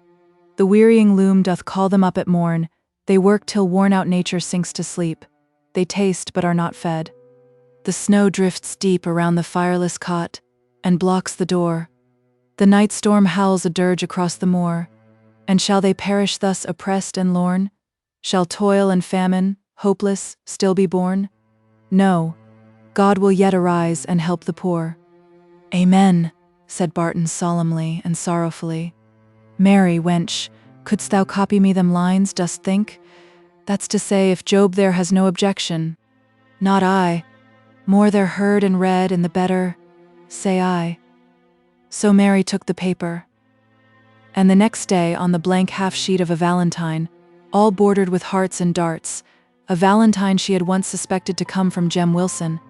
The wearying loom doth call them up at morn, they work till worn-out nature sinks to sleep. They taste but are not fed. The snow drifts deep around the fireless cot, and blocks the door. The night storm howls a dirge across the moor, And shall they perish thus oppressed and lorn? Shall toil and famine, hopeless, still be borne? No, God will yet arise and help the poor. Amen, said Barton solemnly and sorrowfully. Mary, wench, couldst thou copy me them lines, dost think? That's to say, if Job there has no objection. Not I. More they're heard and read, and the better, say I. So Mary took the paper. And the next day, on the blank half-sheet of a valentine, all bordered with hearts and darts, a valentine she had once suspected to come from Jem Wilson,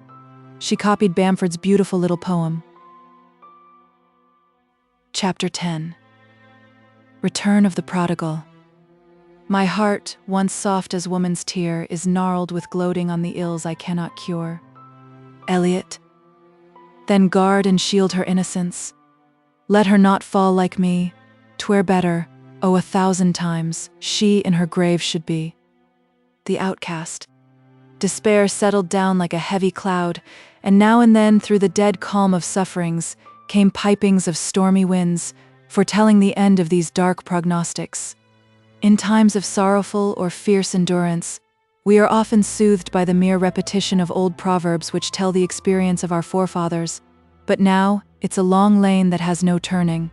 she copied Bamford's beautiful little poem. Chapter 10. Return of the Prodigal. My heart, once soft as woman's tear, is gnarled with gloating on the ills I cannot cure. Eliot. Then guard and shield her innocence. Let her not fall like me. 'Twere better, oh 1,000 times, she in her grave should be. The Outcast. Despair settled down like a heavy cloud, and now and then through the dead calm of sufferings came pipings of stormy winds, foretelling the end of these dark prognostics. In times of sorrowful or fierce endurance, we are often soothed by the mere repetition of old proverbs which tell the experience of our forefathers, but now it's a long lane that has no turning.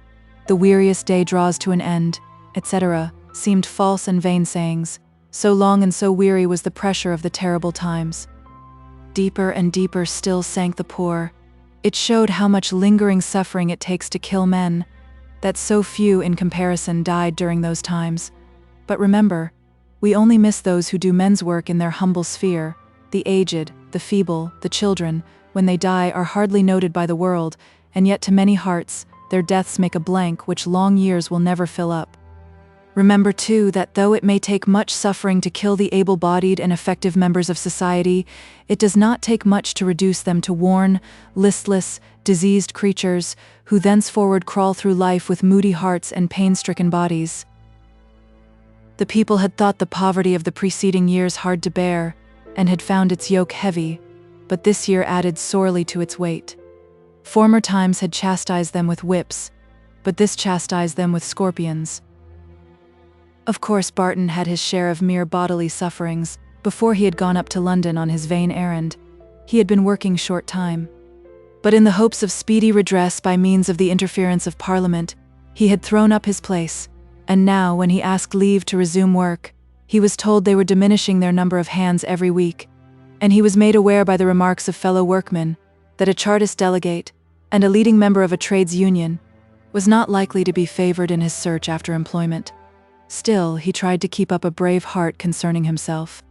The weariest day draws to an end, etc., seemed false and vain sayings. So long and so weary was the pressure of the terrible times. Deeper and deeper still sank the poor. It showed how much lingering suffering it takes to kill men, that so few in comparison died during those times. But remember, we only miss those who do men's work in their humble sphere. The aged, the feeble, the children, when they die, are hardly noted by the world, and yet to many hearts, their deaths make a blank which long years will never fill up. Remember, too, that though it may take much suffering to kill the able-bodied and effective members of society, it does not take much to reduce them to worn, listless, diseased creatures who thenceforward crawl through life with moody hearts and pain-stricken bodies. The people had thought the poverty of the preceding years hard to bear, and had found its yoke heavy, but this year added sorely to its weight. Former times had chastised them with whips, but this chastised them with scorpions. Of course, Barton had his share of mere bodily sufferings. Before he had gone up to London on his vain errand, he had been working short time. But in the hopes of speedy redress by means of the interference of Parliament, he had thrown up his place, and now, when he asked leave to resume work, he was told they were diminishing their number of hands every week, and he was made aware by the remarks of fellow workmen that a Chartist delegate, and a leading member of a trades union, was not likely to be favored in his search after employment. Still, he tried to keep up a brave heart concerning himself.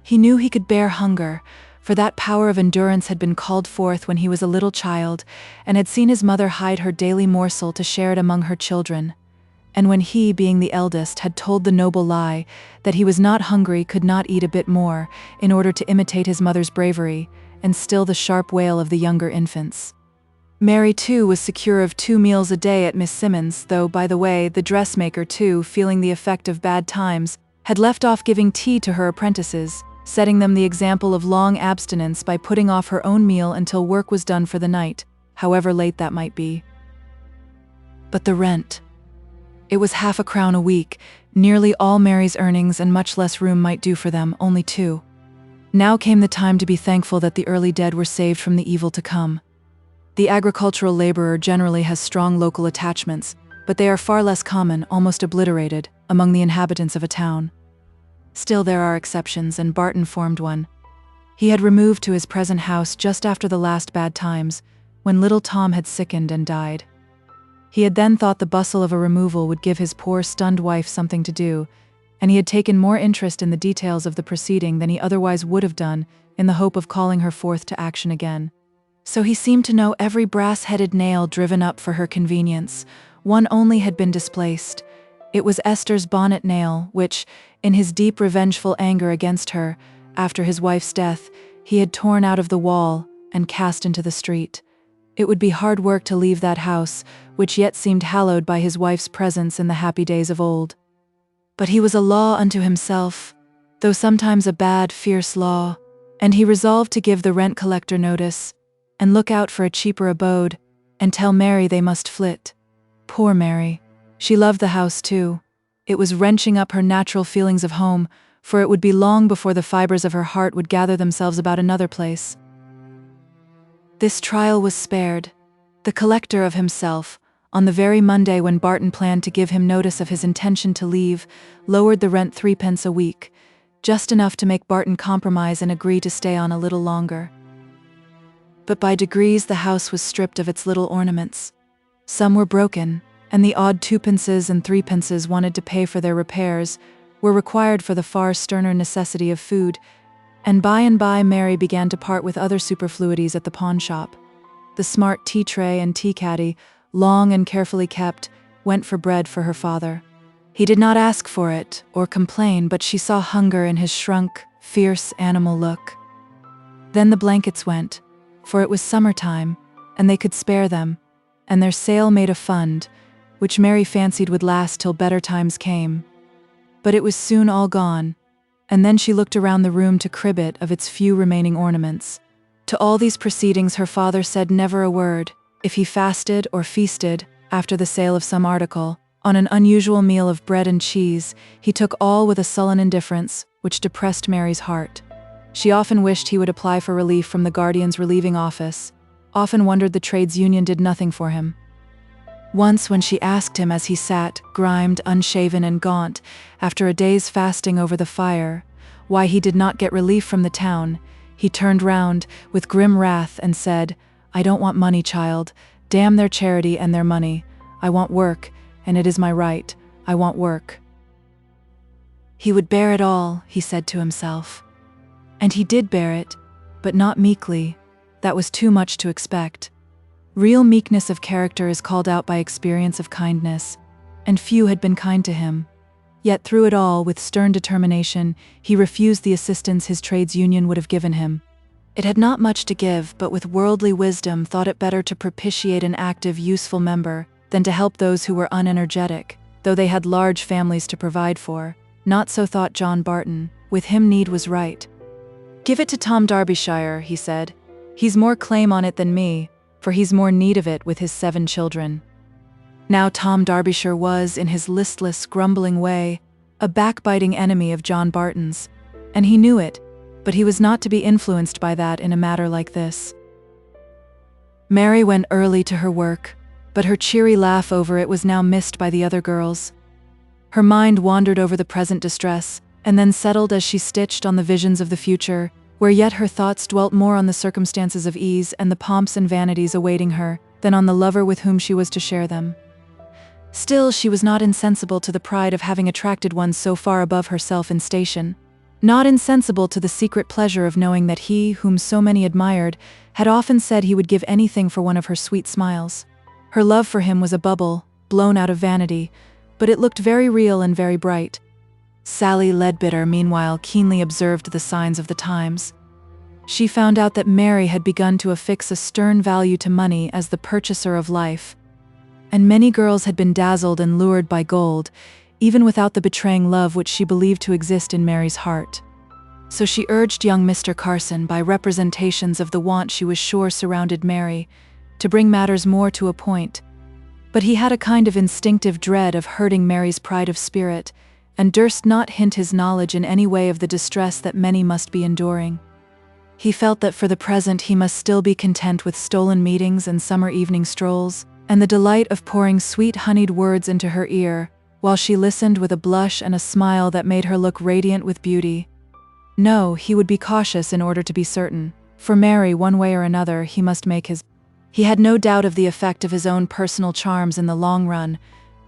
He knew he could bear hunger, for that power of endurance had been called forth when he was a little child, and had seen his mother hide her daily morsel to share it among her children. And when he, being the eldest, had told the noble lie that he was not hungry, could not eat a bit more, in order to imitate his mother's bravery, and still the sharp wail of the younger infants. Mary, too, was secure of 2 meals a day at Miss Simmons', though, by the way, the dressmaker, too, feeling the effect of bad times, had left off giving tea to her apprentices, setting them the example of long abstinence by putting off her own meal until work was done for the night, however late that might be. But the rent. It was half a crown a week, nearly all Mary's earnings, and much less room might do for them, only 2. Now came the time to be thankful that the early dead were saved from the evil to come. The agricultural laborer generally has strong local attachments, but they are far less common, almost obliterated, among the inhabitants of a town. Still, there are exceptions, and Barton formed one. He had removed to his present house just after the last bad times, when little Tom had sickened and died. He had then thought the bustle of a removal would give his poor stunned wife something to do, and he had taken more interest in the details of the proceeding than he otherwise would have done, in the hope of calling her forth to action again. So he seemed to know every brass-headed nail driven up for her convenience. One only had been displaced. It was Esther's bonnet nail, which, in his deep revengeful anger against her, after his wife's death, he had torn out of the wall and cast into the street. It would be hard work to leave that house, which yet seemed hallowed by his wife's presence in the happy days of old. But he was a law unto himself, though sometimes a bad, fierce law, and he resolved to give the rent-collector notice, and look out for a cheaper abode, and tell Mary they must flit. Poor Mary. She loved the house too, It was wrenching up her natural feelings of home, for it would be long before the fibers of her heart would gather themselves about another place. This trial was spared. The collector of himself, on the very Monday when Barton planned to give him notice of his intention to leave, lowered the rent 3p a week, just enough to make Barton compromise and agree to stay on a little longer. But by degrees the house was stripped of its little ornaments. Some were broken, and the odd 2p and 3p wanted to pay for their repairs were required for the far sterner necessity of food, and by Mary began to part with other superfluities at the pawn shop. The smart tea tray and tea caddy, long and carefully kept, went for bread for her father. He did not ask for it or complain, but she saw hunger in his shrunk, fierce animal look. Then the blankets went, for it was summertime, and they could spare them, and their sale made a fund, which Mary fancied would last till better times came. But it was soon all gone, and then she looked around the room to crib it of its few remaining ornaments. To all these proceedings her father said never a word. If he fasted or feasted, after the sale of some article, on an unusual meal of bread and cheese, he took all with a sullen indifference, which depressed Mary's heart. She often wished he would apply for relief from the guardian's relieving office, often wondered the trades union did nothing for him. Once when she asked him as he sat, grimed, unshaven and gaunt, after a day's fasting over the fire, why he did not get relief from the town, he turned round, with grim wrath, and said, "I don't want money, child. Damn their charity and their money. I want work, and it is my right. I want work." He would bear it all, he said to himself. And he did bear it, but not meekly. That was too much to expect. Real meekness of character is called out by experience of kindness, and few had been kind to him. Yet through it all, with stern determination, he refused the assistance his trades union would have given him. It had not much to give, but with worldly wisdom thought it better to propitiate an active, useful member than to help those who were unenergetic, though they had large families to provide for. Not so thought John Barton. With him need was right. "Give it to Tom Derbyshire," he said. "He's more claim on it than me, for he's more need of it with his 7 children." Now Tom Derbyshire was, in his listless, grumbling way, a backbiting enemy of John Barton's, and he knew it, but he was not to be influenced by that in a matter like this. Mary went early to her work, but her cheery laugh over it was now missed by the other girls. Her mind wandered over the present distress, and then settled as she stitched on the visions of the future, where yet her thoughts dwelt more on the circumstances of ease and the pomps and vanities awaiting her than on the lover with whom she was to share them. Still, she was not insensible to the pride of having attracted one so far above herself in station, not insensible to the secret pleasure of knowing that he, whom so many admired, had often said he would give anything for one of her sweet smiles. Her love for him was a bubble, blown out of vanity, but it looked very real and very bright. Sally Leadbitter, meanwhile, keenly observed the signs of the times. She found out that Mary had begun to affix a stern value to money as the purchaser of life, and many girls had been dazzled and lured by gold, even without the betraying love which she believed to exist in Mary's heart. So she urged young Mr. Carson, by representations of the want she was sure surrounded Mary, to bring matters more to a point. But he had a kind of instinctive dread of hurting Mary's pride of spirit, and durst not hint his knowledge in any way of the distress that many must be enduring. He felt that for the present he must still be content with stolen meetings and summer evening strolls, and the delight of pouring sweet honeyed words into her ear, while she listened with a blush and a smile that made her look radiant with beauty. No, he would be cautious in order to be certain. For Mary, one way or another, he must make his. He had no doubt of the effect of his own personal charms in the long run,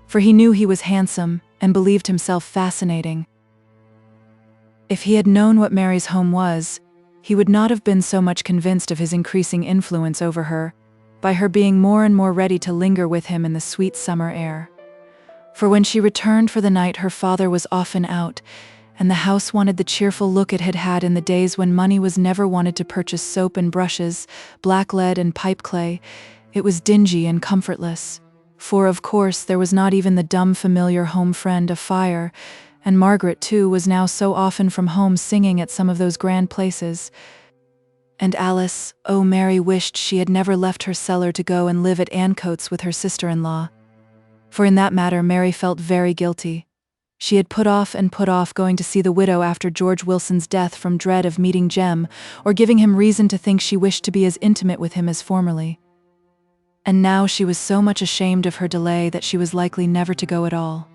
for he knew he was handsome and believed himself fascinating. If he had known what Mary's home was, he would not have been so much convinced of his increasing influence over her, by her being more and more ready to linger with him in the sweet summer air. For when she returned for the night, her father was often out, and the house wanted the cheerful look it had had in the days when money was never wanted to purchase soap and brushes, blacklead and pipe clay. It was dingy and comfortless, for of course there was not even the dumb familiar home friend, a fire, and Margaret, too, was now so often from home singing at some of those grand places. And Alice, oh, Mary wished she had never left her cellar to go and live at Ancoats with her sister-in-law. For in that matter Mary felt very guilty. She had put off and put off going to see the widow after George Wilson's death from dread of meeting Jem, or giving him reason to think she wished to be as intimate with him as formerly. And now she was so much ashamed of her delay that she was likely never to go at all.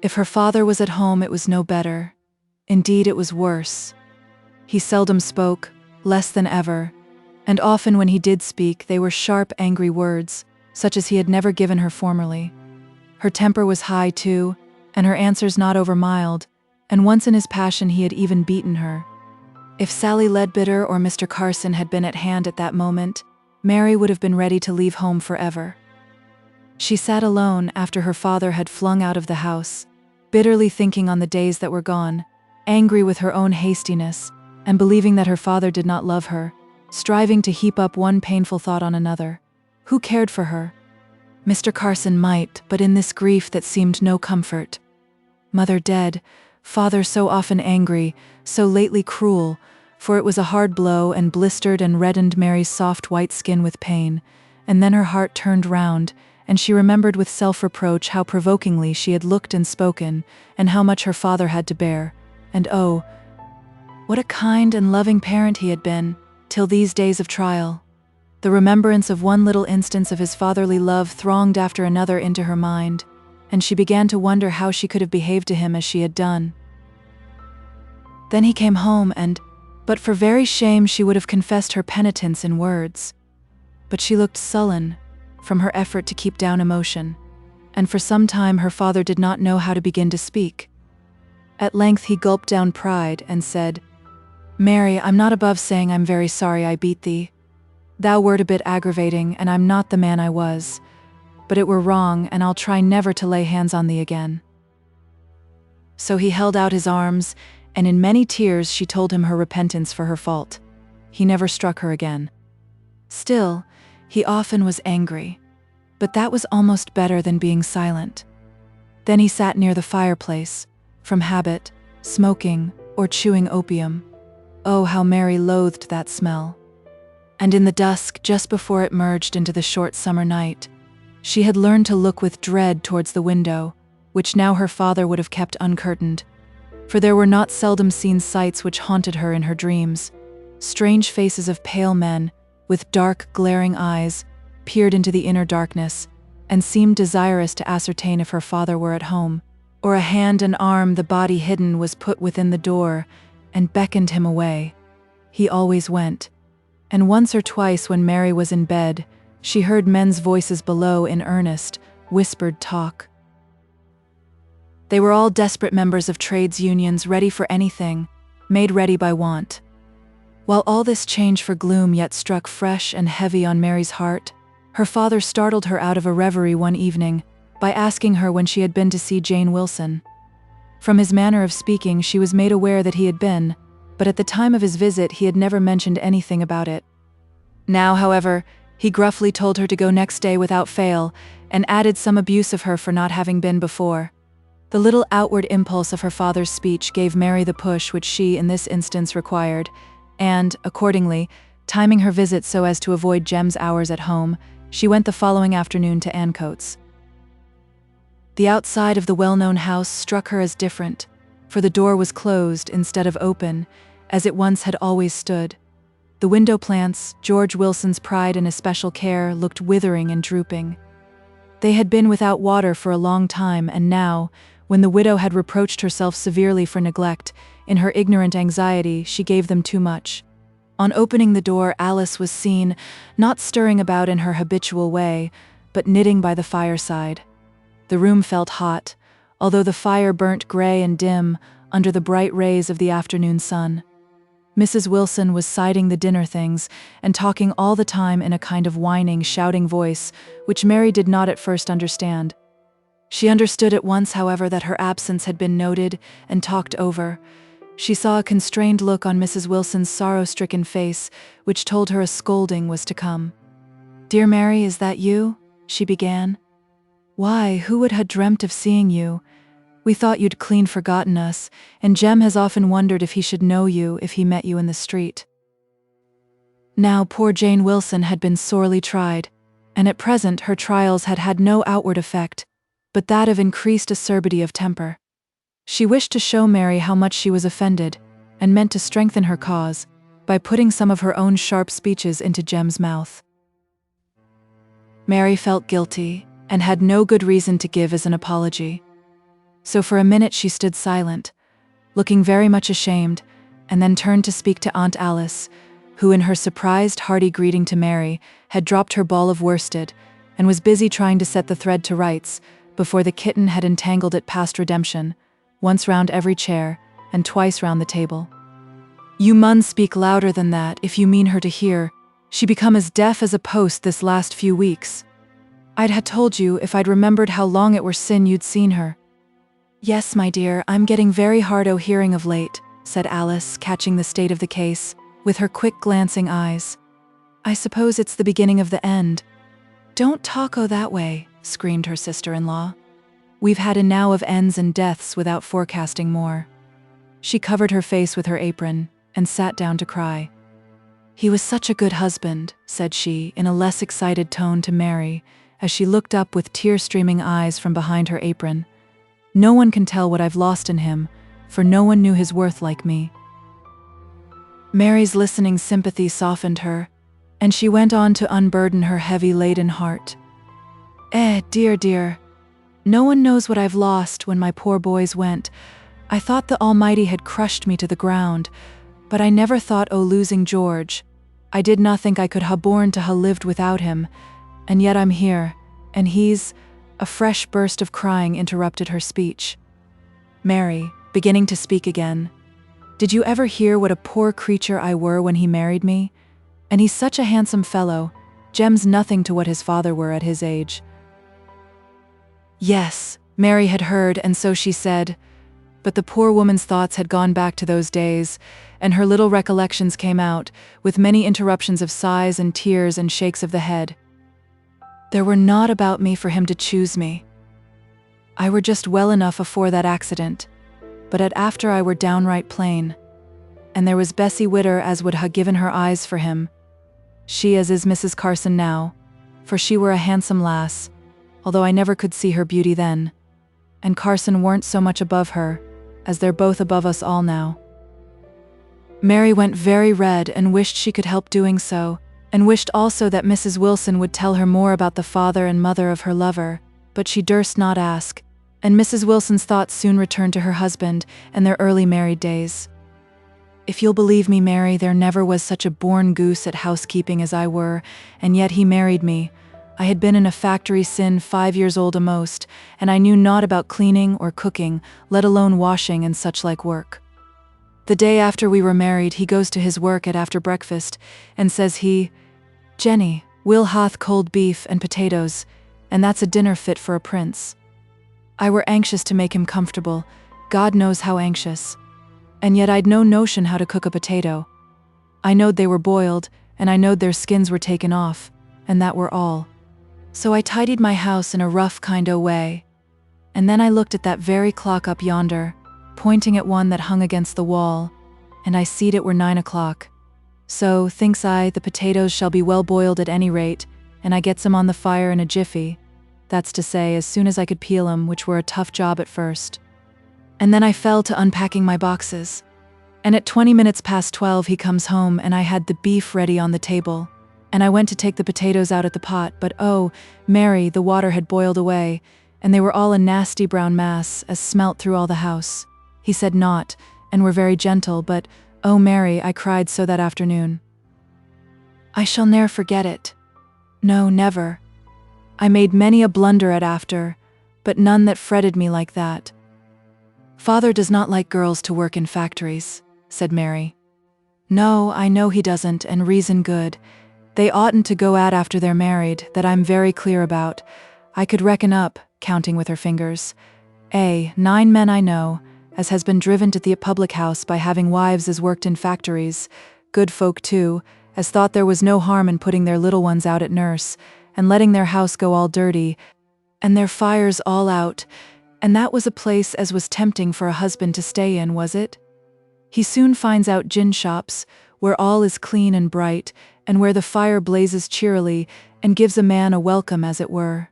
If her father was at home, it was no better. Indeed, it was worse. He seldom spoke, less than ever, and often when he did speak, they were sharp, angry words, such as he had never given her formerly. Her temper was high, too, and her answers not over mild, and once in his passion he had even beaten her. If Sally Leadbitter or Mr. Carson had been at hand at that moment, Mary would have been ready to leave home forever. She sat alone after her father had flung out of the house, bitterly thinking on the days that were gone, angry with her own hastiness, and believing that her father did not love her, striving to heap up one painful thought on another. Who cared for her? Mr. Carson might, but in this grief that seemed no comfort. Mother dead, father so often angry, so lately cruel, for it was a hard blow and blistered and reddened Mary's soft white skin with pain, and then her heart turned round, and she remembered with self-reproach how provokingly she had looked and spoken, and how much her father had to bear, and oh, what a kind and loving parent he had been, till these days of trial. The remembrance of one little instance of his fatherly love thronged after another into her mind, and she began to wonder how she could have behaved to him as she had done. Then he came home and, but for very shame, she would have confessed her penitence in words. But she looked sullen, from her effort to keep down emotion, and for some time her father did not know how to begin to speak. At length he gulped down pride and said, "Mary, I'm not above saying I'm very sorry I beat thee. Thou wert a bit aggravating, and I'm not the man I was. But it were wrong, and I'll try never to lay hands on thee again." So he held out his arms, and in many tears she told him her repentance for her fault. He never struck her again. Still, he often was angry, but that was almost better than being silent. Then he sat near the fireplace, from habit, smoking or chewing opium. Oh, how Mary loathed that smell. And in the dusk, just before it merged into the short summer night, she had learned to look with dread towards the window, which now her father would have kept uncurtained, for there were not seldom seen sights which haunted her in her dreams. Strange faces of pale men, with dark, glaring eyes, peered into the inner darkness, and seemed desirous to ascertain if her father were at home, or a hand and arm, the body hidden, was put within the door, and beckoned him away. He always went. And once or twice when Mary was in bed, she heard men's voices below in earnest, whispered talk. They were all desperate members of trades unions, ready for anything, made ready by want. While all this change for gloom yet struck fresh and heavy on Mary's heart, her father startled her out of a reverie one evening by asking her when she had been to see Jane Wilson. From his manner of speaking, she was made aware that he had been, but at the time of his visit he had never mentioned anything about it. Now, however, he gruffly told her to go next day without fail, and added some abuse of her for not having been before. The little outward impulse of her father's speech gave Mary the push which she, in this instance, required, and, accordingly, timing her visit so as to avoid Jem's hours at home, she went the following afternoon to Ancoats. The outside of the well-known house struck her as different, for the door was closed instead of open, as it once had always stood. The window plants, George Wilson's pride and especial care, looked withering and drooping. They had been without water for a long time, and now, when the widow had reproached herself severely for neglect, in her ignorant anxiety she gave them too much. On opening the door, Alice was seen, not stirring about in her habitual way, but knitting by the fireside. The room felt hot, although the fire burnt gray and dim under the bright rays of the afternoon sun. Mrs. Wilson was siding the dinner things and talking all the time in a kind of whining, shouting voice, which Mary did not at first understand. She understood at once, however, that her absence had been noted and talked over. She saw a constrained look on Mrs. Wilson's sorrow-stricken face, which told her a scolding was to come. "Dear Mary, is that you?" she began. "Why, who would have dreamt of seeing you? We thought you'd clean forgotten us, and Jem has often wondered if he should know you if he met you in the street." Now poor Jane Wilson had been sorely tried, and at present her trials had had no outward effect. but that of increased acerbity of temper. She wished to show Mary how much she was offended, and meant to strengthen her cause by putting some of her own sharp speeches into Jem's mouth. Mary felt guilty, and had no good reason to give as an apology. So for a minute she stood silent, looking very much ashamed, and then turned to speak to Aunt Alice, who in her surprised, hearty greeting to Mary had dropped her ball of worsted and was busy trying to set the thread to rights before the kitten had entangled it past redemption, once round every chair and twice round the table. "You mun speak louder than that if you mean her to hear. She become as deaf as a post this last few weeks. I'd ha' told you if I'd remembered how long it were sin you'd seen her." "Yes, my dear, I'm getting very hard o' hearing of late," said Alice, catching the state of the case, with her quick glancing eyes. "I suppose it's the beginning of the end." "Don't talk o' that way," screamed her sister-in-law. "We've had enow of ends and deaths without forecasting more." She covered her face with her apron and sat down to cry. "He was such a good husband," said she in a less excited tone to Mary, as she looked up with tear-streaming eyes from behind her apron. "No one can tell what I've lost in him, for no one knew his worth like me." Mary's listening sympathy softened her, and she went on to unburden her heavy-laden heart. Dear, dear. No one knows what I've lost when my poor boys went. I thought the Almighty had crushed me to the ground, but I never thought o' losing George. I did not think I could ha' borne to ha' lived without him, and yet I'm here, and he's—" A fresh burst of crying interrupted her speech. Mary, beginning to speak again, "Did you ever hear what a poor creature I were when he married me? And he's such a handsome fellow. Jem's nothing to what his father were at his age." Yes, Mary had heard, and so she said, but the poor woman's thoughts had gone back to those days, and her little recollections came out, with many interruptions of sighs and tears and shakes of the head. "There were naught about me for him to choose me. I were just well enough afore that accident, but at after I were downright plain. And there was Bessie Widder as would ha' given her eyes for him, she as is Mrs. Carson now, for she were a handsome lass, although I never could see her beauty then, and Carson weren't so much above her, as they're both above us all now." Mary went very red and wished she could help doing so, and wished also that Mrs. Wilson would tell her more about the father and mother of her lover, but she durst not ask, and Mrs. Wilson's thoughts soon returned to her husband and their early married days. "If you'll believe me, Mary, there never was such a born goose at housekeeping as I were, and yet he married me. I had been in a factory sin 5 years old a'most, and I knew naught about cleaning or cooking, let alone washing and such like work. The day after we were married, he goes to his work at after breakfast, and says he, 'Jenny, Will hath cold beef and potatoes, and that's a dinner fit for a prince.' I were anxious to make him comfortable, God knows how anxious, and yet I'd no notion how to cook a potato. I knowed they were boiled, and I knowed their skins were taken off, and that were all. So I tidied my house in a rough kind o' way, and then I looked at that very clock up yonder, pointing at one that hung against the wall, and I seed it were 9 o'clock. So, thinks I, the potatoes shall be well boiled at any rate, and I gets 'em on the fire in a jiffy, that's to say, as soon as I could peel 'em, which were a tough job at first. And then I fell to unpacking my boxes, and at 20 minutes past 12 he comes home, and I had the beef ready on the table, and I went to take the potatoes out at the pot, but oh, Mary, the water had boiled away, and they were all a nasty brown mass, as smelt through all the house. He said naught, and were very gentle, but oh, Mary, I cried so that afternoon. I shall ne'er forget it. No, never. I made many a blunder at after, but none that fretted me like that." "Father does not like girls to work in factories," said Mary. "No, I know he doesn't, and reason good. They oughtn't to go at after they're married, that I'm very clear about. I could reckon up," counting with her fingers, 9 men I know, as has been driven to the public house by having wives as worked in factories, good folk too, as thought there was no harm in putting their little ones out at nurse, and letting their house go all dirty, and their fires all out, and that was a place as was tempting for a husband to stay in, was it? He soon finds out gin shops, where all is clean and bright, and where the fire blazes cheerily, and gives a man a welcome as it were.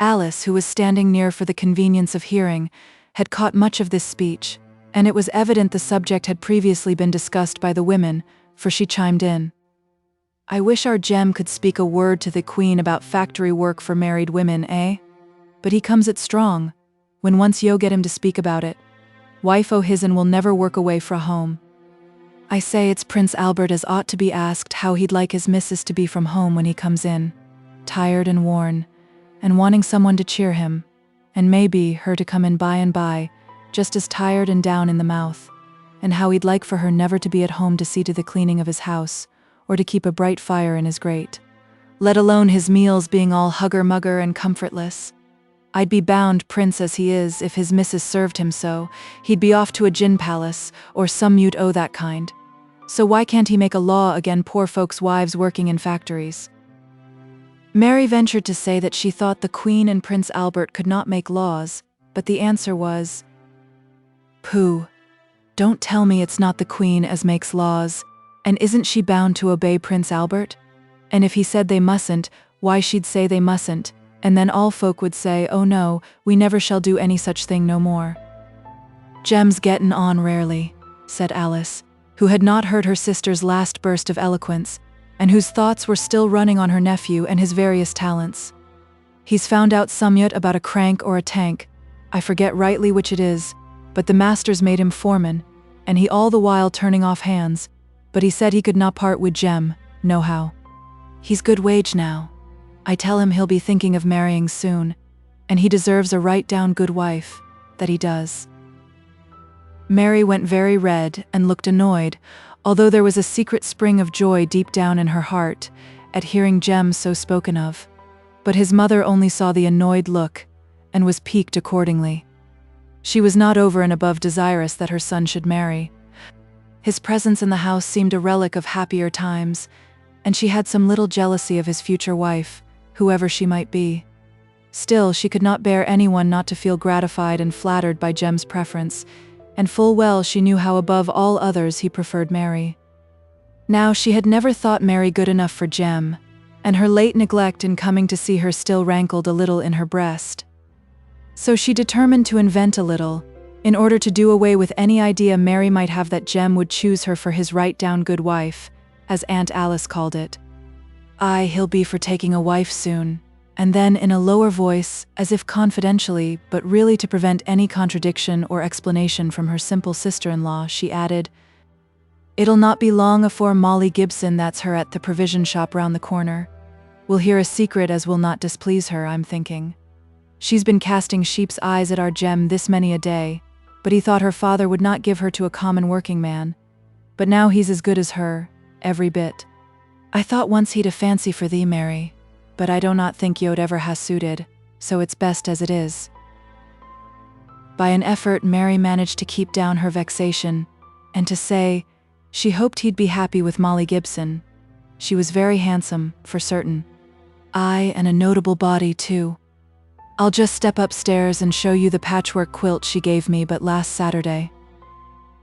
Alice, who was standing near for the convenience of hearing, had caught much of this speech, and it was evident the subject had previously been discussed by the women, for she chimed in. "I wish our Jem could speak a word to the Queen about factory work for married women, eh? But he comes it strong. When once yo get him to speak about it, wife o' his'n will never work away fra home. I say it's Prince Albert as ought to be asked how he'd like his missus to be from home when he comes in, tired and worn, and wanting someone to cheer him, and maybe her to come in by and by, just as tired and down in the mouth, and how he'd like for her never to be at home to see to the cleaning of his house, or to keep a bright fire in his grate, let alone his meals being all hugger-mugger and comfortless. I'd be bound, prince as he is, if his missus served him so, he'd be off to a gin palace, or some mute o' that kind. So why can't he make a law again poor folks' wives working in factories?" Mary ventured to say that she thought the Queen and Prince Albert could not make laws, but the answer was, "Pooh! Don't tell me it's not the Queen as makes laws, and isn't she bound to obey Prince Albert? And if he said they mustn't, why she'd say they mustn't, and then all folk would say, oh no, we never shall do any such thing no more." "Jem's gettin' on rarely," said Alice, who had not heard her sister's last burst of eloquence, and whose thoughts were still running on her nephew and his various talents. "He's found out somewhat about a crank or a tank, I forget rightly which it is, but the master's made him foreman, and he all the while turning off hands, but he said he could not part with Jem, nohow. He's good wage now. I tell him he'll be thinking of marrying soon, and he deserves a right down good wife, that he does." Mary went very red and looked annoyed, although there was a secret spring of joy deep down in her heart at hearing Jem so spoken of. But his mother only saw the annoyed look, and was piqued accordingly. She was not over and above desirous that her son should marry. His presence in the house seemed a relic of happier times, and she had some little jealousy of his future wife, whoever she might be. Still, she could not bear anyone not to feel gratified and flattered by Jem's preference, and full well she knew how above all others he preferred Mary. Now she had never thought Mary good enough for Jem, and her late neglect in coming to see her still rankled a little in her breast. So she determined to invent a little, in order to do away with any idea Mary might have that Jem would choose her for his right-down good wife, as Aunt Alice called it. "Aye, he'll be for taking a wife soon." And then in a lower voice, as if confidentially, but really to prevent any contradiction or explanation from her simple sister-in-law, she added, "It'll not be long afore Molly Gibson, that's her at the provision shop round the corner, will hear a secret as will not displease her, I'm thinking. She's been casting sheep's eyes at our Jem this many a day, but he thought her father would not give her to a common working man. But now he's as good as her, every bit. I thought once he'd a fancy for thee, Mary, but I do not think yo'd ever ha' suited, so it's best as it is." By an effort, Mary managed to keep down her vexation, and to say she hoped he'd be happy with Molly Gibson. She was very handsome, for certain. Aye, and a notable body, too. I'll just step upstairs and show you the patchwork quilt she gave me but last Saturday.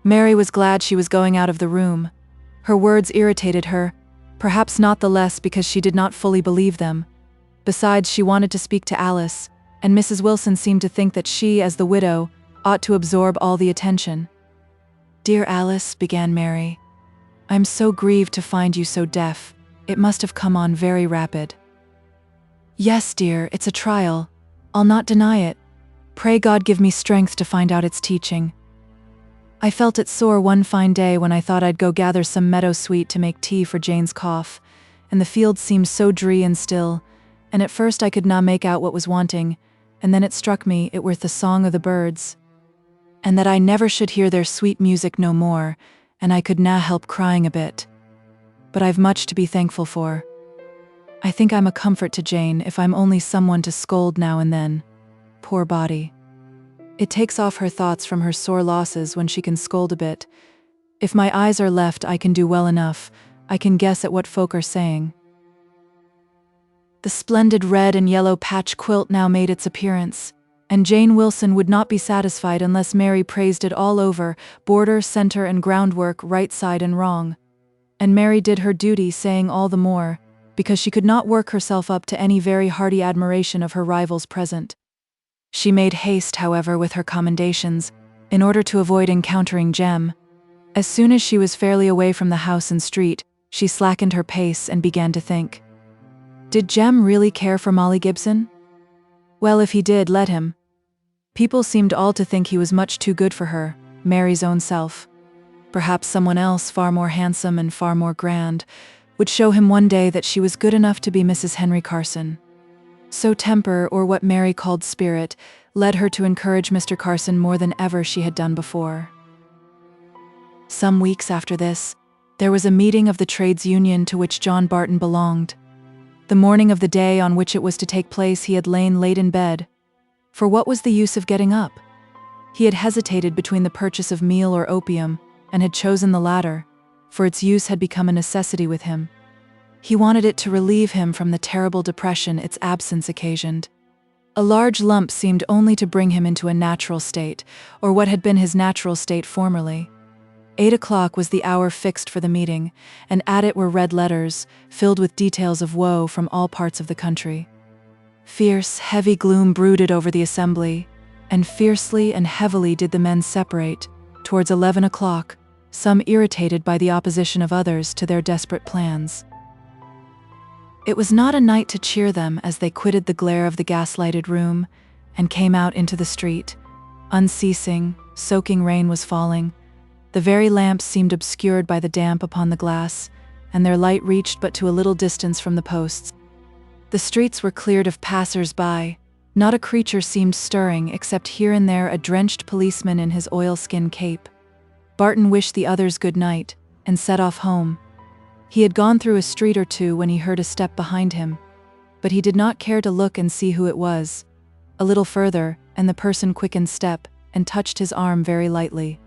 Mary was glad she was going out of the room. Her words irritated her, perhaps not the less because she did not fully believe them. Besides, she wanted to speak to Alice, and Mrs. Wilson seemed to think that she, as the widow, ought to absorb all the attention. "Dear Alice," began Mary, "I'm so grieved to find you so deaf. It must have come on very rapid." "Yes, dear, it's a trial. I'll not deny it. Pray God give me strength to find out its teaching. I felt it sore one fine day when I thought I'd go gather some meadow sweet to make tea for Jane's cough, and the field seemed so dree and still, and at first I could na make out what was wanting, and then it struck me it were the song o' the birds, and that I never should hear their sweet music no more, and I could na help crying a bit. But I've much to be thankful for. I think I'm a comfort to Jane if I'm only someone to scold now and then. Poor body. It takes off her thoughts from her sore losses when she can scold a bit. If my eyes are left, I can do well enough. I can guess at what folk are saying." The splendid red and yellow patch quilt now made its appearance, and Jane Wilson would not be satisfied unless Mary praised it all over, border, center, and groundwork, right side and wrong. And Mary did her duty, saying all the more, because she could not work herself up to any very hearty admiration of her rival's present. She made haste, however, with her commendations, in order to avoid encountering Jem. As soon as she was fairly away from the house and street, she slackened her pace and began to think. Did Jem really care for Molly Gibson? Well, if he did, let him. People seemed all to think he was much too good for her, Mary's own self. Perhaps someone else, far more handsome and far more grand, would show him one day that she was good enough to be Mrs. Henry Carson. So temper, or what Mary called spirit, led her to encourage Mr. Carson more than ever she had done before. Some weeks after this, there was a meeting of the trades union to which John Barton belonged. The morning of the day on which it was to take place, he had lain late in bed. For what was the use of getting up? He had hesitated between the purchase of meal or opium, and had chosen the latter, for its use had become a necessity with him. He wanted it to relieve him from the terrible depression its absence occasioned. A large lump seemed only to bring him into a natural state, or what had been his natural state formerly. 8 o'clock was the hour fixed for the meeting, and at it were red letters, filled with details of woe from all parts of the country. Fierce, heavy gloom brooded over the assembly, and fiercely and heavily did the men separate, towards 11 o'clock, some irritated by the opposition of others to their desperate plans. It was not a night to cheer them as they quitted the glare of the gas-lighted room and came out into the street. Unceasing, soaking rain was falling. The very lamps seemed obscured by the damp upon the glass, and their light reached but to a little distance from the posts. The streets were cleared of passers-by. Not a creature seemed stirring except here and there a drenched policeman in his oilskin cape. Barton wished the others good night, and set off home. He had gone through a street or two when he heard a step behind him, but he did not care to look and see who it was. A little further, and the person quickened step, and touched his arm very lightly.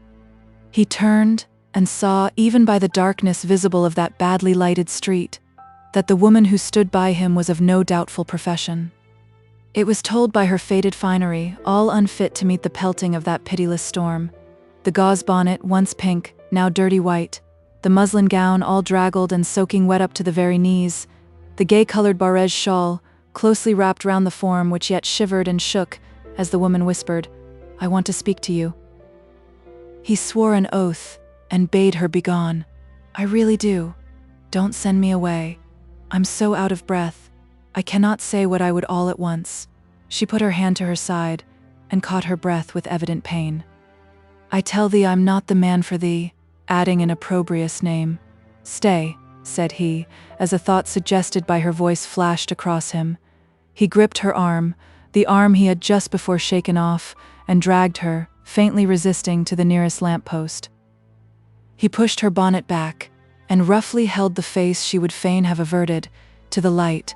He turned, and saw, even by the darkness visible of that badly lighted street, that the woman who stood by him was of no doubtful profession. It was told by her faded finery, all unfit to meet the pelting of that pitiless storm. The gauze bonnet, once pink, now dirty white, the muslin gown all draggled and soaking wet up to the very knees, the gay-colored barège shawl, closely wrapped round the form which yet shivered and shook as the woman whispered, "I want to speak to you." He swore an oath and bade her begone. "I really do. Don't send me away. I'm so out of breath. I cannot say what I would all at once." She put her hand to her side and caught her breath with evident pain. "I tell thee I'm not the man for thee," adding an opprobrious name. "Stay," said he, as a thought suggested by her voice flashed across him. He gripped her arm, the arm he had just before shaken off, and dragged her, faintly resisting, to the nearest lamp-post. He pushed her bonnet back, and roughly held the face she would fain have averted, to the light,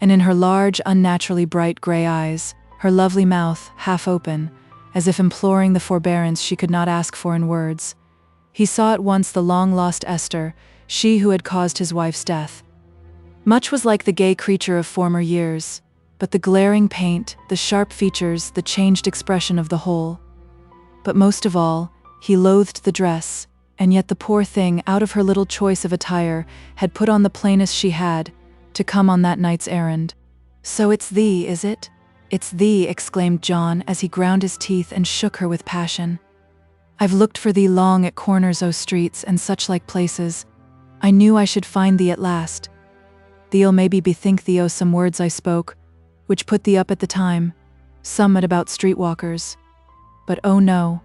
and in her large, unnaturally bright grey eyes, her lovely mouth half open, as if imploring the forbearance she could not ask for in words, he saw at once the long-lost Esther, she who had caused his wife's death. Much was like the gay creature of former years, but the glaring paint, the sharp features, the changed expression of the whole. But most of all, he loathed the dress, and yet the poor thing, out of her little choice of attire, had put on the plainest she had, to come on that night's errand. "So it's thee, is it? It's thee," exclaimed John, as he ground his teeth and shook her with passion. "I've looked for thee long at corners o' streets and such like places. I knew I should find thee at last. Thee'll maybe bethink thee o' some words I spoke, which put thee up at the time, some about streetwalkers. But oh no,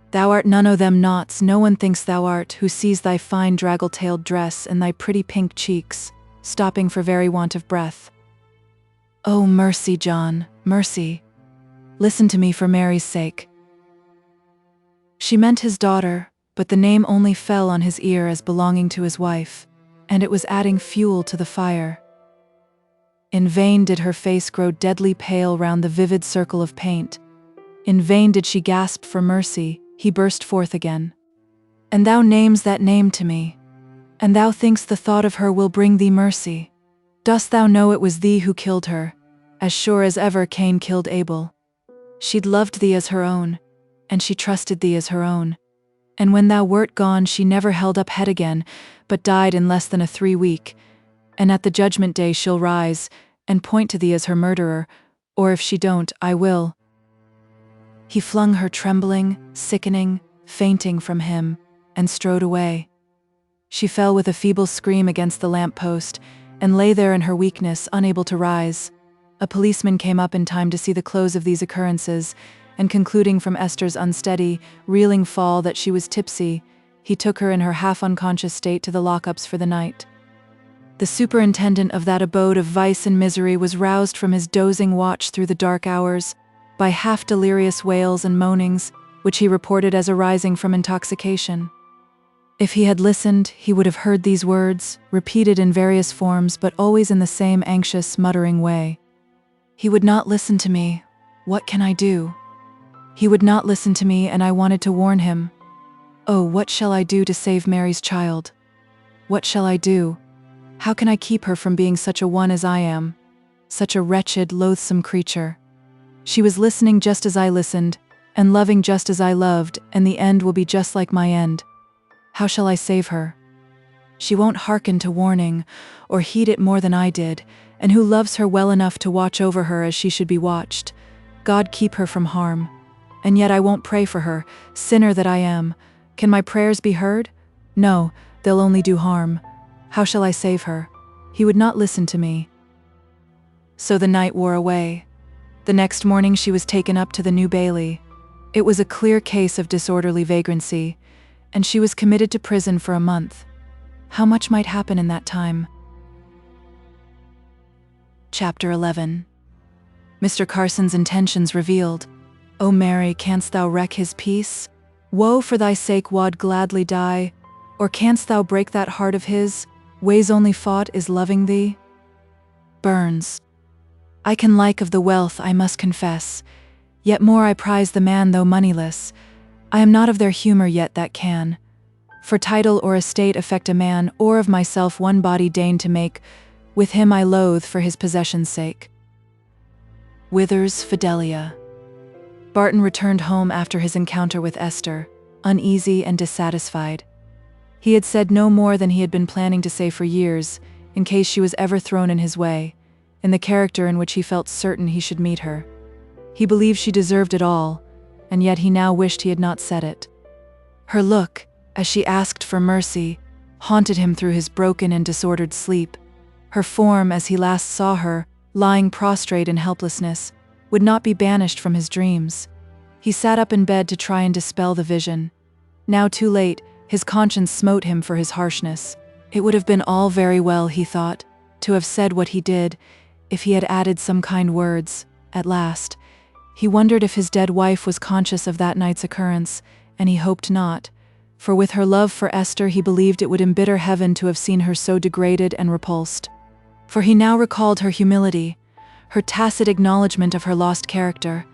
thou art none o' them naughts, no one thinks thou art, who sees thy fine draggle-tailed dress and thy pretty pink cheeks, stopping for very want of breath. Oh, mercy, John, mercy. Listen to me for Mary's sake." She meant his daughter, but the name only fell on his ear as belonging to his wife, and it was adding fuel to the fire. In vain did her face grow deadly pale round the vivid circle of paint. In vain did she gasp for mercy. He burst forth again. "And thou names that name to me, and thou thinks the thought of her will bring thee mercy. Dost thou know it was thee who killed her, as sure as ever Cain killed Abel? She'd loved thee as her own, and she trusted thee as her own. And when thou wert gone she never held up head again, but died in less than a 3 week. and at the judgment day she'll rise and point to thee as her murderer, or if she don't, I will." He flung her trembling, sickening, fainting from him, and strode away. She fell with a feeble scream against the lamp-post, and lay there in her weakness, unable to rise. A policeman came up in time to see the close of these occurrences, and concluding from Esther's unsteady, reeling fall that she was tipsy, he took her in her half-unconscious state to the lockups for the night. The superintendent of that abode of vice and misery was roused from his dozing watch through the dark hours by half-delirious wails and moanings, which he reported as arising from intoxication. If he had listened, he would have heard these words, repeated in various forms but always in the same anxious, muttering way. "He would not listen to me. What can I do? He would not listen to me, and I wanted to warn him. Oh, what shall I do to save Mary's child? What shall I do? How can I keep her from being such a one as I am? Such a wretched, loathsome creature. She was listening just as I listened, and loving just as I loved, and the end will be just like my end. How shall I save her? She won't hearken to warning, or heed it more than I did, and who loves her well enough to watch over her as she should be watched? God keep her from harm. And yet I won't pray for her, sinner that I am. Can my prayers be heard? No, they'll only do harm. How shall I save her? He would not listen to me." So the night wore away. The next morning she was taken up to the New Bailey. It was a clear case of disorderly vagrancy, and she was committed to prison for a month. How much might happen in that time? Chapter 11. Mr. Carson's intentions revealed. "O Mary, canst thou wreck his peace? Woe, for thy sake wad gladly die, or canst thou break that heart of his, ways only fought is loving thee?" Burns. "I can like of the wealth, I must confess, yet more I prize the man though moneyless. I am not of their humour yet that can, for title or estate affect a man, or of myself one body deign to make, with him I loathe for his possession's sake." Withers, Fidelia. Barton returned home after his encounter with Esther, uneasy and dissatisfied. He had said no more than he had been planning to say for years, in case she was ever thrown in his way, in the character in which he felt certain he should meet her. He believed she deserved it all, and yet he now wished he had not said it. Her look, as she asked for mercy, haunted him through his broken and disordered sleep. Her form, as he last saw her, lying prostrate in helplessness, would not be banished from his dreams. He sat up in bed to try and dispel the vision. Now too late, his conscience smote him for his harshness. It would have been all very well, he thought, to have said what he did, if he had added some kind words. At last, he wondered if his dead wife was conscious of that night's occurrence, and he hoped not, for with her love for Esther he believed it would embitter heaven to have seen her so degraded and repulsed. For he now recalled her humility, her tacit acknowledgement of her lost character,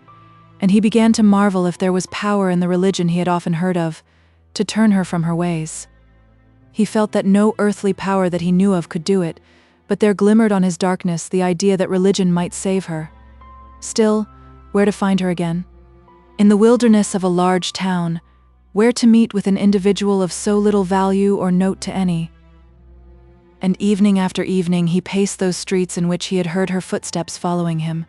and he began to marvel if there was power in the religion he had often heard of, to turn her from her ways. He felt that no earthly power that he knew of could do it, but there glimmered on his darkness the idea that religion might save her. Still, where to find her again? In the wilderness of a large town, where to meet with an individual of so little value or note to any? And evening after evening he paced those streets in which he had heard her footsteps following him,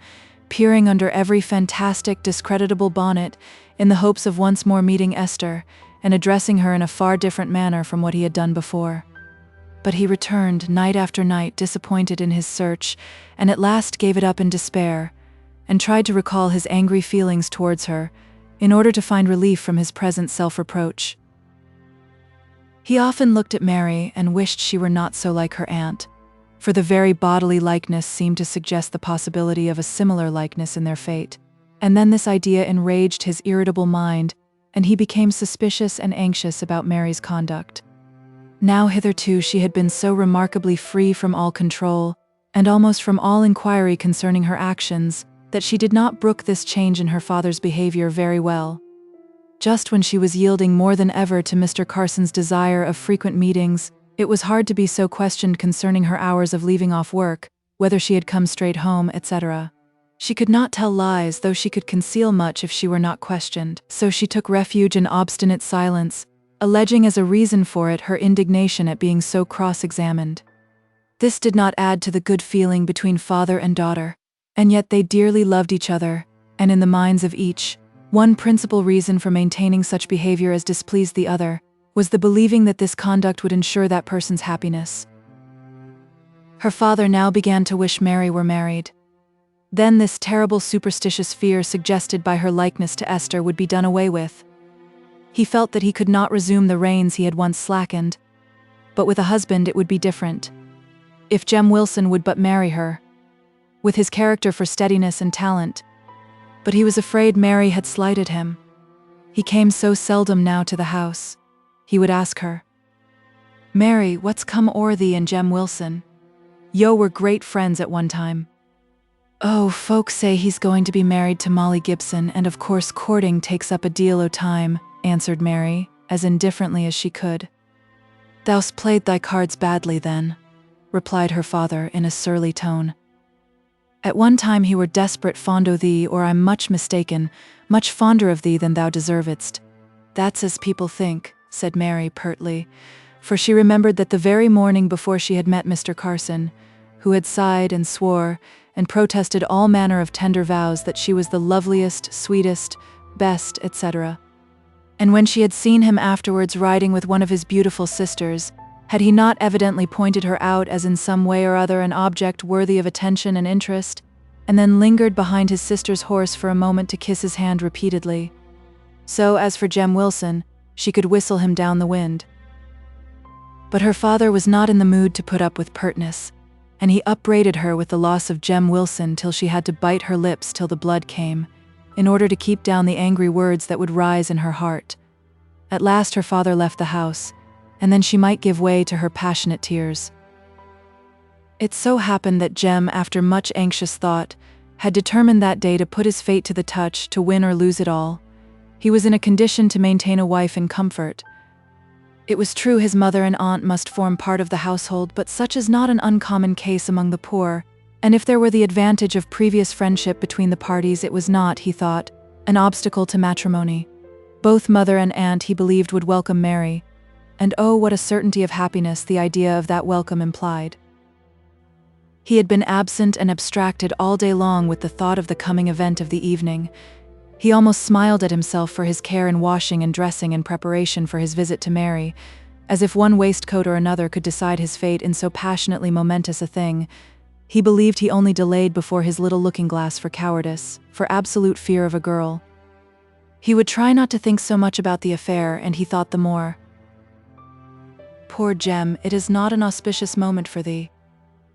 peering under every fantastic, discreditable bonnet in the hopes of once more meeting Esther and addressing her in a far different manner from what he had done before. But he returned night after night disappointed in his search, and at last gave it up in despair, and tried to recall his angry feelings towards her, in order to find relief from his present self-reproach. He often looked at Mary and wished she were not so like her aunt, for the very bodily likeness seemed to suggest the possibility of a similar likeness in their fate. And then this idea enraged his irritable mind, and he became suspicious and anxious about Mary's conduct. Now hitherto she had been so remarkably free from all control, and almost from all inquiry concerning her actions, that she did not brook this change in her father's behavior very well. Just when she was yielding more than ever to Mr. Carson's desire of frequent meetings, it was hard to be so questioned concerning her hours of leaving off work, whether she had come straight home, etc. She could not tell lies, though she could conceal much if she were not questioned, so she took refuge in obstinate silence, alleging as a reason for it her indignation at being so cross-examined. This did not add to the good feeling between father and daughter, and yet they dearly loved each other, and in the minds of each, one principal reason for maintaining such behavior as displeased the other was the believing that this conduct would ensure that person's happiness. Her father now began to wish Mary were married. Then this terrible superstitious fear suggested by her likeness to Esther would be done away with. He felt that he could not resume the reins he had once slackened, but with a husband it would be different. If Jem Wilson would but marry her, with his character for steadiness and talent. But he was afraid Mary had slighted him. He came so seldom now to the house. He would ask her, "Mary, what's come o'er thee and Jem Wilson? Yo were great friends at one time." "Oh, folks say he's going to be married to Molly Gibson, and of course courting takes up a deal o' time," answered Mary, as indifferently as she could. "Thou'st played thy cards badly then," replied her father in a surly tone. "At one time he were desperate fond o' thee, or I'm much mistaken, much fonder of thee than thou deservedst." "That's as people think," said Mary pertly, for she remembered that the very morning before she had met Mr. Carson, who had sighed and swore and protested all manner of tender vows that she was the loveliest, sweetest, best, etc. And when she had seen him afterwards riding with one of his beautiful sisters, had he not evidently pointed her out as in some way or other an object worthy of attention and interest, and then lingered behind his sister's horse for a moment to kiss his hand repeatedly? So, as for Jem Wilson, she could whistle him down the wind. But her father was not in the mood to put up with pertness, and he upbraided her with the loss of Jem Wilson till she had to bite her lips till the blood came, in order to keep down the angry words that would rise in her heart. At last her father left the house, and then she might give way to her passionate tears. It so happened that Jem, after much anxious thought, had determined that day to put his fate to the touch, to win or lose it all. He was in a condition to maintain a wife in comfort. It was true his mother and aunt must form part of the household, but such is not an uncommon case among the poor, and if there were the advantage of previous friendship between the parties, it was not, he thought, an obstacle to matrimony. Both mother and aunt, he believed, would welcome Mary, and oh, what a certainty of happiness the idea of that welcome implied. He had been absent and abstracted all day long with the thought of the coming event of the evening. He almost smiled at himself for his care in washing and dressing in preparation for his visit to Mary, as if one waistcoat or another could decide his fate in so passionately momentous a thing. He believed he only delayed before his little looking-glass for cowardice, for absolute fear of a girl. He would try not to think so much about the affair, and he thought the more. "Poor Jem, it is not an auspicious moment for thee."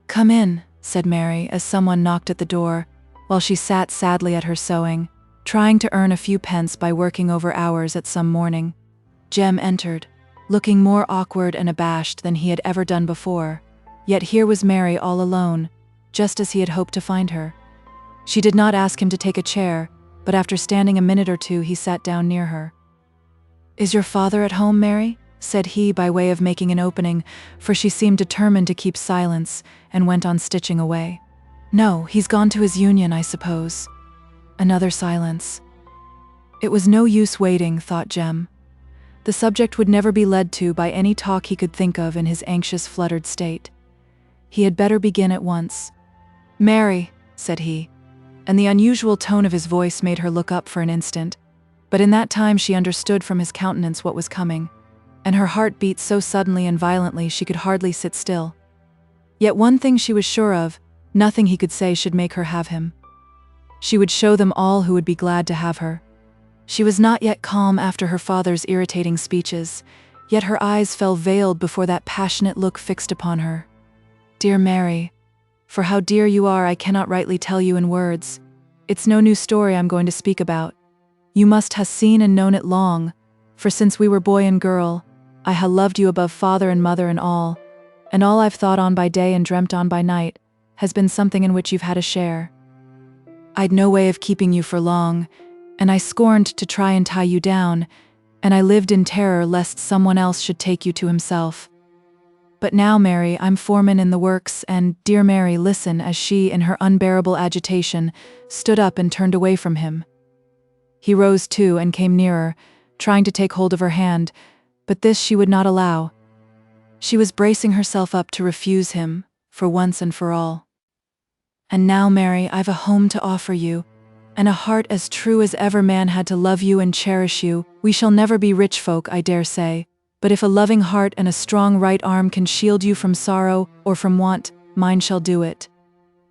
"Come in," said Mary, as someone knocked at the door, while she sat sadly at her sewing, trying to earn a few pence by working over hours at some morning. Jem entered, looking more awkward and abashed than he had ever done before, yet here was Mary all alone, just as he had hoped to find her. She did not ask him to take a chair, but after standing a minute or two he sat down near her. "Is your father at home, Mary?" said he by way of making an opening, for she seemed determined to keep silence, and went on stitching away. "No, he's gone to his union, I suppose." Another silence. It was no use waiting, thought Jem. The subject would never be led to by any talk he could think of in his anxious, fluttered state. He had better begin at once. "Mary," said he, and the unusual tone of his voice made her look up for an instant, but in that time she understood from his countenance what was coming, and her heart beat so suddenly and violently she could hardly sit still. Yet one thing she was sure of, nothing he could say should make her have him. She would show them all who would be glad to have her. She was not yet calm after her father's irritating speeches, yet her eyes fell veiled before that passionate look fixed upon her. "Dear Mary, for how dear you are I cannot rightly tell you in words. It's no new story I'm going to speak about. You must ha' seen and known it long, for since we were boy and girl, I ha' loved you above father and mother and all I've thought on by day and dreamt on by night has been something in which you've had a share. I'd no way of keeping you for long, and I scorned to try and tie you down, and I lived in terror lest someone else should take you to himself. But now, Mary, I'm foreman in the works, and, dear Mary, listen," as she, in her unbearable agitation, stood up and turned away from him. He rose too and came nearer, trying to take hold of her hand, but this she would not allow. She was bracing herself up to refuse him, for once and for all. And now, Mary, I've a home to offer you, and a heart as true as ever man had to love you and cherish you. We shall never be rich folk, I dare say, but if a loving heart and a strong right arm can shield you from sorrow or from want, mine shall do it.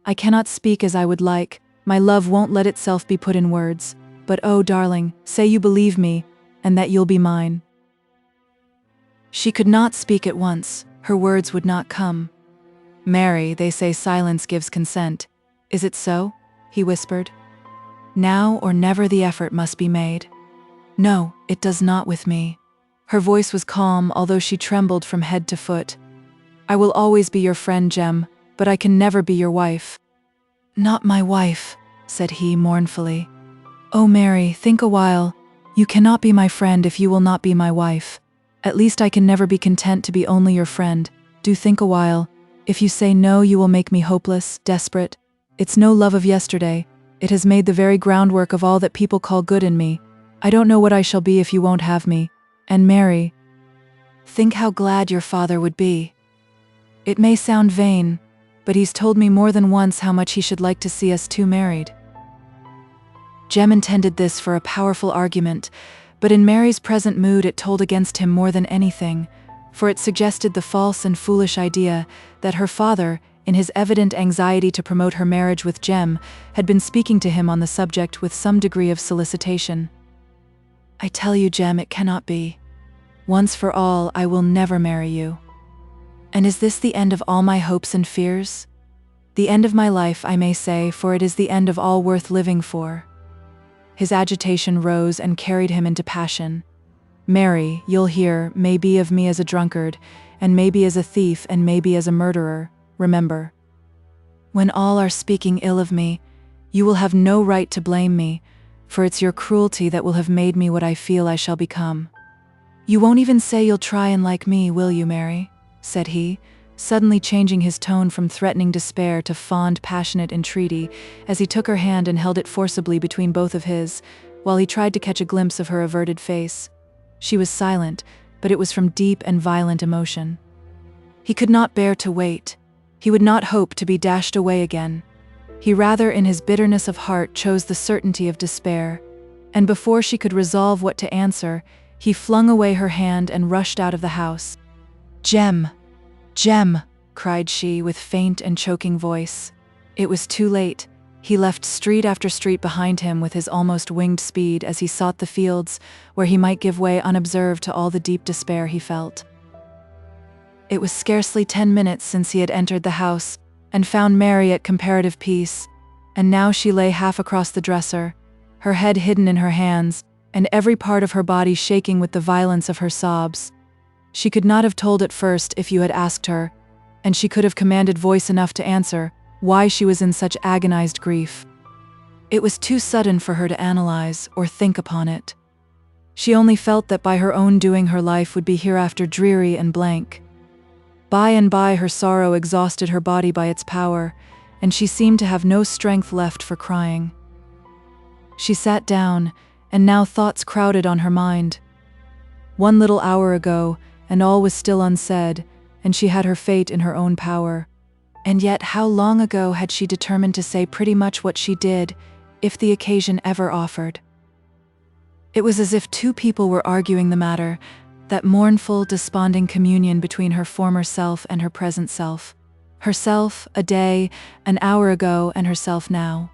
I cannot speak as I would like, my love won't let itself be put in words, but oh, darling, say you believe me, and that you'll be mine. She could not speak at once, her words would not come. Mary, they say silence gives consent. Is it so? He whispered. Now or never the effort must be made. No, it does not with me. Her voice was calm, although she trembled from head to foot. I will always be your friend, Jem, but I can never be your wife. Not my wife, said he mournfully. Oh, Mary, think a while. You cannot be my friend if you will not be my wife. At least I can never be content to be only your friend. Do think a while. If you say no, you will make me hopeless, desperate. It's no love of yesterday. It has made the very groundwork of all that people call good in me. I don't know what I shall be if you won't have me. And Mary, think how glad your father would be. It may sound vain, but he's told me more than once how much he should like to see us two married. Jem intended this for a powerful argument, but in Mary's present mood it told against him more than anything, for it suggested the false and foolish idea that her father, in his evident anxiety to promote her marriage with Jem, had been speaking to him on the subject with some degree of solicitation. I tell you, Jem, it cannot be. Once for all, I will never marry you. And is this the end of all my hopes and fears? The end of my life, I may say, for it is the end of all worth living for. His agitation rose and carried him into passion. Mary, you'll hear, may be of me as a drunkard, and maybe as a thief, and maybe as a murderer, remember. When all are speaking ill of me, you will have no right to blame me, for it's your cruelty that will have made me what I feel I shall become. You won't even say you'll try and like me, will you, Mary? Said he, suddenly changing his tone from threatening despair to fond, passionate entreaty, as he took her hand and held it forcibly between both of his, while he tried to catch a glimpse of her averted face. She was silent, but it was from deep and violent emotion. He could not bear to wait. He would not hope to be dashed away again. He rather, in his bitterness of heart, chose the certainty of despair, and before she could resolve what to answer, he flung away her hand and rushed out of the house. Jem! Jem! Cried she with faint and choking voice. It was too late. He left street after street behind him with his almost winged speed as he sought the fields where he might give way unobserved to all the deep despair he felt. It was scarcely 10 minutes since he had entered the house and found Mary at comparative peace, and now she lay half across the dresser, her head hidden in her hands, and every part of her body shaking with the violence of her sobs. She could not have told at first if you had asked her, and she could have commanded voice enough to answer, why she was in such agonized grief. It was too sudden for her to analyze or think upon it. She only felt that by her own doing her life would be hereafter dreary and blank. By and by her sorrow exhausted her body by its power, and she seemed to have no strength left for crying. She sat down, and now thoughts crowded on her mind. One little hour ago, and all was still unsaid, and she had her fate in her own power. And yet how long ago had she determined to say pretty much what she did, if the occasion ever offered? It was as if two people were arguing the matter, that mournful, desponding communion between her former self and her present self. Herself, a day, an hour ago, and herself now.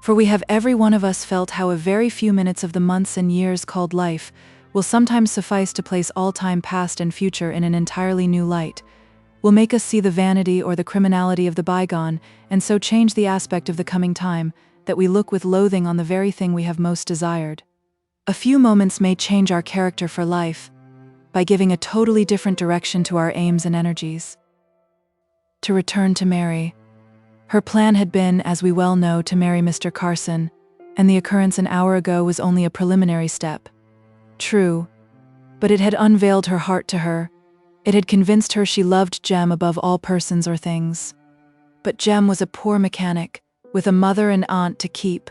For we have every one of us felt how a very few minutes of the months and years called life will sometimes suffice to place all time past and future in an entirely new light, will make us see the vanity or the criminality of the bygone, and so change the aspect of the coming time, that we look with loathing on the very thing we have most desired. A few moments may change our character for life, by giving a totally different direction to our aims and energies. To return to Mary. Her plan had been, as we well know, to marry Mr. Carson, and the occurrence an hour ago was only a preliminary step. True, but it had unveiled her heart to her. It had convinced her she loved Jem above all persons or things. But Jem was a poor mechanic, with a mother and aunt to keep.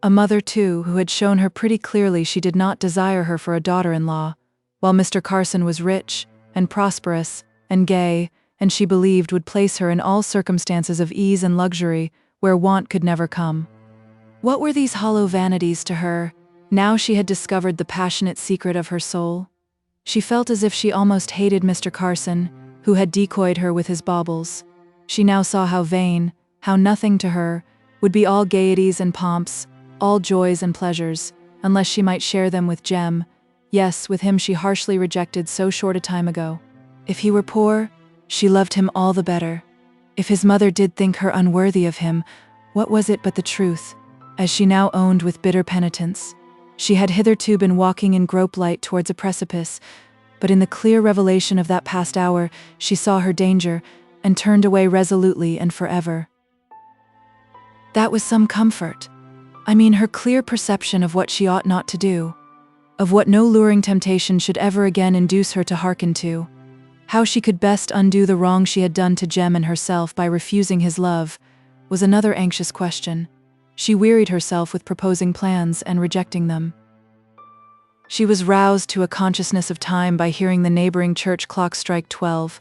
A mother, too, who had shown her pretty clearly she did not desire her for a daughter-in-law, while Mr. Carson was rich, and prosperous, and gay, and she believed would place her in all circumstances of ease and luxury, where want could never come. What were these hollow vanities to her, now she had discovered the passionate secret of her soul? She felt as if she almost hated Mr. Carson, who had decoyed her with his baubles. She now saw how vain, how nothing to her, would be all gaieties and pomps, all joys and pleasures, unless she might share them with Jem. Yes, with him she harshly rejected so short a time ago. If he were poor, she loved him all the better. If his mother did think her unworthy of him, what was it but the truth, as she now owned with bitter penitence? She had hitherto been walking in grope-light towards a precipice, but in the clear revelation of that past hour she saw her danger, and turned away resolutely and forever. That was some comfort. I mean, her clear perception of what she ought not to do, of what no luring temptation should ever again induce her to hearken to. How she could best undo the wrong she had done to Jem and herself by refusing his love, was another anxious question. She wearied herself with proposing plans and rejecting them. She was roused to a consciousness of time by hearing the neighboring church clock strike 12.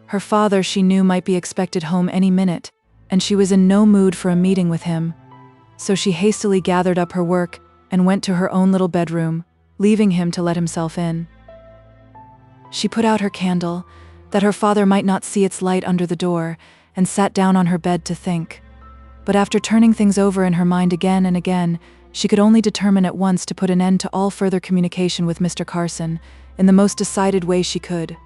Her father, she knew, might be expected home any minute, and she was in no mood for a meeting with him. So she hastily gathered up her work and went to her own little bedroom, leaving him to let himself in. She put out her candle, that her father might not see its light under the door, and sat down on her bed to think. But after turning things over in her mind again and again, she could only determine at once to put an end to all further communication with Mr. Carson, in the most decided way she could.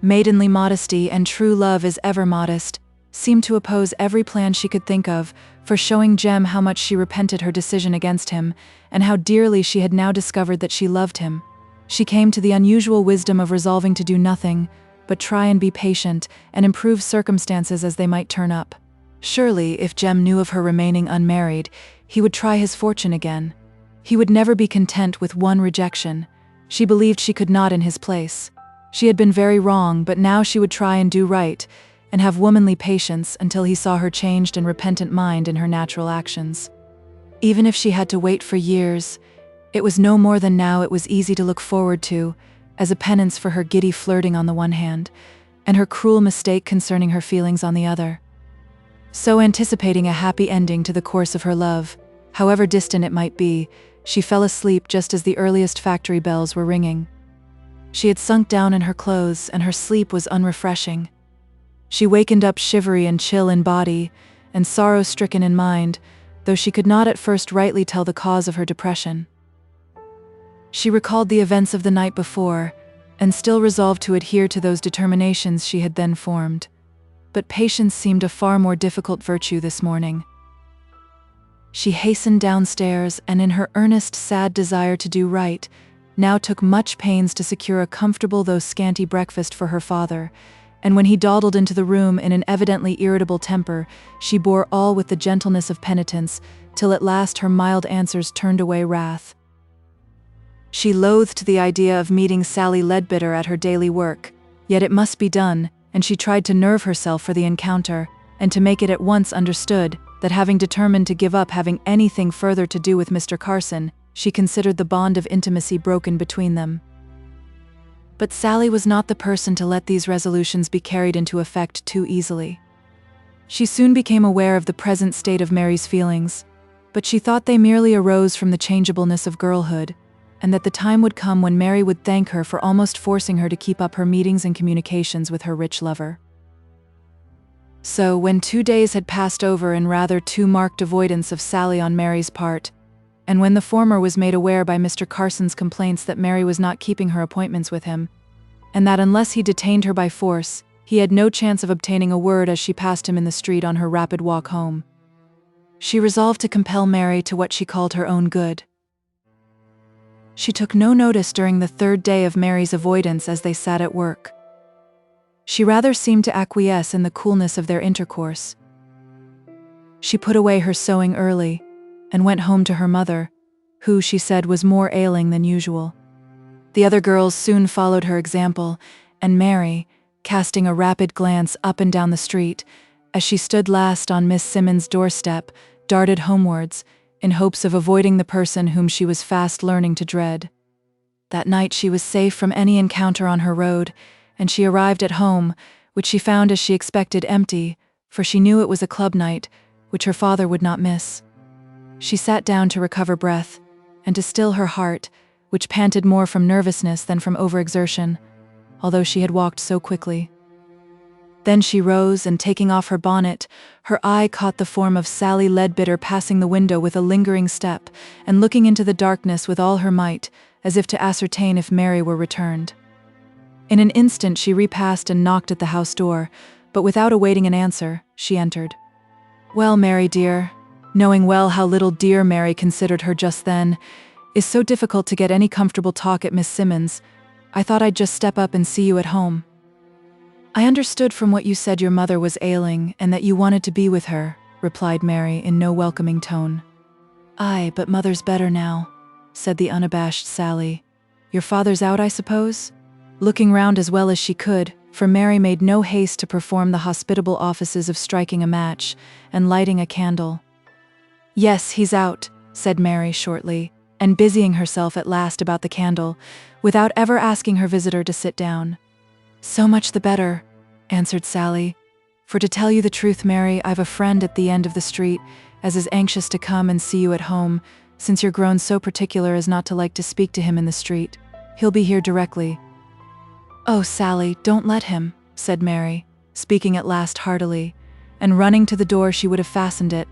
Maidenly modesty, and true love is ever modest, seemed to oppose every plan she could think of for showing Jem how much she repented her decision against him, and how dearly she had now discovered that she loved him. She came to the unusual wisdom of resolving to do nothing, but try and be patient, and improve circumstances as they might turn up. Surely, if Jem knew of her remaining unmarried, he would try his fortune again. He would never be content with one rejection. She believed she could not in his place. She had been very wrong, but now she would try and do right, and have womanly patience until he saw her changed and repentant mind in her natural actions. Even if she had to wait for years, it was no more than now it was easy to look forward to, as a penance for her giddy flirting on the one hand, and her cruel mistake concerning her feelings on the other. So, anticipating a happy ending to the course of her love, however distant it might be, she fell asleep just as the earliest factory bells were ringing. She had sunk down in her clothes, and her sleep was unrefreshing. She wakened up shivery and chill in body, and sorrow-stricken in mind, though she could not at first rightly tell the cause of her depression. She recalled the events of the night before, and still resolved to adhere to those determinations she had then formed. But patience seemed a far more difficult virtue this morning. She hastened downstairs, and in her earnest, sad desire to do right, now took much pains to secure a comfortable though scanty breakfast for her father, and when he dawdled into the room in an evidently irritable temper, she bore all with the gentleness of penitence, till at last her mild answers turned away wrath. She loathed the idea of meeting Sally Leadbitter at her daily work, yet it must be done, and she tried to nerve herself for the encounter, and to make it at once understood that having determined to give up having anything further to do with Mr. Carson, she considered the bond of intimacy broken between them. But Sally was not the person to let these resolutions be carried into effect too easily. She soon became aware of the present state of Mary's feelings, but she thought they merely arose from the changeableness of girlhood, and that the time would come when Mary would thank her for almost forcing her to keep up her meetings and communications with her rich lover. So, when 2 days had passed over in rather too marked avoidance of Sally on Mary's part, and when the former was made aware by Mr. Carson's complaints that Mary was not keeping her appointments with him, and that unless he detained her by force, he had no chance of obtaining a word as she passed him in the street on her rapid walk home, she resolved to compel Mary to what she called her own good. She took no notice during the 3rd day of Mary's avoidance as they sat at work. She rather seemed to acquiesce in the coolness of their intercourse. She put away her sewing early, and went home to her mother, who, she said, was more ailing than usual. The other girls soon followed her example, and Mary, casting a rapid glance up and down the street, as she stood last on Miss Simmons' doorstep, darted homewards, in hopes of avoiding the person whom she was fast learning to dread. That night she was safe from any encounter on her road, and she arrived at home, which she found as she expected empty, for she knew it was a club night, which her father would not miss. She sat down to recover breath, and to still her heart, which panted more from nervousness than from overexertion, although she had walked so quickly. Then she rose, and taking off her bonnet, her eye caught the form of Sally Leadbitter passing the window with a lingering step, and looking into the darkness with all her might, as if to ascertain if Mary were returned. In an instant she repassed and knocked at the house door, but without awaiting an answer, she entered. "Well, Mary dear," knowing well how little dear Mary considered her just then, "is so difficult to get any comfortable talk at Miss Simmons'. I thought I'd just step up and see you at home." "I understood from what you said your mother was ailing and that you wanted to be with her," replied Mary in no welcoming tone. "Aye, but mother's better now," said the unabashed Sally. "Your father's out, I suppose?" Looking round as well as she could, for Mary made no haste to perform the hospitable offices of striking a match and lighting a candle. "Yes, he's out," said Mary shortly, and busying herself at last about the candle, without ever asking her visitor to sit down. "So much the better," answered Sally. "For to tell you the truth, Mary, I've a friend at the end of the street, as is anxious to come and see you at home, since you're grown so particular as not to like to speak to him in the street. He'll be here directly." "Oh, Sally, don't let him," said Mary, speaking at last heartily, and running to the door she would have fastened it,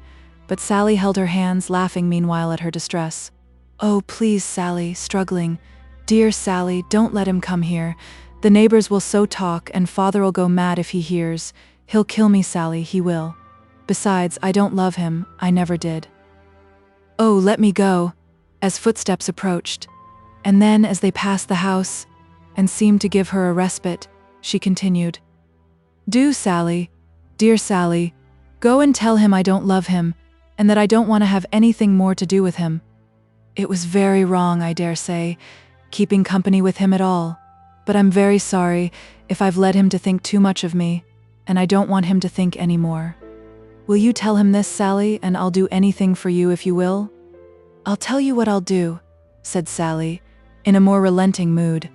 but Sally held her hands, laughing meanwhile at her distress. "Oh, please, Sally," struggling, "dear Sally, don't let him come here. The neighbors will so talk, and father'll go mad if he hears. He'll kill me, Sally, he will. Besides, I don't love him, I never did." "Oh, let me go," as footsteps approached. And then, as they passed the house, and seemed to give her a respite, she continued, "Do, Sally, dear Sally, go and tell him I don't love him, and that I don't want to have anything more to do with him. It was very wrong, I dare say, keeping company with him at all. But I'm very sorry if I've led him to think too much of me, and I don't want him to think any more. Will you tell him this, Sally, and I'll do anything for you if you will?" "I'll tell you what I'll do," said Sally, in a more relenting mood.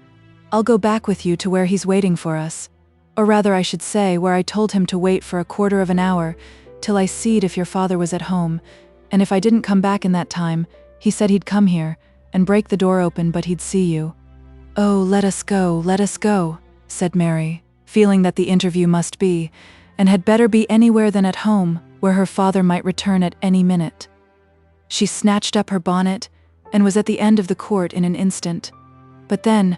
"I'll go back with you to where he's waiting for us, or rather I should say where I told him to wait for a quarter of an hour, till I seed if your father was at home, and if I didn't come back in that time, he said he'd come here, and break the door open, but he'd see you." "Oh, let us go," said Mary, feeling that the interview must be, and had better be anywhere than at home, where her father might return at any minute. She snatched up her bonnet, and was at the end of the court in an instant. But then,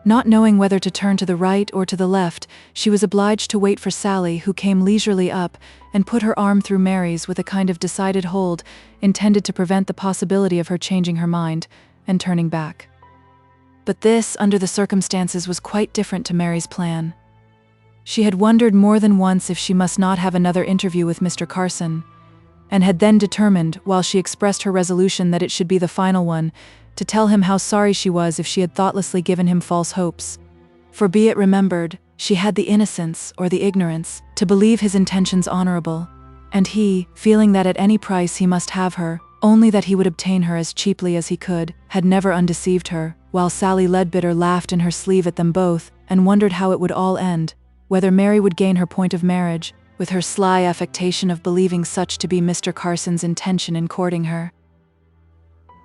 not knowing whether to turn to the right or to the left, she was obliged to wait for Sally, who came leisurely up, and put her arm through Mary's with a kind of decided hold, intended to prevent the possibility of her changing her mind, and turning back. But this, under the circumstances, was quite different to Mary's plan. She had wondered more than once if she must not have another interview with Mr. Carson, and had then determined, while she expressed her resolution that it should be the final one, to tell him how sorry she was if she had thoughtlessly given him false hopes. For be it remembered, she had the innocence, or the ignorance, to believe his intentions honorable, and he, feeling that at any price he must have her, only that he would obtain her as cheaply as he could, had never undeceived her, while Sally Leadbitter laughed in her sleeve at them both, and wondered how it would all end, whether Mary would gain her point of marriage, with her sly affectation of believing such to be Mr. Carson's intention in courting her.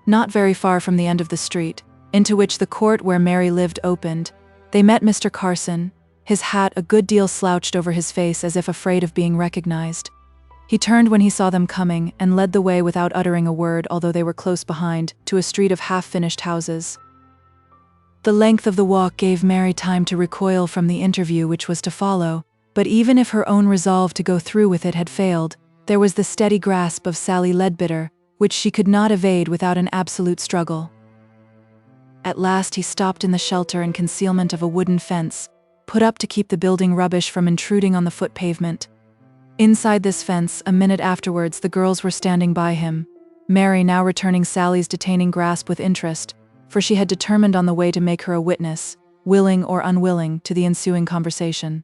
Not very far from the end of the street, into which the court where Mary lived opened, they met Mr. Carson, his hat a good deal slouched over his face as if afraid of being recognized. He turned when he saw them coming, and led the way without uttering a word, although they were close behind, to a street of half-finished houses. The length of the walk gave Mary time to recoil from the interview which was to follow, but even if her own resolve to go through with it had failed, there was the steady grasp of Sally Leadbitter, which she could not evade without an absolute struggle. At last he stopped in the shelter and concealment of a wooden fence, put up to keep the building rubbish from intruding on the foot pavement. Inside this fence, a minute afterwards, the girls were standing by him, Mary now returning Sally's detaining grasp with interest, for she had determined on the way to make her a witness, willing or unwilling, to the ensuing conversation.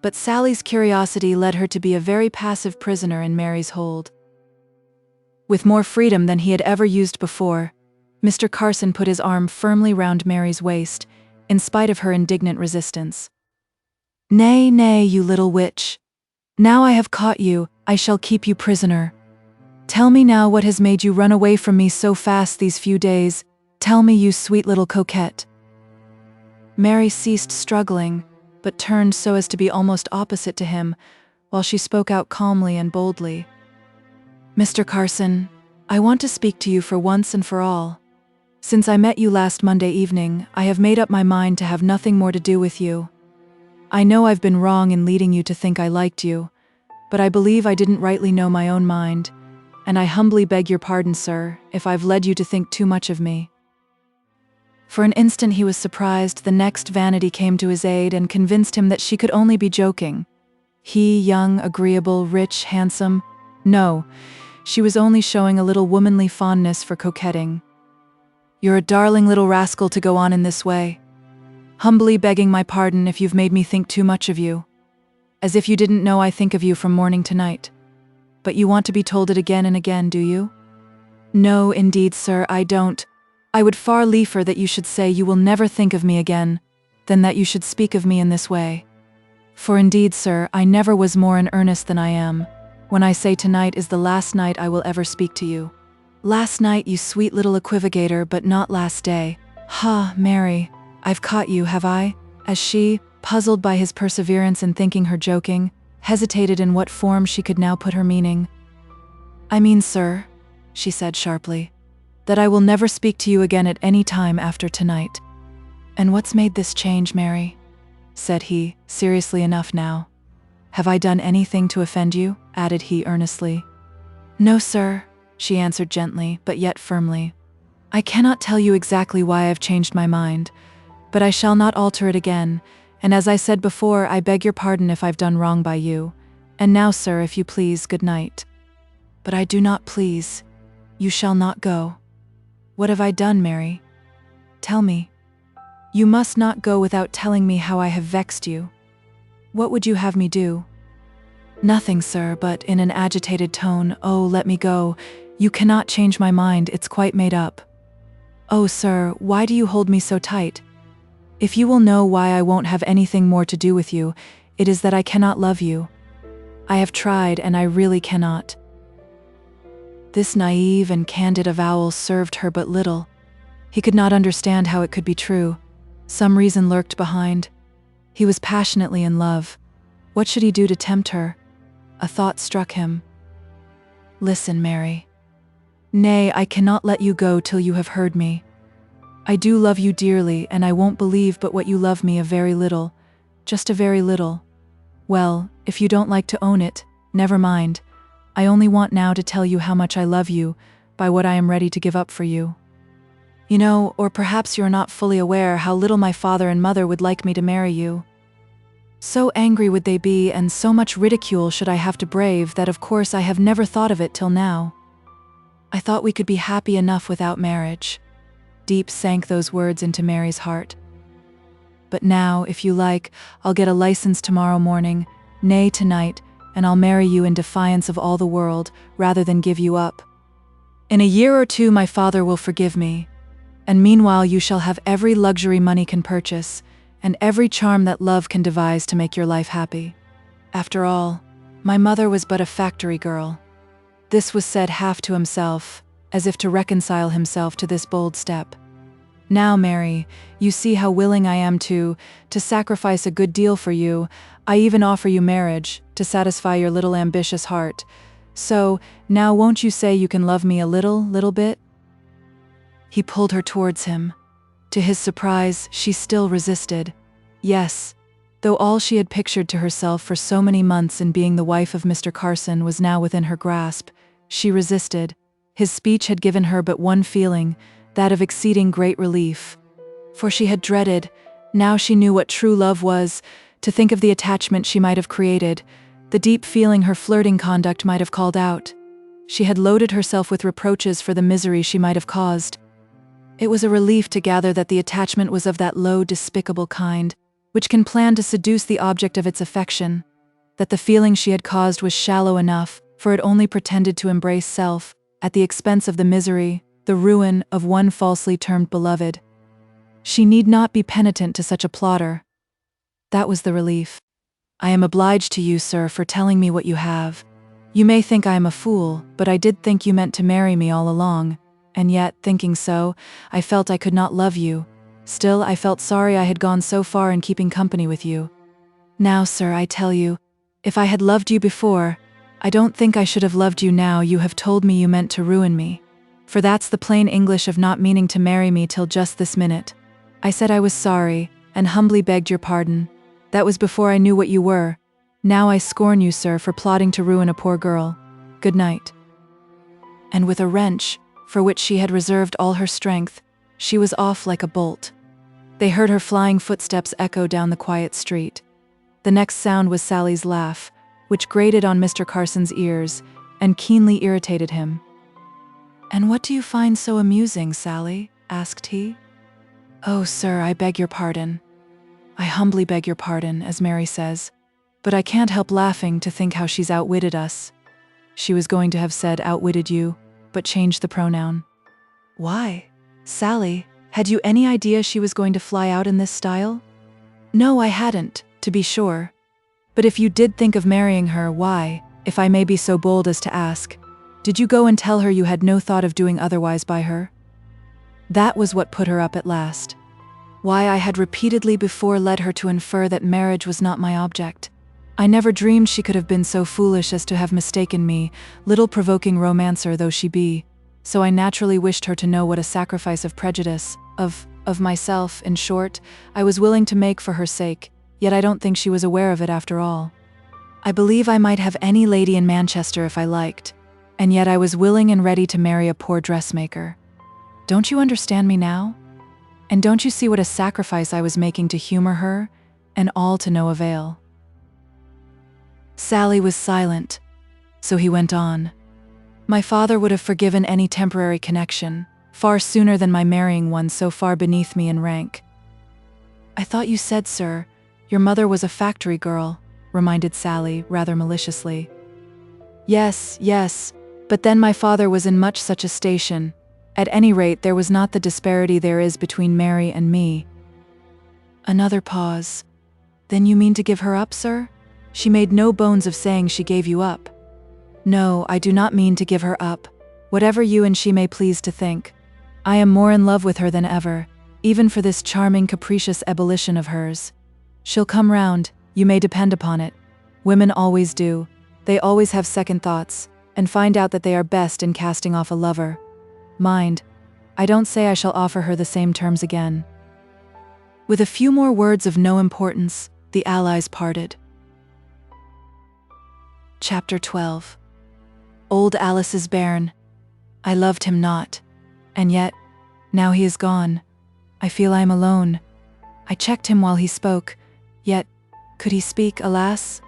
But Sally's curiosity led her to be a very passive prisoner in Mary's hold. With more freedom than he had ever used before, Mr. Carson put his arm firmly round Mary's waist, in spite of her indignant resistance. Nay, nay, you little witch. Now I have caught you, I shall keep you prisoner. Tell me now what has made you run away from me so fast these few days. Tell me, you sweet little coquette. Mary ceased struggling, but turned so as to be almost opposite to him, while she spoke out calmly and boldly. Mr. Carson, I want to speak to you for once and for all. Since I met you last Monday evening, I have made up my mind to have nothing more to do with you. I know I've been wrong in leading you to think I liked you, but I believe I didn't rightly know my own mind, and I humbly beg your pardon, sir, if I've led you to think too much of me. For an instant he was surprised. The next vanity came to his aid and convinced him that she could only be joking. He, young, agreeable, rich, handsome. No, she was only showing a little womanly fondness for coquetting. You're a darling little rascal to go on in this way. Humbly begging my pardon if you've made me think too much of you. As if you didn't know I think of you from morning to night. But you want to be told it again and again, do you? No, indeed, sir, I don't. I would far liefer that you should say you will never think of me again, than that you should speak of me in this way. For indeed, sir, I never was more in earnest than I am, when I say tonight is the last night I will ever speak to you. Last night, you sweet little equivocator, but not last day. Ha, Mary, I've caught you, have I? As she, puzzled by his perseverance in thinking her joking, hesitated in what form she could now put her meaning. I mean, sir, she said sharply, that I will never speak to you again at any time after tonight. And what's made this change, Mary? Said he, seriously enough now. Have I done anything to offend you? Added he earnestly. No, sir, she answered gently, but yet firmly. I cannot tell you exactly why I've changed my mind, but I shall not alter it again, and as I said before, I beg your pardon if I've done wrong by you. And now, sir, if you please, good night. But I do not please. You shall not go. What have I done, Mary? Tell me. You must not go without telling me how I have vexed you. What would you have me do? Nothing, sir, but in an agitated tone, oh, let me go. You cannot change my mind, it's quite made up. Oh, sir, why do you hold me so tight? If you will know why I won't have anything more to do with you, it is that I cannot love you. I have tried, and I really cannot. This naive and candid avowal served her but little. He could not understand how it could be true. Some reason lurked behind. He was passionately in love. What should he do to tempt her? A thought struck him. Listen, Mary. Nay, I cannot let you go till you have heard me. I do love you dearly, and I won't believe but what you love me a very little. Just a very little. Well, if you don't like to own it, never mind. I only want now to tell you how much I love you, by what I am ready to give up for you. You know, or perhaps you're not fully aware how little my father and mother would like me to marry you. So angry would they be, and so much ridicule should I have to brave, that of course I have never thought of it till now. I thought we could be happy enough without marriage. Deep sank those words into Mary's heart. But now, if you like, I'll get a license tomorrow morning, nay, tonight, and I'll marry you in defiance of all the world, rather than give you up. In a year or two my father will forgive me, and meanwhile you shall have every luxury money can purchase, and every charm that love can devise to make your life happy. After all, my mother was but a factory girl. This was said half to himself, as if to reconcile himself to this bold step. Now, Mary, you see how willing I am to sacrifice a good deal for you. I even offer you marriage, to satisfy your little ambitious heart. So, now won't you say you can love me a little bit? He pulled her towards him. To his surprise, she still resisted. Yes, though all she had pictured to herself for so many months in being the wife of Mr. Carson was now within her grasp, she resisted. His speech had given her but one feeling, that of exceeding great relief. For she had dreaded, now she knew what true love was, to think of the attachment she might have created, the deep feeling her flirting conduct might have called out. She had loaded herself with reproaches for the misery she might have caused. It was a relief to gather that the attachment was of that low, despicable kind, which can plan to seduce the object of its affection, that the feeling she had caused was shallow enough, for it only pretended to embrace self, at the expense of the misery, the ruin of one falsely termed beloved. She need not be penitent to such a plotter. That was the relief. I am obliged to you, sir, for telling me what you have. You may think I am a fool, but I did think you meant to marry me all along, and yet, thinking so, I felt I could not love you. Still, I felt sorry I had gone so far in keeping company with you. Now, sir, I tell you, if I had loved you before, I don't think I should have loved you now you have told me you meant to ruin me. For that's the plain English of not meaning to marry me till just this minute. I said I was sorry, and humbly begged your pardon. That was before I knew what you were. Now I scorn you, sir, for plotting to ruin a poor girl. Good night. And with a wrench, for which she had reserved all her strength, she was off like a bolt. They heard her flying footsteps echo down the quiet street. The next sound was Sally's laugh, which grated on Mr. Carson's ears and keenly irritated him. "And what do you find so amusing, Sally?" asked he. "Oh, sir, I beg your pardon. I humbly beg your pardon, as Mary says, but I can't help laughing to think how she's outwitted us." She was going to have said outwitted you, but changed the pronoun. "Why, Sally, had you any idea she was going to fly out in this style?" "No, I hadn't, to be sure. But if you did think of marrying her, why, if I may be so bold as to ask, did you go and tell her you had no thought of doing otherwise by her?" That was what put her up at last. Why, I had repeatedly before led her to infer that marriage was not my object. I never dreamed she could have been so foolish as to have mistaken me, little provoking romancer though she be, so I naturally wished her to know what a sacrifice of prejudice, of myself, in short, I was willing to make for her sake, yet I don't think she was aware of it after all. I believe I might have any lady in Manchester if I liked, and yet I was willing and ready to marry a poor dressmaker. Don't you understand me now? And don't you see what a sacrifice I was making to humor her, and all to no avail? Sally was silent, so he went on. My father would have forgiven any temporary connection, far sooner than my marrying one so far beneath me in rank. "I thought you said, sir, your mother was a factory girl," reminded Sally, rather maliciously. Yes, but then my father was in much such a station. At any rate, there was not the disparity there is between Mary and me." Another pause. "Then you mean to give her up, sir? She made no bones of saying she gave you up." "No, I do not mean to give her up, whatever you and she may please to think. I am more in love with her than ever, even for this charming capricious ebullition of hers. She'll come round, you may depend upon it. Women always do. They always have second thoughts, and find out that they are best in casting off a lover. Mind, I don't say I shall offer her the same terms again." With a few more words of no importance, the allies parted. Chapter 12. Old Alice's bairn. I loved him not, and yet, now he is gone, I feel I am alone. I checked him while he spoke, yet, could he speak, alas?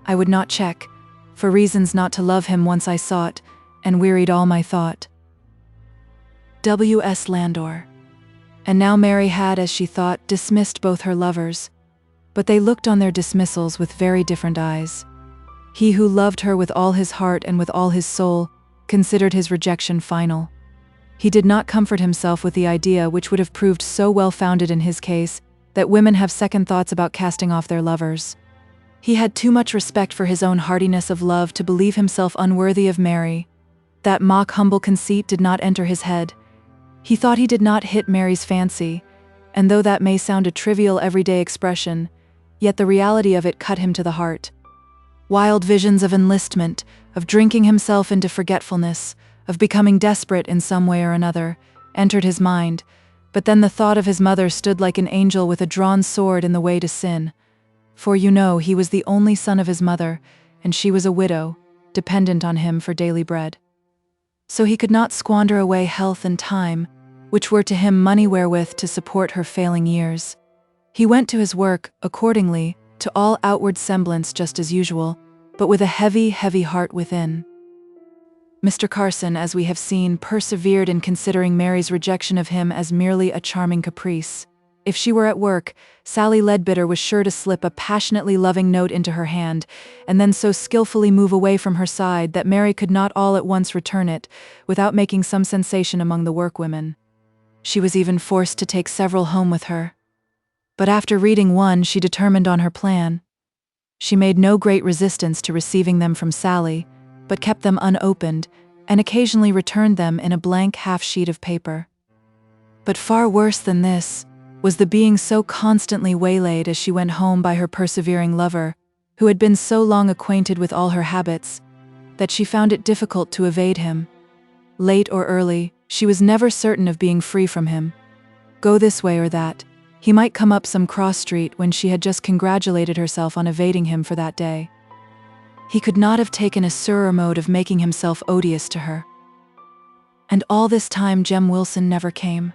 I would not check, for reasons not to love him once I sought, and wearied all my thought. W.S. Landor. And now Mary had, as she thought, dismissed both her lovers, but they looked on their dismissals with very different eyes. He who loved her with all his heart and with all his soul considered his rejection final. He did not comfort himself with the idea, which would have proved so well-founded in his case, that women have second thoughts about casting off their lovers. He had too much respect for his own heartiness of love to believe himself unworthy of Mary. That mock humble conceit did not enter his head. He thought he did not hit Mary's fancy, and though that may sound a trivial everyday expression, yet the reality of it cut him to the heart. Wild visions of enlistment, of drinking himself into forgetfulness, of becoming desperate in some way or another, entered his mind, but then the thought of his mother stood like an angel with a drawn sword in the way to sin. For you know, he was the only son of his mother, and she was a widow, dependent on him for daily bread. So he could not squander away health and time, which were to him money wherewith to support her failing years. He went to his work, accordingly, to all outward semblance just as usual, but with a heavy, heavy heart within. Mr. Carson, as we have seen, persevered in considering Mary's rejection of him as merely a charming caprice. If she were at work, Sally Leadbitter was sure to slip a passionately loving note into her hand, and then so skillfully move away from her side that Mary could not all at once return it, without making some sensation among the workwomen. She was even forced to take several home with her. But after reading one, she determined on her plan. She made no great resistance to receiving them from Sally, but kept them unopened and occasionally returned them in a blank half-sheet of paper. But far worse than this was the being so constantly waylaid as she went home by her persevering lover, who had been so long acquainted with all her habits, that she found it difficult to evade him. Late or early, she was never certain of being free from him. Go this way or that, he might come up some cross street when she had just congratulated herself on evading him for that day. He could not have taken a surer mode of making himself odious to her. And all this time Jem Wilson never came.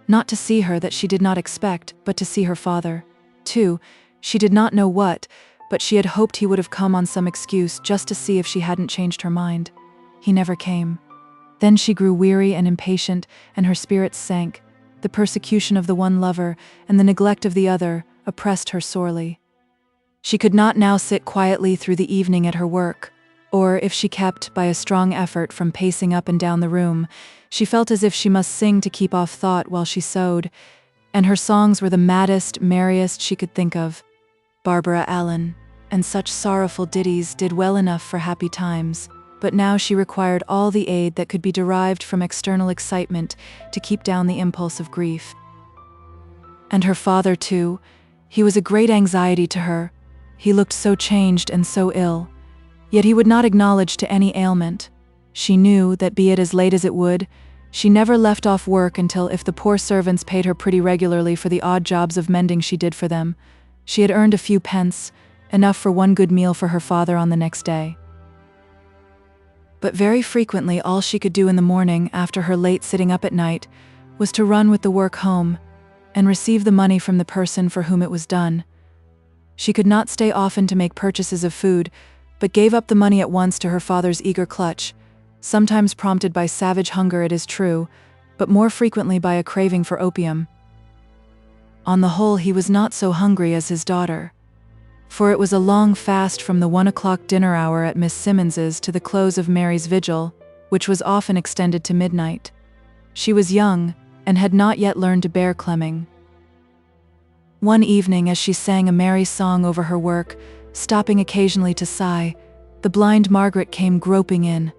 Not to see her that she did not expect, but to see her father. Too, she did not know what, but she had hoped he would have come on some excuse just to see if she hadn't changed her mind. He never came. Then she grew weary and impatient, and her spirits sank. The persecution of the one lover and the neglect of the other oppressed her sorely. She could not now sit quietly through the evening at her work, or if she kept, by a strong effort, from pacing up and down the room, she felt as if she must sing to keep off thought while she sewed, and her songs were the maddest, merriest she could think of. Barbara Allen, and such sorrowful ditties did well enough for happy times, but now she required all the aid that could be derived from external excitement to keep down the impulse of grief. And her father, too, he was a great anxiety to her. He looked so changed and so ill, yet he would not acknowledge to any ailment. She knew that, be it as late as it would, she never left off work until, if the poor servants paid her pretty regularly for the odd jobs of mending she did for them, she had earned a few pence, enough for one good meal for her father on the next day. But very frequently all she could do in the morning, after her late sitting up at night, was to run with the work home, and receive the money from the person for whom it was done. She could not stay often to make purchases of food, but gave up the money at once to her father's eager clutch, sometimes prompted by savage hunger, it is true, but more frequently by a craving for opium. On the whole, he was not so hungry as his daughter, for it was a long fast from the 1 o'clock dinner hour at Miss Simmons's to the close of Mary's vigil, which was often extended to midnight. She was young, and had not yet learned to bear clemming. One evening, as she sang a merry song over her work, stopping occasionally to sigh, the blind Margaret came groping in.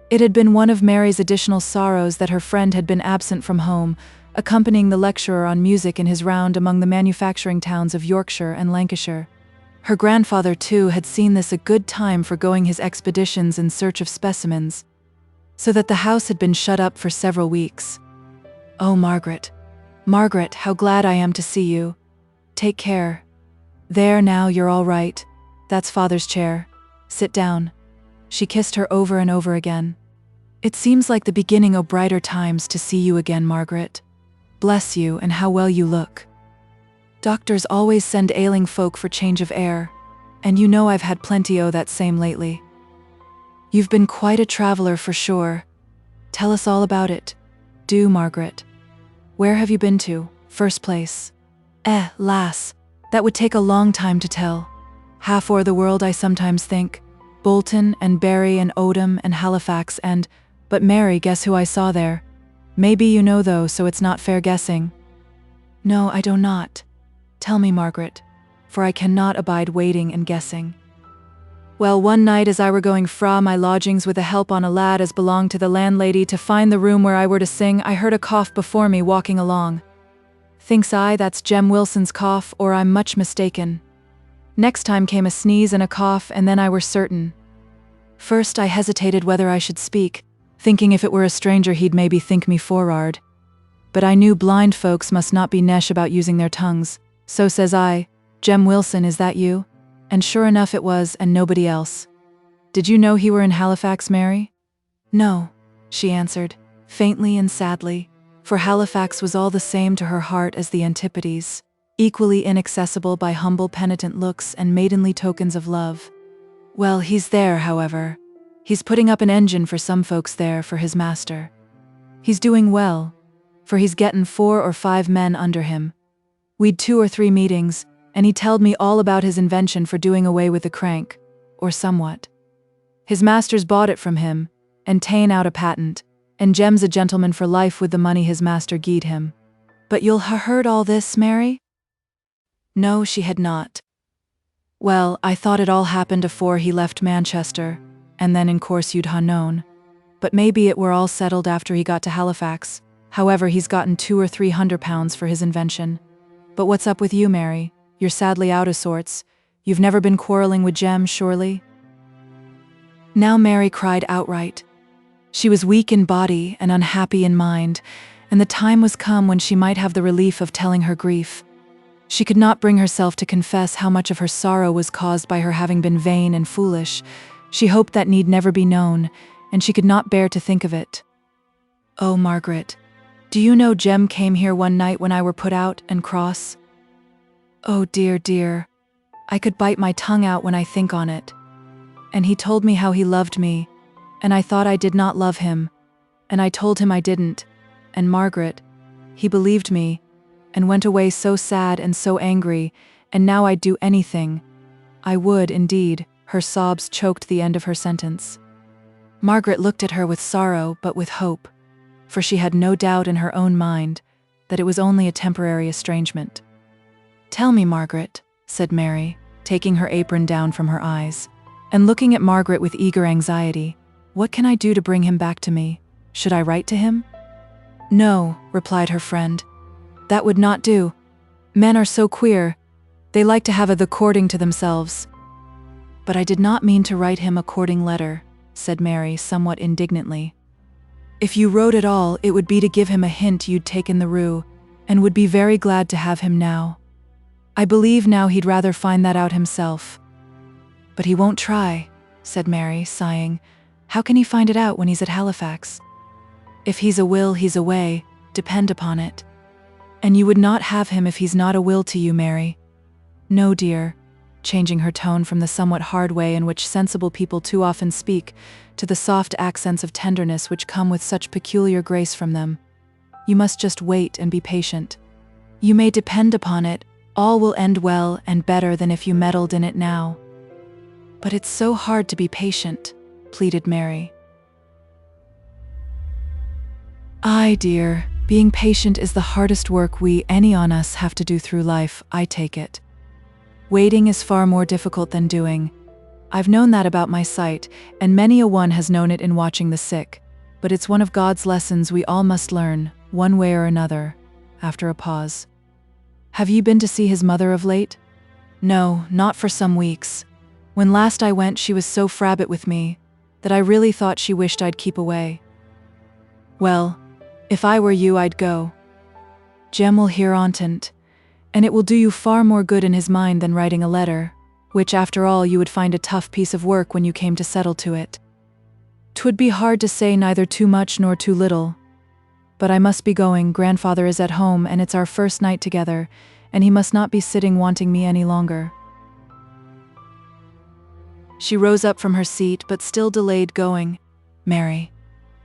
It had been one of Mary's additional sorrows that her friend had been absent from home, accompanying the lecturer on music in his round among the manufacturing towns of Yorkshire and Lancashire. Her grandfather, too, had seen this a good time for going his expeditions in search of specimens, so that the house had been shut up for several weeks. "Oh, Margaret, Margaret, how glad I am to see you. Take care. There now, you're all right. That's Father's chair. Sit down." She kissed her over and over again. "It seems like the beginning o' brighter times to see you again, Margaret. Bless you, and how well you look. Doctors always send ailing folk for change of air, and you know I've had plenty o' that same lately. You've been quite a traveler for sure. Tell us all about it. Do, Margaret. Where have you been to, first place?" Lass, that would take a long time to tell. Half o'er the world, I sometimes think. Bolton and Bury and Oldham and Halifax but Mary, guess who I saw there? Maybe you know though, so it's not fair guessing." "No, I do not. Tell me, Margaret, for I cannot abide waiting and guessing." "Well, one night as I were going fra my lodgings with a help on a lad as belonged to the landlady to find the room where I were to sing, I heard a cough before me walking along. Thinks I, that's Jem Wilson's cough, or I'm much mistaken. Next time came a sneeze and a cough, and then I were certain. First I hesitated whether I should speak, thinking if it were a stranger he'd maybe think me forrard. But I knew blind folks must not be nesh about using their tongues, so says I, 'Jem Wilson, is that you?' And sure enough it was, and nobody else." "Did you know he were in Halifax, Mary?" "No," she answered, faintly and sadly, for Halifax was all the same to her heart as the Antipodes, equally inaccessible by humble penitent looks and maidenly tokens of love. "Well, he's there, however. He's putting up an engine for some folks there for his master. He's doing well, for he's gettin' 4 or 5 men under him. We'd 2 or 3 meetings, and he telled me all about his invention for doing away with the crank, or somewhat. His master's bought it from him, and ta'en out a patent, and Jem's a gentleman for life with the money his master gied him." "But you'll ha' heard all this, Mary?" No, she had not. Well, I thought it all happened afore he left Manchester, and then in course you'd ha' known. But maybe it were all settled after he got to Halifax. However, he's gotten £200 or £300 for his invention. But what's up with you, Mary? You're sadly out of sorts. You've never been quarrelling with Jem, surely? Now Mary cried outright. She was weak in body and unhappy in mind, and the time was come when she might have the relief of telling her grief. She could not bring herself to confess how much of her sorrow was caused by her having been vain and foolish. She hoped that need never be known, and she could not bear to think of it. Oh, Margaret, do you know Jem came here one night when I were put out and cross? Oh, dear, dear, I could bite my tongue out when I think on it. And he told me how he loved me, and I thought I did not love him, and I told him I didn't, and Margaret, he believed me, and went away so sad and so angry, and now I'd do anything. I would, indeed. Her sobs choked the end of her sentence. Margaret looked at her with sorrow but with hope, for she had no doubt in her own mind that it was only a temporary estrangement. Tell me, Margaret, said Mary, taking her apron down from her eyes, and looking at Margaret with eager anxiety, what can I do to bring him back to me? Should I write to him? No, replied her friend. That would not do. Men are so queer. They like to have the courting to themselves. But I did not mean to write him a courting letter, said Mary somewhat indignantly. If you wrote at all, it would be to give him a hint you'd taken the rue, and would be very glad to have him now. I believe now he'd rather find that out himself. But he won't try, said Mary, sighing. How can he find it out when he's at Halifax? If he's a will, he's away, depend upon it. And you would not have him if he's not a will to you, Mary. No, dear, changing her tone from the somewhat hard way in which sensible people too often speak, to the soft accents of tenderness which come with such peculiar grace from them. You must just wait and be patient. You may depend upon it, all will end well and better than if you meddled in it now. But it's so hard to be patient, pleaded Mary. Aye, dear, being patient is the hardest work any on us have to do through life, I take it. Waiting is far more difficult than doing. I've known that about my sight, and many a one has known it in watching the sick, but it's one of God's lessons we all must learn, one way or another, after a pause. Have you been to see his mother of late? No, not for some weeks. When last I went, she was so frabbit with me, that I really thought she wished I'd keep away. Well, if I were you, I'd go. Jem will hear on't, and it will do you far more good in his mind than writing a letter, which after all you would find a tough piece of work when you came to settle to it. 'Twould be hard to say neither too much nor too little. But I must be going, grandfather is at home, and it's our first night together, and he must not be sitting wanting me any longer. She rose up from her seat, but still delayed going. Mary,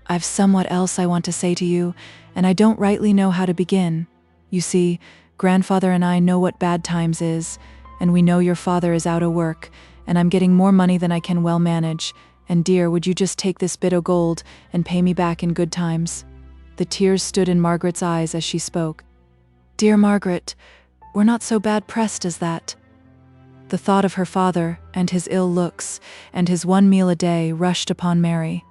I've somewhat else I want to say to you, and I don't rightly know how to begin. You see, grandfather and I know what bad times is, and we know your father is out o' work, and I'm getting more money than I can well manage, and dear, would you just take this bit o' gold and pay me back in good times? The tears stood in Margaret's eyes as she spoke. Dear Margaret, we're not so bad pressed as that. The thought of her father, and his ill looks, and his one meal a day rushed upon Mary.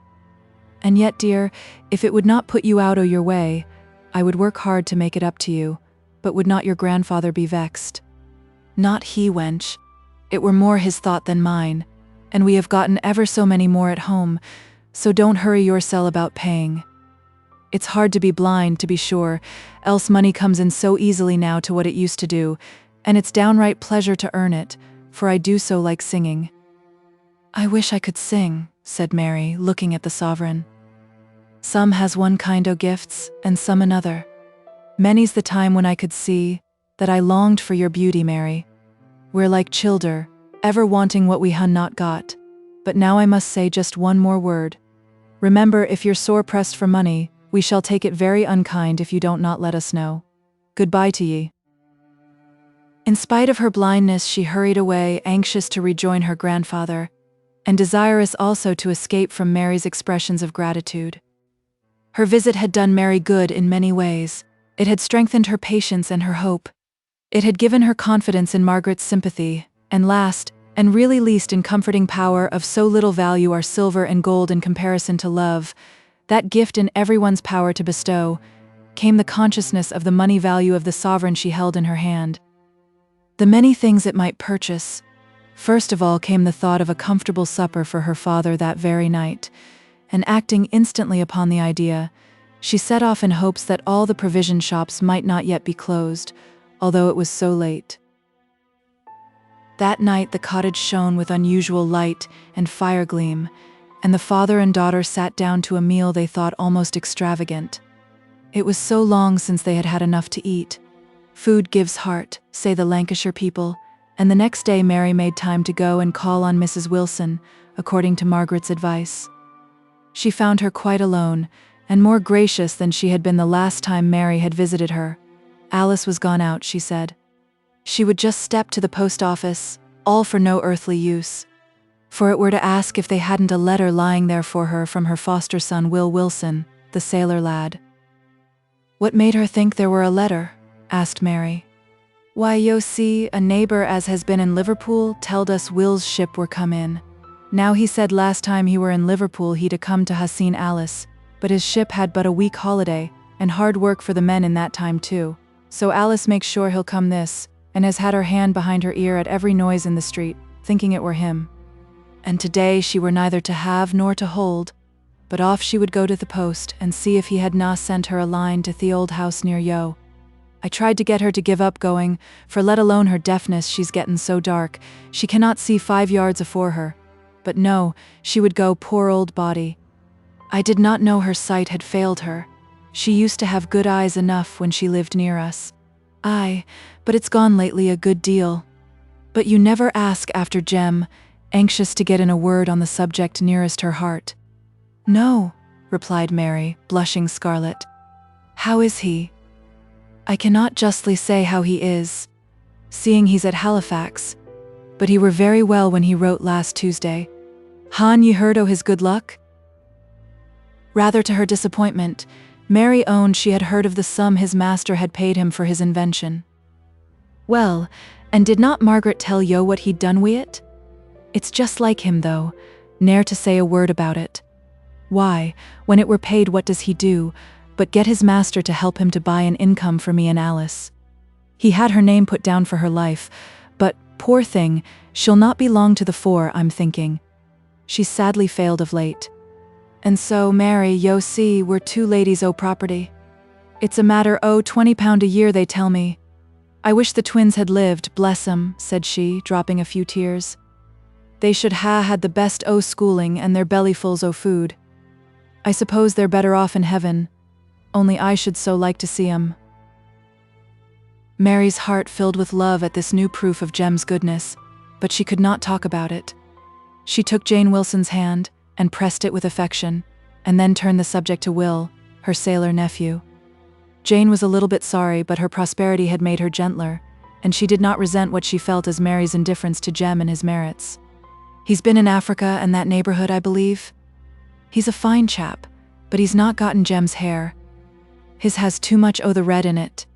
And yet, dear, if it would not put you out o' your way, I would work hard to make it up to you, but would not your grandfather be vexed? Not he, wench. It were more his thought than mine, and we have gotten ever so many more at home, so don't hurry yoursel about paying. It's hard to be blind, to be sure, else money comes in so easily now to what it used to do, and it's downright pleasure to earn it, for I do so like singing. I wish I could sing, said Mary, looking at the sovereign. Some has one kind o' gifts, and some another. Many's the time when I could see that I longed for your beauty, Mary. We're like childer, ever wanting what we hun not got. But now I must say just one more word. Remember, if you're sore pressed for money, we shall take it very unkind if you don't not let us know. Goodbye to ye. In spite of her blindness, she hurried away, anxious to rejoin her grandfather, and desirous also to escape from Mary's expressions of gratitude. Her visit had done Mary good in many ways. It had strengthened her patience and her hope. It had given her confidence in Margaret's sympathy, And last, and really least in comforting power, of so little value are silver and gold in comparison to love, that gift in everyone's power to bestow, came the consciousness of the money value of the sovereign she held in her hand. The many things it might purchase. First of all came the thought of a comfortable supper for her father that very night, and acting instantly upon the idea, she set off in hopes that all the provision shops might not yet be closed, although it was so late. That night the cottage shone with unusual light and fire gleam, and the father and daughter sat down to a meal they thought almost extravagant. It was so long since they had had enough to eat. Food gives heart, say the Lancashire people, and the next day Mary made time to go and call on Mrs. Wilson, according to Margaret's advice. She found her quite alone, and more gracious than she had been the last time Mary had visited her. Alice was gone out, she said. She would just step to the post office, all for no earthly use. For it were to ask if they hadn't a letter lying there for her from her foster son Will Wilson, the sailor lad. What made her think there were a letter? Asked Mary. Why, yo see, a neighbor as has been in Liverpool telled us Will's ship were come in. Now he said last time he were in Liverpool he'd a come to ha seen Alice, but his ship had but a week holiday, and hard work for the men in that time too. So Alice makes sure he'll come this, and has had her hand behind her ear at every noise in the street, thinking it were him. And today she were neither to have nor to hold, but off she would go to the post and see if he had na sent her a line to the old house near yo. I tried to get her to give up going, for let alone her deafness she's gettin' so dark, she cannot see 5 yards afore her. But no, she would go, poor old body. I did not know her sight had failed her. She used to have good eyes enough when she lived near us. Aye, but it's gone lately a good deal. But you never ask after Jem, anxious to get in a word on the subject nearest her heart. No, replied Mary, blushing scarlet. How is he? I cannot justly say how he is, seeing he's at Halifax, but he were very well when he wrote last Tuesday. Han ye heard o' his good luck? Rather to her disappointment, Mary owned she had heard of the sum his master had paid him for his invention. Well, and did not Margaret tell yo what he'd done wi' it? It's just like him though, ne'er to say a word about it. Why, when it were paid what does he do, but get his master to help him to buy an income for me and Alice. He had her name put down for her life, but, poor thing, she'll not be long to the fore, I'm thinking. She's sadly failed of late. And so, Mary, yo see, we're 2 ladies o' property. It's a matter o' £20 a year, they tell me. I wish the twins had lived, bless 'em, said she, dropping a few tears. They should ha' had the best o' schooling and their bellyfuls o' food. I suppose they're better off in heaven, only I should so like to see 'em. Mary's heart filled with love at this new proof of Jem's goodness, but she could not talk about it. She took Jane Wilson's hand and pressed it with affection, and then turned the subject to Will, her sailor nephew. Jane was a little bit sorry, but her prosperity had made her gentler, and she did not resent what she felt as Mary's indifference to Jem and his merits. He's been in Africa and that neighborhood, I believe. He's a fine chap, but he's not gotten Jem's hair. His has too much o' the red in it.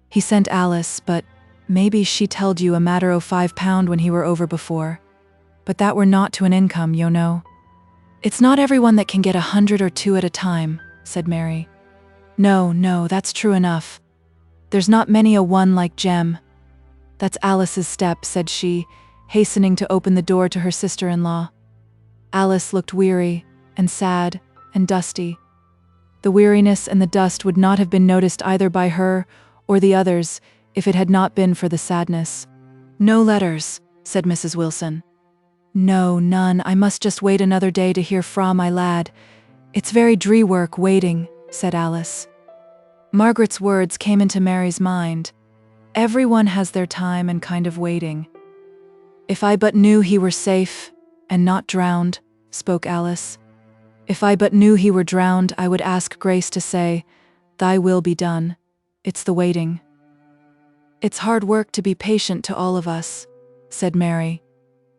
He sent Alice, but maybe she telled you a matter o' £5 when he were over before. But that were not to an income, yo know. It's not everyone that can get 100 or 2 at a time, said Mary. No, that's true enough. There's not many a one like Jem. That's Alice's step, said she, hastening to open the door to her sister-in-law. Alice looked weary and sad and dusty. The weariness and the dust would not have been noticed either by her or the others if it had not been for the sadness. No letters, said Mrs. Wilson. No, none. I must just wait another day to hear fra my lad. It's very dree work waiting, said Alice. Margaret's words came into Mary's mind. Everyone has their time and kind of waiting. If I but knew he were safe and not drowned, spoke Alice. If I but knew he were drowned, I would ask grace to say, Thy will be done. It's the waiting. It's hard work to be patient to all of us, said Mary.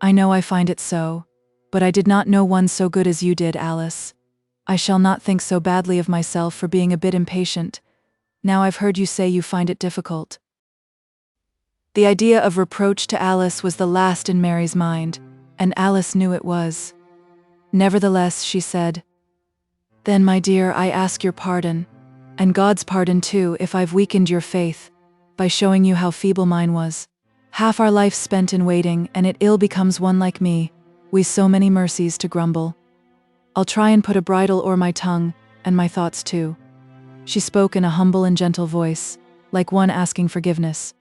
I know I find it so, but I did not know one so good as you did, Alice. I shall not think so badly of myself for being a bit impatient. Now I've heard you say you find it difficult. The idea of reproach to Alice was the last in Mary's mind, and Alice knew it was. Nevertheless, she said, "Then, my dear, I ask your pardon, and God's pardon too, if I've weakened your faith, by showing you how feeble mine was. Half our life spent in waiting, and it ill becomes one like me, we so many mercies to grumble. I'll try and put a bridle o'er my tongue, and my thoughts too." She spoke in a humble and gentle voice, like one asking forgiveness.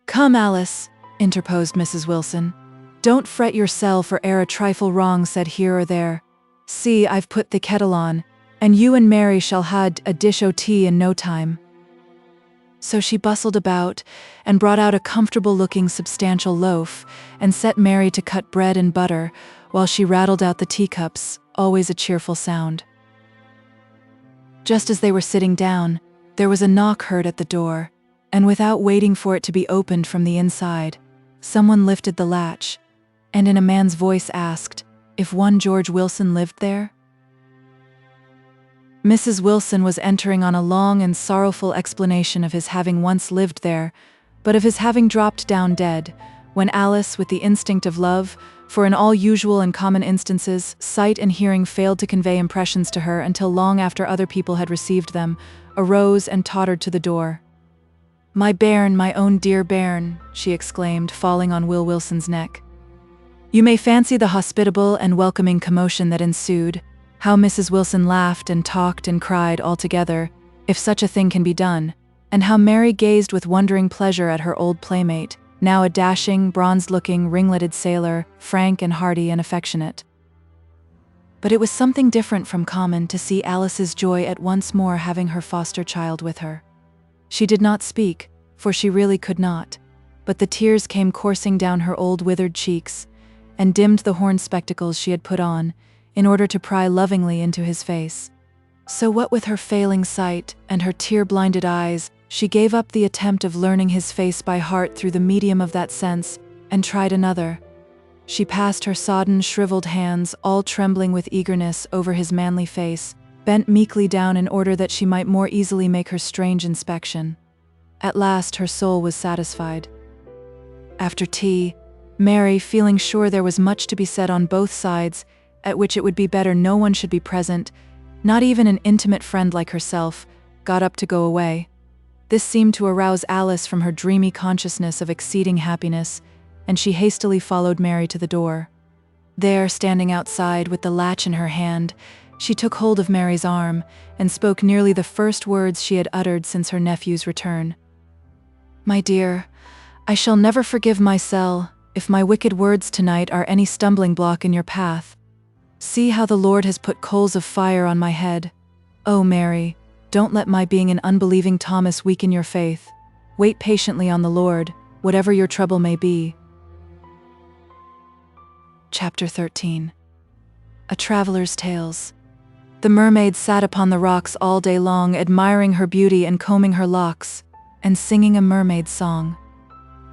"Come, Alice," interposed Mrs. Wilson. "Don't fret yourself or ere a trifle wrong said here or there. See, I've put the kettle on, and you and Mary shall had a dish o' tea in no time." So she bustled about, and brought out a comfortable-looking substantial loaf, and set Mary to cut bread and butter, while she rattled out the teacups, always a cheerful sound. Just as they were sitting down, there was a knock heard at the door, and without waiting for it to be opened from the inside, someone lifted the latch, and in a man's voice asked if one George Wilson lived there. Mrs. Wilson was entering on a long and sorrowful explanation of his having once lived there, but of his having dropped down dead, when Alice, with the instinct of love, for in all usual and common instances, sight and hearing failed to convey impressions to her until long after other people had received them, arose and tottered to the door. "My bairn, my own dear bairn," she exclaimed, falling on Will Wilson's neck. You may fancy the hospitable and welcoming commotion that ensued, how Mrs. Wilson laughed and talked and cried all together, if such a thing can be done, and how Mary gazed with wondering pleasure at her old playmate, now a dashing, bronzed-looking, ringleted sailor, frank and hearty and affectionate. But it was something different from common to see Alice's joy at once more having her foster child with her. She did not speak, for she really could not, but the tears came coursing down her old withered cheeks, and dimmed the horn spectacles she had put on, in order to pry lovingly into his face. So what with her failing sight, and her tear-blinded eyes, she gave up the attempt of learning his face by heart through the medium of that sense, and tried another. She passed her sodden, shriveled hands, all trembling with eagerness, over his manly face, bent meekly down in order that she might more easily make her strange inspection. At last her soul was satisfied. After tea, Mary, feeling sure there was much to be said on both sides, at which it would be better no one should be present, not even an intimate friend like herself, got up to go away. This seemed to arouse Alice from her dreamy consciousness of exceeding happiness, and she hastily followed Mary to the door. There, standing outside with the latch in her hand, she took hold of Mary's arm, and spoke nearly the first words she had uttered since her nephew's return. "My dear, I shall never forgive myself if my wicked words tonight are any stumbling block in your path. See how the Lord has put coals of fire on my head. Oh, Mary, don't let my being an unbelieving Thomas weaken your faith. Wait patiently on the Lord, whatever your trouble may be." Chapter 13. A Traveler's Tales. The mermaid sat upon the rocks all day long, admiring her beauty and combing her locks, and singing a mermaid's song.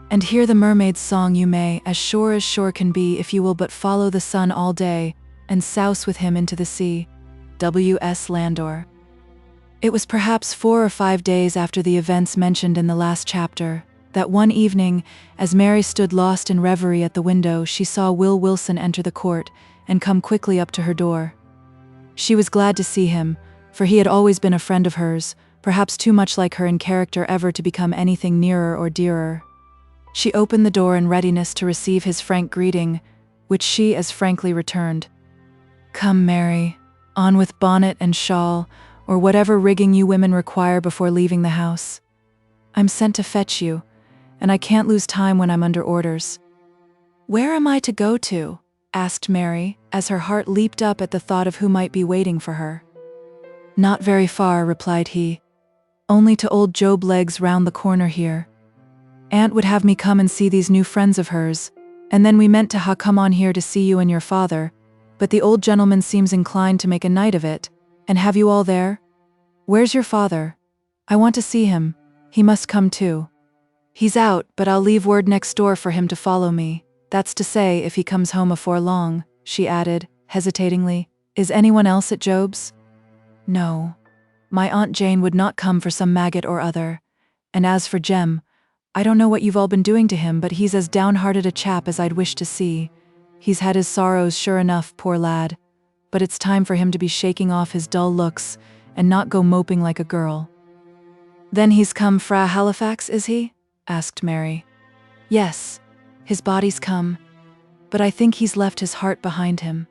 And hear the mermaid's song you may, as shore can be, if you will but follow the sun all day, and souse with him into the sea. W.S. Landor. It was perhaps 4 or 5 days after the events mentioned in the last chapter, that one evening, as Mary stood lost in reverie at the window, she saw Will Wilson enter the court, and come quickly up to her door. She was glad to see him, for he had always been a friend of hers, perhaps too much like her in character ever to become anything nearer or dearer. She opened the door in readiness to receive his frank greeting, which she as frankly returned. "Come, Mary, on with bonnet and shawl, or whatever rigging you women require before leaving the house. I'm sent to fetch you, and I can't lose time when I'm under orders." "Where am I to go to?" asked Mary, as her heart leaped up at the thought of who might be waiting for her. "Not very far," replied he. "Only to old Job Legg's round the corner here. Aunt would have me come and see these new friends of hers, and then we meant to come on here to see you and your father, but the old gentleman seems inclined to make a night of it, and have you all there? Where's your father? I want to see him. He must come too. He's out, but I'll leave word next door for him to follow me. That's to say, if he comes home afore long," she added, hesitatingly. "Is anyone else at Job's?" "No. My Aunt Jane would not come for some maggot or other, and as for Jem, I don't know what you've all been doing to him, but he's as downhearted a chap as I'd wish to see. He's had his sorrows sure enough, poor lad. But it's time for him to be shaking off his dull looks and not go moping like a girl." "Then he's come fra Halifax, is he?" asked Mary. "Yes, his body's come, but I think he's left his heart behind him.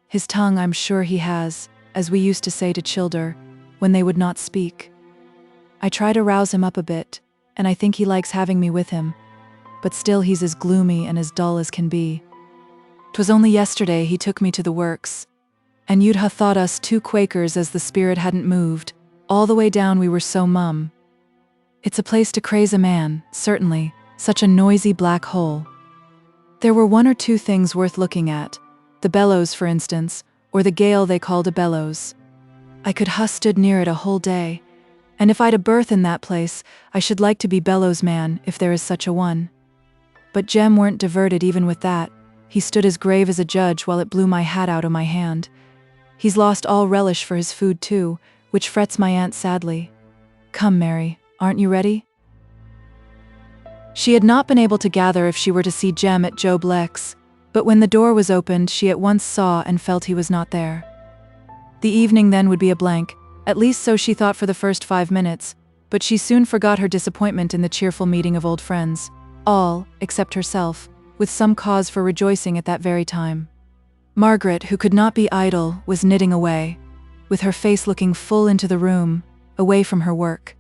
His tongue I'm sure he has, as we used to say to childer, when they would not speak. I try to rouse him up a bit, and I think he likes having me with him, but still he's as gloomy and as dull as can be. 'Twas only yesterday he took me to the works, and you'd ha' thought us two Quakers as the spirit hadn't moved. All the way down we were so mum. It's a place to craze a man, certainly, such a noisy black hole. There were one or two things worth looking at, the bellows for instance, or the gale they called a bellows. I could ha' stood near it a whole day, and if I'd a berth in that place, I should like to be bellows man, if there is such a one. But Jem weren't diverted even with that. He stood as grave as a judge while it blew my hat out o' my hand. He's lost all relish for his food too, which frets my aunt sadly. Come, Mary, aren't you ready?" She had not been able to gather if she were to see Jem at Job Leck's, but when the door was opened she at once saw and felt he was not there. The evening then would be a blank, at least so she thought for the first 5 minutes, but she soon forgot her disappointment in the cheerful meeting of old friends, all, except herself, with some cause for rejoicing at that very time. Margaret, who could not be idle, was knitting away, with her face looking full into the room, away from her work.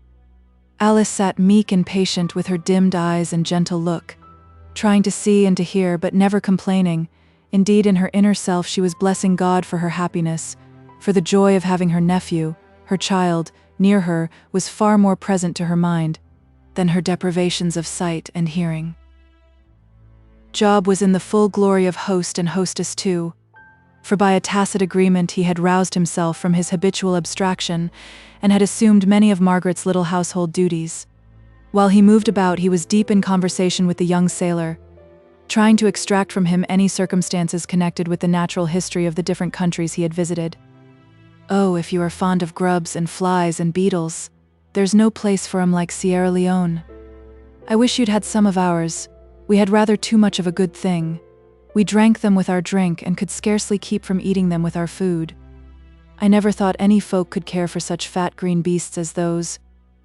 Alice sat meek and patient with her dimmed eyes and gentle look, trying to see and to hear but never complaining. Indeed, in her inner self she was blessing God for her happiness, for the joy of having her nephew, her child, near her was far more present to her mind than her deprivations of sight and hearing. Job was in the full glory of host and hostess too, for by a tacit agreement he had roused himself from his habitual abstraction and had assumed many of Margaret's little household duties. While he moved about, he was deep in conversation with the young sailor, trying to extract from him any circumstances connected with the natural history of the different countries he had visited. "Oh, if you are fond of grubs and flies and beetles, there's no place for 'em like Sierra Leone. I wish you'd had some of ours. We had rather too much of a good thing. We drank them with our drink and could scarcely keep from eating them with our food. I never thought any folk could care for such fat green beasts as those,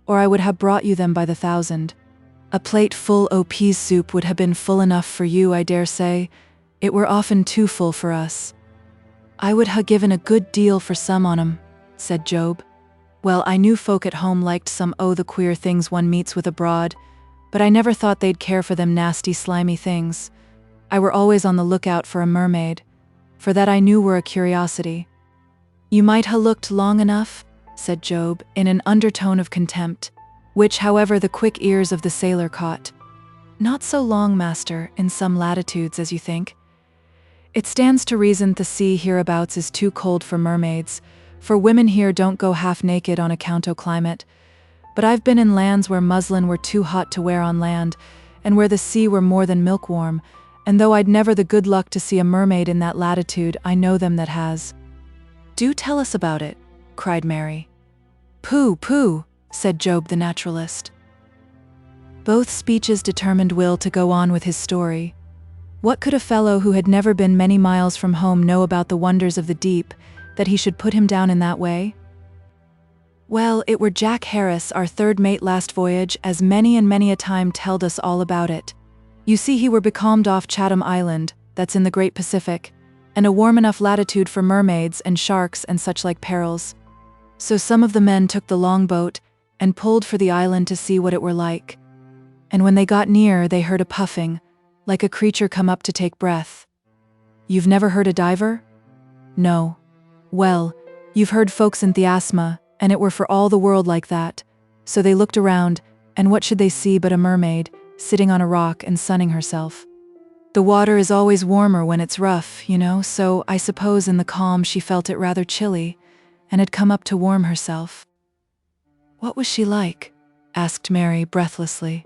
or I would have brought you them by the thousand. A plate full o' peas soup would have been full enough for you, I dare say. It were often too full for us. I would ha' given a good deal for some on 'em," said Job. "Well, I knew folk at home liked some o' the queer things one meets with abroad, but I never thought they'd care for them nasty slimy things. I were always on the lookout for a mermaid, for that I knew were a curiosity." "You might ha' looked long enough," said Job, in an undertone of contempt, which, however, the quick ears of the sailor caught. "Not so long, master, in some latitudes as you think. It stands to reason the sea hereabouts is too cold for mermaids, for women here don't go half naked on account o' climate. But I've been in lands where muslin were too hot to wear on land, and where the sea were more than milk-warm, and though I'd never the good luck to see a mermaid in that latitude, I know them that has." "Do tell us about it," cried Mary. "Pooh, pooh," said Job the naturalist. Both speeches determined Will to go on with his story. What could a fellow who had never been many miles from home know about the wonders of the deep, that he should put him down in that way? "Well, it were Jack Harris, our third mate last voyage, as many and many a time telled us all about it. You see, he were becalmed off Chatham Island, that's in the Great Pacific, and a warm enough latitude for mermaids and sharks and such like perils. So some of the men took the longboat and pulled for the island to see what it were like. And when they got near, they heard a puffing, like a creature come up to take breath. You've never heard a diver? No. Well, you've heard folks in Thiasma, and it were for all the world like that. So they looked around, and what should they see but a mermaid, sitting on a rock and sunning herself. The water is always warmer when it's rough, you know, so I suppose in the calm she felt it rather chilly, and had come up to warm herself." "What was she like?" asked Mary breathlessly.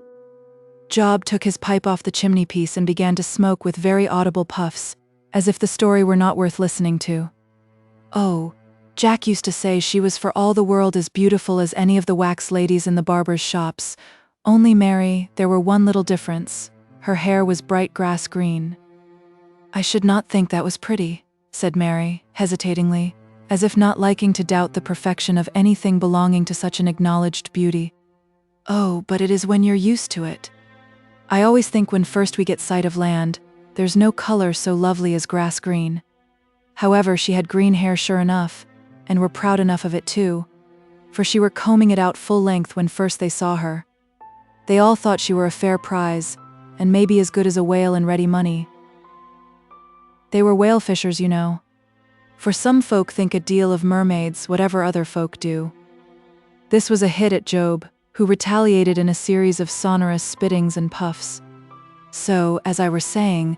Job took his pipe off the chimney-piece and began to smoke with very audible puffs, as if the story were not worth listening to. "Oh, Jack used to say she was for all the world as beautiful as any of the wax ladies in the barbers' shops, Only, Mary, there were one little difference. Her hair was bright grass green. I should not think that was pretty, said Mary, hesitatingly, as if not liking to doubt the perfection of anything belonging to such an acknowledged beauty. Oh, but it is when you're used to it. I always think when first we get sight of land, there's no color so lovely as grass green. However, she had green hair sure enough, and were proud enough of it too, for she were combing it out full length when first they saw her. They all thought she were a fair prize, and maybe as good as a whale in ready money. They were whale fishers, you know. For some folk think a deal of mermaids, whatever other folk do. This was a hit at Job, who retaliated in a series of sonorous spittings and puffs. So, as I were saying,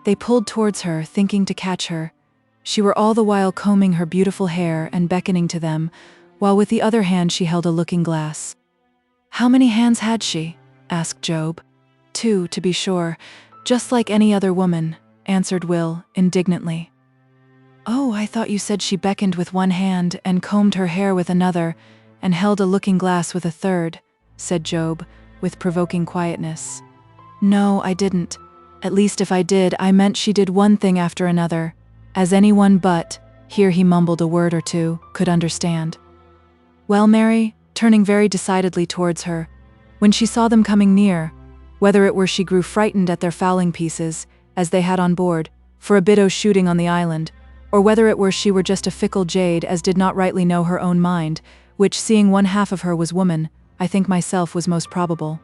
they pulled towards her, thinking to catch her. She were all the while combing her beautiful hair and beckoning to them, while with the other hand she held a looking-glass. How many hands had she? Asked Job. 2, to be sure, just like any other woman, answered Will, indignantly. Oh, I thought you said she beckoned with one hand and combed her hair with another, and held a looking-glass with a third, said Job, with provoking quietness. No, I didn't. At least if I did, I meant she did one thing after another, as anyone but, here he mumbled a word or two, could understand. Well, Mary, turning very decidedly towards her, when she saw them coming near, whether it were she grew frightened at their fowling pieces, as they had on board, for a bit o' shooting on the island, or whether it were she were just a fickle jade as did not rightly know her own mind, which seeing one half of her was woman, I think myself was most probable.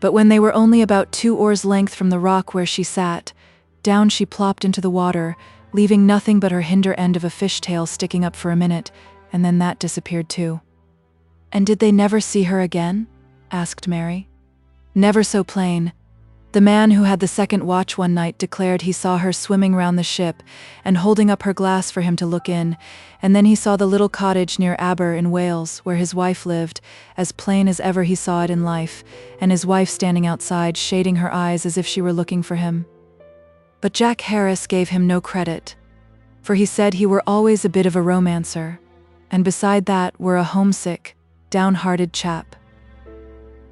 But when they were only about 2 oars' length from the rock where she sat, down she plopped into the water, leaving nothing but her hinder end of a fish-tail sticking up for a minute, and then that disappeared too. And did they never see her again? Asked Mary. Never so plain. The man who had the second watch one night declared he saw her swimming round the ship and holding up her glass for him to look in, and then he saw the little cottage near Aber in Wales, where his wife lived, as plain as ever he saw it in life, and his wife standing outside, shading her eyes as if she were looking for him. But Jack Harris gave him no credit, for he said he were always a bit of a romancer, and beside that were a homesick, downhearted chap.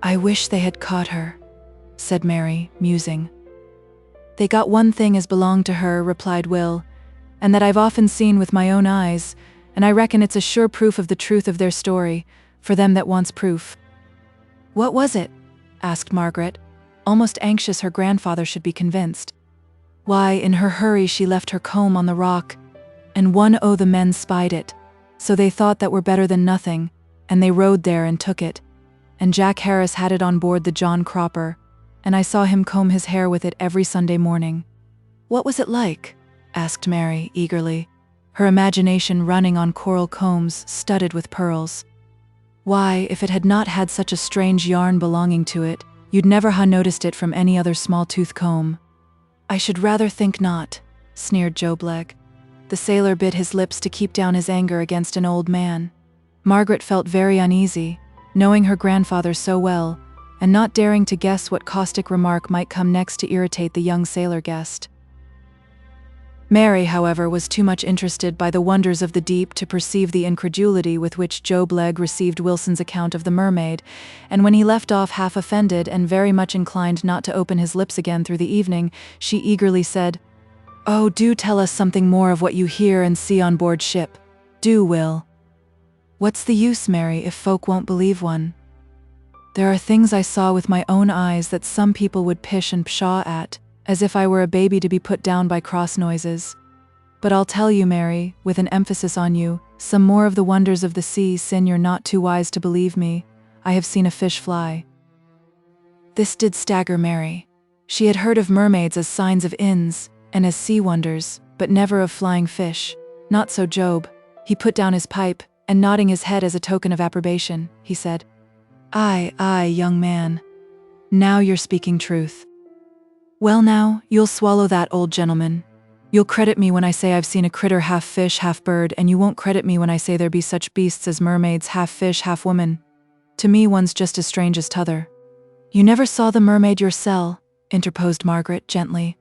I wish they had caught her, said Mary, musing. They got one thing as belonged to her, replied Will, and that I've often seen with my own eyes, and I reckon it's a sure proof of the truth of their story, for them that wants proof. What was it? Asked Margaret, almost anxious her grandfather should be convinced. Why, in her hurry she left her comb on the rock, and one o' the men spied it, so they thought that were better than nothing, and they rowed there and took it, and Jack Harris had it on board the John Cropper, and I saw him comb his hair with it every Sunday morning. What was it like? Asked Mary, eagerly, her imagination running on coral combs studded with pearls. Why, if it had not had such a strange yarn belonging to it, you'd never ha' noticed it from any other small-tooth comb. I should rather think not, sneered Job Legh. The sailor bit his lips to keep down his anger against an old man. Margaret felt very uneasy, knowing her grandfather so well, and not daring to guess what caustic remark might come next to irritate the young sailor guest. Mary, however, was too much interested by the wonders of the deep to perceive the incredulity with which Job Legh received Wilson's account of the mermaid, and when he left off half offended and very much inclined not to open his lips again through the evening, she eagerly said, "Oh, do tell us something more of what you hear and see on board ship. Do, Will." "What's the use, Mary, if folk won't believe one? There are things I saw with my own eyes that some people would pish and pshaw at, as if I were a baby to be put down by cross noises. But I'll tell you, Mary, with an emphasis on you, some more of the wonders of the sea, sin you're not too wise to believe me. I have seen a fish fly." This did stagger Mary. She had heard of mermaids as signs of inns, and as sea wonders, but never of flying fish. Not so Job. He put down his pipe, and nodding his head as a token of approbation, he said, Aye, young man. Now you're speaking truth. Well now, you'll swallow that, old gentleman. You'll credit me when I say I've seen a critter half fish, half bird, and you won't credit me when I say there be such beasts as mermaids, half fish, half woman. To me one's just as strange as t'other. You never saw the mermaid yoursel, interposed Margaret gently.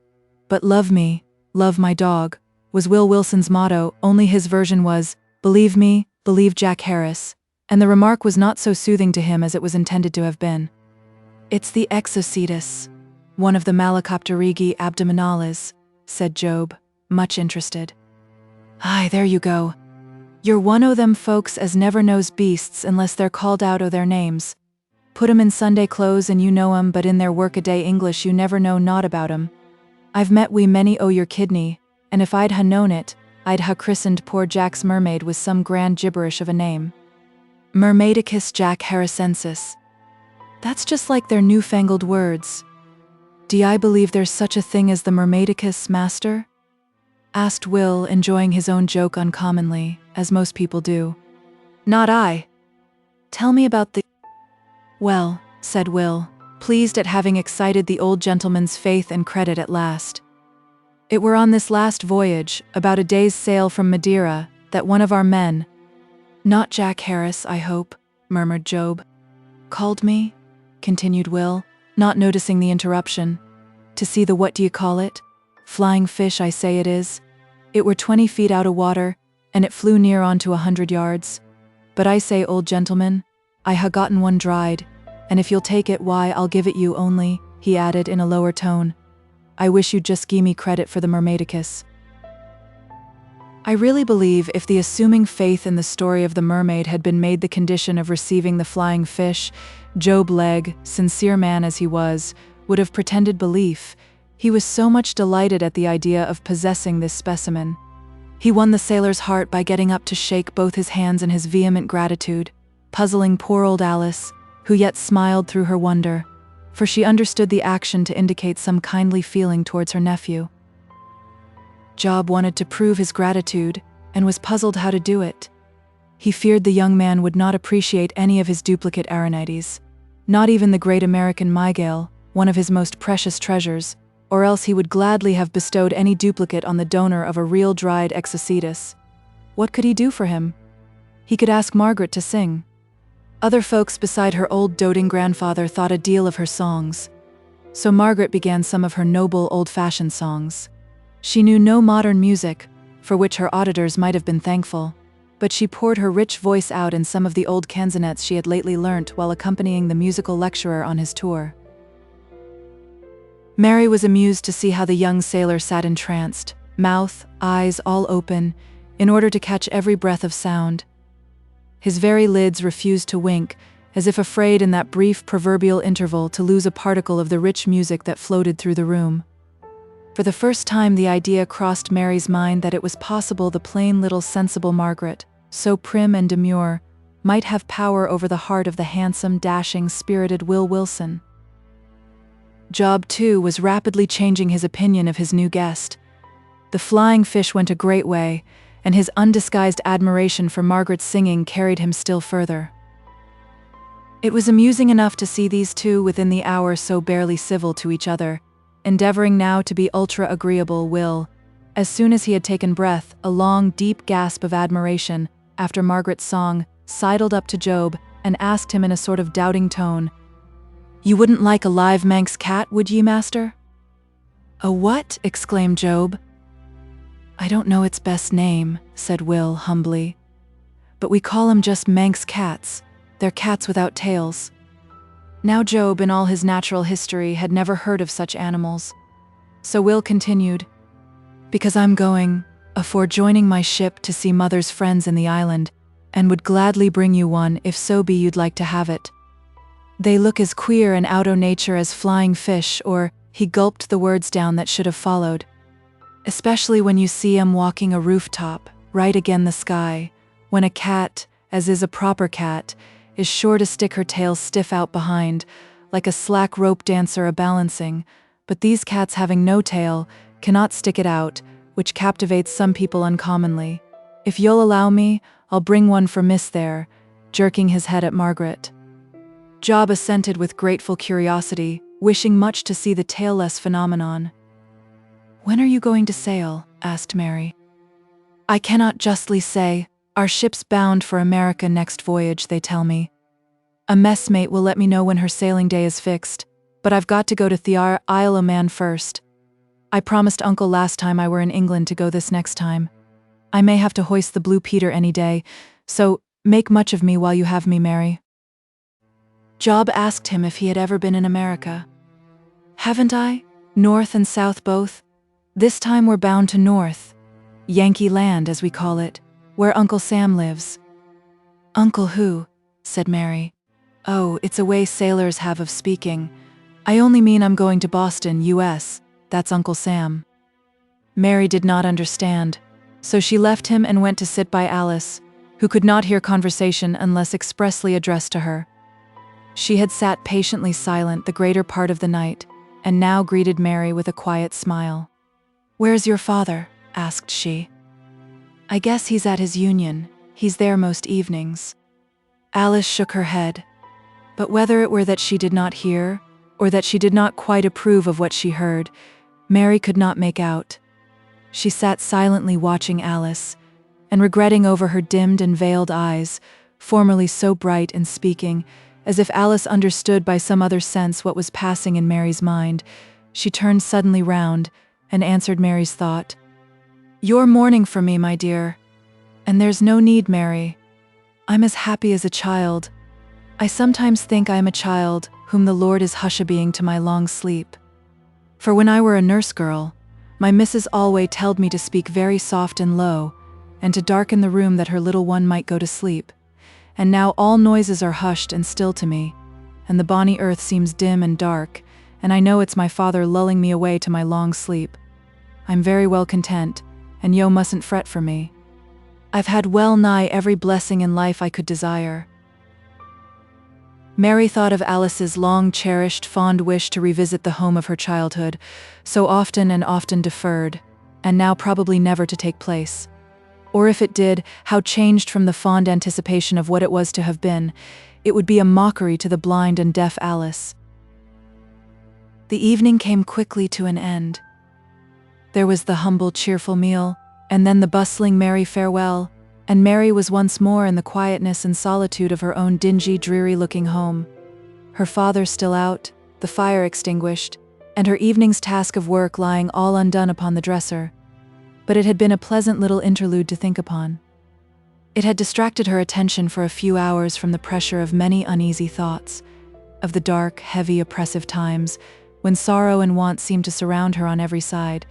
But love me, love my dog, was Will Wilson's motto, only his version was, believe me, believe Jack Harris, and the remark was not so soothing to him as it was intended to have been. It's the XVIII, one of the Malacopterygii abdominalis, said Job, much interested. Aye, there you go. You're one o' them folks as never knows beasts unless they're called out o' their names. Put 'em in Sunday clothes and you know 'em, but in their workaday English you never know naught about 'em. I've met we many o' your kidney, and if I'd ha' known it, I'd ha' christened poor Jack's mermaid with some grand gibberish of a name. Mermaidicus Jack Harrisensis. That's just like their newfangled words. Do I believe there's such a thing as the Mermaidicus, master? Asked Will, enjoying his own joke uncommonly, as most people do. Not I. Tell me about the... Well, said Will, pleased at having excited the old gentleman's faith and credit at last. It were on this last voyage, about a day's sail from Madeira, that one of our men— Not Jack Harris, I hope, murmured Job. Called me, continued Will, not noticing the interruption, to see the what-do-you-call-it? Flying fish, I say it is. It were 20 feet out of water, and it flew near on to 100 yards. But I say, old gentleman, I ha' gotten one dried, and if you'll take it, why, I'll give it you only, he added in a lower tone. I wish you'd just gimme credit for the Mermaidicus. I really believe if the assuming faith in the story of the mermaid had been made the condition of receiving the flying fish, Job Legh, sincere man as he was, would have pretended belief. He was so much delighted at the idea of possessing this specimen. He won the sailor's heart by getting up to shake both his hands in his vehement gratitude, puzzling poor old Alice, who yet smiled through her wonder, for she understood the action to indicate some kindly feeling towards her nephew. Job wanted to prove his gratitude, and was puzzled how to do it. He feared the young man would not appreciate any of his duplicate Aranites, not even the great American Mygale, one of his most precious treasures, or else he would gladly have bestowed any duplicate on the donor of a real dried XVIII. What could he do for him? He could ask Margaret to sing. Other folks beside her old doting grandfather thought a deal of her songs, so Margaret began some of her noble old-fashioned songs. She knew no modern music, for which her auditors might have been thankful, but she poured her rich voice out in some of the old canzonets she had lately learnt while accompanying the musical lecturer on his tour. Mary was amused to see how the young sailor sat entranced, mouth, eyes all open, in order to catch every breath of sound. His very lids refused to wink, as if afraid in that brief proverbial interval to lose a particle of the rich music that floated through the room. For the first time the idea crossed Mary's mind that it was possible the plain little sensible Margaret, so prim and demure, might have power over the heart of the handsome, dashing, spirited Will Wilson. Job, too, was rapidly changing his opinion of his new guest. The flying fish went a great way, and his undisguised admiration for Margaret's singing carried him still further. It was amusing enough to see these two within the hour so barely civil to each other, endeavoring now to be ultra-agreeable. Will, as soon as he had taken breath, a long, deep gasp of admiration, after Margaret's song, sidled up to Job and asked him in a sort of doubting tone, "You wouldn't like a live Manx cat, would ye, master?" "A what?" exclaimed Job. "I don't know its best name," said Will humbly. "But we call 'em just Manx cats. They're cats without tails." Now Job, in all his natural history, had never heard of such animals. So Will continued, "Because I'm going, afore joining my ship, to see mother's friends in the island, and would gladly bring you one if so be you'd like to have it. They look as queer and out o' nature as flying fish, or—" he gulped the words down that should have followed. "Especially when you see 'em walking a rooftop, right again the sky, when a cat, as is a proper cat, is sure to stick her tail stiff out behind, like a slack rope dancer a-balancing, but these cats having no tail, cannot stick it out, which captivates some people uncommonly. If you'll allow me, I'll bring one for Miss there," jerking his head at Margaret. Job assented with grateful curiosity, wishing much to see the tailless phenomenon. "When are you going to sail?" asked Mary. "I cannot justly say. Our ship's bound for America next voyage, they tell me. A messmate will let me know when her sailing day is fixed, but I've got to go to the Isle o' Man first. I promised Uncle last time I were in England to go this next time. I may have to hoist the Blue Peter any day, so make much of me while you have me, Mary." Job asked him if he had ever been in America. Haven't I? North and South both? This time we're bound to North. Yankee land, as we call it, where Uncle Sam lives. Uncle who? Said Mary. Oh, it's a way sailors have of speaking. I only mean I'm going to Boston, U.S. That's Uncle Sam. Mary did not understand, so she left him and went to sit by Alice, who could not hear conversation unless expressly addressed to her. She had sat patiently silent the greater part of the night, and now greeted Mary with a quiet smile. "Where's your father?" asked she. "I guess he's at his union. He's there most evenings." Alice shook her head, but whether it were that she did not hear, or that she did not quite approve of what she heard, Mary could not make out. She sat silently watching Alice, and regretting over her dimmed and veiled eyes, formerly so bright and speaking, as if Alice understood by some other sense what was passing in Mary's mind. She turned suddenly round, and answered Mary's thought. "You're mourning for me, my dear. And there's no need, Mary. I'm as happy as a child. I sometimes think I am a child whom the Lord is hushabying to my long sleep. For when I were a nurse girl, my Mrs. always telled me to speak very soft and low, and to darken the room that her little one might go to sleep. And now all noises are hushed and still to me, and the bonny earth seems dim and dark, and I know it's my father lulling me away to my long sleep. I'm very well content, and yo mustn't fret for me. I've had well nigh every blessing in life I could desire." Mary thought of Alice's long-cherished, fond wish to revisit the home of her childhood, so often and often deferred, and now probably never to take place. Or if it did, how changed from the fond anticipation of what it was to have been. It would be a mockery to the blind and deaf Alice. The evening came quickly to an end. There was the humble, cheerful meal, and then the bustling, merry farewell, and Mary was once more in the quietness and solitude of her own dingy, dreary-looking home. Her father still out, the fire extinguished, and her evening's task of work lying all undone upon the dresser. But it had been a pleasant little interlude to think upon. It had distracted her attention for a few hours from the pressure of many uneasy thoughts, of the dark, heavy, oppressive times, when sorrow and want seemed to surround her on every side,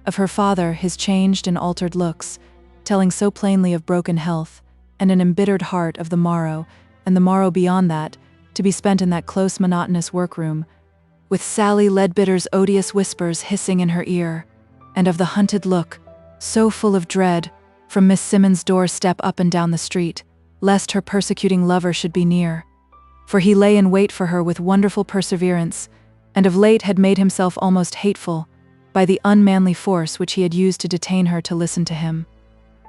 of her father, his changed and altered looks, telling so plainly of broken health, and an embittered heart of the morrow, and the morrow beyond that, to be spent in that close, monotonous workroom, with Sally Leadbitter's odious whispers hissing in her ear, and of the hunted look, so full of dread, from Miss Simmons' doorstep up and down the street, lest her persecuting lover should be near. For he lay in wait for her with wonderful perseverance, and of late had made himself almost hateful, by the unmanly force which he had used to detain her to listen to him,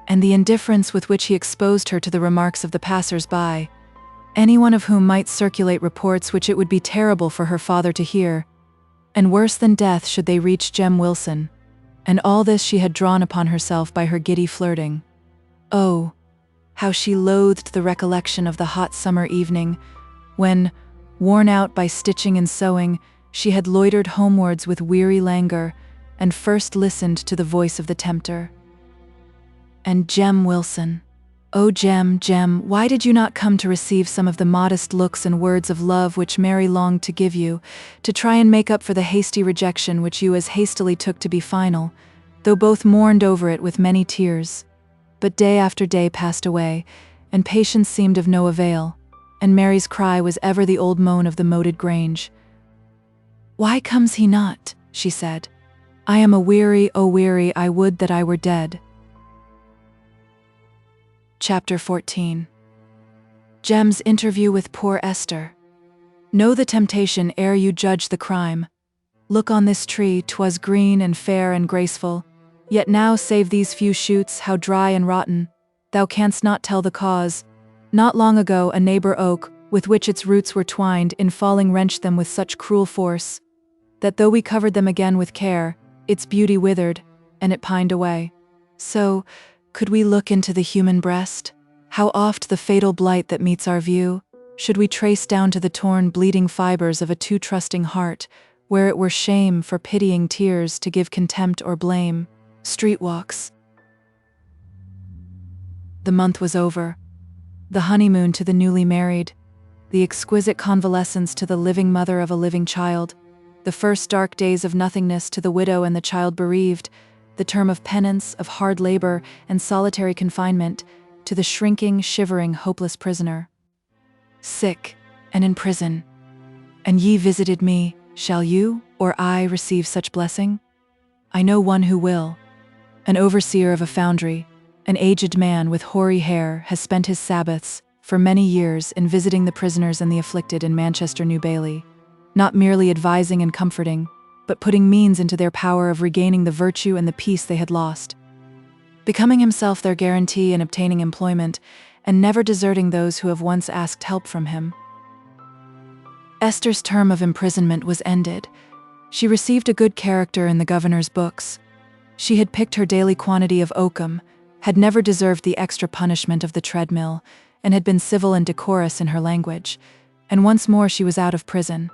and the indifference with which he exposed her to the remarks of the passers-by, any one of whom might circulate reports which it would be terrible for her father to hear, and worse than death should they reach Jem Wilson. And all this she had drawn upon herself by her giddy flirting. Oh, how she loathed the recollection of the hot summer evening, when, worn out by stitching and sewing, she had loitered homewards with weary languor, and first listened to the voice of the tempter. And Jem Wilson. Oh, Jem, Jem, why did you not come to receive some of the modest looks and words of love which Mary longed to give you, to try and make up for the hasty rejection which you as hastily took to be final, though both mourned over it with many tears? But day after day passed away, and patience seemed of no avail, and Mary's cry was ever the old moan of the moated grange. "Why comes he not?" she said. "I am a-weary, oh weary, I would that I were dead." Chapter 14. Jem's interview with poor Esther. Know the temptation ere you judge the crime. Look on this tree, 'twas green and fair and graceful, yet now save these few shoots, how dry and rotten, thou canst not tell the cause. Not long ago a neighbor oak, with which its roots were twined, in falling wrenched them with such cruel force, that though we covered them again with care, its beauty withered, and it pined away. So, could we look into the human breast? How oft the fatal blight that meets our view, should we trace down to the torn, bleeding fibers of a too trusting heart, where it were shame for pitying tears to give contempt or blame. Street walks. The month was over, the honeymoon to the newly married, the exquisite convalescence to the living mother of a living child, the first dark days of nothingness to the widow and the child bereaved, the term of penance, of hard labor, and solitary confinement, to the shrinking, shivering, hopeless prisoner. Sick, and in prison. And ye visited me, shall you, or I, receive such blessing? I know one who will. An overseer of a foundry, an aged man with hoary hair, has spent his Sabbaths, for many years, in visiting the prisoners and the afflicted in Manchester New Bailey, not merely advising and comforting, but putting means into their power of regaining the virtue and the peace they had lost, becoming himself their guarantee in obtaining employment, and never deserting those who have once asked help from him. Esther's term of imprisonment was ended. She received a good character in the governor's books. She had picked her daily quantity of oakum, had never deserved the extra punishment of the treadmill, and had been civil and decorous in her language, and once more she was out of prison.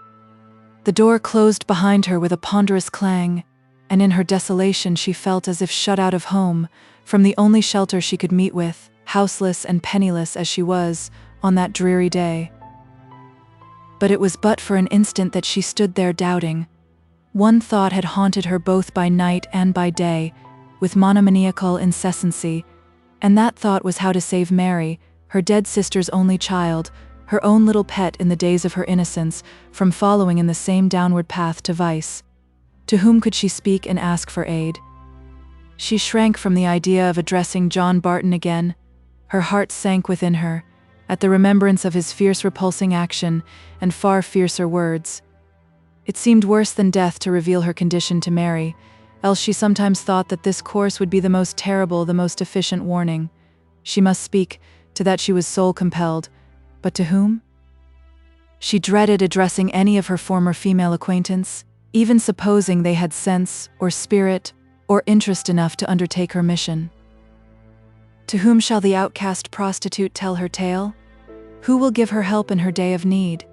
The door closed behind her with a ponderous clang, and in her desolation she felt as if shut out of home, from the only shelter she could meet with, houseless and penniless as she was, on that dreary day. But it was but for an instant that she stood there doubting. One thought had haunted her both by night and by day, with monomaniacal incessancy, and that thought was how to save Mary, her dead sister's only child, her own little pet in the days of her innocence, from following in the same downward path to vice. To whom could she speak and ask for aid? She shrank from the idea of addressing John Barton again. Her heart sank within her, at the remembrance of his fierce repulsing action and far fiercer words. It seemed worse than death to reveal her condition to Mary, else she sometimes thought that this course would be the most terrible, the most efficient warning. She must speak, to that she was soul-compelled, but to whom? She dreaded addressing any of her former female acquaintance, even supposing they had sense, or spirit, or interest enough to undertake her mission. To whom shall the outcast prostitute tell her tale? Who will give her help in her day of need?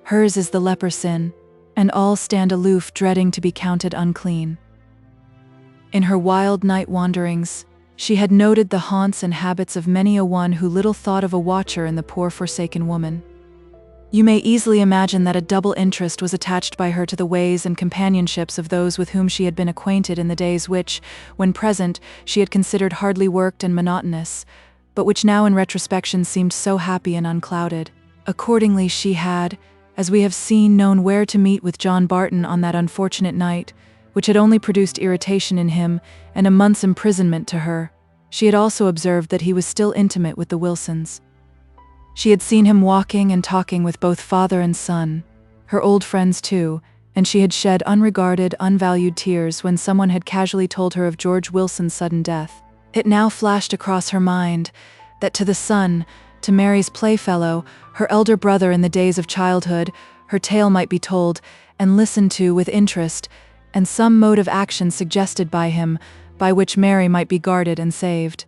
Hers is the leper sin, and all stand aloof, dreading to be counted unclean. In her wild night wanderings, she had noted the haunts and habits of many a one who little thought of a watcher in the poor forsaken woman. You may easily imagine that a double interest was attached by her to the ways and companionships of those with whom she had been acquainted in the days which, when present, she had considered hardly worked and monotonous, but which now in retrospection seemed so happy and unclouded. Accordingly she had, as we have seen, known where to meet with John Barton on that unfortunate night, which had only produced irritation in him and a month's imprisonment to her. She had also observed that he was still intimate with the Wilsons. She had seen him walking and talking with both father and son, her old friends too, and she had shed unregarded, unvalued tears when someone had casually told her of George Wilson's sudden death. It now flashed across her mind that to the son, to Mary's playfellow, her elder brother in the days of childhood, her tale might be told and listened to with interest, and some mode of action suggested by him, by which Mary might be guarded and saved.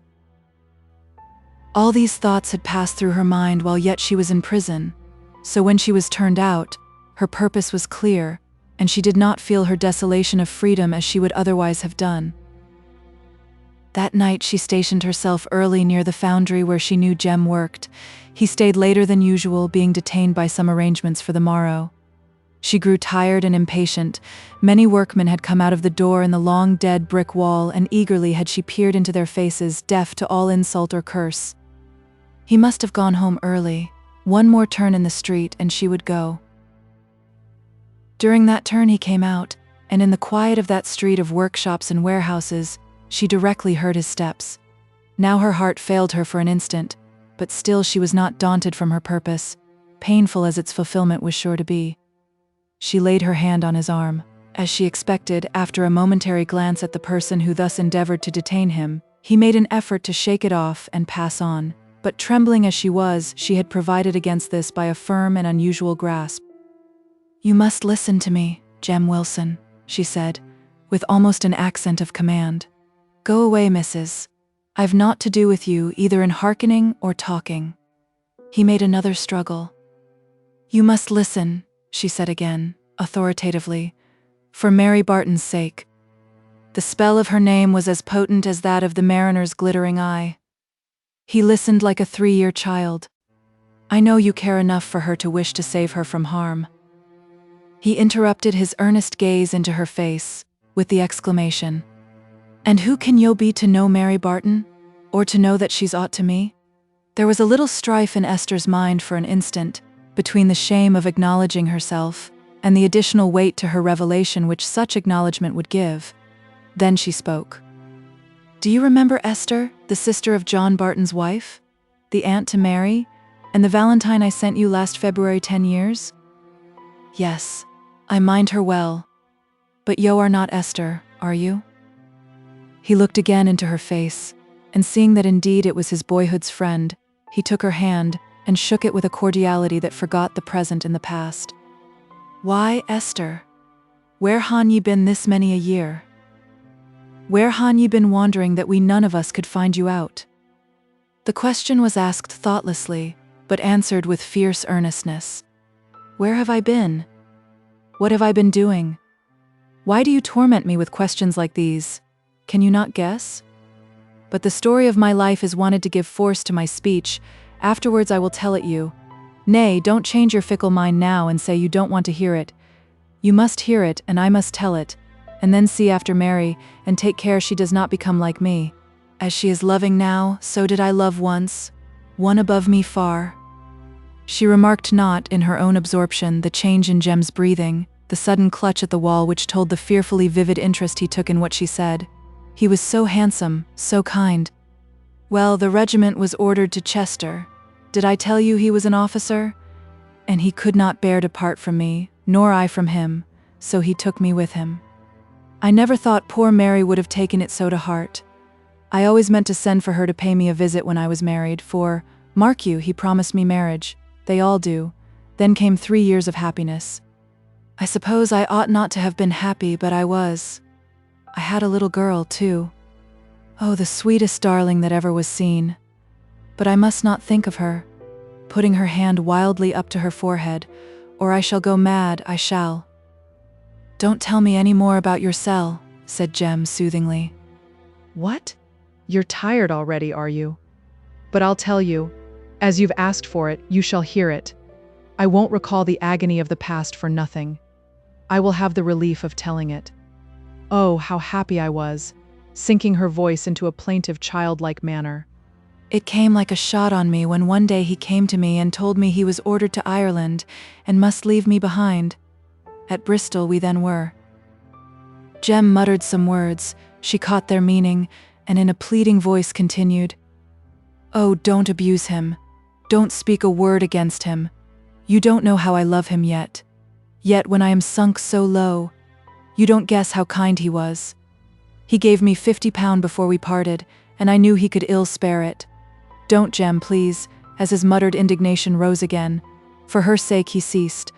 All these thoughts had passed through her mind while yet she was in prison, so when she was turned out, her purpose was clear, and she did not feel her desolation of freedom as she would otherwise have done. That night she stationed herself early near the foundry where she knew Jem worked. He stayed later than usual, being detained by some arrangements for the morrow. She grew tired and impatient. Many workmen had come out of the door in the long dead brick wall, and eagerly had she peered into their faces, deaf to all insult or curse. He must have gone home early. One more turn in the street and she would go. During that turn he came out, and in the quiet of that street of workshops and warehouses, she directly heard his steps. Now her heart failed her for an instant, but still she was not daunted from her purpose, painful as its fulfillment was sure to be. She laid her hand on his arm. As she expected, after a momentary glance at the person who thus endeavored to detain him, he made an effort to shake it off and pass on. But trembling as she was, she had provided against this by a firm and unusual grasp. "You must listen to me, Jem Wilson," she said, with almost an accent of command. "Go away, missus. I've naught to do with you, either in hearkening or talking." He made another struggle. "You must listen," she said again, authoritatively, "for Mary Barton's sake." The spell of her name was as potent as that of the mariner's glittering eye. He listened like a 3-year child. I know you care enough for her to wish to save her from harm." He interrupted his earnest gaze into her face with the exclamation, "And who can yo be to know Mary Barton, or to know that she's aught to me?" There was a little strife in Esther's mind for an instant, between the shame of acknowledging herself and the additional weight to her revelation which such acknowledgement would give. Then she spoke. "Do you remember Esther, the sister of John Barton's wife? The aunt to Mary, and the Valentine I sent you last February 10 years? Yes, I mind her well. But yo are not Esther, are you?" He looked again into her face, and seeing that indeed it was his boyhood's friend, he took her hand and shook it with a cordiality that forgot the present in the past. "Why, Esther, where han ye been this many a year? Where han ye been wandering that we none of us could find you out?" The question was asked thoughtlessly, but answered with fierce earnestness. "Where have I been? What have I been doing? Why do you torment me with questions like these? Can you not guess? But the story of my life is wanted to give force to my speech. Afterwards I will tell it you. Nay, don't change your fickle mind now and say you don't want to hear it. You must hear it, and I must tell it, and then see after Mary, and take care she does not become like me. As she is loving now, so did I love once, one above me far." She remarked not, in her own absorption, the change in Jem's breathing, the sudden clutch at the wall which told the fearfully vivid interest he took in what she said. He was so handsome, so kind. "Well, the regiment was ordered to Chester. Did I tell you he was an officer? And he could not bear to part from me, nor I from him, so he took me with him. I never thought poor Mary would have taken it so to heart. I always meant to send for her to pay me a visit when I was married, for, mark you, he promised me marriage. They all do. Then came 3 years of happiness. I suppose I ought not to have been happy, but I was. I had a little girl, too. Oh, the sweetest darling that ever was seen. But I must not think of her," putting her hand wildly up to her forehead, "or I shall go mad, I shall." "Don't tell me any more about your cell," said Jem soothingly. "What? You're tired already, are you? But I'll tell you, as you've asked for it, you shall hear it. I won't recall the agony of the past for nothing. I will have the relief of telling it. Oh, how happy I was," sinking her voice into a plaintive childlike manner. "It came like a shot on me when one day he came to me and told me he was ordered to Ireland and must leave me behind. At Bristol we then were." Jem muttered some words. She caught their meaning, and in a pleading voice continued, "Oh, don't abuse him. Don't speak a word against him. You don't know how I love him yet. Yet when I am sunk so low, you don't guess how kind he was. He gave me £50 before we parted, and I knew he could ill spare it. Don't, Jem, please," as his muttered indignation rose again. "For her sake he ceased.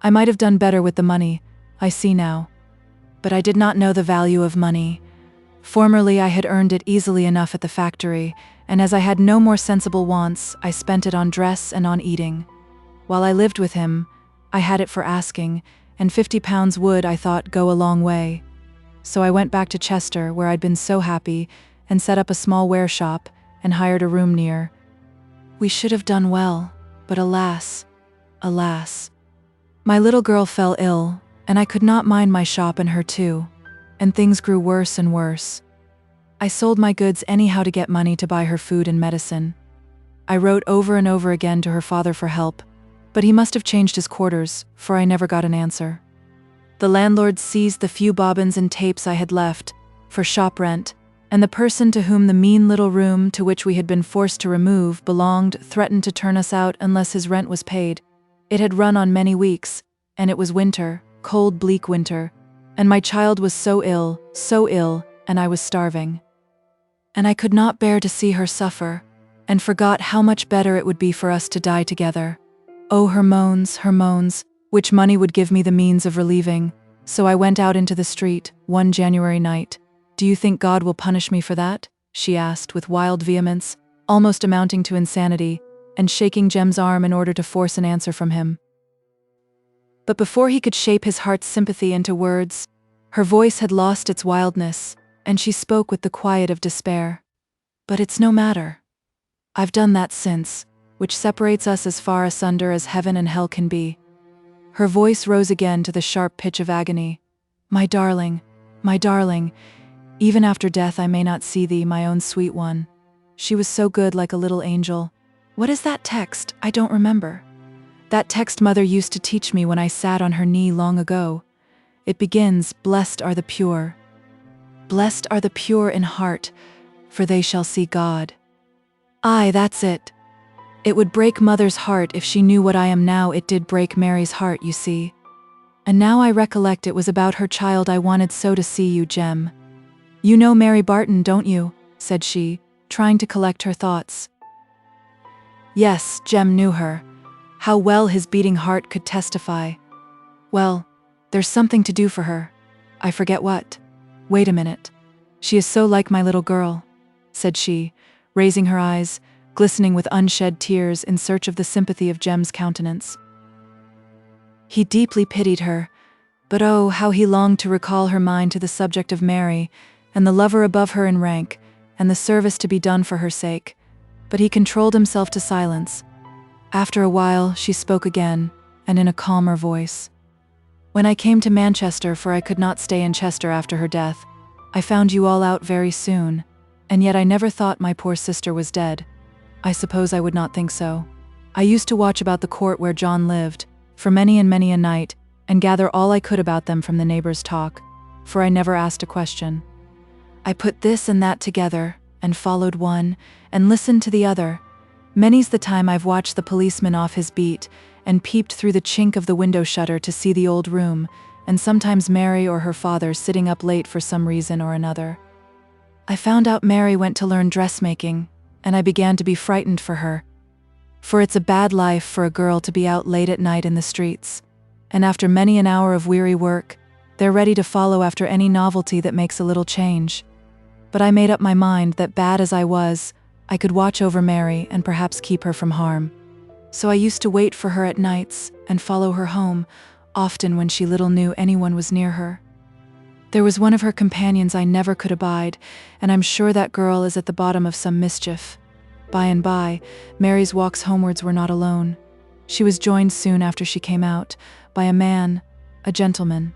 I might have done better with the money, I see now. But I did not know the value of money. Formerly I had earned it easily enough at the factory, and as I had no more sensible wants, I spent it on dress and on eating. While I lived with him, I had it for asking, and £50 would, I thought, go a long way. So I went back to Chester, where I'd been so happy, and set up a small ware shop, and hired a room near. We should have done well, but alas, alas. My little girl fell ill, and I could not mind my shop and her too, and things grew worse and worse. I sold my goods anyhow to get money to buy her food and medicine. I wrote over and over again to her father for help, but he must have changed his quarters, for I never got an answer. The landlord seized the few bobbins and tapes I had left for shop rent, and the person to whom the mean little room to which we had been forced to remove belonged threatened to turn us out unless his rent was paid. It had run on many weeks, and it was winter, cold, bleak winter, and my child was so ill, and I was starving. And I could not bear to see her suffer, and forgot how much better it would be for us to die together. Oh, her moans, which money would give me the means of relieving. So I went out into the street, one January night. Do you think God will punish me for that? She asked with wild vehemence, almost amounting to insanity, and shaking Jem's arm in order to force an answer from him. But before he could shape his heart's sympathy into words, her voice had lost its wildness, and she spoke with the quiet of despair. But it's no matter. I've done that since, which separates us as far asunder as heaven and hell can be. Her voice rose again to the sharp pitch of agony. My darling, even after death I may not see thee, my own sweet one. She was so good, like a little angel. What is that text? I don't remember. That text Mother used to teach me when I sat on her knee long ago. It begins, Blessed are the pure. Blessed are the pure in heart, for they shall see God. Aye, that's it. It would break Mother's heart if she knew what I am now. It did break Mary's heart, you see. And now I recollect it was about her child I wanted so to see you, Jem. You know Mary Barton, don't you? Said she, trying to collect her thoughts. Yes, Jem knew her. How well his beating heart could testify. Well, there's something to do for her. I forget what. Wait a minute. She is so like my little girl, said she, raising her eyes, glistening with unshed tears in search of the sympathy of Jem's countenance. He deeply pitied her, but oh, how he longed to recall her mind to the subject of Mary, and the lover above her in rank, and the service to be done for her sake. But he controlled himself to silence. After a while, she spoke again, and in a calmer voice. When I came to Manchester, for I could not stay in Chester after her death, I found you all out very soon, and yet I never thought my poor sister was dead. I suppose I would not think so. I used to watch about the court where John lived, for many and many a night, and gather all I could about them from the neighbors' talk, for I never asked a question. I put this and that together, and followed one, and listened to the other. Many's the time I've watched the policeman off his beat, and peeped through the chink of the window shutter to see the old room, and sometimes Mary or her father sitting up late for some reason or another. I found out Mary went to learn dressmaking, and I began to be frightened for her. For it's a bad life for a girl to be out late at night in the streets, and after many an hour of weary work, they're ready to follow after any novelty that makes a little change. But I made up my mind that, bad as I was, I could watch over Mary and perhaps keep her from harm. So I used to wait for her at nights and follow her home, often when she little knew anyone was near her. There was one of her companions I never could abide, and I'm sure that girl is at the bottom of some mischief. By and by, Mary's walks homewards were not alone. She was joined soon after she came out, by a man, a gentleman.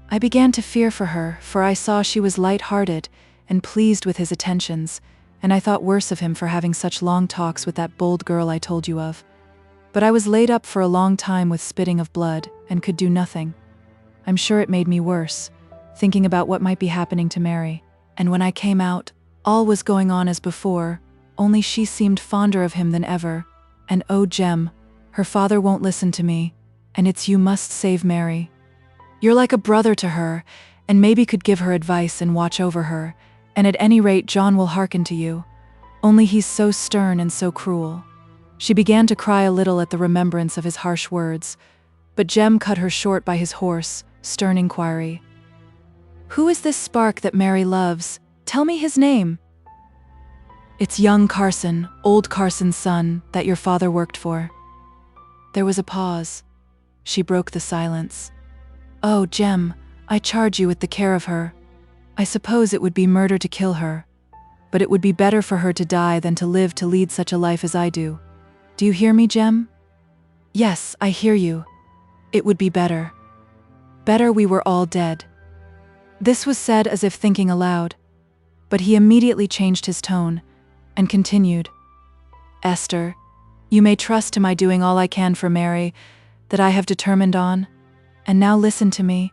I began to fear for her, for I saw she was light-hearted and pleased with his attentions, and I thought worse of him for having such long talks with that bold girl I told you of. But I was laid up for a long time with spitting of blood, and could do nothing. I'm sure it made me worse, thinking about what might be happening to Mary. And when I came out, all was going on as before, only she seemed fonder of him than ever. And oh, Jem, her father won't listen to me, and it's you must save Mary. You're like a brother to her, and maybe could give her advice and watch over her, and at any rate John will hearken to you. Only he's so stern and so cruel. She began to cry a little at the remembrance of his harsh words, but Jem cut her short by his hoarse, stern inquiry. Who is this spark that Mary loves? Tell me his name. It's young Carson, old Carson's son, that your father worked for. There was a pause. She broke the silence. Oh, Jem, I charge you with the care of her. I suppose it would be murder to kill her, but it would be better for her to die than to live to lead such a life as I do. Do you hear me, Jem? Yes, I hear you. It would be better. Better we were all dead. This was said as if thinking aloud, but he immediately changed his tone and continued. Esther, you may trust to my doing all I can for Mary, that I have determined on. And now listen to me.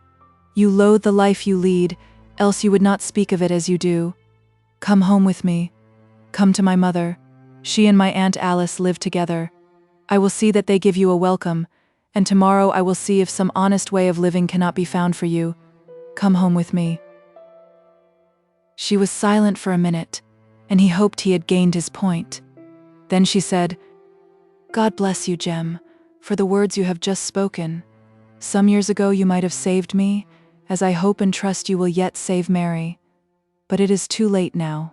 You loathe the life you lead, else you would not speak of it as you do. Come home with me. Come to my mother. She and my Aunt Alice live together. I will see that they give you a welcome, and tomorrow I will see if some honest way of living cannot be found for you. Come home with me. She was silent for a minute, and he hoped he had gained his point. Then she said, God bless you, Jem, for the words you have just spoken. Some years ago you might have saved me, as I hope and trust you will yet save Mary. But it is too late now.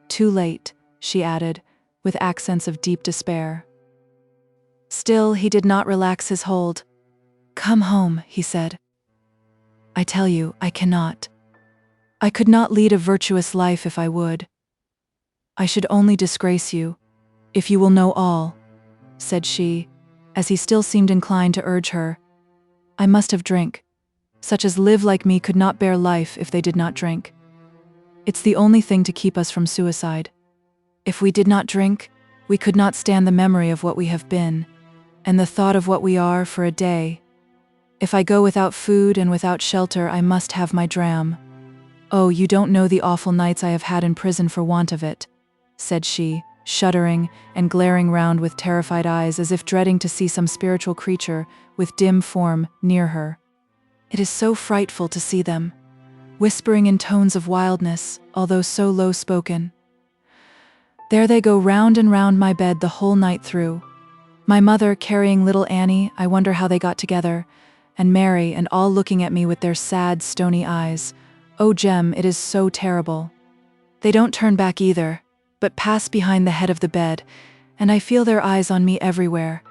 Too late, she added, with accents of deep despair. Still, he did not relax his hold. Come home, he said. I tell you, I cannot. I could not lead a virtuous life if I would. I should only disgrace you. If you will know all, said she, as he still seemed inclined to urge her. I must have drink. Such as live like me could not bear life if they did not drink. It's the only thing to keep us from suicide. If we did not drink, we could not stand the memory of what we have been, and the thought of what we are for a day. If I go without food and without shelter, I must have my dram. Oh, you don't know the awful nights I have had in prison for want of it, said she, shuddering and glaring round with terrified eyes as if dreading to see some spiritual creature with dim form near her. It is so frightful to see them, whispering in tones of wildness, although so low-spoken. There they go round and round my bed the whole night through. My mother carrying little Annie, I wonder how they got together, and Mary, and all looking at me with their sad, stony eyes. Oh, Jem, it is so terrible. They don't turn back either, but pass behind the head of the bed, and I feel their eyes on me everywhere.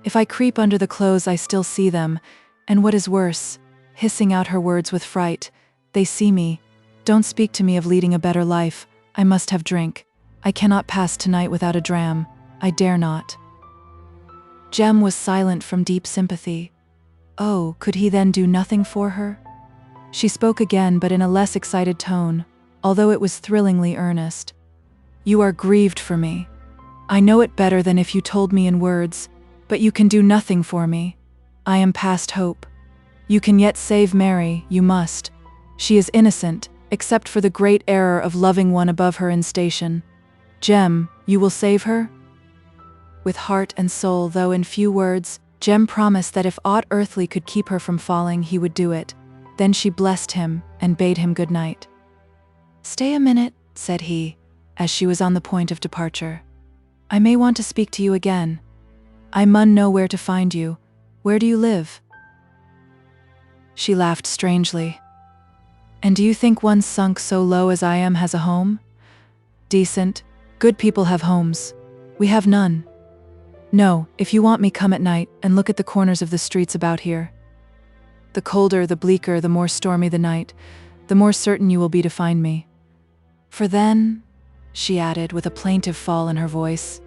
If I creep under the clothes, I still see them, and what is worse, hissing out her words with fright, they see me. Don't speak to me of leading a better life. I must have drink. I cannot pass tonight without a dram. I dare not. Jem was silent from deep sympathy. Oh, could he then do nothing for her? She spoke again, but in a less excited tone, although it was thrillingly earnest. You are grieved for me. I know it better than if you told me in words, but you can do nothing for me. I am past hope. You can yet save Mary, you must. She is innocent, except for the great error of loving one above her in station. Jem, you will save her? With heart and soul, though in few words, Jem promised that if aught earthly could keep her from falling, he would do it. Then she blessed him and bade him good night. Stay a minute, said he, as she was on the point of departure. I may want to speak to you again. I mun know where to find you. Where do you live? She laughed strangely. And do you think one sunk so low as I am has a home? Decent, good people have homes. We have none. No, if you want me, come at night and look at the corners of the streets about here. The colder, the bleaker, the more stormy the night, the more certain you will be to find me. For then, she added with a plaintive fall in her voice,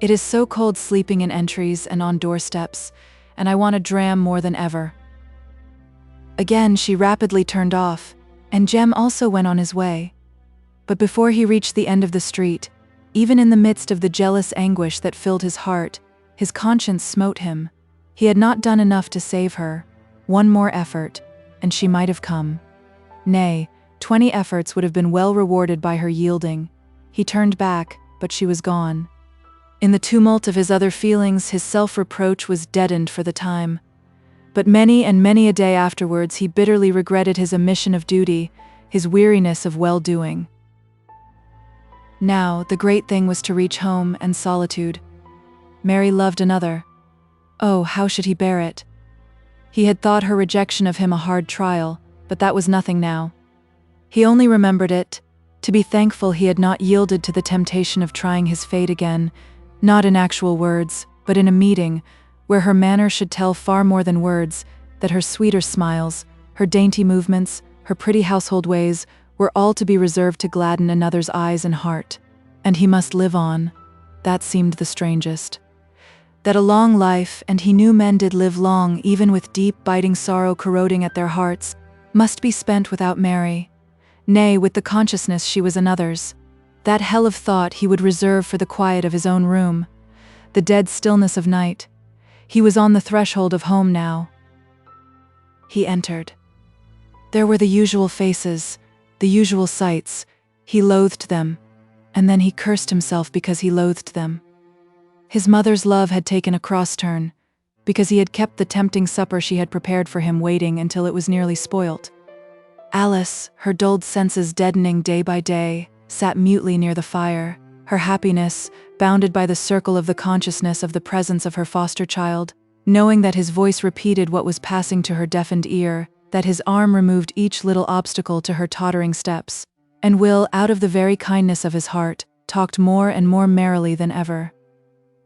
it is so cold sleeping in entries and on doorsteps, and I want a dram more than ever. Again she rapidly turned off, and Jem also went on his way. But before he reached the end of the street, even in the midst of the jealous anguish that filled his heart, his conscience smote him. He had not done enough to save her. One more effort, and she might have come. Nay, 20 efforts would have been well rewarded by her yielding. He turned back, but she was gone. In the tumult of his other feelings, his self-reproach was deadened for the time. But many and many a day afterwards he bitterly regretted his omission of duty, his weariness of well-doing. Now, the great thing was to reach home and solitude. Mary loved another. Oh, how should he bear it? He had thought her rejection of him a hard trial, but that was nothing now. He only remembered it, to be thankful he had not yielded to the temptation of trying his fate again, not in actual words, but in a meeting, where her manner should tell far more than words, that her sweeter smiles, her dainty movements, her pretty household ways, were all to be reserved to gladden another's eyes and heart. And he must live on. That seemed the strangest. That a long life, and he knew men did live long, even with deep, biting sorrow corroding at their hearts, must be spent without Mary. Nay, with the consciousness she was another's. That hell of thought he would reserve for the quiet of his own room, the dead stillness of night. He was on the threshold of home now. He entered. There were the usual faces, the usual sights. He loathed them, and then he cursed himself because he loathed them. His mother's love had taken a cross-turn, because he had kept the tempting supper she had prepared for him waiting until it was nearly spoilt. Alice, her dulled senses deadening day by day, sat mutely near the fire, her happiness bounded by the circle of the consciousness of the presence of her foster child, knowing that his voice repeated what was passing to her deafened ear, that his arm removed each little obstacle to her tottering steps, and Will, out of the very kindness of his heart, talked more and more merrily than ever.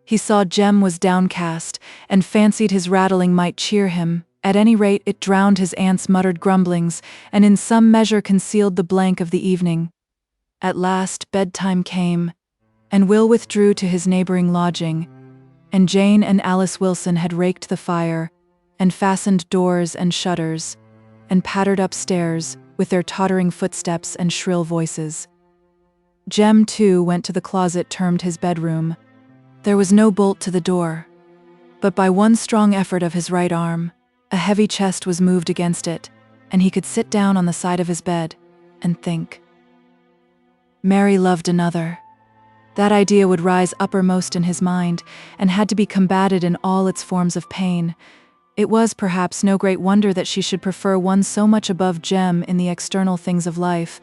He saw Jem was downcast, and fancied his rattling might cheer him. At any rate, it drowned his aunt's muttered grumblings, and in some measure concealed the blank of the evening. At last, bedtime came, and Will withdrew to his neighboring lodging, and Jane and Alice Wilson had raked the fire, and fastened doors and shutters, and pattered upstairs with their tottering footsteps and shrill voices. Jem, too, went to the closet termed his bedroom. There was no bolt to the door, but by one strong effort of his right arm, a heavy chest was moved against it, and he could sit down on the side of his bed and think. Mary loved another. That idea would rise uppermost in his mind and had to be combated in all its forms of pain. It was perhaps no great wonder that she should prefer one so much above Jem in the external things of life.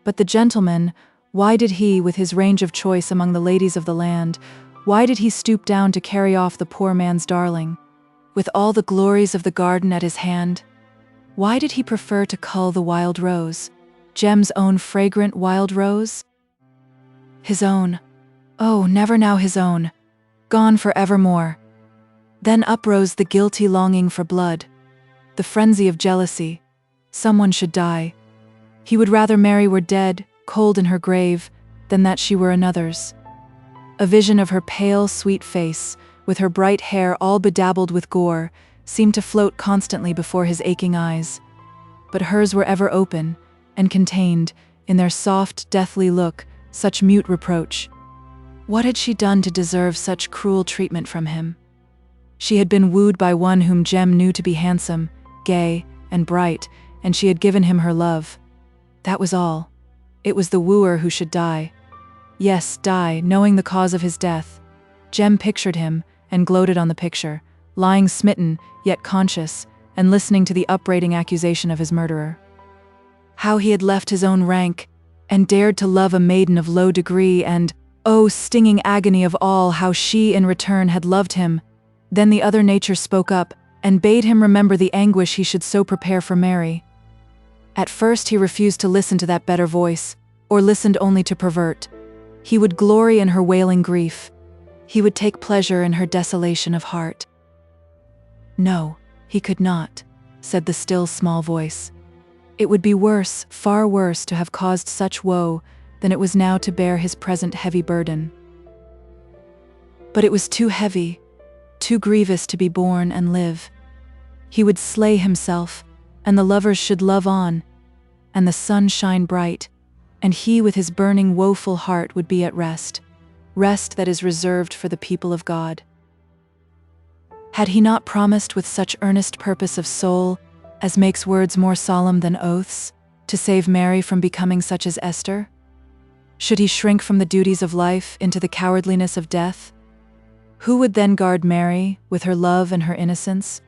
But the gentleman, why did he, with his range of choice among the ladies of the land, why did he stoop down to carry off the poor man's darling? With all the glories of the garden at his hand, why did he prefer to cull the wild rose, Jem's own fragrant wild rose? His own, oh, never now his own, gone for evermore. Then uprose the guilty longing for blood, the frenzy of jealousy. Someone should die. He would rather Mary were dead, cold in her grave, than that she were another's. A vision of her pale, sweet face, with her bright hair all bedabbled with gore, seemed to float constantly before his aching eyes. But hers were ever open, and contained, in their soft, deathly look, such mute reproach. What had she done to deserve such cruel treatment from him? She had been wooed by one whom Jem knew to be handsome, gay, and bright, and she had given him her love. That was all. It was the wooer who should die. Yes, die, knowing the cause of his death. Jem pictured him, and gloated on the picture, lying smitten, yet conscious, and listening to the upbraiding accusation of his murderer. How he had left his own rank, and dared to love a maiden of low degree, and, oh, stinging agony of all, how she in return had loved him. Then the other nature spoke up, and bade him remember the anguish he should so prepare for Mary. At first he refused to listen to that better voice, or listened only to pervert. He would glory in her wailing grief. He would take pleasure in her desolation of heart. No, he could not, said the still small voice. It would be worse, far worse, to have caused such woe than it was now to bear his present heavy burden. But it was too heavy, too grievous to be borne and live. He would slay himself, and the lovers should love on, and the sun shine bright, and he with his burning woeful heart would be at rest, rest that is reserved for the people of God. Had he not promised with such earnest purpose of soul, as makes words more solemn than oaths, to save Mary from becoming such as Esther? Should he shrink from the duties of life into the cowardliness of death? Who would then guard Mary, with her love and her innocence?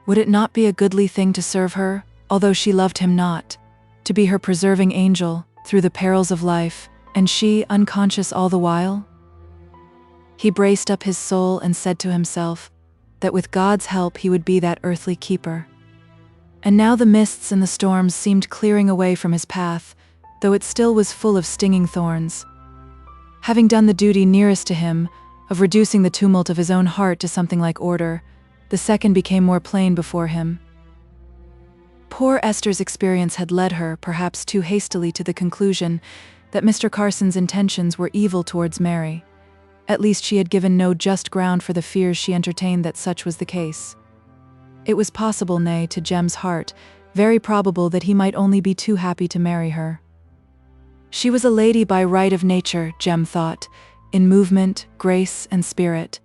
Would it not be a goodly thing to serve her, although she loved him not, to be her preserving angel through the perils of life, and she unconscious all the while? He braced up his soul and said to himself that with God's help he would be that earthly keeper. And now the mists and the storms seemed clearing away from his path, though it still was full of stinging thorns. Having done the duty nearest to him, of reducing the tumult of his own heart to something like order, the second became more plain before him. Poor Esther's experience had led her, perhaps too hastily, to the conclusion that Mr. Carson's intentions were evil towards Mary. At least she had given no just ground for the fears she entertained that such was the case. It was possible, nay, to Jem's heart, very probable that he might only be too happy to marry her. She was a lady by right of nature, Jem thought, in movement, grace, and spirit.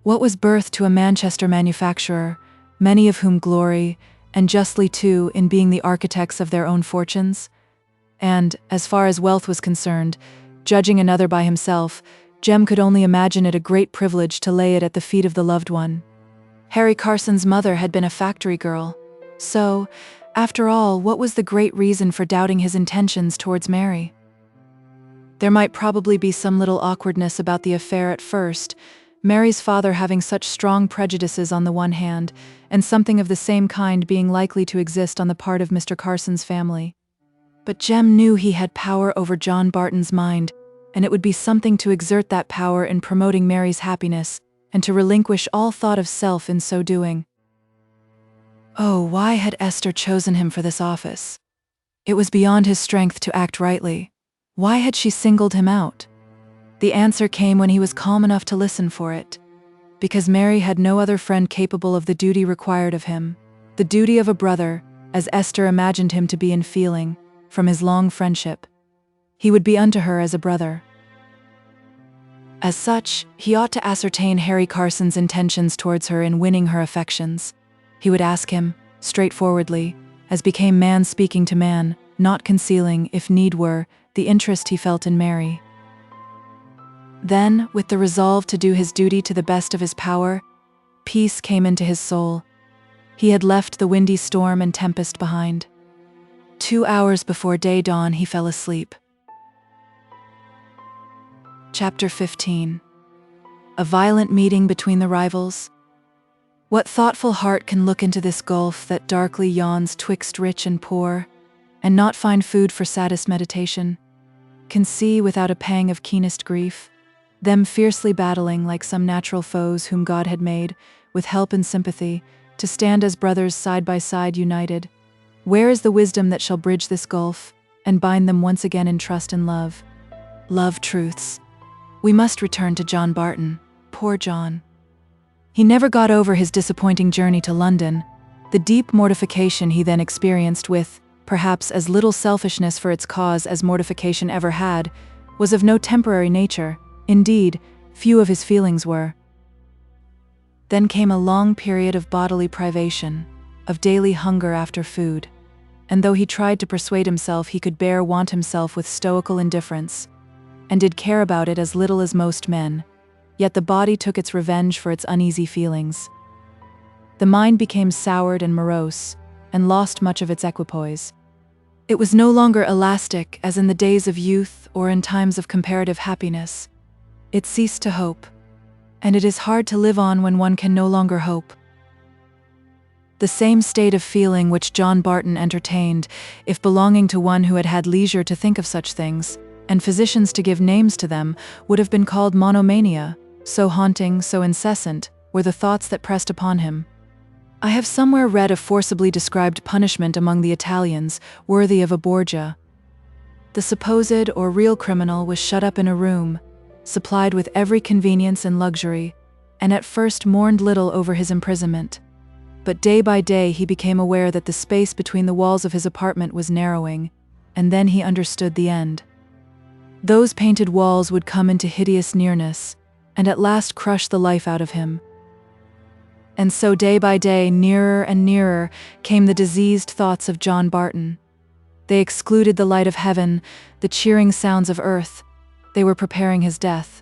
What was birth to a Manchester manufacturer, many of whom glory, and justly too, in being the architects of their own fortunes? And, as far as wealth was concerned, judging another by himself, Jem could only imagine it a great privilege to lay it at the feet of the loved one. Harry Carson's mother had been a factory girl, so, after all, what was the great reason for doubting his intentions towards Mary? There might probably be some little awkwardness about the affair at first, Mary's father having such strong prejudices on the one hand, and something of the same kind being likely to exist on the part of Mr. Carson's family. But Jem knew he had power over John Barton's mind, and it would be something to exert that power in promoting Mary's happiness, and to relinquish all thought of self in so doing. Oh, why had Esther chosen him for this office? It was beyond his strength to act rightly. Why had she singled him out? The answer came when he was calm enough to listen for it. because Mary had no other friend capable of the duty required of him, the duty of a brother, as Esther imagined him to be in feeling, from his long friendship. He would be unto her as a brother. As such, he ought to ascertain Harry Carson's intentions towards her in winning her affections. He would ask him, straightforwardly, as became man speaking to man, not concealing, if need were, the interest he felt in Mary. Then, with the resolve to do his duty to the best of his power, peace came into his soul. He had left the windy storm and tempest behind. 2 hours before day dawn, he fell asleep. Chapter 15. A violent meeting between the rivals. What thoughtful heart can look into this gulf that darkly yawns twixt rich and poor, and not find food for saddest meditation, can see without a pang of keenest grief, them fiercely battling like some natural foes whom God had made, with help and sympathy, to stand as brothers side by side united? Where is the wisdom that shall bridge this gulf, and bind them once again in trust and love? Love truths. We must return to John Barton. Poor John. He never got over his disappointing journey to London. The deep mortification he then experienced, with, perhaps, as little selfishness for its cause as mortification ever had, was of no temporary nature. Indeed, few of his feelings were. Then came a long period of bodily privation, of daily hunger after food, and though he tried to persuade himself he could bear want himself with stoical indifference, and did care about it as little as most men, yet the body took its revenge for its uneasy feelings. The mind became soured and morose, and lost much of its equipoise. It was no longer elastic as in the days of youth or in times of comparative happiness. It ceased to hope, and it is hard to live on when one can no longer hope. The same state of feeling which John Barton entertained, if belonging to one who had had leisure to think of such things, and physicians to give names to them, would have been called monomania, so haunting, so incessant, were the thoughts that pressed upon him. I have somewhere read a forcibly described punishment among the Italians, worthy of a Borgia. The supposed or real criminal was shut up in a room, supplied with every convenience and luxury, and at first mourned little over his imprisonment. But day by day he became aware that the space between the walls of his apartment was narrowing, and then he understood the end. Those painted walls would come into hideous nearness, and at last crush the life out of him. And so day by day, nearer and nearer, came the diseased thoughts of John Barton. They excluded the light of heaven, the cheering sounds of earth. They were preparing his death.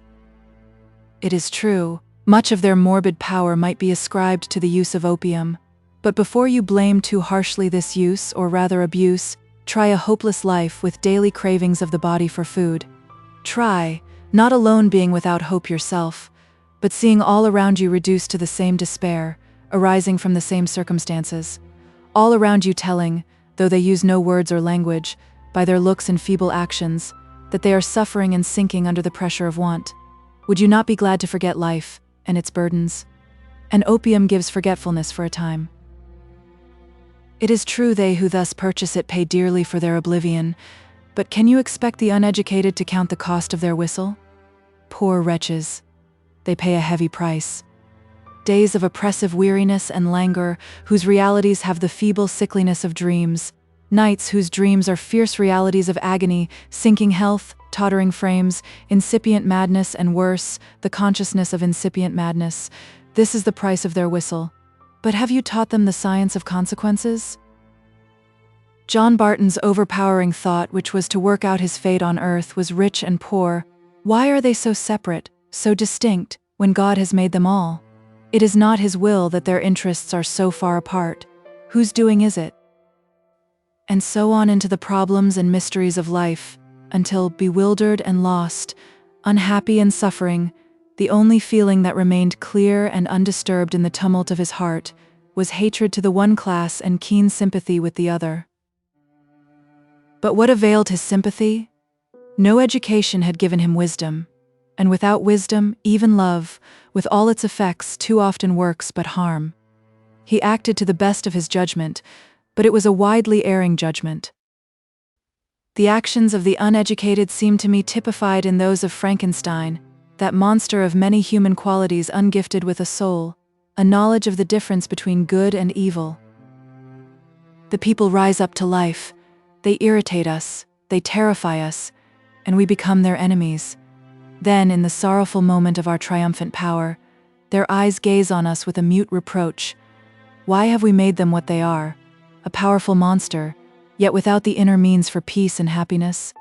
It is true, much of their morbid power might be ascribed to the use of opium, but before you blame too harshly this use, or rather abuse, try a hopeless life with daily cravings of the body for food. Try, not alone being without hope yourself, but seeing all around you reduced to the same despair, arising from the same circumstances, all around you telling, though they use no words or language, by their looks and feeble actions, that they are suffering and sinking under the pressure of want. Would you not be glad to forget life and its burdens? And opium gives forgetfulness for a time. It is true they who thus purchase it pay dearly for their oblivion, but can you expect the uneducated to count the cost of their whistle? Poor wretches, they pay a heavy price. Days of oppressive weariness and languor, whose realities have the feeble sickliness of dreams, nights whose dreams are fierce realities of agony, sinking health, tottering frames, incipient madness, and worse, the consciousness of incipient madness. This is the price of their whistle. But have you taught them the science of consequences? John Barton's overpowering thought, which was to work out his fate on earth, was rich and poor. Why are they so separate, so distinct, when God has made them all? It is not his will that their interests are so far apart. Whose doing is it? And so on into the problems and mysteries of life, until, bewildered and lost, unhappy and suffering, the only feeling that remained clear and undisturbed in the tumult of his heart was hatred to the one class and keen sympathy with the other. But what availed his sympathy? No education had given him wisdom, and without wisdom, even love, with all its effects, too often works but harm. He acted to the best of his judgment, but it was a widely erring judgment. The actions of the uneducated seem to me typified in those of Frankenstein, that monster of many human qualities ungifted with a soul, a knowledge of the difference between good and evil. The people rise up to life. They irritate us, they terrify us, and we become their enemies. Then, in the sorrowful moment of our triumphant power, their eyes gaze on us with a mute reproach. Why have we made them what they are? A powerful monster, yet without the inner means for peace and happiness?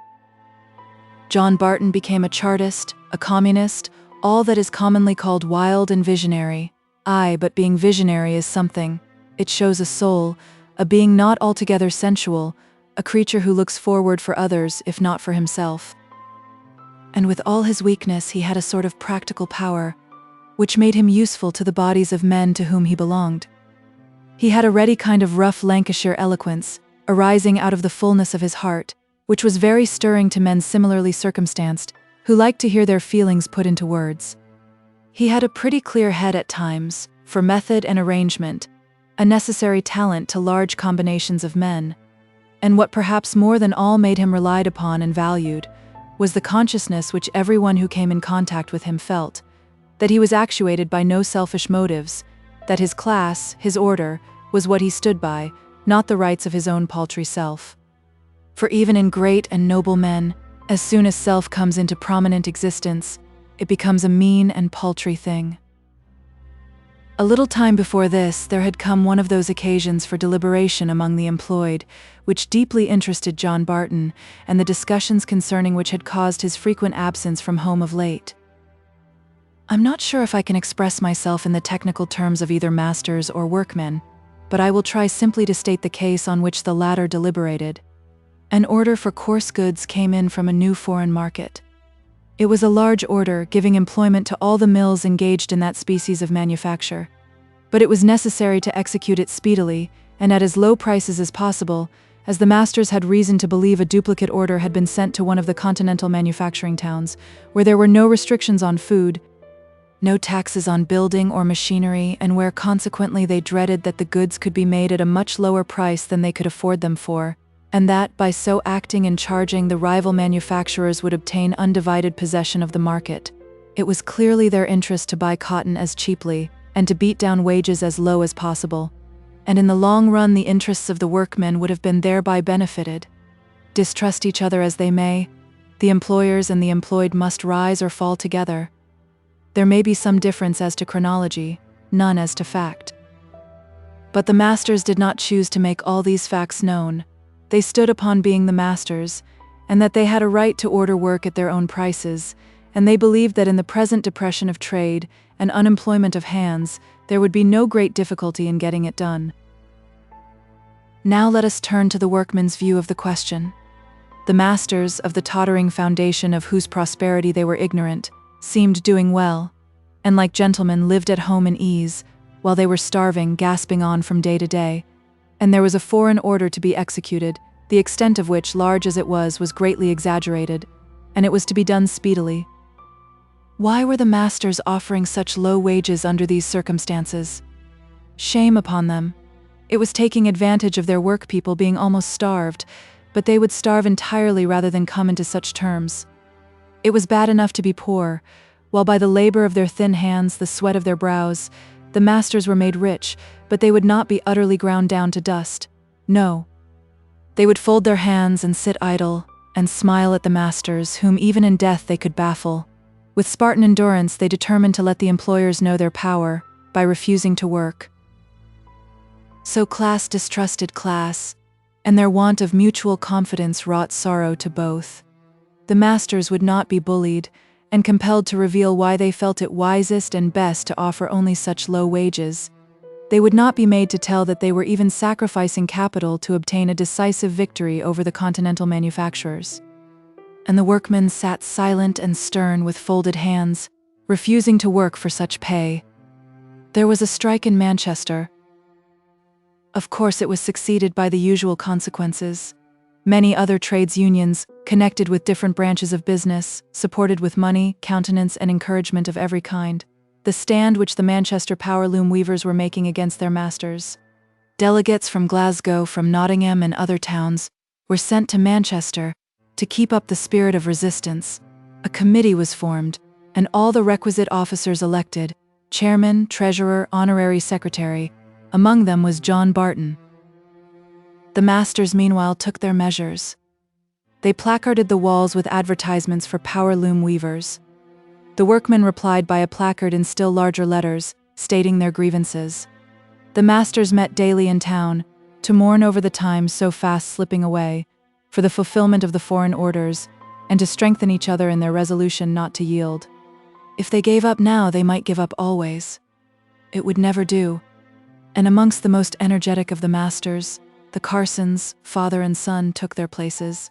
John Barton became a Chartist, a communist, all that is commonly called wild and visionary. Aye, but being visionary is something. It shows a soul, a being not altogether sensual, a creature who looks forward for others, if not for himself. And with all his weakness, he had a sort of practical power, which made him useful to the bodies of men to whom he belonged. He had a ready kind of rough Lancashire eloquence, arising out of the fullness of his heart, which was very stirring to men similarly circumstanced, who liked to hear their feelings put into words. He had a pretty clear head at times, for method and arrangement, a necessary talent to large combinations of men. And what perhaps more than all made him relied upon and valued, was the consciousness which everyone who came in contact with him felt, that he was actuated by no selfish motives, that his class, his order, was what he stood by, not the rights of his own paltry self. For even in great and noble men, as soon as self comes into prominent existence, it becomes a mean and paltry thing. A little time before this, there had come one of those occasions for deliberation among the employed, which deeply interested John Barton, and the discussions concerning which had caused his frequent absence from home of late. I'm not sure if I can express myself in the technical terms of either masters or workmen, but I will try simply to state the case on which the latter deliberated. An order for coarse goods came in from a new foreign market. It was a large order, giving employment to all the mills engaged in that species of manufacture. But it was necessary to execute it speedily, and at as low prices as possible, as the masters had reason to believe a duplicate order had been sent to one of the continental manufacturing towns, where there were no restrictions on food, no taxes on building or machinery, and where consequently they dreaded that the goods could be made at a much lower price than they could afford them for, and that, by so acting and charging, the rival manufacturers would obtain undivided possession of the market. It was clearly their interest to buy cotton as cheaply, and to beat down wages as low as possible. And in the long run, the interests of the workmen would have been thereby benefited. Distrust each other as they may, the employers and the employed must rise or fall together. There may be some difference as to chronology, none as to fact. But the masters did not choose to make all these facts known. They stood upon being the masters, and that they had a right to order work at their own prices, and they believed that in the present depression of trade and unemployment of hands, there would be no great difficulty in getting it done. Now let us turn to the workmen's view of the question. The masters, of the tottering foundation of whose prosperity they were ignorant, seemed doing well, and like gentlemen lived at home in ease, while they were starving, gasping on from day to day, and there was a foreign order to be executed, the extent of which, large as it was greatly exaggerated, and it was to be done speedily. Why were the masters offering such low wages under these circumstances? Shame upon them. It was taking advantage of their workpeople being almost starved, but they would starve entirely rather than come into such terms. It was bad enough to be poor, while by the labor of their thin hands, the sweat of their brows, the masters were made rich, but they would not be utterly ground down to dust. No. They would fold their hands and sit idle, and smile at the masters, whom even in death they could baffle. With Spartan endurance, they determined to let the employers know their power, by refusing to work. So class distrusted class, and their want of mutual confidence wrought sorrow to both. The masters would not be bullied, and compelled to reveal why they felt it wisest and best to offer only such low wages. They would not be made to tell that they were even sacrificing capital to obtain a decisive victory over the continental manufacturers. And the workmen sat silent and stern with folded hands, refusing to work for such pay. There was a strike in Manchester. Of course, it was succeeded by the usual consequences. Many other trades unions, connected with different branches of business, supported with money, countenance, and encouragement of every kind, the stand which the Manchester power loom weavers were making against their masters. Delegates from Glasgow, from Nottingham, and other towns were sent to Manchester to keep up the spirit of resistance. A committee was formed, and all the requisite officers elected: chairman, treasurer, honorary secretary. Among them was John Barton. The masters meanwhile took their measures. They placarded the walls with advertisements for power loom weavers. The workmen replied by a placard in still larger letters, stating their grievances. The masters met daily in town, to mourn over the time so fast slipping away, for the fulfillment of the foreign orders, and to strengthen each other in their resolution not to yield. If they gave up now, they might give up always. It would never do. And amongst the most energetic of the masters, the Carsons, father and son, took their places.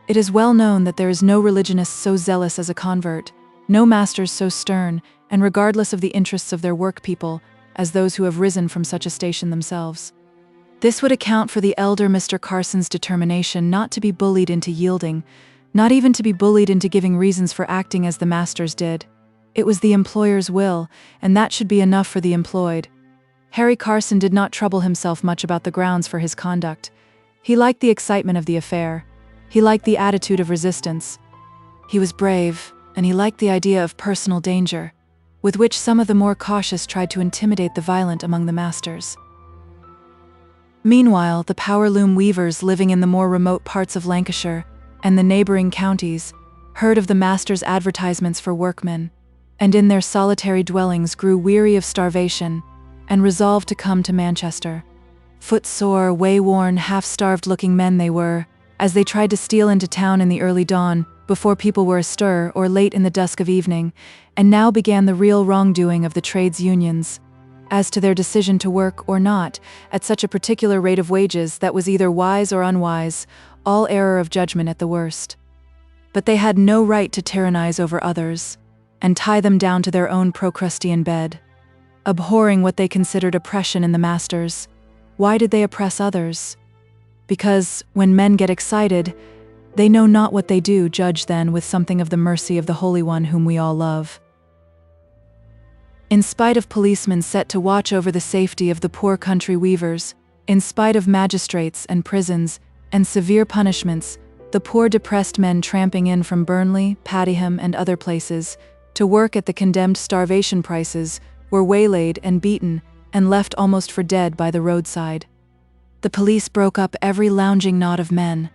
It is well known that there is no religionist so zealous as a convert, no masters so stern, and regardless of the interests of their work people, as those who have risen from such a station themselves. This would account for the elder Mr. Carson's determination not to be bullied into yielding, not even to be bullied into giving reasons for acting as the masters did. It was the employer's will, and that should be enough for the employed. Harry Carson did not trouble himself much about the grounds for his conduct. He liked the excitement of the affair. He liked the attitude of resistance. He was brave, and he liked the idea of personal danger, with which some of the more cautious tried to intimidate the violent among the masters. Meanwhile, the power loom weavers living in the more remote parts of Lancashire and the neighboring counties heard of the masters' advertisements for workmen, and in their solitary dwellings grew weary of starvation and resolved to come to Manchester. Footsore, way-worn, half-starved-looking men they were, as they tried to steal into town in the early dawn, before people were astir, or late in the dusk of evening, and now began the real wrongdoing of the trades unions, as to their decision to work or not, at such a particular rate of wages that was either wise or unwise, all error of judgment at the worst. But they had no right to tyrannize over others, and tie them down to their own Procrustean bed. Abhorring what they considered oppression in the masters, why did they oppress others? Because, when men get excited, they know not what they do. Judge then with something of the mercy of the Holy One whom we all love. In spite of policemen set to watch over the safety of the poor country weavers, in spite of magistrates and prisons and severe punishments, the poor depressed men tramping in from Burnley, Padiham and other places, to work at the condemned starvation prices, were waylaid and beaten and left almost for dead by the roadside. The police broke up every lounging knot of men.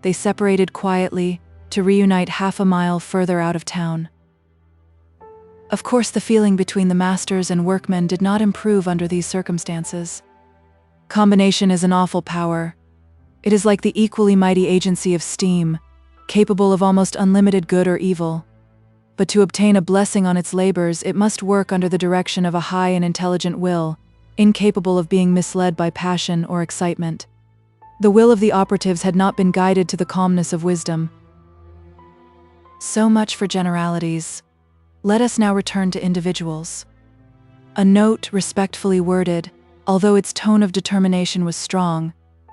They separated quietly to reunite half a mile further out of town. Of course, the feeling between the masters and workmen did not improve under these circumstances. Combination is an awful power. It is like the equally mighty agency of steam, capable of almost unlimited good or evil. But to obtain a blessing on its labors, it must work under the direction of a high and intelligent will, incapable of being misled by passion or excitement. The will of the operatives had not been guided to the calmness of wisdom. So much for generalities. Let us now return to individuals. A note, respectfully worded, although its tone of determination was strong,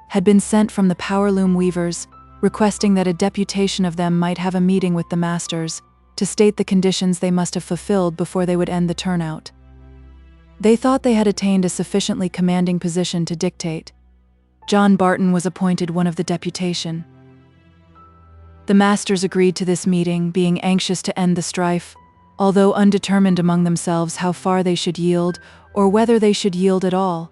had been sent from the power loom weavers, requesting that a deputation of them might have a meeting with the masters, to state the conditions they must have fulfilled before they would end the turnout. They thought they had attained a sufficiently commanding position to dictate. John Barton was appointed one of the deputation. The masters agreed to this meeting, being anxious to end the strife, although undetermined among themselves how far they should yield, or whether they should yield at all.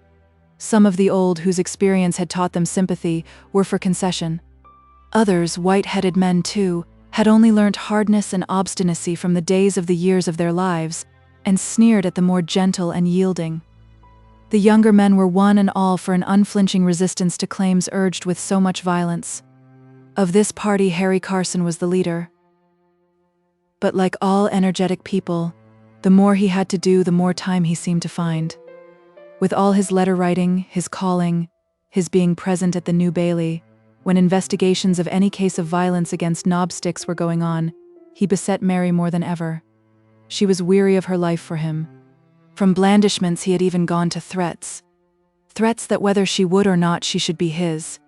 Some of the old, whose experience had taught them sympathy, were for concession. Others, white-headed men too, had only learnt hardness and obstinacy from the days of the years of their lives, and sneered at the more gentle and yielding. The younger men were one and all for an unflinching resistance to claims urged with so much violence. Of this party, Harry Carson was the leader. But like all energetic people, the more he had to do, the more time he seemed to find. With all his letter writing, his calling, his being present at the New Bailey, when investigations of any case of violence against knobsticks were going on, he beset Mary more than ever. She was weary of her life for him. From blandishments he had even gone to threats. Threats that whether she would or not, she should be his.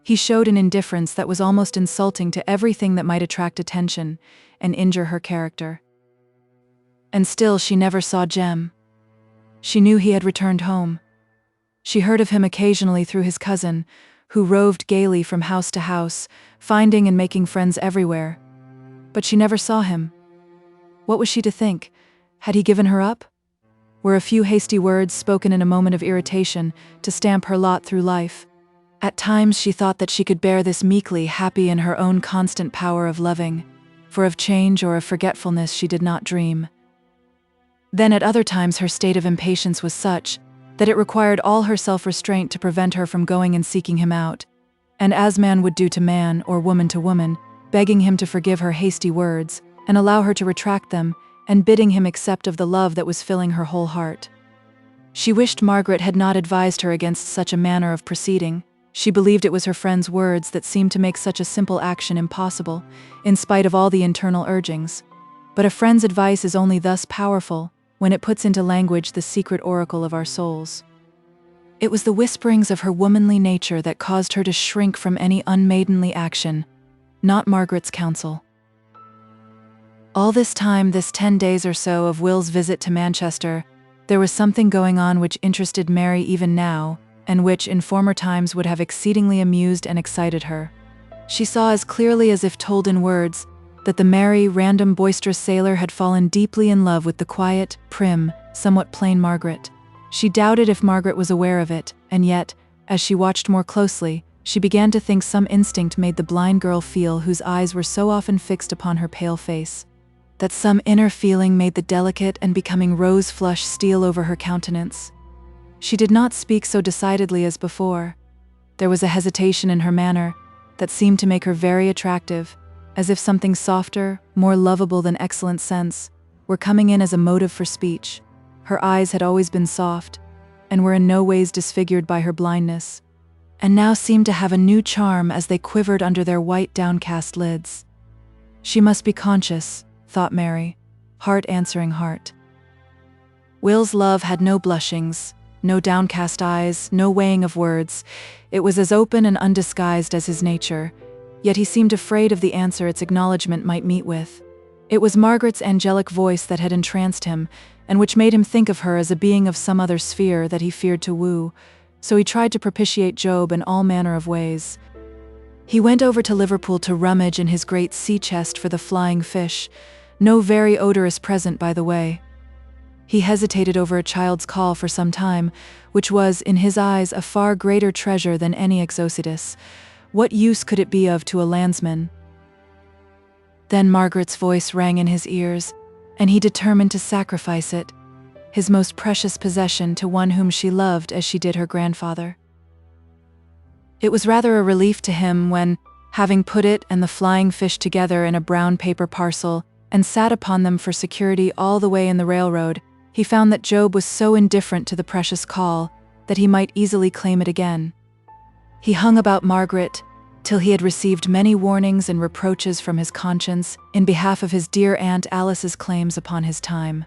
He showed an indifference that was almost insulting to everything that might attract attention and injure her character. And still she never saw Jem. She knew he had returned home. She heard of him occasionally through his cousin, who roved gaily from house to house, finding and making friends everywhere. But she never saw him. What was she to think? Had he given her up? Were a few hasty words spoken in a moment of irritation to stamp her lot through life? At times she thought that she could bear this meekly, happy in her own constant power of loving, for of change or of forgetfulness she did not dream. Then at other times her state of impatience was such that it required all her self-restraint to prevent her from going and seeking him out, and as man would do to man or woman to woman, begging him to forgive her hasty words and allow her to retract them, and bidding him accept of the love that was filling her whole heart. She wished Margaret had not advised her against such a manner of proceeding. She believed it was her friend's words that seemed to make such a simple action impossible, in spite of all the internal urgings. But a friend's advice is only thus powerful when it puts into language the secret oracle of our souls. It was the whisperings of her womanly nature that caused her to shrink from any unmaidenly action, not Margaret's counsel. All this time, this 10 days or so of Will's visit to Manchester, there was something going on which interested Mary even now, and which in former times would have exceedingly amused and excited her. She saw as clearly as if told in words that the merry, random, boisterous sailor had fallen deeply in love with the quiet, prim, somewhat plain Margaret. She doubted if Margaret was aware of it, and yet, as she watched more closely, she began to think some instinct made the blind girl feel whose eyes were so often fixed upon her pale face, that some inner feeling made the delicate and becoming rose flush steal over her countenance. She did not speak so decidedly as before. There was a hesitation in her manner that seemed to make her very attractive, as if something softer, more lovable than excellent sense, were coming in as a motive for speech. Her eyes had always been soft, and were in no ways disfigured by her blindness, and now seemed to have a new charm as they quivered under their white downcast lids. She must be conscious, thought Mary, heart answering heart. Will's love had no blushings, no downcast eyes, no weighing of words. It was as open and undisguised as his nature, yet he seemed afraid of the answer its acknowledgement might meet with. It was Margaret's angelic voice that had entranced him, and which made him think of her as a being of some other sphere that he feared to woo, so he tried to propitiate Job in all manner of ways. He went over to Liverpool to rummage in his great sea chest for the flying fish, no very odorous present, by the way. He hesitated over a child's caul for some time, which was, in his eyes, a far greater treasure than any exocidus. What use could it be of to a landsman? Then Margaret's voice rang in his ears, and he determined to sacrifice it, his most precious possession, to one whom she loved as she did her grandfather. It was rather a relief to him when, having put it and the flying fish together in a brown paper parcel, and sat upon them for security all the way in the railroad, he found that Job was so indifferent to the precious caul that he might easily claim it again. He hung about Margaret till he had received many warnings and reproaches from his conscience in behalf of his dear Aunt Alice's claims upon his time.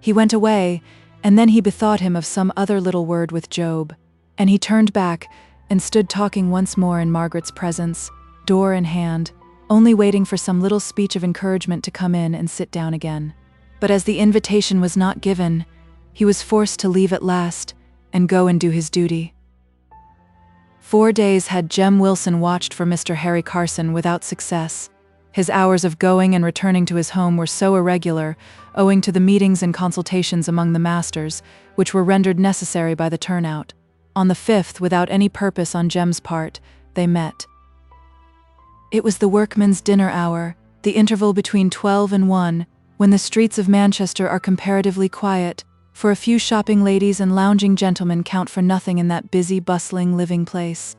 He went away, and then he bethought him of some other little word with Job, and he turned back and stood talking once more in Margaret's presence, door in hand, only waiting for some little speech of encouragement to come in and sit down again. But as the invitation was not given, he was forced to leave at last and go and do his duty. 4 days had Jem Wilson watched for Mr. Harry Carson without success. His hours of going and returning to his home were so irregular, owing to the meetings and consultations among the masters, which were rendered necessary by the turnout. On the 5th, without any purpose on Jem's part, they met. It was the workmen's dinner hour, the interval between 12 and 1, when the streets of Manchester are comparatively quiet, for a few shopping ladies and lounging gentlemen count for nothing in that busy, bustling, living place.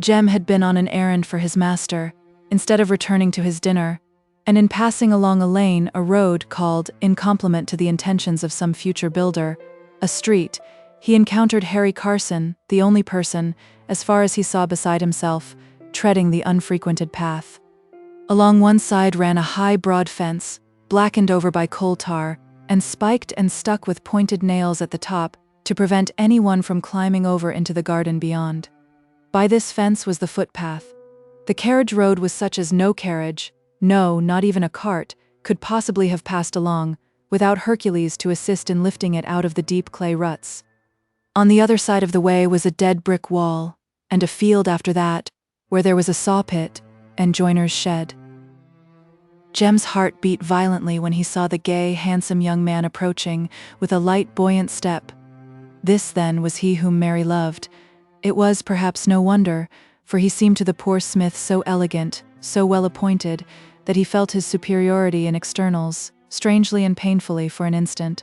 Jem had been on an errand for his master, instead of returning to his dinner, and in passing along a lane, a road called, in compliment to the intentions of some future builder, a street, he encountered Harry Carson, the only person, as far as he saw beside himself, treading the unfrequented path. Along one side ran a high, broad fence, blackened over by coal tar, and spiked and stuck with pointed nails at the top to prevent anyone from climbing over into the garden beyond. By this fence was the footpath. The carriage road was such as no carriage, no, not even a cart, could possibly have passed along, without Hercules to assist in lifting it out of the deep clay ruts. On the other side of the way was a dead brick wall, and a field after that, where there was a saw pit and joiner's shed. Jem's heart beat violently when he saw the gay, handsome young man approaching with a light, buoyant step. This, then, was he whom Mary loved. It was, perhaps, no wonder, for he seemed to the poor smith so elegant, so well appointed, that he felt his superiority in externals, strangely and painfully for an instant.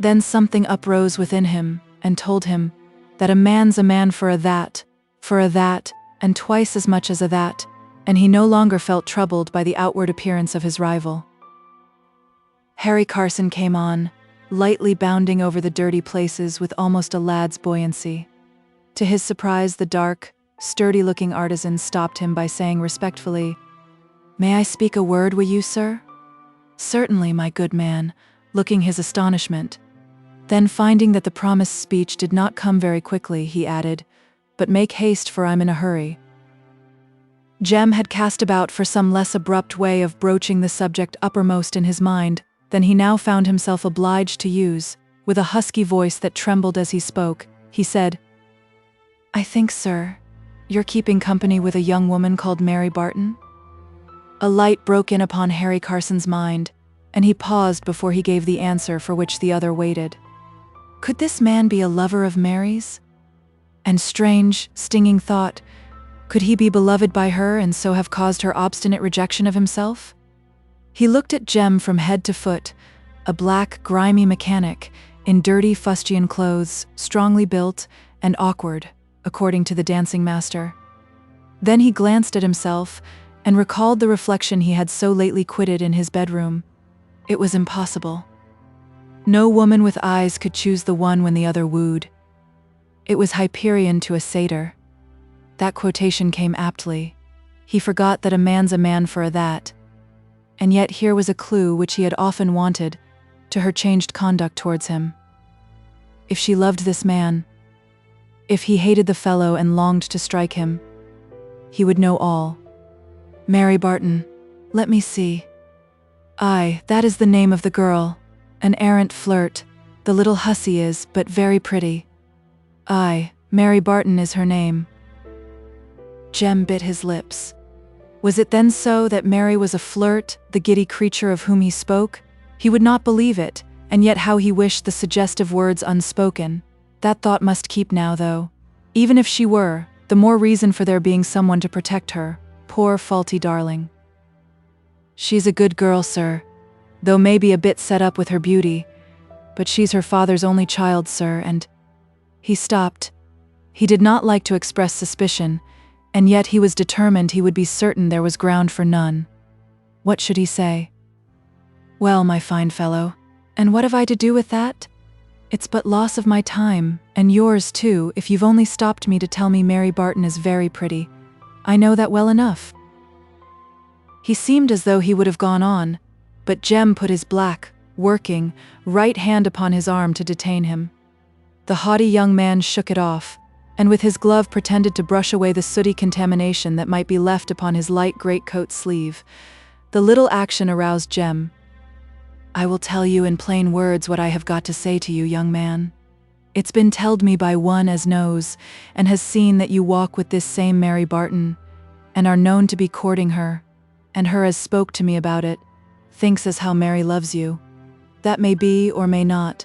Then something uprose within him, and told him that a man's a man for a that, and twice as much as a that, and he no longer felt troubled by the outward appearance of his rival. Harry Carson came on, lightly bounding over the dirty places with almost a lad's buoyancy. To his surprise, the dark, sturdy-looking artisan stopped him by saying respectfully, "May I speak a word with you, sir?" "Certainly, my good man," looking his astonishment. Then, finding that the promised speech did not come very quickly, he added, "But make haste, for I'm in a hurry." Jem had cast about for some less abrupt way of broaching the subject uppermost in his mind than he now found himself obliged to use. With a husky voice that trembled as he spoke, he said, "I think, sir, you're keeping company with a young woman called Mary Barton?" A light broke in upon Harry Carson's mind, and he paused before he gave the answer for which the other waited. Could this man be a lover of Mary's? And strange, stinging thought, could he be beloved by her and so have caused her obstinate rejection of himself? He looked at Jem from head to foot, a black, grimy mechanic, in dirty fustian clothes, strongly built and awkward, according to the dancing master. Then he glanced at himself and recalled the reflection he had so lately quitted in his bedroom. It was impossible. No woman with eyes could choose the one when the other wooed. It was Hyperion to a satyr. That quotation came aptly. He forgot that a man's a man for a that. And yet here was a clue which he had often wanted to her changed conduct towards him. If she loved this man, if he hated the fellow and longed to strike him, he would know all. Mary Barton, let me see. Aye, that is the name of the girl. An arrant flirt, the little hussy is, but very pretty. Aye, Mary Barton is her name. Jem bit his lips. Was it then so that Mary was a flirt, the giddy creature of whom he spoke? He would not believe it, and yet how he wished the suggestive words unspoken. That thought must keep now, though. Even if she were, the more reason for there being someone to protect her, poor faulty darling. She's a good girl, sir, though maybe a bit set up with her beauty, but she's her father's only child, sir, and— He stopped. He did not like to express suspicion, and yet he was determined he would be certain there was ground for none. What should he say? "Well, my fine fellow, and what have I to do with that? It's but loss of my time, and yours too, if you've only stopped me to tell me Mary Barton is very pretty. I know that well enough." He seemed as though he would have gone on, but Jem put his black, working, right hand upon his arm to detain him. The haughty young man shook it off, and with his glove pretended to brush away the sooty contamination that might be left upon his light greatcoat sleeve. The little action aroused Jem. "I will tell you in plain words what I have got to say to you, young man. It's been telled me by one as knows, and has seen that you walk with this same Mary Barton, and are known to be courting her, and her as spoke to me about it, thinks as how Mary loves you. That may be or may not,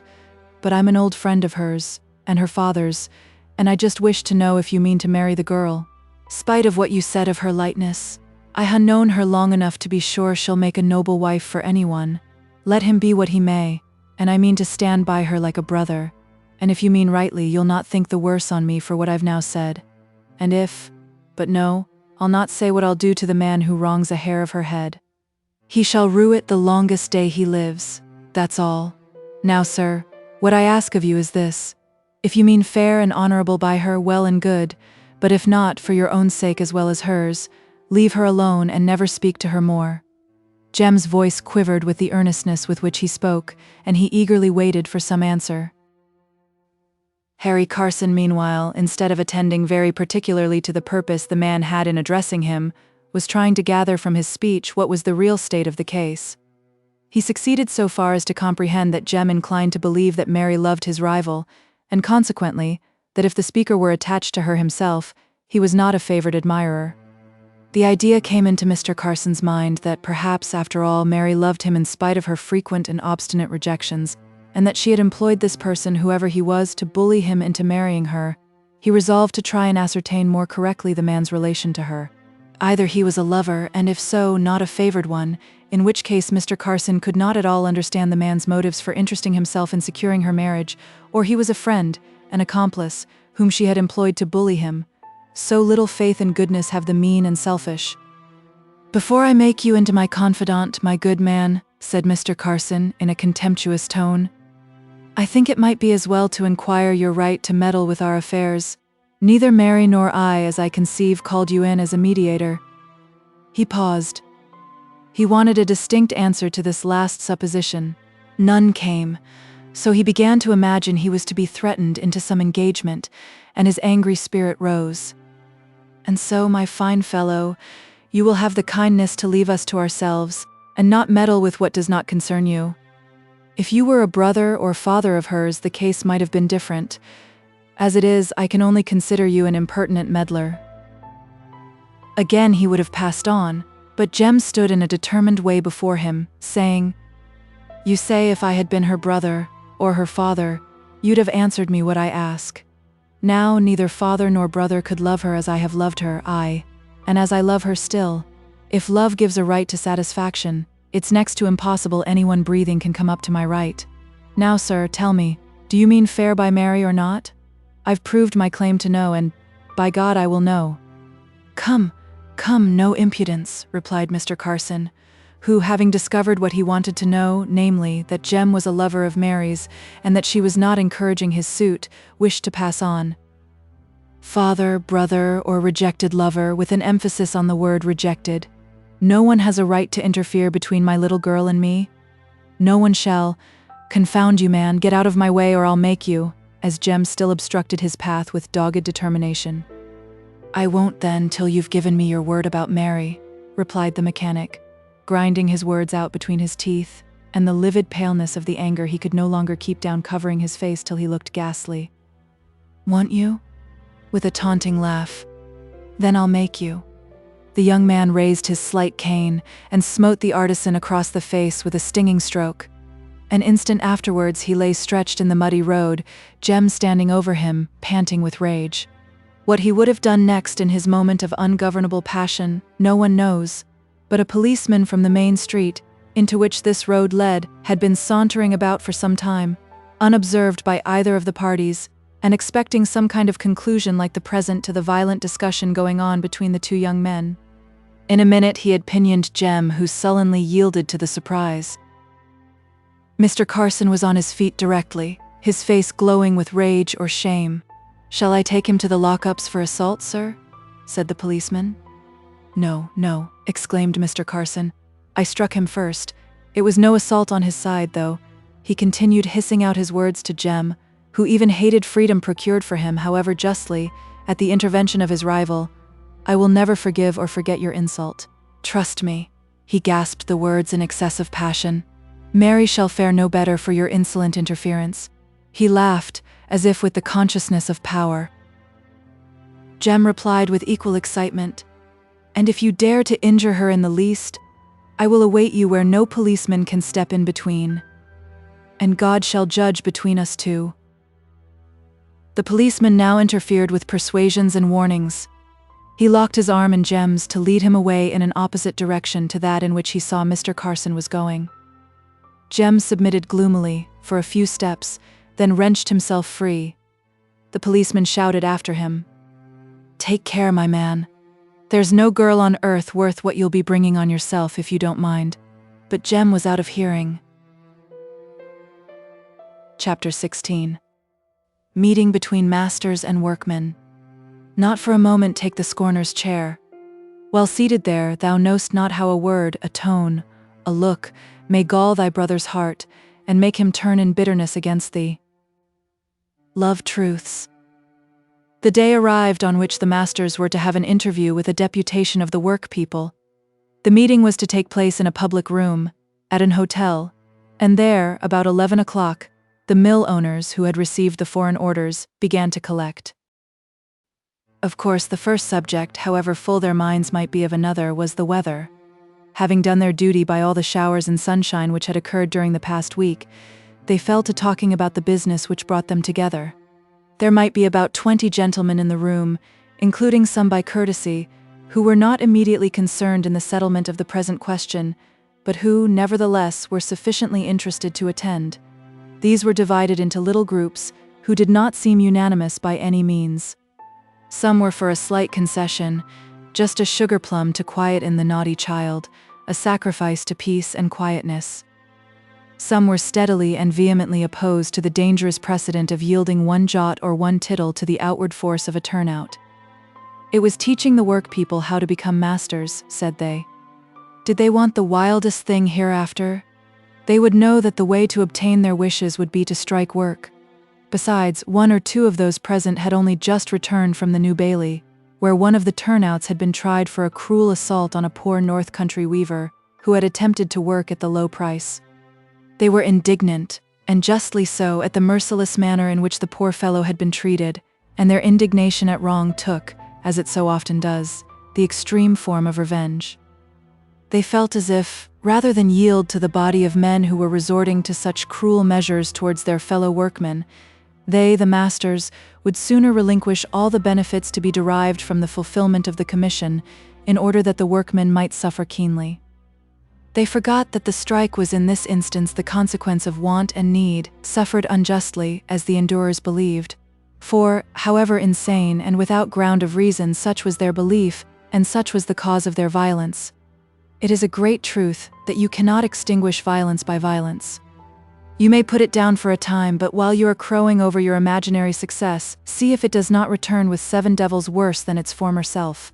but I'm an old friend of hers, and her father's, and I just wish to know if you mean to marry the girl. Spite of what you said of her lightness, I ha' known her long enough to be sure she'll make a noble wife for anyone, let him be what he may, and I mean to stand by her like a brother, and if you mean rightly you'll not think the worse on me for what I've now said. And but no, I'll not say what I'll do to the man who wrongs a hair of her head. He shall rue it the longest day he lives, that's all. Now, sir, what I ask of you is this. If you mean fair and honorable by her, well and good, but if not, for your own sake as well as hers, leave her alone and never speak to her more." Jem's voice quivered with the earnestness with which he spoke, and he eagerly waited for some answer. Harry Carson, meanwhile, instead of attending very particularly to the purpose the man had in addressing him, was trying to gather from his speech what was the real state of the case. He succeeded so far as to comprehend that Jem inclined to believe that Mary loved his rival, and consequently, that if the speaker were attached to her himself, he was not a favored admirer. The idea came into Mr. Carson's mind that perhaps, after all, Mary loved him in spite of her frequent and obstinate rejections, and that she had employed this person, whoever he was, to bully him into marrying her. He resolved to try and ascertain more correctly the man's relation to her. Either he was a lover, and if so, not a favored one, in which case Mr. Carson could not at all understand the man's motives for interesting himself in securing her marriage, or he was a friend, an accomplice, whom she had employed to bully him. So little faith and goodness have the mean and selfish. "Before I make you into my confidant, my good man," said Mr. Carson in a contemptuous tone, "I think it might be as well to inquire your right to meddle with our affairs. Neither Mary nor I, as I conceive, called you in as a mediator." He paused. He wanted a distinct answer to this last supposition. None came, so he began to imagine he was to be threatened into some engagement, and his angry spirit rose. "And so, my fine fellow, you will have the kindness to leave us to ourselves, and not meddle with what does not concern you. If you were a brother or father of hers, the case might have been different. As it is, I can only consider you an impertinent meddler." Again he would have passed on, but Jem stood in a determined way before him, saying, "You say if I had been her brother, or her father, you'd have answered me what I ask. Now neither father nor brother could love her as I have loved her, and as I love her still. If love gives a right to satisfaction, it's next to impossible anyone breathing can come up to my right. Now, sir, tell me, do you mean fair by Mary or not? I've proved my claim to know, and by God I will know." Come, no impudence," replied Mr. Carson, who, having discovered what he wanted to know, namely, that Jem was a lover of Mary's, and that she was not encouraging his suit, wished to pass on. "Father, brother, or rejected lover," with an emphasis on the word rejected. "No one has a right to interfere between my little girl and me. No one shall. Confound you, man, get out of my way or I'll make you," as Jem still obstructed his path with dogged determination. "I won't then till you've given me your word about Mary," replied the mechanic, grinding his words out between his teeth, and the livid paleness of the anger he could no longer keep down covering his face till he looked ghastly. "Want you?" with a taunting laugh. "Then I'll make you." The young man raised his slight cane and smote the artisan across the face with a stinging stroke. An instant afterwards he lay stretched in the muddy road, Jem standing over him, panting with rage. What he would have done next in his moment of ungovernable passion, no one knows, but a policeman from the main street, into which this road led, had been sauntering about for some time, unobserved by either of the parties, and expecting some kind of conclusion like the present to the violent discussion going on between the two young men. In a minute he had pinioned Jem, who sullenly yielded to the surprise. Mr. Carson was on his feet directly, his face glowing with rage or shame. "Shall I take him to the lockups for assault, sir?" said the policeman. No, exclaimed Mr. Carson. "I struck him first. It was no assault on his side, though." He continued hissing out his words to Jem, who even hated freedom procured for him, however justly, at the intervention of his rival. "I will never forgive or forget your insult. Trust me." He gasped the words in excessive passion. "Mary shall fare no better for your insolent interference." He laughed, as if with the consciousness of power. Jem replied with equal excitement, "And if you dare to injure her in the least, I will await you where no policeman can step in between. And God shall judge between us two." The policeman now interfered with persuasions and warnings. He locked his arm in Jem's to lead him away in an opposite direction to that in which he saw Mr. Carson was going. Jem submitted gloomily for a few steps, then wrenched himself free. The policeman shouted after him, "Take care, my man. There's no girl on earth worth what you'll be bringing on yourself if you don't mind." But Jem was out of hearing. Chapter 16. Meeting between masters and workmen. Not for a moment take the scorner's chair. While seated there, thou know'st not how a word, a tone, a look, may gall thy brother's heart, and make him turn in bitterness against thee. Love truths. The day arrived on which the masters were to have an interview with a deputation of the work people. The meeting was to take place in a public room, at an hotel, and there, about 11 o'clock, the mill owners who had received the foreign orders began to collect. Of course, the first subject, however full their minds might be of another, was the weather. Having done their duty by all the showers and sunshine which had occurred during the past week, they fell to talking about the business which brought them together. There might be about 20 gentlemen in the room, including some by courtesy, who were not immediately concerned in the settlement of the present question, but who, nevertheless, were sufficiently interested to attend. These were divided into little groups, who did not seem unanimous by any means. Some were for a slight concession, just a sugar plum to quieten the naughty child, a sacrifice to peace and quietness. Some were steadily and vehemently opposed to the dangerous precedent of yielding one jot or one tittle to the outward force of a turnout. It was teaching the workpeople how to become masters, said they. Did they want the wildest thing hereafter? They would know that the way to obtain their wishes would be to strike work. Besides, one or two of those present had only just returned from the New Bailey, where one of the turnouts had been tried for a cruel assault on a poor North Country weaver, who had attempted to work at the low price. They were indignant, and justly so, at the merciless manner in which the poor fellow had been treated, and their indignation at wrong took, as it so often does, the extreme form of revenge. They felt as if, rather than yield to the body of men who were resorting to such cruel measures towards their fellow workmen, they, the masters, would sooner relinquish all the benefits to be derived from the fulfillment of the commission, in order that the workmen might suffer keenly. They forgot that the strike was in this instance the consequence of want and need, suffered unjustly, as the endurers believed. For, however insane and without ground of reason such was their belief, and such was the cause of their violence, it is a great truth that you cannot extinguish violence by violence. You may put it down for a time, but while you are crowing over your imaginary success, see if it does not return with 7 devils worse than its former self.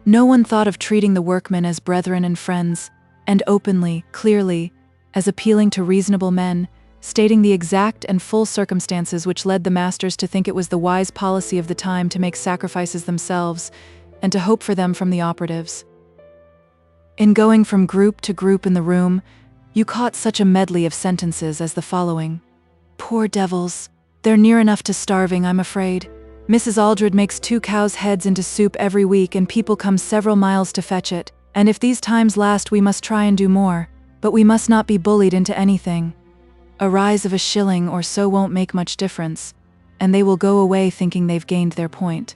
No one thought of treating the workmen as brethren and friends, and openly, clearly, as appealing to reasonable men, stating the exact and full circumstances which led the masters to think it was the wise policy of the time to make sacrifices themselves, and to hope for them from the operatives. In going from group to group in the room, you caught such a medley of sentences as the following. Poor devils, they're near enough to starving, I'm afraid. Mrs. Aldred makes 2 cows' heads into soup every week, and people come several miles to fetch it, and if these times last we must try and do more, but we must not be bullied into anything. A rise of a shilling or so won't make much difference, and they will go away thinking they've gained their point.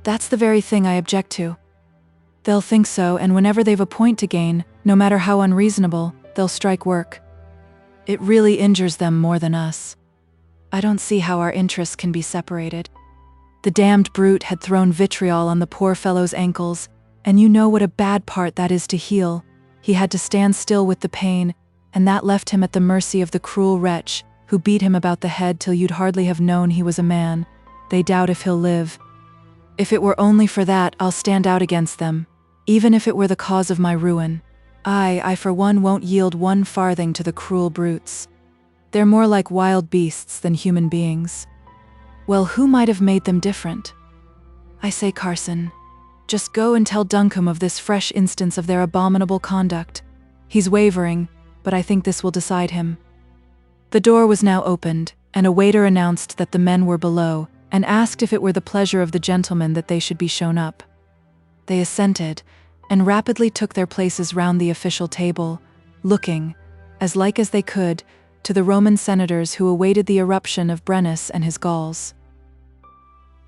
That's the very thing I object to. They'll think so, and whenever they've a point to gain, no matter how unreasonable, they'll strike work. It really injures them more than us. I don't see how our interests can be separated. The damned brute had thrown vitriol on the poor fellow's ankles, and you know what a bad part that is to heal. He had to stand still with the pain, and that left him at the mercy of the cruel wretch, who beat him about the head till you'd hardly have known he was a man. They doubt if he'll live. If it were only for that, I'll stand out against them, even if it were the cause of my ruin. I for one won't yield 1 farthing to the cruel brutes. They're more like wild beasts than human beings. Well, who might have made them different? I say, Carson, just go and tell Duncombe of this fresh instance of their abominable conduct. He's wavering, but I think this will decide him. The door was now opened, and a waiter announced that the men were below, and asked if it were the pleasure of the gentlemen that they should be shown up. They assented, and rapidly took their places round the official table, looking, as like as they could, to the Roman senators who awaited the eruption of Brennus and his Gauls.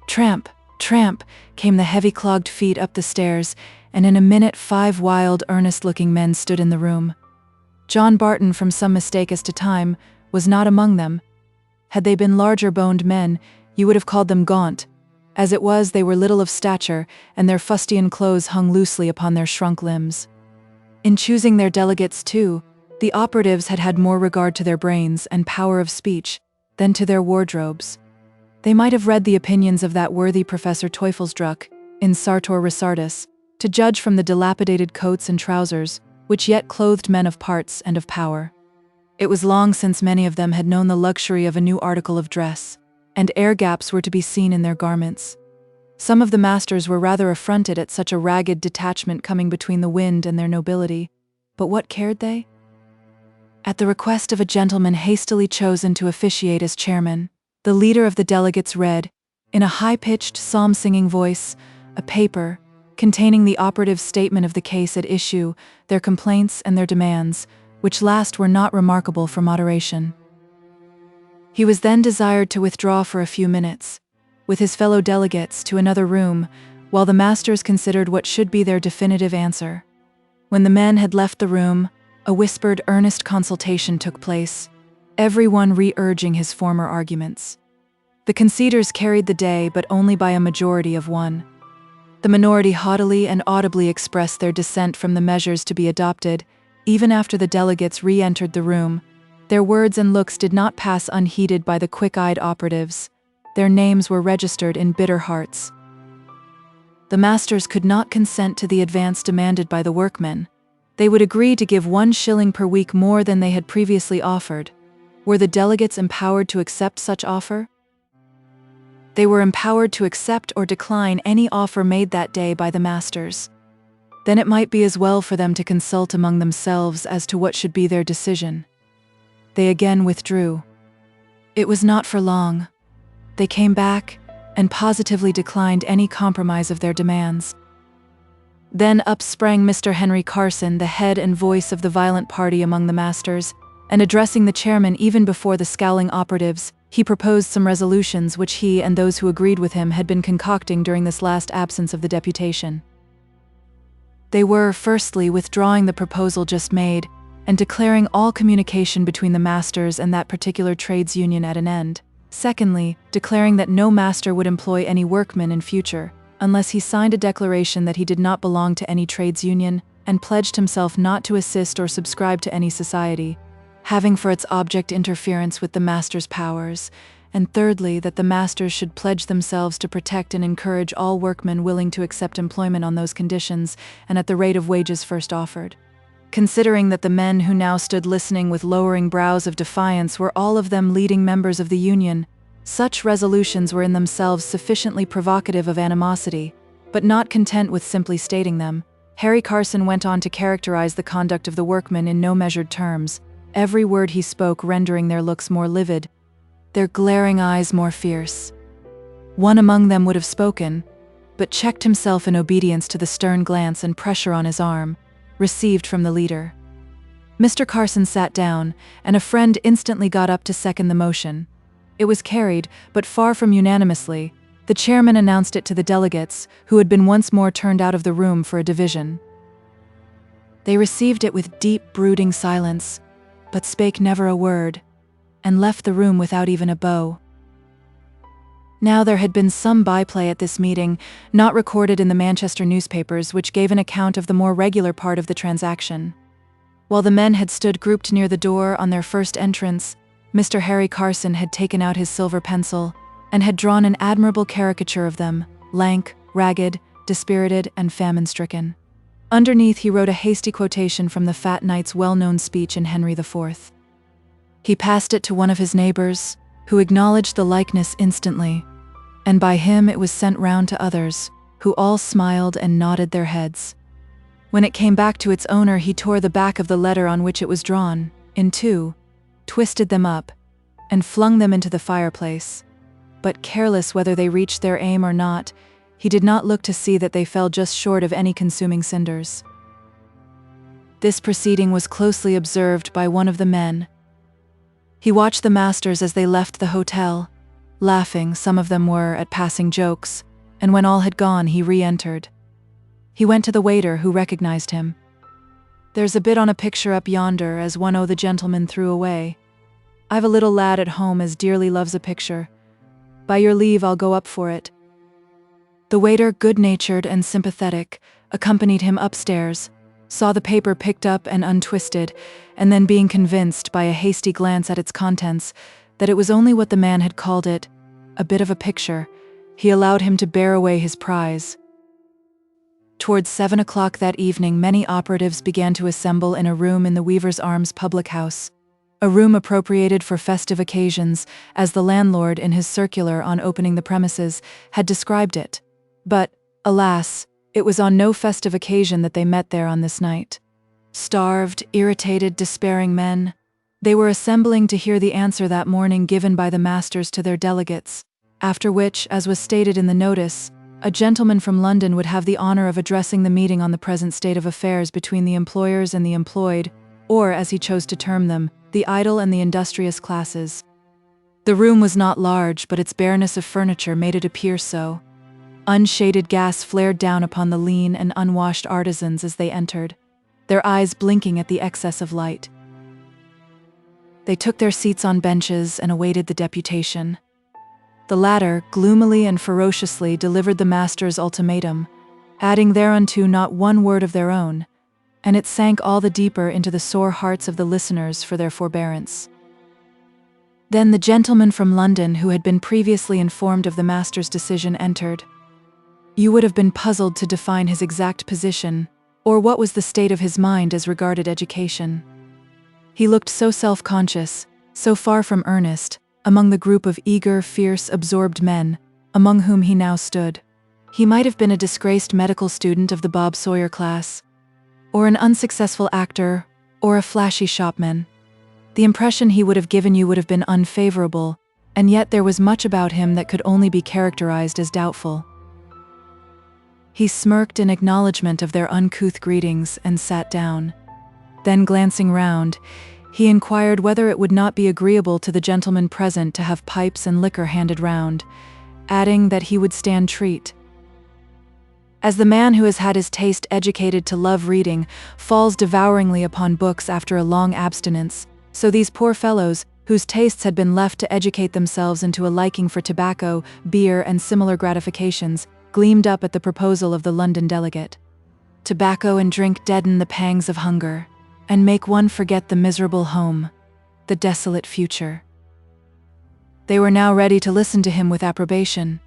Tramp, tramp, came the heavy-clogged feet up the stairs, and in a minute 5 wild, earnest-looking men stood in the room. John Barton, from some mistake as to time, was not among them. Had they been larger-boned men, you would have called them gaunt. As it was, they were little of stature, and their fustian clothes hung loosely upon their shrunk limbs. In choosing their delegates, too, the operatives had had more regard to their brains and power of speech than to their wardrobes. They might have read the opinions of that worthy Professor Teufelsdruck, in Sartor Resartus, to judge from the dilapidated coats and trousers, which yet clothed men of parts and of power. It was long since many of them had known the luxury of a new article of dress, and air gaps were to be seen in their garments. Some of the masters were rather affronted at such a ragged detachment coming between the wind and their nobility, but what cared they? At the request of a gentleman hastily chosen to officiate as chairman, the leader of the delegates read, In a high-pitched, psalm-singing voice, a paper, containing the operative's statement of the case at issue, their complaints and their demands, which last were not remarkable for moderation. He was then desired to withdraw for a few minutes, with his fellow delegates, to another room, while the masters considered what should be their definitive answer. When the men had left the room, a whispered, earnest consultation took place, everyone re-urging his former arguments. The conceders carried the day, but only by a majority of one. The minority haughtily and audibly expressed their dissent from the measures to be adopted. Even after the delegates re-entered the room, their words and looks did not pass unheeded by the quick-eyed operatives. Their names were registered in bitter hearts. The masters could not consent to the advance demanded by the workmen. They would agree to give 1 shilling per week more than they had previously offered. Were the delegates empowered to accept such offer? They were empowered to accept or decline any offer made that day by the masters. Then it might be as well for them to consult among themselves as to what should be their decision. They again withdrew. It was not for long. They came back and positively declined any compromise of their demands. Then up sprang Mr. Henry Carson, the head and voice of the violent party among the masters, and addressing the chairman even before the scowling operatives, he proposed some resolutions which he and those who agreed with him had been concocting during this last absence of the deputation. They were, firstly, withdrawing the proposal just made, and declaring all communication between the masters and that particular trades union at an end. Secondly, declaring that no master would employ any workman in future, unless he signed a declaration that he did not belong to any trades union, and pledged himself not to assist or subscribe to any society, having for its object interference with the master's powers, and thirdly, that the masters should pledge themselves to protect and encourage all workmen willing to accept employment on those conditions and at the rate of wages first offered. Considering that the men who now stood listening with lowering brows of defiance were all of them leading members of the union, such resolutions were in themselves sufficiently provocative of animosity. But not content with simply stating them, Harry Carson went on to characterize the conduct of the workmen in no measured terms, every word he spoke rendering their looks more livid, their glaring eyes more fierce. One among them would have spoken, but checked himself in obedience to the stern glance and pressure on his arm, received from the leader. Mr. Carson sat down, and a friend instantly got up to second the motion. It was carried, but far from unanimously. The chairman announced it to the delegates, who had been once more turned out of the room for a division. They received it with deep, brooding silence, but spake never a word, and left the room without even a bow. Now there had been some byplay at this meeting, not recorded in the Manchester newspapers, which gave an account of the more regular part of the transaction. While the men had stood grouped near the door on their first entrance, Mr. Harry Carson had taken out his silver pencil, and had drawn an admirable caricature of them, lank, ragged, dispirited, and famine-stricken. Underneath he wrote a hasty quotation from the fat knight's well-known speech in Henry IV. He passed it to one of his neighbors, who acknowledged the likeness instantly, and by him it was sent round to others, who all smiled and nodded their heads. When it came back to its owner, he tore the back of the letter on which it was drawn in two, twisted them up, and flung them into the fireplace. But careless whether they reached their aim or not, he did not look to see that they fell just short of any consuming cinders. This proceeding was closely observed by one of the men. He watched the masters as they left the hotel, laughing, some of them were, at passing jokes, and when all had gone he re-entered. He went to the waiter, who recognized him. "There's a bid on a picture up yonder, as one o' the gentlemen threw away. I've a little lad at home as dearly loves a picture. By your leave I'll go up for it." The waiter, good-natured and sympathetic, accompanied him upstairs, saw the paper picked up and untwisted, and then being convinced by a hasty glance at its contents that it was only what the man had called it, a bit of a picture, he allowed him to bear away his prize. Towards 7 o'clock that evening, many operatives began to assemble in a room in the Weaver's Arms public house, a room appropriated for festive occasions, as the landlord, in his circular on opening the premises, had described it. But, alas, it was on no festive occasion that they met there on this night. Starved, irritated, despairing men, they were assembling to hear the answer that morning given by the masters to their delegates. after which, as was stated in the notice, a gentleman from London would have the honor of addressing the meeting on the present state of affairs between the employers and the employed, or, as he chose to term them, the idle and the industrious classes. The room was not large, but its bareness of furniture made it appear so. Unshaded gas flared down upon the lean and unwashed artisans as they entered, their eyes blinking at the excess of light. They took their seats on benches and awaited the deputation. The latter, gloomily and ferociously, delivered the master's ultimatum, adding thereunto not one word of their own, and it sank all the deeper into the sore hearts of the listeners for their forbearance. Then the gentleman from London, who had been previously informed of the master's decision, entered. You would have been puzzled to define his exact position, or what was the state of his mind as regarded education. He looked so self-conscious, so far from earnest, among the group of eager, fierce, absorbed men, among whom he now stood. He might have been a disgraced medical student of the Bob Sawyer class, or an unsuccessful actor, or a flashy shopman. The impression he would have given you would have been unfavorable, and yet there was much about him that could only be characterized as doubtful. He smirked in acknowledgement of their uncouth greetings and sat down. Then, glancing round, he inquired whether it would not be agreeable to the gentlemen present to have pipes and liquor handed round, adding that he would stand treat. As the man who has had his taste educated to love reading falls devouringly upon books after a long abstinence, so these poor fellows, whose tastes had been left to educate themselves into a liking for tobacco, beer, and similar gratifications, gleamed up at the proposal of the London delegate. Tobacco and drink deaden the pangs of hunger, and make one forget the miserable home, the desolate future. They were now ready to listen to him with approbation.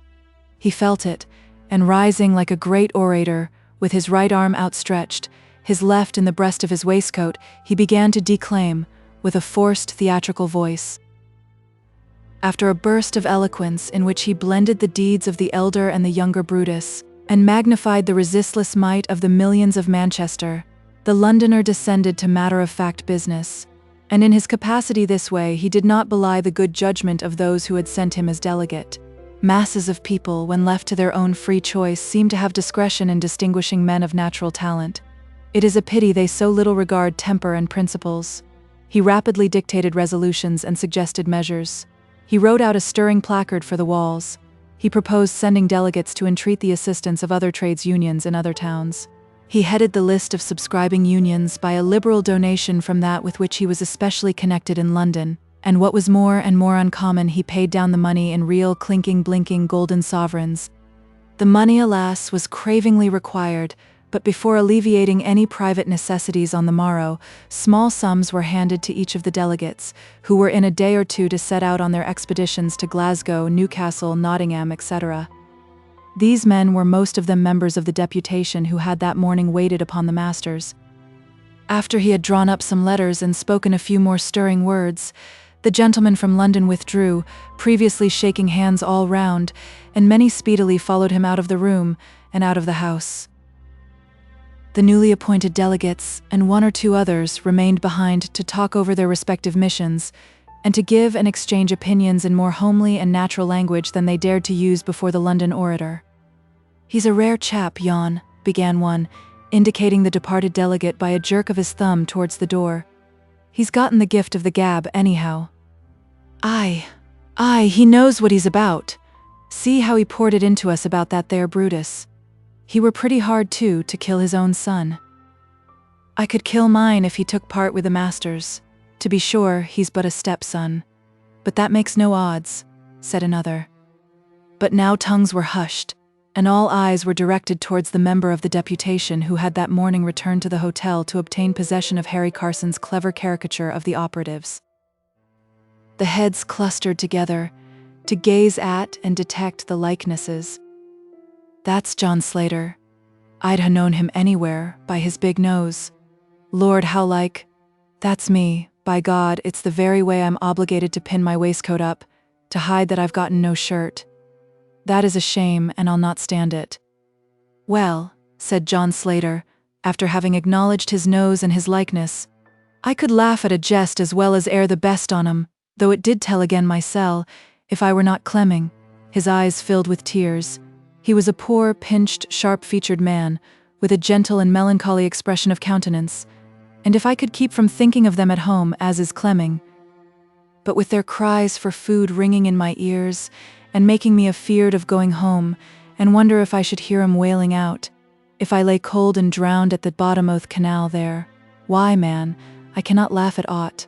He felt it, and rising like a great orator, with his right arm outstretched, his left in the breast of his waistcoat, he began to declaim, with a forced theatrical voice. After a burst of eloquence in which he blended the deeds of the elder and the younger Brutus, and magnified the resistless might of the millions of Manchester, the Londoner descended to matter-of-fact business, and in his capacity this way he did not belie the good judgment of those who had sent him as delegate. Masses of people, when left to their own free choice, seem to have discretion in distinguishing men of natural talent. It is a pity they so little regard temper and principles. He rapidly dictated resolutions and suggested measures. He wrote out a stirring placard for the walls. He proposed sending delegates to entreat the assistance of other trades unions in other towns. He headed the list of subscribing unions by a liberal donation from that with which he was especially connected in London, and what was more and more uncommon, he paid down the money in real clinking, blinking golden sovereigns. The money, alas, was cravingly required, but before alleviating any private necessities on the morrow, small sums were handed to each of the delegates, who were in a day or two to set out on their expeditions to Glasgow, Newcastle, Nottingham, etc. These men were most of them members of the deputation who had that morning waited upon the masters. After he had drawn up some letters and spoken a few more stirring words, the gentleman from London withdrew, previously shaking hands all round, and many speedily followed him out of the room and out of the house. The newly appointed delegates, and one or two others, remained behind to talk over their respective missions, and to give and exchange opinions in more homely and natural language than they dared to use before the London orator. "He's a rare chap, yon," began one, indicating the departed delegate by a jerk of his thumb towards the door. "He's gotten the gift of the gab, anyhow. Aye, he knows what he's about. See how he poured it into us about that there Brutus. He were pretty hard, too, to kill his own son. I could kill mine if he took part with the masters. To be sure, he's but a stepson. But that makes no odds," said another. But now tongues were hushed, and all eyes were directed towards the member of the deputation who had that morning returned to the hotel to obtain possession of Harry Carson's clever caricature of the operatives. The heads clustered together, to gaze at and detect the likenesses. "That's John Slater. I'd ha' known him anywhere, by his big nose. Lord, how like. That's me. By God, it's the very way I'm obligated to pin my waistcoat up, to hide that I've gotten no shirt. That is a shame, and I'll not stand it." "Well," said John Slater, after having acknowledged his nose and his likeness, "I could laugh at a jest as well as air the best on 'em, though it did tell again mysel, if I were not clemming, his eyes filled with tears. He was a poor, pinched, sharp-featured man, with a gentle and melancholy expression of countenance, and if I could keep from thinking of them at home, as is Clemming, but with their cries for food ringing in my ears, and making me afeard of going home, and wonder if I should hear him wailing out, if I lay cold and drowned at the bottom o' the canal there. Why, man, I cannot laugh at aught.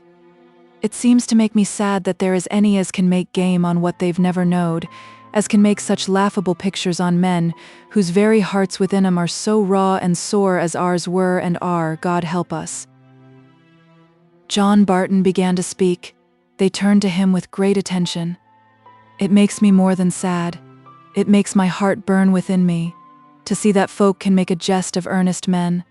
It seems to make me sad that there is any as can make game on what they've never knowed, as can make such laughable pictures on men, whose very hearts within 'em are so raw and sore as ours were and are, God help us. John Barton began to speak. They turned to him with great attention. It makes me more than sad. It makes my heart burn within me, to see that folk can make a jest of earnest men,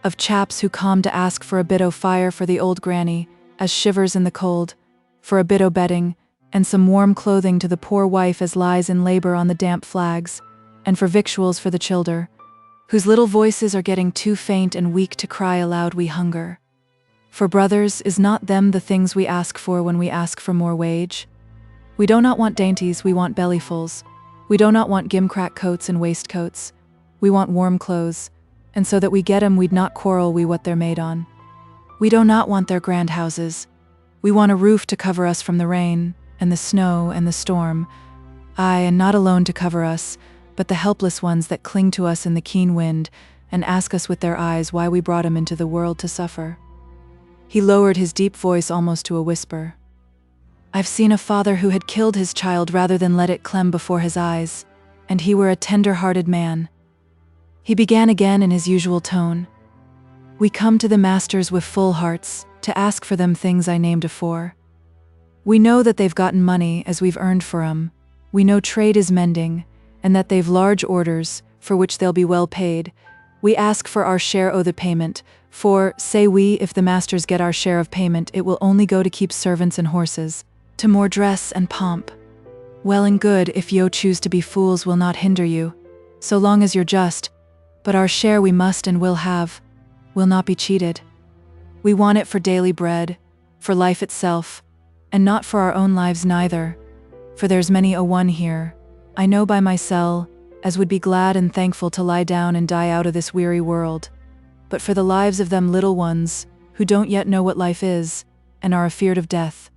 of chaps who come to ask for a bit o' fire for the old granny, as shivers in the cold, for a bit o' bedding, and some warm clothing to the poor wife as lies in labor on the damp flags, and for victuals for the childer, whose little voices are getting too faint and weak to cry aloud we hunger. For brothers, is not them the things we ask for when we ask for more wage? We do not want dainties, we want bellyfuls. We do not want gimcrack coats and waistcoats. We want warm clothes, and so that we get 'em we'd not quarrel we what they're made on. We do not want their grand houses. We want a roof to cover us from the rain, and the snow, and the storm. Aye, and not alone to cover us, but the helpless ones that cling to us in the keen wind, and ask us with their eyes why we brought 'em into the world to suffer. He lowered his deep voice almost to a whisper. I've seen a father who had killed his child rather than let it clem before his eyes, and he were a tender-hearted man. He began again in his usual tone. We come to the masters with full hearts, to ask for them things I named afore. We know that they've gotten money as we've earned for 'em. We know trade is mending, and that they've large orders, for which they'll be well paid. We ask for our share o' the payment, for, say we, if the masters get our share of payment, it will only go to keep servants and horses, to more dress and pomp. Well and good, if yo choose to be fools will not hinder you, so long as you're just, but our share we must and will have, will not be cheated. We want it for daily bread, for life itself, and not for our own lives neither, for there's many a one here, I know by mysel, as would be glad and thankful to lie down and die out of this weary world, but for the lives of them little ones, who don't yet know what life is, and are afeard of death.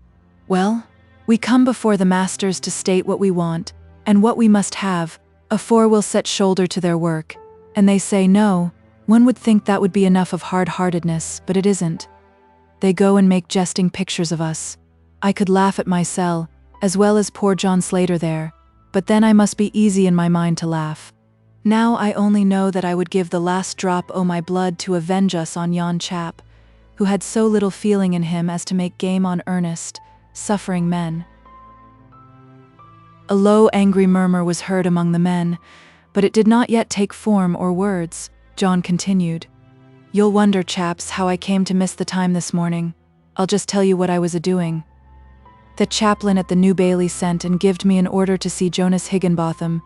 Well, we come before the masters to state what we want, and what we must have, afore we'll set shoulder to their work, and they say no. One would think that would be enough of hard-heartedness, but it isn't. They go and make jesting pictures of us. I could laugh at mysel, as well as poor John Slater there, but then I must be easy in my mind to laugh. Now I only know that I would give the last drop o' my blood to avenge us on yon chap, who had so little feeling in him as to make game on earnest, suffering men. A low, angry murmur was heard among the men, but it did not yet take form or words. John continued. You'll wonder, chaps, how I came to miss the time this morning. I'll just tell you what I was a-doing. The chaplain at the New Bailey sent and gived me an order to see Jonas Higginbotham,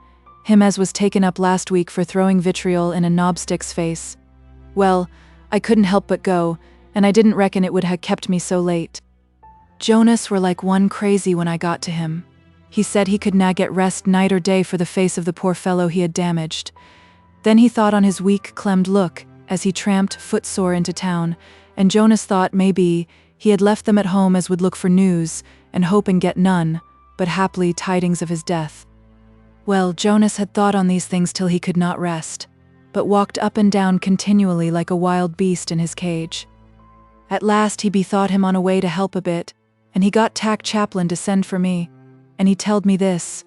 him as was taken up last week for throwing vitriol in a knobstick's face. Well, I couldn't help but go, and I didn't reckon it would ha' kept me so late. Jonas were like one crazy when I got to him. He said he could na get rest night or day for the face of the poor fellow he had damaged. Then he thought on his weak, clemmed look, as he tramped, footsore, into town, and Jonas thought, maybe, he had left them at home as would look for news, and hope and get none, but haply tidings of his death. Well, Jonas had thought on these things till he could not rest, but walked up and down continually like a wild beast in his cage. At last he bethought him on a way to help a bit, and he got tack chaplain to send for me, and he telled me this,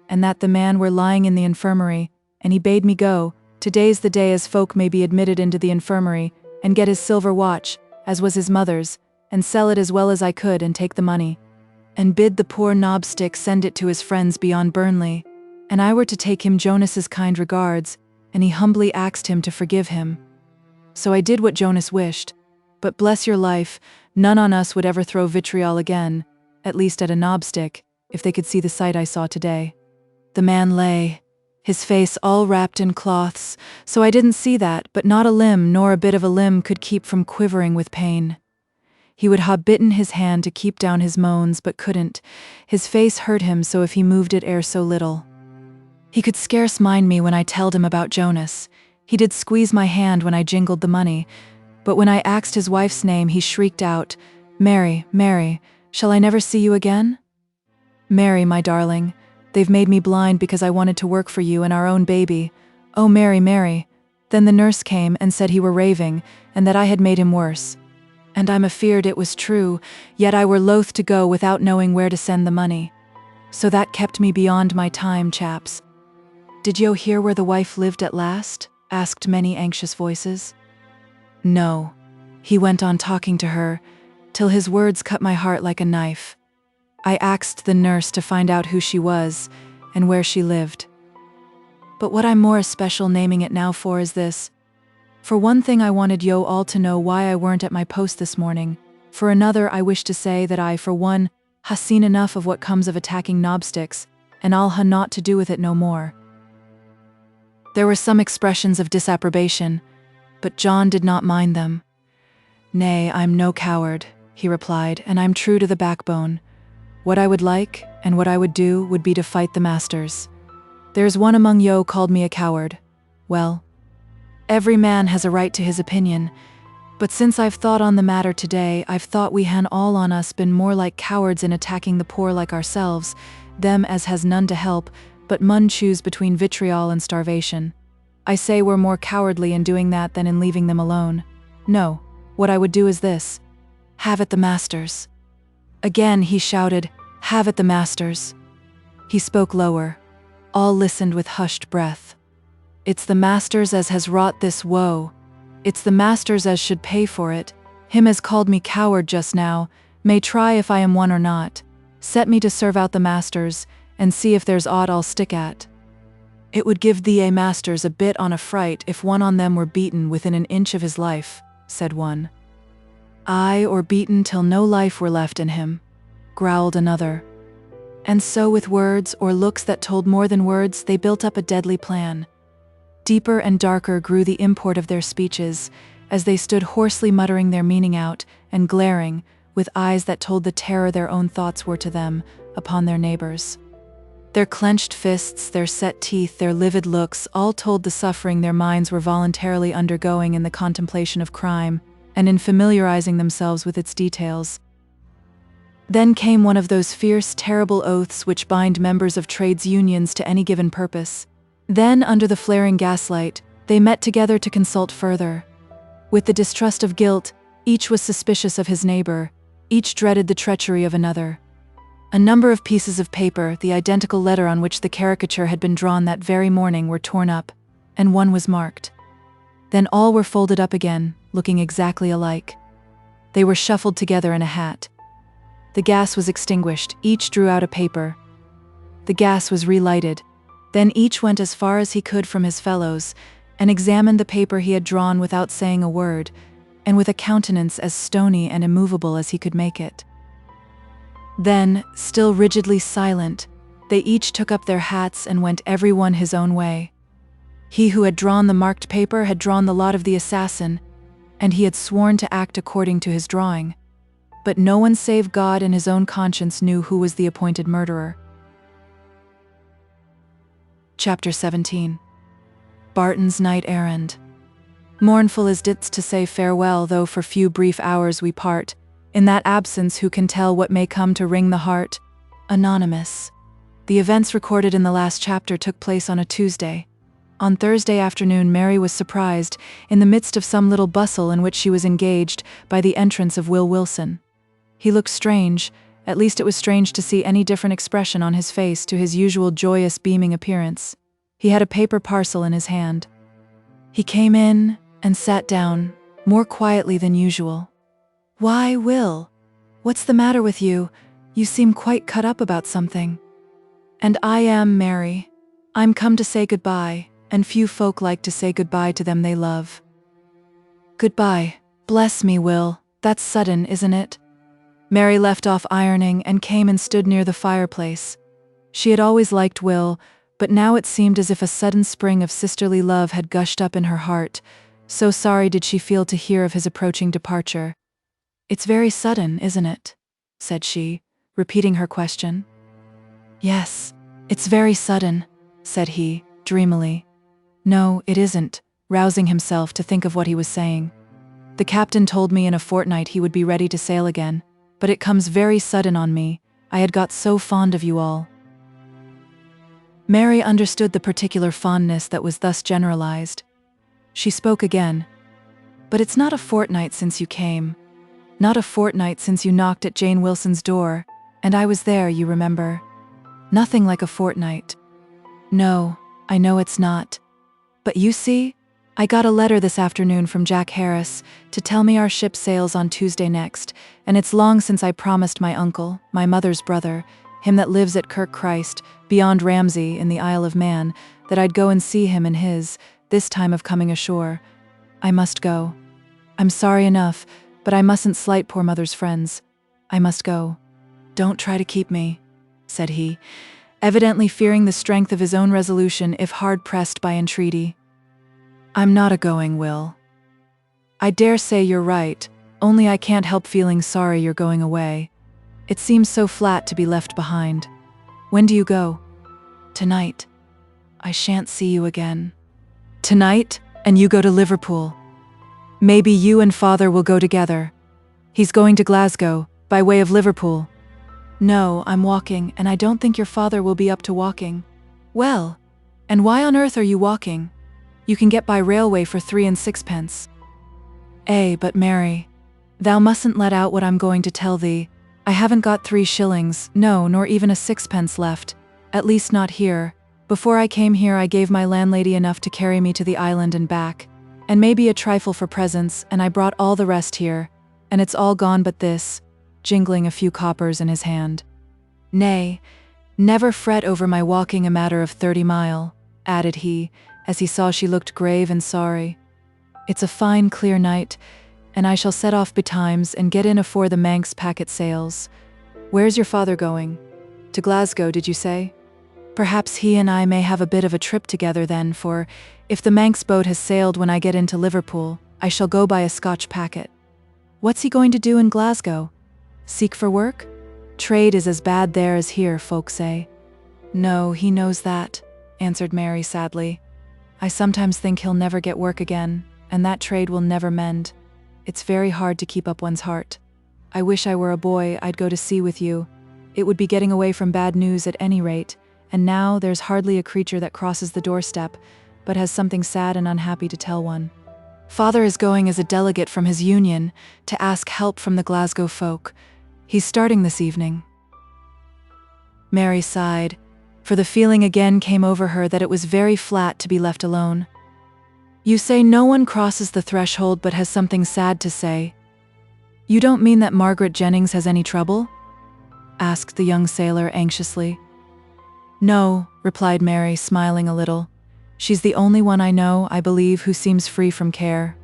and that the man were lying in the infirmary, and he bade me go. Today's the day as folk may be admitted into the infirmary, and get his silver watch, as was his mother's, and sell it as well as I could and take the money, and bid the poor knobstick send it to his friends beyond Burnley, and I were to take him Jonas's kind regards, and he humbly asked him to forgive him. So I did what Jonas wished, but bless your life, none on us would ever throw vitriol again, at least at a knobstick, if they could see the sight I saw today. The man lay, his face all wrapped in cloths, so I didn't see that, but not a limb nor a bit of a limb could keep from quivering with pain. He would ha' bitten his hand to keep down his moans, but couldn't. His face hurt him so if he moved it ere so little. He could scarce mind me when I telled him about Jonas. He did squeeze my hand when I jingled the money, but when I axed his wife's name, he shrieked out, "Mary, Mary, shall I never see you again? Mary, my darling, they've made me blind because I wanted to work for you and our own baby. Oh, Mary, Mary." Then the nurse came and said he were raving, and that I had made him worse. And I'm afeard it was true, yet I were loath to go without knowing where to send the money. So that kept me beyond my time, chaps. "Did yo hear where the wife lived at last?" asked many anxious voices. "No." He went on talking to her, till his words cut my heart like a knife. I axed the nurse to find out who she was, and where she lived. But what I'm more especial naming it now for is this. For one thing, I wanted yo all to know why I weren't at my post this morning. For another, I wish to say that I, for one, ha seen enough of what comes of attacking knobsticks, and I'll ha naught to do with it no more. There were some expressions of disapprobation, but John did not mind them. "Nay, I'm no coward," he replied, "and I'm true to the backbone. What I would like, and what I would do, would be to fight the masters. There's one among yo called me a coward. Well, every man has a right to his opinion, but since I've thought on the matter today, I've thought we han all on us been more like cowards in attacking the poor like ourselves, them as has none to help, but mun choose between vitriol and starvation. I say we're more cowardly in doing that than in leaving them alone. No, what I would do is this: have at the masters." Again he shouted, "Have at the masters." He spoke lower. All listened with hushed breath. "It's the masters as has wrought this woe. It's the masters as should pay for it. Him as called me coward just now may try if I am one or not. Set me to serve out the masters, and see if there's aught I'll stick at. It would give the masters a bit on a fright if one on them were beaten within an inch of his life," said one. "Aye, or beaten till no life were left in him," growled another. And so with words or looks that told more than words, they built up a deadly plan. Deeper and darker grew the import of their speeches, as they stood hoarsely muttering their meaning out, and glaring, with eyes that told the terror their own thoughts were to them, upon their neighbors. Their clenched fists, their set teeth, their livid looks, all told the suffering their minds were voluntarily undergoing in the contemplation of crime, and in familiarizing themselves with its details. Then came one of those fierce, terrible oaths which bind members of trades unions to any given purpose. Then, under the flaring gaslight, they met together to consult further. With the distrust of guilt, each was suspicious of his neighbor, each dreaded the treachery of another. A number of pieces of paper, the identical letter on which the caricature had been drawn that very morning, were torn up, and one was marked. Then all were folded up again, looking exactly alike. They were shuffled together in a hat. The gas was extinguished, each drew out a paper. The gas was relighted. Then each went as far as he could from his fellows, and examined the paper he had drawn without saying a word, and with a countenance as stony and immovable as he could make it. Then, still rigidly silent, they each took up their hats and went every one his own way. He who had drawn the marked paper had drawn the lot of the assassin, and he had sworn to act according to his drawing. But no one save God and his own conscience knew who was the appointed murderer. Chapter 17. Barton's Night Errand. Mournful as didst to say farewell, though for few brief hours we part, in that absence who can tell what may come to wring the heart? Anonymous. The events recorded in the last chapter took place on a Tuesday. On Thursday afternoon, Mary was surprised, in the midst of some little bustle in which she was engaged, by the entrance of Will Wilson. He looked strange, at least it was strange to see any different expression on his face to his usual joyous, beaming appearance. He had a paper parcel in his hand. He came in and sat down, more quietly than usual. "Why, Will? What's the matter with you? You seem quite cut up about something." "And I am, Mary. I'm come to say goodbye, and few folk like to say goodbye to them they love." "Goodbye. Bless me, Will, that's sudden, isn't it?" Mary left off ironing and came and stood near the fireplace. She had always liked Will, but now it seemed as if a sudden spring of sisterly love had gushed up in her heart, so sorry did she feel to hear of his approaching departure. "It's very sudden, isn't it?" said she, repeating her question. "Yes, it's very sudden. said he, dreamily. No, it isn't, rousing himself to think of what he was saying. The captain told me in a fortnight he would be ready to sail again, but it comes very sudden on me. I had got so fond of you all. Mary understood the particular fondness that was thus generalized. She spoke again. But it's not a fortnight since you came. Not a fortnight since you knocked at Jane Wilson's door, and I was there, you remember. Nothing like a fortnight. No, I know it's not. But you see, I got a letter this afternoon from Jack Harris to tell me our ship sails on Tuesday next, and it's long since I promised my uncle, my mother's brother, him that lives at Kirk Christ, beyond Ramsey in the Isle of Man, that I'd go and see him in his, this time of coming ashore. I must go. I'm sorry enough, but I mustn't slight poor mother's friends. I must go. Don't try to keep me, said he, evidently fearing the strength of his own resolution if hard-pressed by entreaty. I'm not a-going, Will. I dare say you're right, only I can't help feeling sorry you're going away. It seems so flat to be left behind. When do you go? Tonight. I shan't see you again. Tonight, and you go to Liverpool. Maybe you and Father will go together. He's going to Glasgow, by way of Liverpool. No, I'm walking, and I don't think your father will be up to walking. Well, and why on earth are you walking? You can get by railway for 3 and 6pence. But Mary, thou mustn't let out what I'm going to tell thee. I haven't got 3 shillings, no, nor even a 6pence left, at least not here. Before I came here I gave my landlady enough to carry me to the island and back, and maybe a trifle for presents, and I brought all the rest here, and it's all gone but this, jingling a few coppers in his hand. Nay, never fret over my walking a matter of 30 mile, added he, as he saw she looked grave and sorry. It's a fine clear night, and I shall set off betimes and get in afore the Manx packet sails. Where's your father going? To Glasgow, did you say? Perhaps he and I may have a bit of a trip together then, for if the Manx boat has sailed when I get into Liverpool, I shall go by a Scotch packet. What's he going to do in Glasgow? Seek for work? Trade is as bad there as here, folk say. No, he knows that, answered Mary sadly. I sometimes think he'll never get work again, and that trade will never mend. It's very hard to keep up one's heart. I wish I were a boy, I'd go to sea with you. It would be getting away from bad news at any rate, and now there's hardly a creature that crosses the doorstep, but has something sad and unhappy to tell one. Father is going as a delegate from his union to ask help from the Glasgow folk. He's starting this evening. Mary sighed, for the feeling again came over her that it was very flat to be left alone. You say no one crosses the threshold but has something sad to say. You don't mean that Margaret Jennings has any trouble? Asked the young sailor anxiously. No, replied Mary, smiling a little. She's the only one I know, I believe, who seems free from care.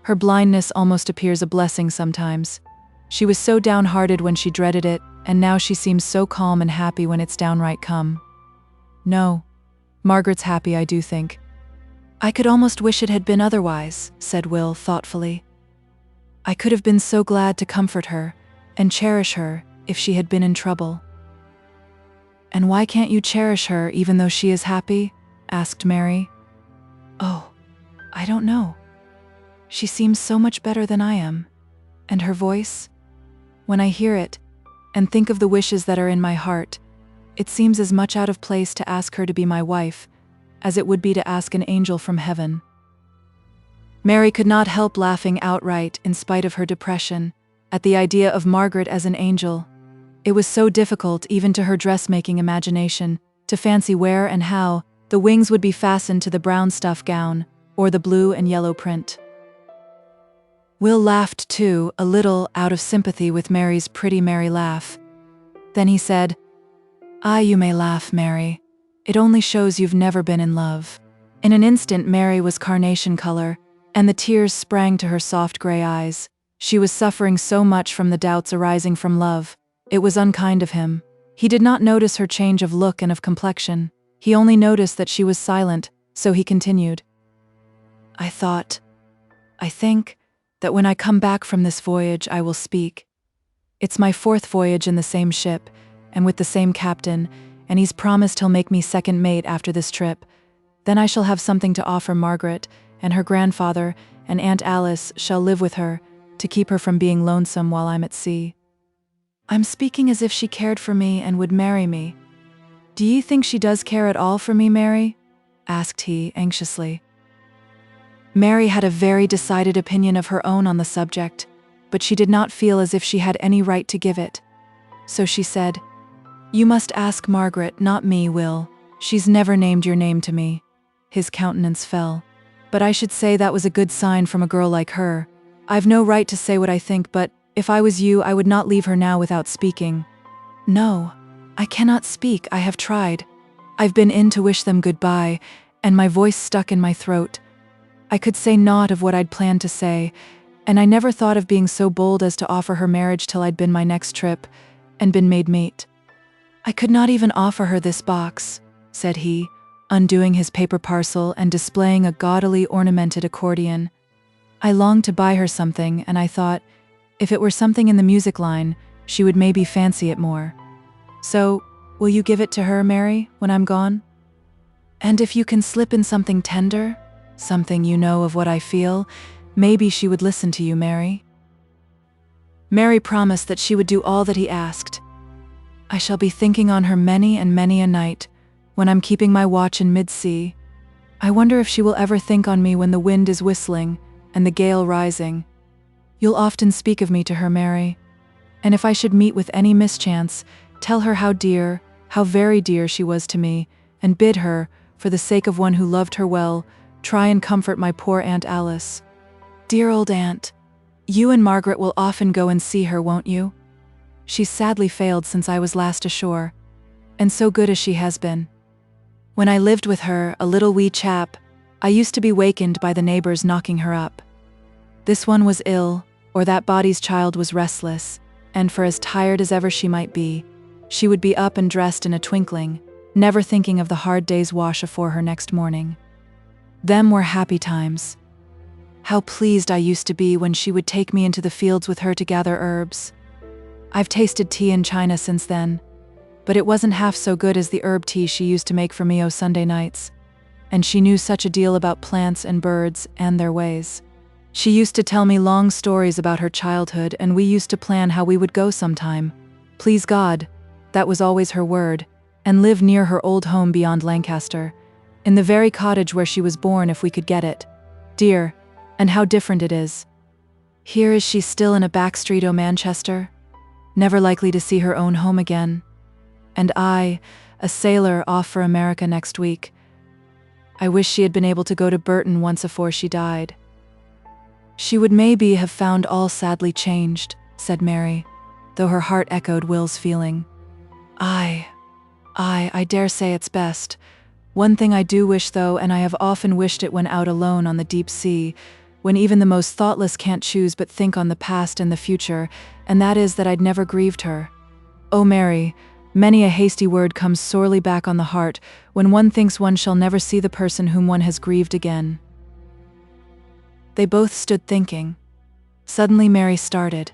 Her blindness almost appears a blessing sometimes. She was so downhearted when she dreaded it, and now she seems so calm and happy when it's downright come. No, Margaret's happy, I do think. I could almost wish it had been otherwise, said Will thoughtfully. I could have been so glad to comfort her and cherish her if she had been in trouble. And why can't you cherish her even though she is happy? Asked Mary. Oh, I don't know. She seems so much better than I am. And her voice? When I hear it, and think of the wishes that are in my heart, it seems as much out of place to ask her to be my wife, as it would be to ask an angel from heaven. Mary could not help laughing outright in spite of her depression, at the idea of Margaret as an angel. It was so difficult, even to her dressmaking imagination, to fancy where and how the wings would be fastened to the brown stuff gown, or the blue and yellow print. Will laughed too, a little out of sympathy with Mary's pretty merry laugh. Then he said, You may laugh, Mary. It only shows you've never been in love. In an instant Mary was carnation color, and the tears sprang to her soft gray eyes. She was suffering so much from the doubts arising from love. It was unkind of him. He did not notice her change of look and of complexion. He only noticed that she was silent, so he continued. I think, that when I come back from this voyage I will speak. It's my 4th voyage in the same ship, and with the same captain, and he's promised he'll make me second mate after this trip. Then I shall have something to offer Margaret, and her grandfather and Aunt Alice shall live with her to keep her from being lonesome while I'm at sea. I'm speaking as if she cared for me and would marry me. Do ye think she does care at all for me, Mary? Asked he anxiously. Mary had a very decided opinion of her own on the subject, but she did not feel as if she had any right to give it. So she said, "You must ask Margaret, not me, Will. She's never named your name to me." His countenance fell. "But I should say that was a good sign from a girl like her. I've no right to say what I think, but if I was you, I would not leave her now without speaking." "No, I cannot speak, I have tried. I've been in to wish them goodbye, and my voice stuck in my throat. I could say naught of what I'd planned to say, and I never thought of being so bold as to offer her marriage till I'd been my next trip, and been made mate. I could not even offer her this box," said he, undoing his paper parcel and displaying a gaudily ornamented accordion. "I longed to buy her something, and I thought, if it were something in the music line, she would maybe fancy it more. So, will you give it to her, Mary, when I'm gone? And if you can slip in something tender, something you know of what I feel, maybe she would listen to you, Mary." Mary promised that she would do all that he asked. "I shall be thinking on her many and many a night, when I'm keeping my watch in mid-sea. I wonder if she will ever think on me when the wind is whistling and the gale rising. You'll often speak of me to her, Mary, and if I should meet with any mischance, tell her how dear, how very dear she was to me, and bid her, for the sake of one who loved her well, try and comfort my poor Aunt Alice. Dear old aunt, you and Margaret will often go and see her, won't you? She's sadly failed since I was last ashore, and so good as she has been. When I lived with her, a little wee chap, I used to be wakened by the neighbors knocking her up. This one was ill, or that body's child was restless, and for as tired as ever she might be, she would be up and dressed in a twinkling, never thinking of the hard day's wash afore her next morning. Them were happy times. How pleased I used to be when she would take me into the fields with her to gather herbs. I've tasted tea in China since then, but it wasn't half so good as the herb tea she used to make for me o' Sunday nights, and she knew such a deal about plants and birds and their ways. She used to tell me long stories about her childhood, and we used to plan how we would go sometime. Please God, that was always her word, and live near her old home beyond Lancaster, in the very cottage where she was born if we could get it. Dear, and how different it is. Here is she still in a back street o' Manchester, never likely to see her own home again. And I, a sailor off for America next week. I wish she had been able to go to Barton once afore she died." "She would maybe have found all sadly changed," said Mary, though her heart echoed Will's feeling. I dare say it's best. One thing I do wish, though, and I have often wished it when out alone on the deep sea, when even the most thoughtless can't choose but think on the past and the future, and that is that I'd never grieved her. Oh, Mary, many a hasty word comes sorely back on the heart when one thinks one shall never see the person whom one has grieved again." They both stood thinking. Suddenly Mary started.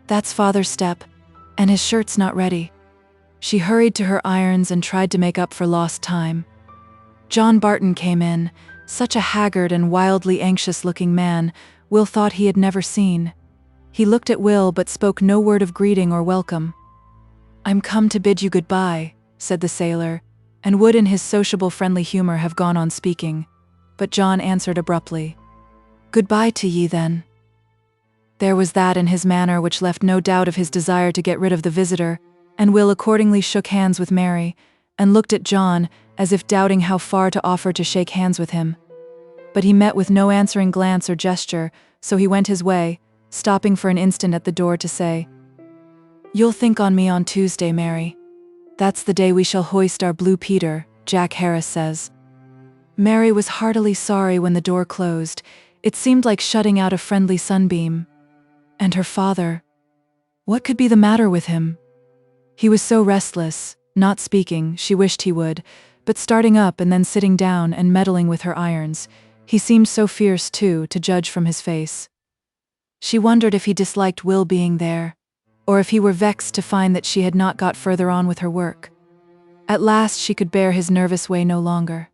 "That's Father's step, and his shirt's not ready." She hurried to her irons and tried to make up for lost time. John Barton came in, such a haggard and wildly anxious-looking man Will thought he had never seen. He looked at Will but spoke no word of greeting or welcome. "I'm come to bid you goodbye," said the sailor, and would in his sociable friendly humor have gone on speaking, but John answered abruptly, "Goodbye to ye, then." There was that in his manner which left no doubt of his desire to get rid of the visitor, and Will accordingly shook hands with Mary, and looked at John as if doubting how far to offer to shake hands with him. But he met with no answering glance or gesture, so he went his way, stopping for an instant at the door to say, "You'll think on me on Tuesday, Mary. That's the day we shall hoist our blue Peter, Jack Harris says." Mary was heartily sorry when the door closed. It seemed like shutting out a friendly sunbeam. And her father? What could be the matter with him? He was so restless, not speaking, she wished he would, but starting up and then sitting down and meddling with her irons. He seemed so fierce, too, to judge from his face. She wondered if he disliked Will being there, or if he were vexed to find that she had not got further on with her work. At last she could bear his nervous way no longer.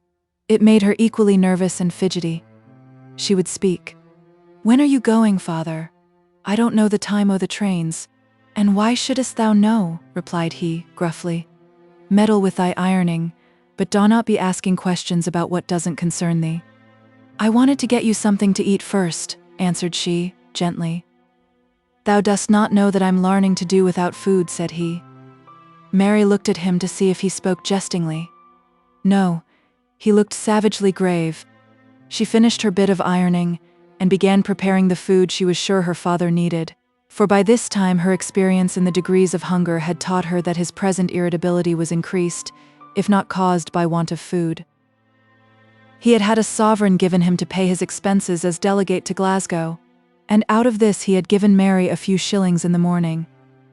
It made her equally nervous and fidgety. She would speak. "When are you going, father? I don't know the time o' the trains." "And why shouldst thou know?" replied he, gruffly. "Meddle with thy ironing, but do not be asking questions about what doesn't concern thee." "I wanted to get you something to eat first," answered she, gently. "Thou dost not know that I'm larning to do without food," said he. Mary looked at him to see if he spoke jestingly. No, he looked savagely grave. She finished her bit of ironing and began preparing the food she was sure her father needed, for by this time her experience in the degrees of hunger had taught her that his present irritability was increased, if not caused by want of food. He had had a sovereign given him to pay his expenses as delegate to Glasgow, and out of this he had given Mary a few shillings in the morning,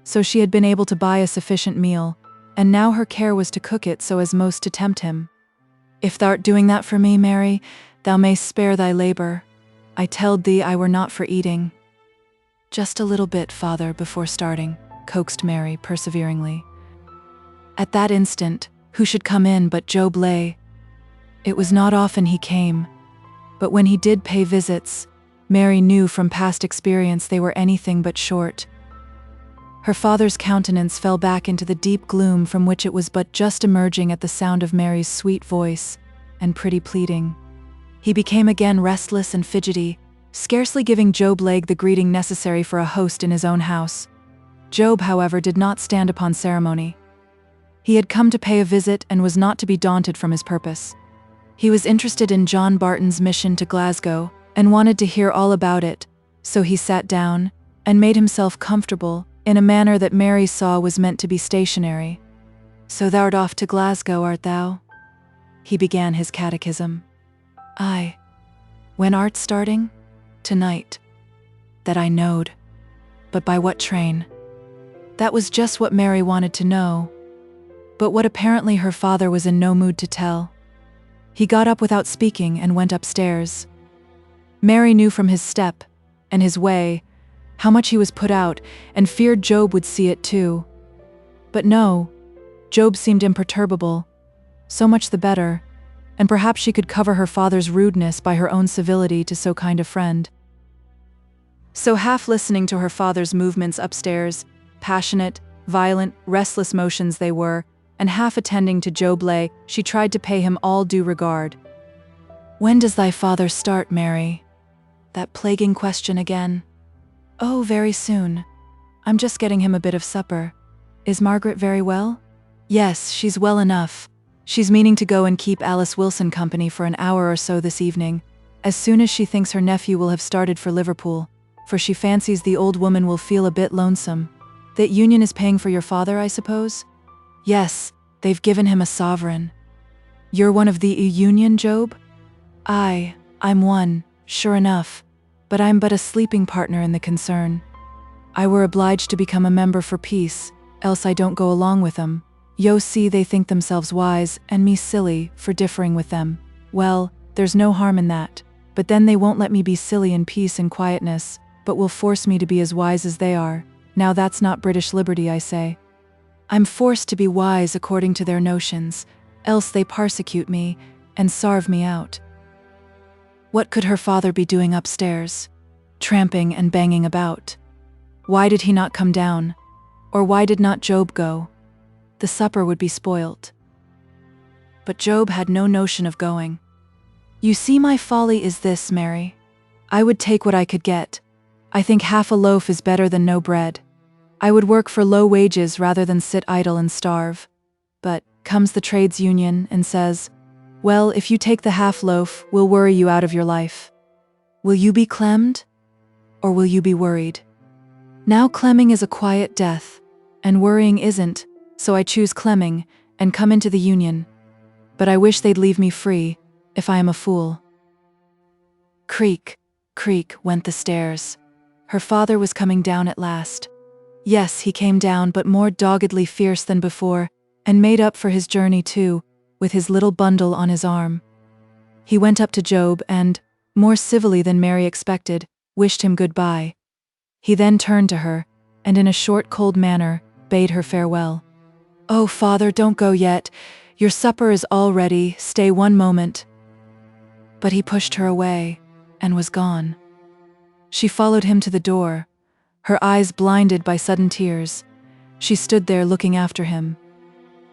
so she had been able to buy a sufficient meal, and now her care was to cook it so as most to tempt him. "If thou'rt doing that for me, Mary, thou mayst spare thy labour. I telled thee I were not for eating." "Just a little bit, father, before starting," coaxed Mary perseveringly. At that instant, who should come in but Job Legh? It was not often he came, but when he did pay visits, Mary knew from past experience they were anything but short. Her father's countenance fell back into the deep gloom from which it was but just emerging at the sound of Mary's sweet voice and pretty pleading. He became again restless and fidgety, scarcely giving Job Legh the greeting necessary for a host in his own house. Job, however, did not stand upon ceremony. He had come to pay a visit and was not to be daunted from his purpose. He was interested in John Barton's mission to Glasgow and wanted to hear all about it, so he sat down and made himself comfortable in a manner that Mary saw was meant to be stationary. "So thou'rt off to Glasgow, art thou?" He began his catechism. "Aye." "When art starting?" "Tonight." That I knowed. But by what train? That was just what Mary wanted to know, but what apparently her father was in no mood to tell. He got up without speaking and went upstairs. Mary knew from his step and his way how much he was put out, and feared Job would see it too. But no, Job seemed imperturbable. So much the better, and perhaps she could cover her father's rudeness by her own civility to so kind a friend. So half listening to her father's movements upstairs, passionate, violent, restless motions they were, and half attending to Job Legh, she tried to pay him all due regard. "When does thy father start, Mary?" That plaguing question again. "Oh, very soon. I'm just getting him a bit of supper. Is Margaret very well?" "Yes, she's well enough. She's meaning to go and keep Alice Wilson company for an hour or so this evening, as soon as she thinks her nephew will have started for Liverpool, for she fancies the old woman will feel a bit lonesome. That Union is paying for your father, I suppose?" "Yes, they've given him a sovereign." "You're one of the Union, Job?" "Aye, I'm one, sure enough, but I'm but a sleeping partner in the concern. I were obliged to become a member for peace, else I don't go along with them. Yo see they think themselves wise, and me silly, for differing with them. Well, there's no harm in that, but then they won't let me be silly in peace and quietness, but will force me to be as wise as they are. Now that's not British liberty, I say. I'm forced to be wise according to their notions, else they persecute me, and sarve me out." What could her father be doing upstairs? Tramping and banging about. Why did he not come down? Or why did not Job go? The supper would be spoilt. But Job had no notion of going. "You see, my folly is this, Mary. I would take what I could get. I think half a loaf is better than no bread. I would work for low wages rather than sit idle and starve. But comes the trades union and says, 'Well, if you take the half loaf, we'll worry you out of your life.' Will you be clemmed? Or will you be worried? Now clemming is a quiet death, and worrying isn't, so I choose clemming and come into the union. But I wish they'd leave me free, if I am a fool." Creak, creak went the stairs. Her father was coming down at last. Yes, he came down, but more doggedly fierce than before, and made up for his journey too, with his little bundle on his arm. He went up to Job and, more civilly than Mary expected, wished him goodbye. He then turned to her, and in a short, cold manner, bade her farewell. "Oh, father, don't go yet. Your supper is all ready. Stay one moment." But he pushed her away and was gone. She followed him to the door, her eyes blinded by sudden tears. She stood there looking after him.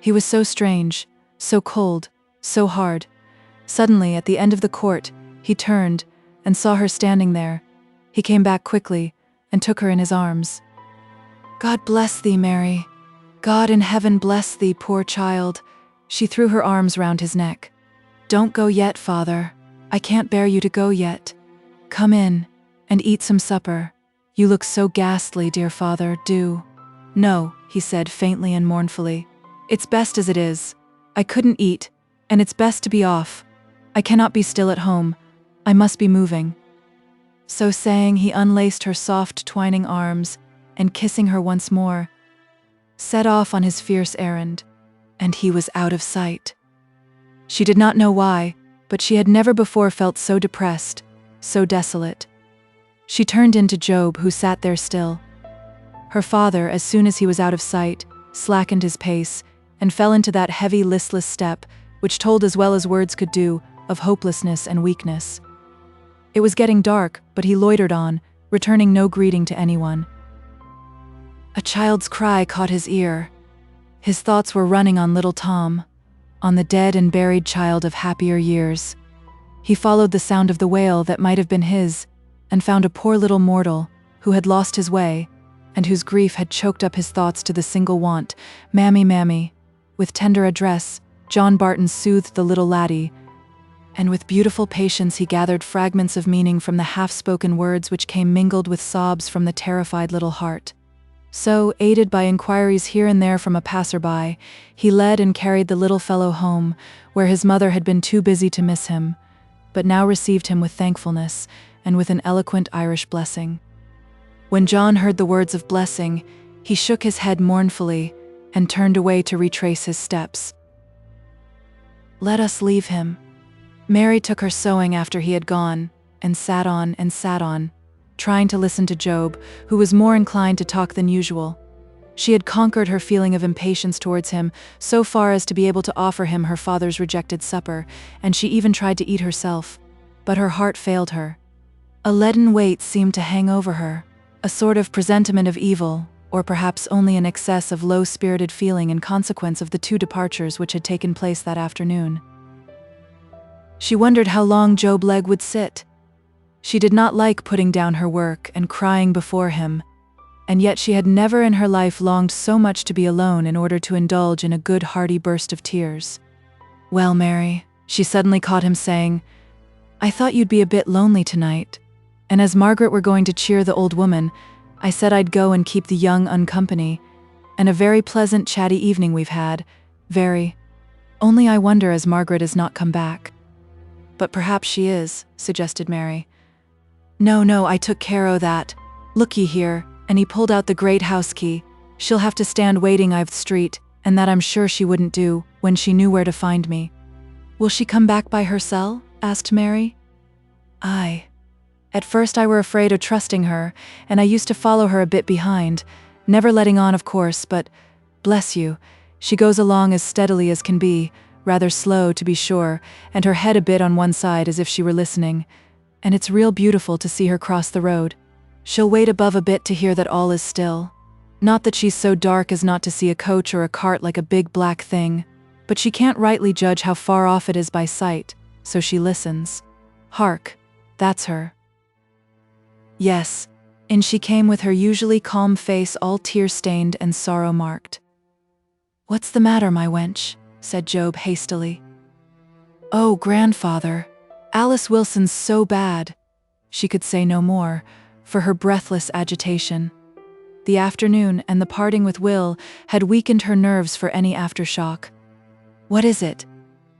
He was so strange, so cold, so hard. Suddenly, at the end of the court, he turned and saw her standing there. He came back quickly and took her in his arms. "God bless thee, Mary. God in heaven bless thee, poor child." She threw her arms round his neck. "Don't go yet, father. I can't bear you to go yet. Come in and eat some supper. You look so ghastly, dear father, do." "No," he said faintly and mournfully. "It's best as it is. I couldn't eat, and it's best to be off. I cannot be still at home. I must be moving." So saying, he unlaced her soft twining arms and, kissing her once more, set off on his fierce errand, and he was out of sight. She did not know why, but she had never before felt so depressed, so desolate. She turned in to Job, who sat there still. Her father, as soon as he was out of sight, slackened his pace and fell into that heavy, listless step which told as well as words could do of hopelessness and weakness. It was getting dark, but he loitered on, returning no greeting to anyone. A child's cry caught his ear. His thoughts were running on little Tom, on the dead and buried child of happier years. He followed the sound of the wail that might have been his, and found a poor little mortal who had lost his way, and whose grief had choked up his thoughts to the single want, "Mammy, mammy." With tender address, John Barton soothed the little laddie, and with beautiful patience he gathered fragments of meaning from the half-spoken words which came mingled with sobs from the terrified little heart. So, aided by inquiries here and there from a passer-by, he led and carried the little fellow home, where his mother had been too busy to miss him, but now received him with thankfulness and with an eloquent Irish blessing. When John heard the words of blessing, he shook his head mournfully and turned away to retrace his steps. "Let us leave him." Mary took her sewing after he had gone, and sat on, trying to listen to Job, who was more inclined to talk than usual. She had conquered her feeling of impatience towards him so far as to be able to offer him her father's rejected supper, and she even tried to eat herself, but her heart failed her. A leaden weight seemed to hang over her, a sort of presentiment of evil, or perhaps only an excess of low-spirited feeling in consequence of the 2 departures which had taken place that afternoon. She wondered how long Job Legh would sit. She did not like putting down her work and crying before him, and yet she had never in her life longed so much to be alone in order to indulge in a good hearty burst of tears. "Well, Mary," she suddenly caught him saying, "I thought you'd be a bit lonely tonight, and as Margaret were going to cheer the old woman, I said I'd go and keep the young company, and a very pleasant chatty evening we've had, very. Only I wonder as Margaret has not come back." "But perhaps she is," suggested Mary. No, I took care o' that. Look ye here," and he pulled out the great house key. "She'll have to stand waiting I've street, and that I'm sure she wouldn't do, when she knew where to find me." "Will she come back by hersel?" asked Mary. "Aye. At first I were afraid o' trusting her, and I used to follow her a bit behind, never letting on of course, but, bless you, she goes along as steadily as can be, rather slow to be sure, and her head a bit on one side as if she were listening, and it's real beautiful to see her cross the road. She'll wait above a bit to hear that all is still. Not that she's so dark as not to see a coach or a cart like a big black thing, but she can't rightly judge how far off it is by sight, so she listens. Hark, that's her." Yes, in she came with her usually calm face all tear-stained and sorrow-marked. "What's the matter, my wench?" said Job hastily. "Oh, grandfather, Alice Wilson's so bad." She could say no more, for her breathless agitation. The afternoon and the parting with Will had weakened her nerves for any aftershock. "What is it?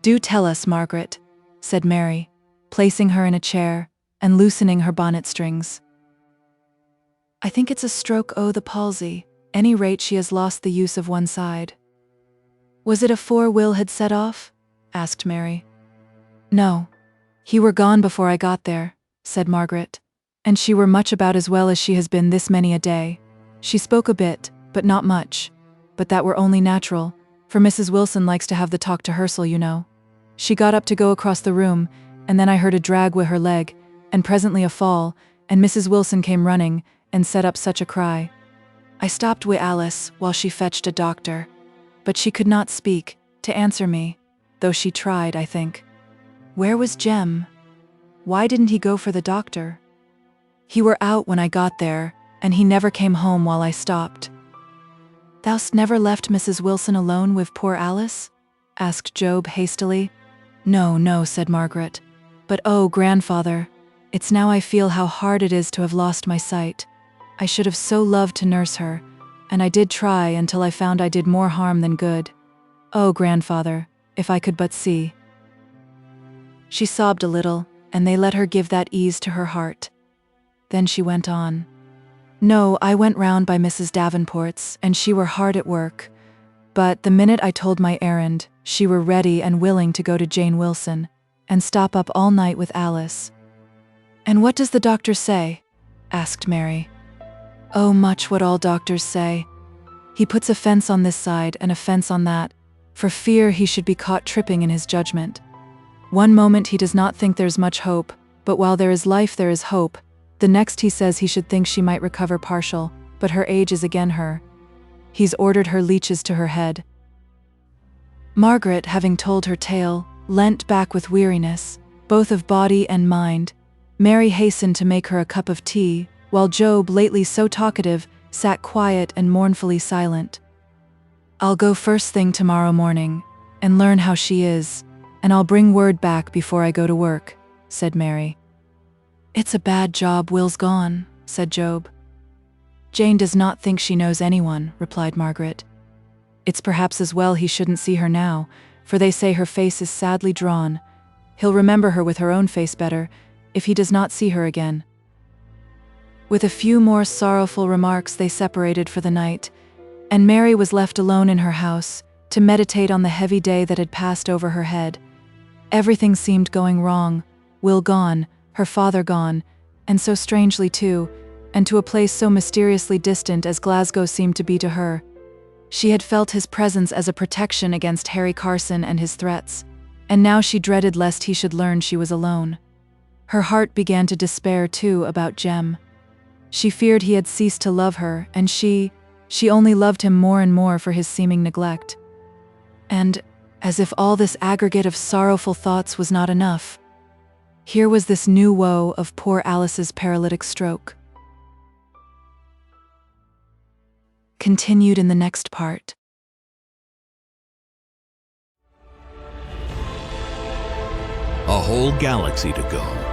Do tell us, Margaret," said Mary, placing her in a chair and loosening her bonnet strings. "I think it's a stroke o' the palsy. Any rate she has lost the use of one side." "Was it afore Will had set off?" asked Mary. "No. He were gone before I got there," said Margaret, "and she were much about as well as she has been this many a day. She spoke a bit, but not much, but that were only natural, for Mrs. Wilson likes to have the talk to Hersel, you know. She got up to go across the room, and then I heard a drag wi' her leg, and presently a fall, and Mrs. Wilson came running, and set up such a cry. I stopped wi' Alice while she fetched a doctor, but she could not speak to answer me, though she tried, I think. Where was Jem? Why didn't he go for the doctor? He were out when I got there, and he never came home while I stopped. Thou'st never left Mrs. Wilson alone with poor Alice? Asked Job hastily. No, no, said Margaret. But oh, grandfather, it's now I feel how hard it is to have lost my sight. I should have so loved to nurse her, and I did try until I found I did more harm than good. Oh, grandfather, if I could but see. She sobbed a little, and they let her give that ease to her heart. Then she went on. No, I went round by Mrs. Davenport's, and she were hard at work. But the minute I told my errand, she were ready and willing to go to Jane Wilson, and stop up all night with Alice. And what does the doctor say? Asked Mary. Oh, much what all doctors say. He puts a fence on this side and a fence on that, for fear he should be caught tripping in his judgment. One moment he does not think there's much hope, but while there is life there is hope. The next he says he should think she might recover partial, but her age is again her. He's ordered her leeches to her head. Margaret, having told her tale, leant back with weariness, both of body and mind. Mary hastened to make her a cup of tea, while Job, lately so talkative, sat quiet and mournfully silent. I'll go first thing tomorrow morning, and learn how she is, and I'll bring word back before I go to work, said Mary. It's a bad job Will's gone, said Job. Jane does not think she knows anyone, replied Margaret. It's perhaps as well he shouldn't see her now, for they say her face is sadly drawn. He'll remember her with her own face better, if he does not see her again. With a few more sorrowful remarks they separated for the night, and Mary was left alone in her house, to meditate on the heavy day that had passed over her head. Everything seemed going wrong, Will gone, her father gone, and so strangely too, and to a place so mysteriously distant as Glasgow seemed to be to her. She had felt his presence as a protection against Harry Carson and his threats, and now she dreaded lest he should learn she was alone. Her heart began to despair too about Jem. She feared he had ceased to love her, and she only loved him more and more for his seeming neglect. And, as if all this aggregate of sorrowful thoughts was not enough, here was this new woe of poor Alice's paralytic stroke. Continued in the next part. A whole galaxy to go.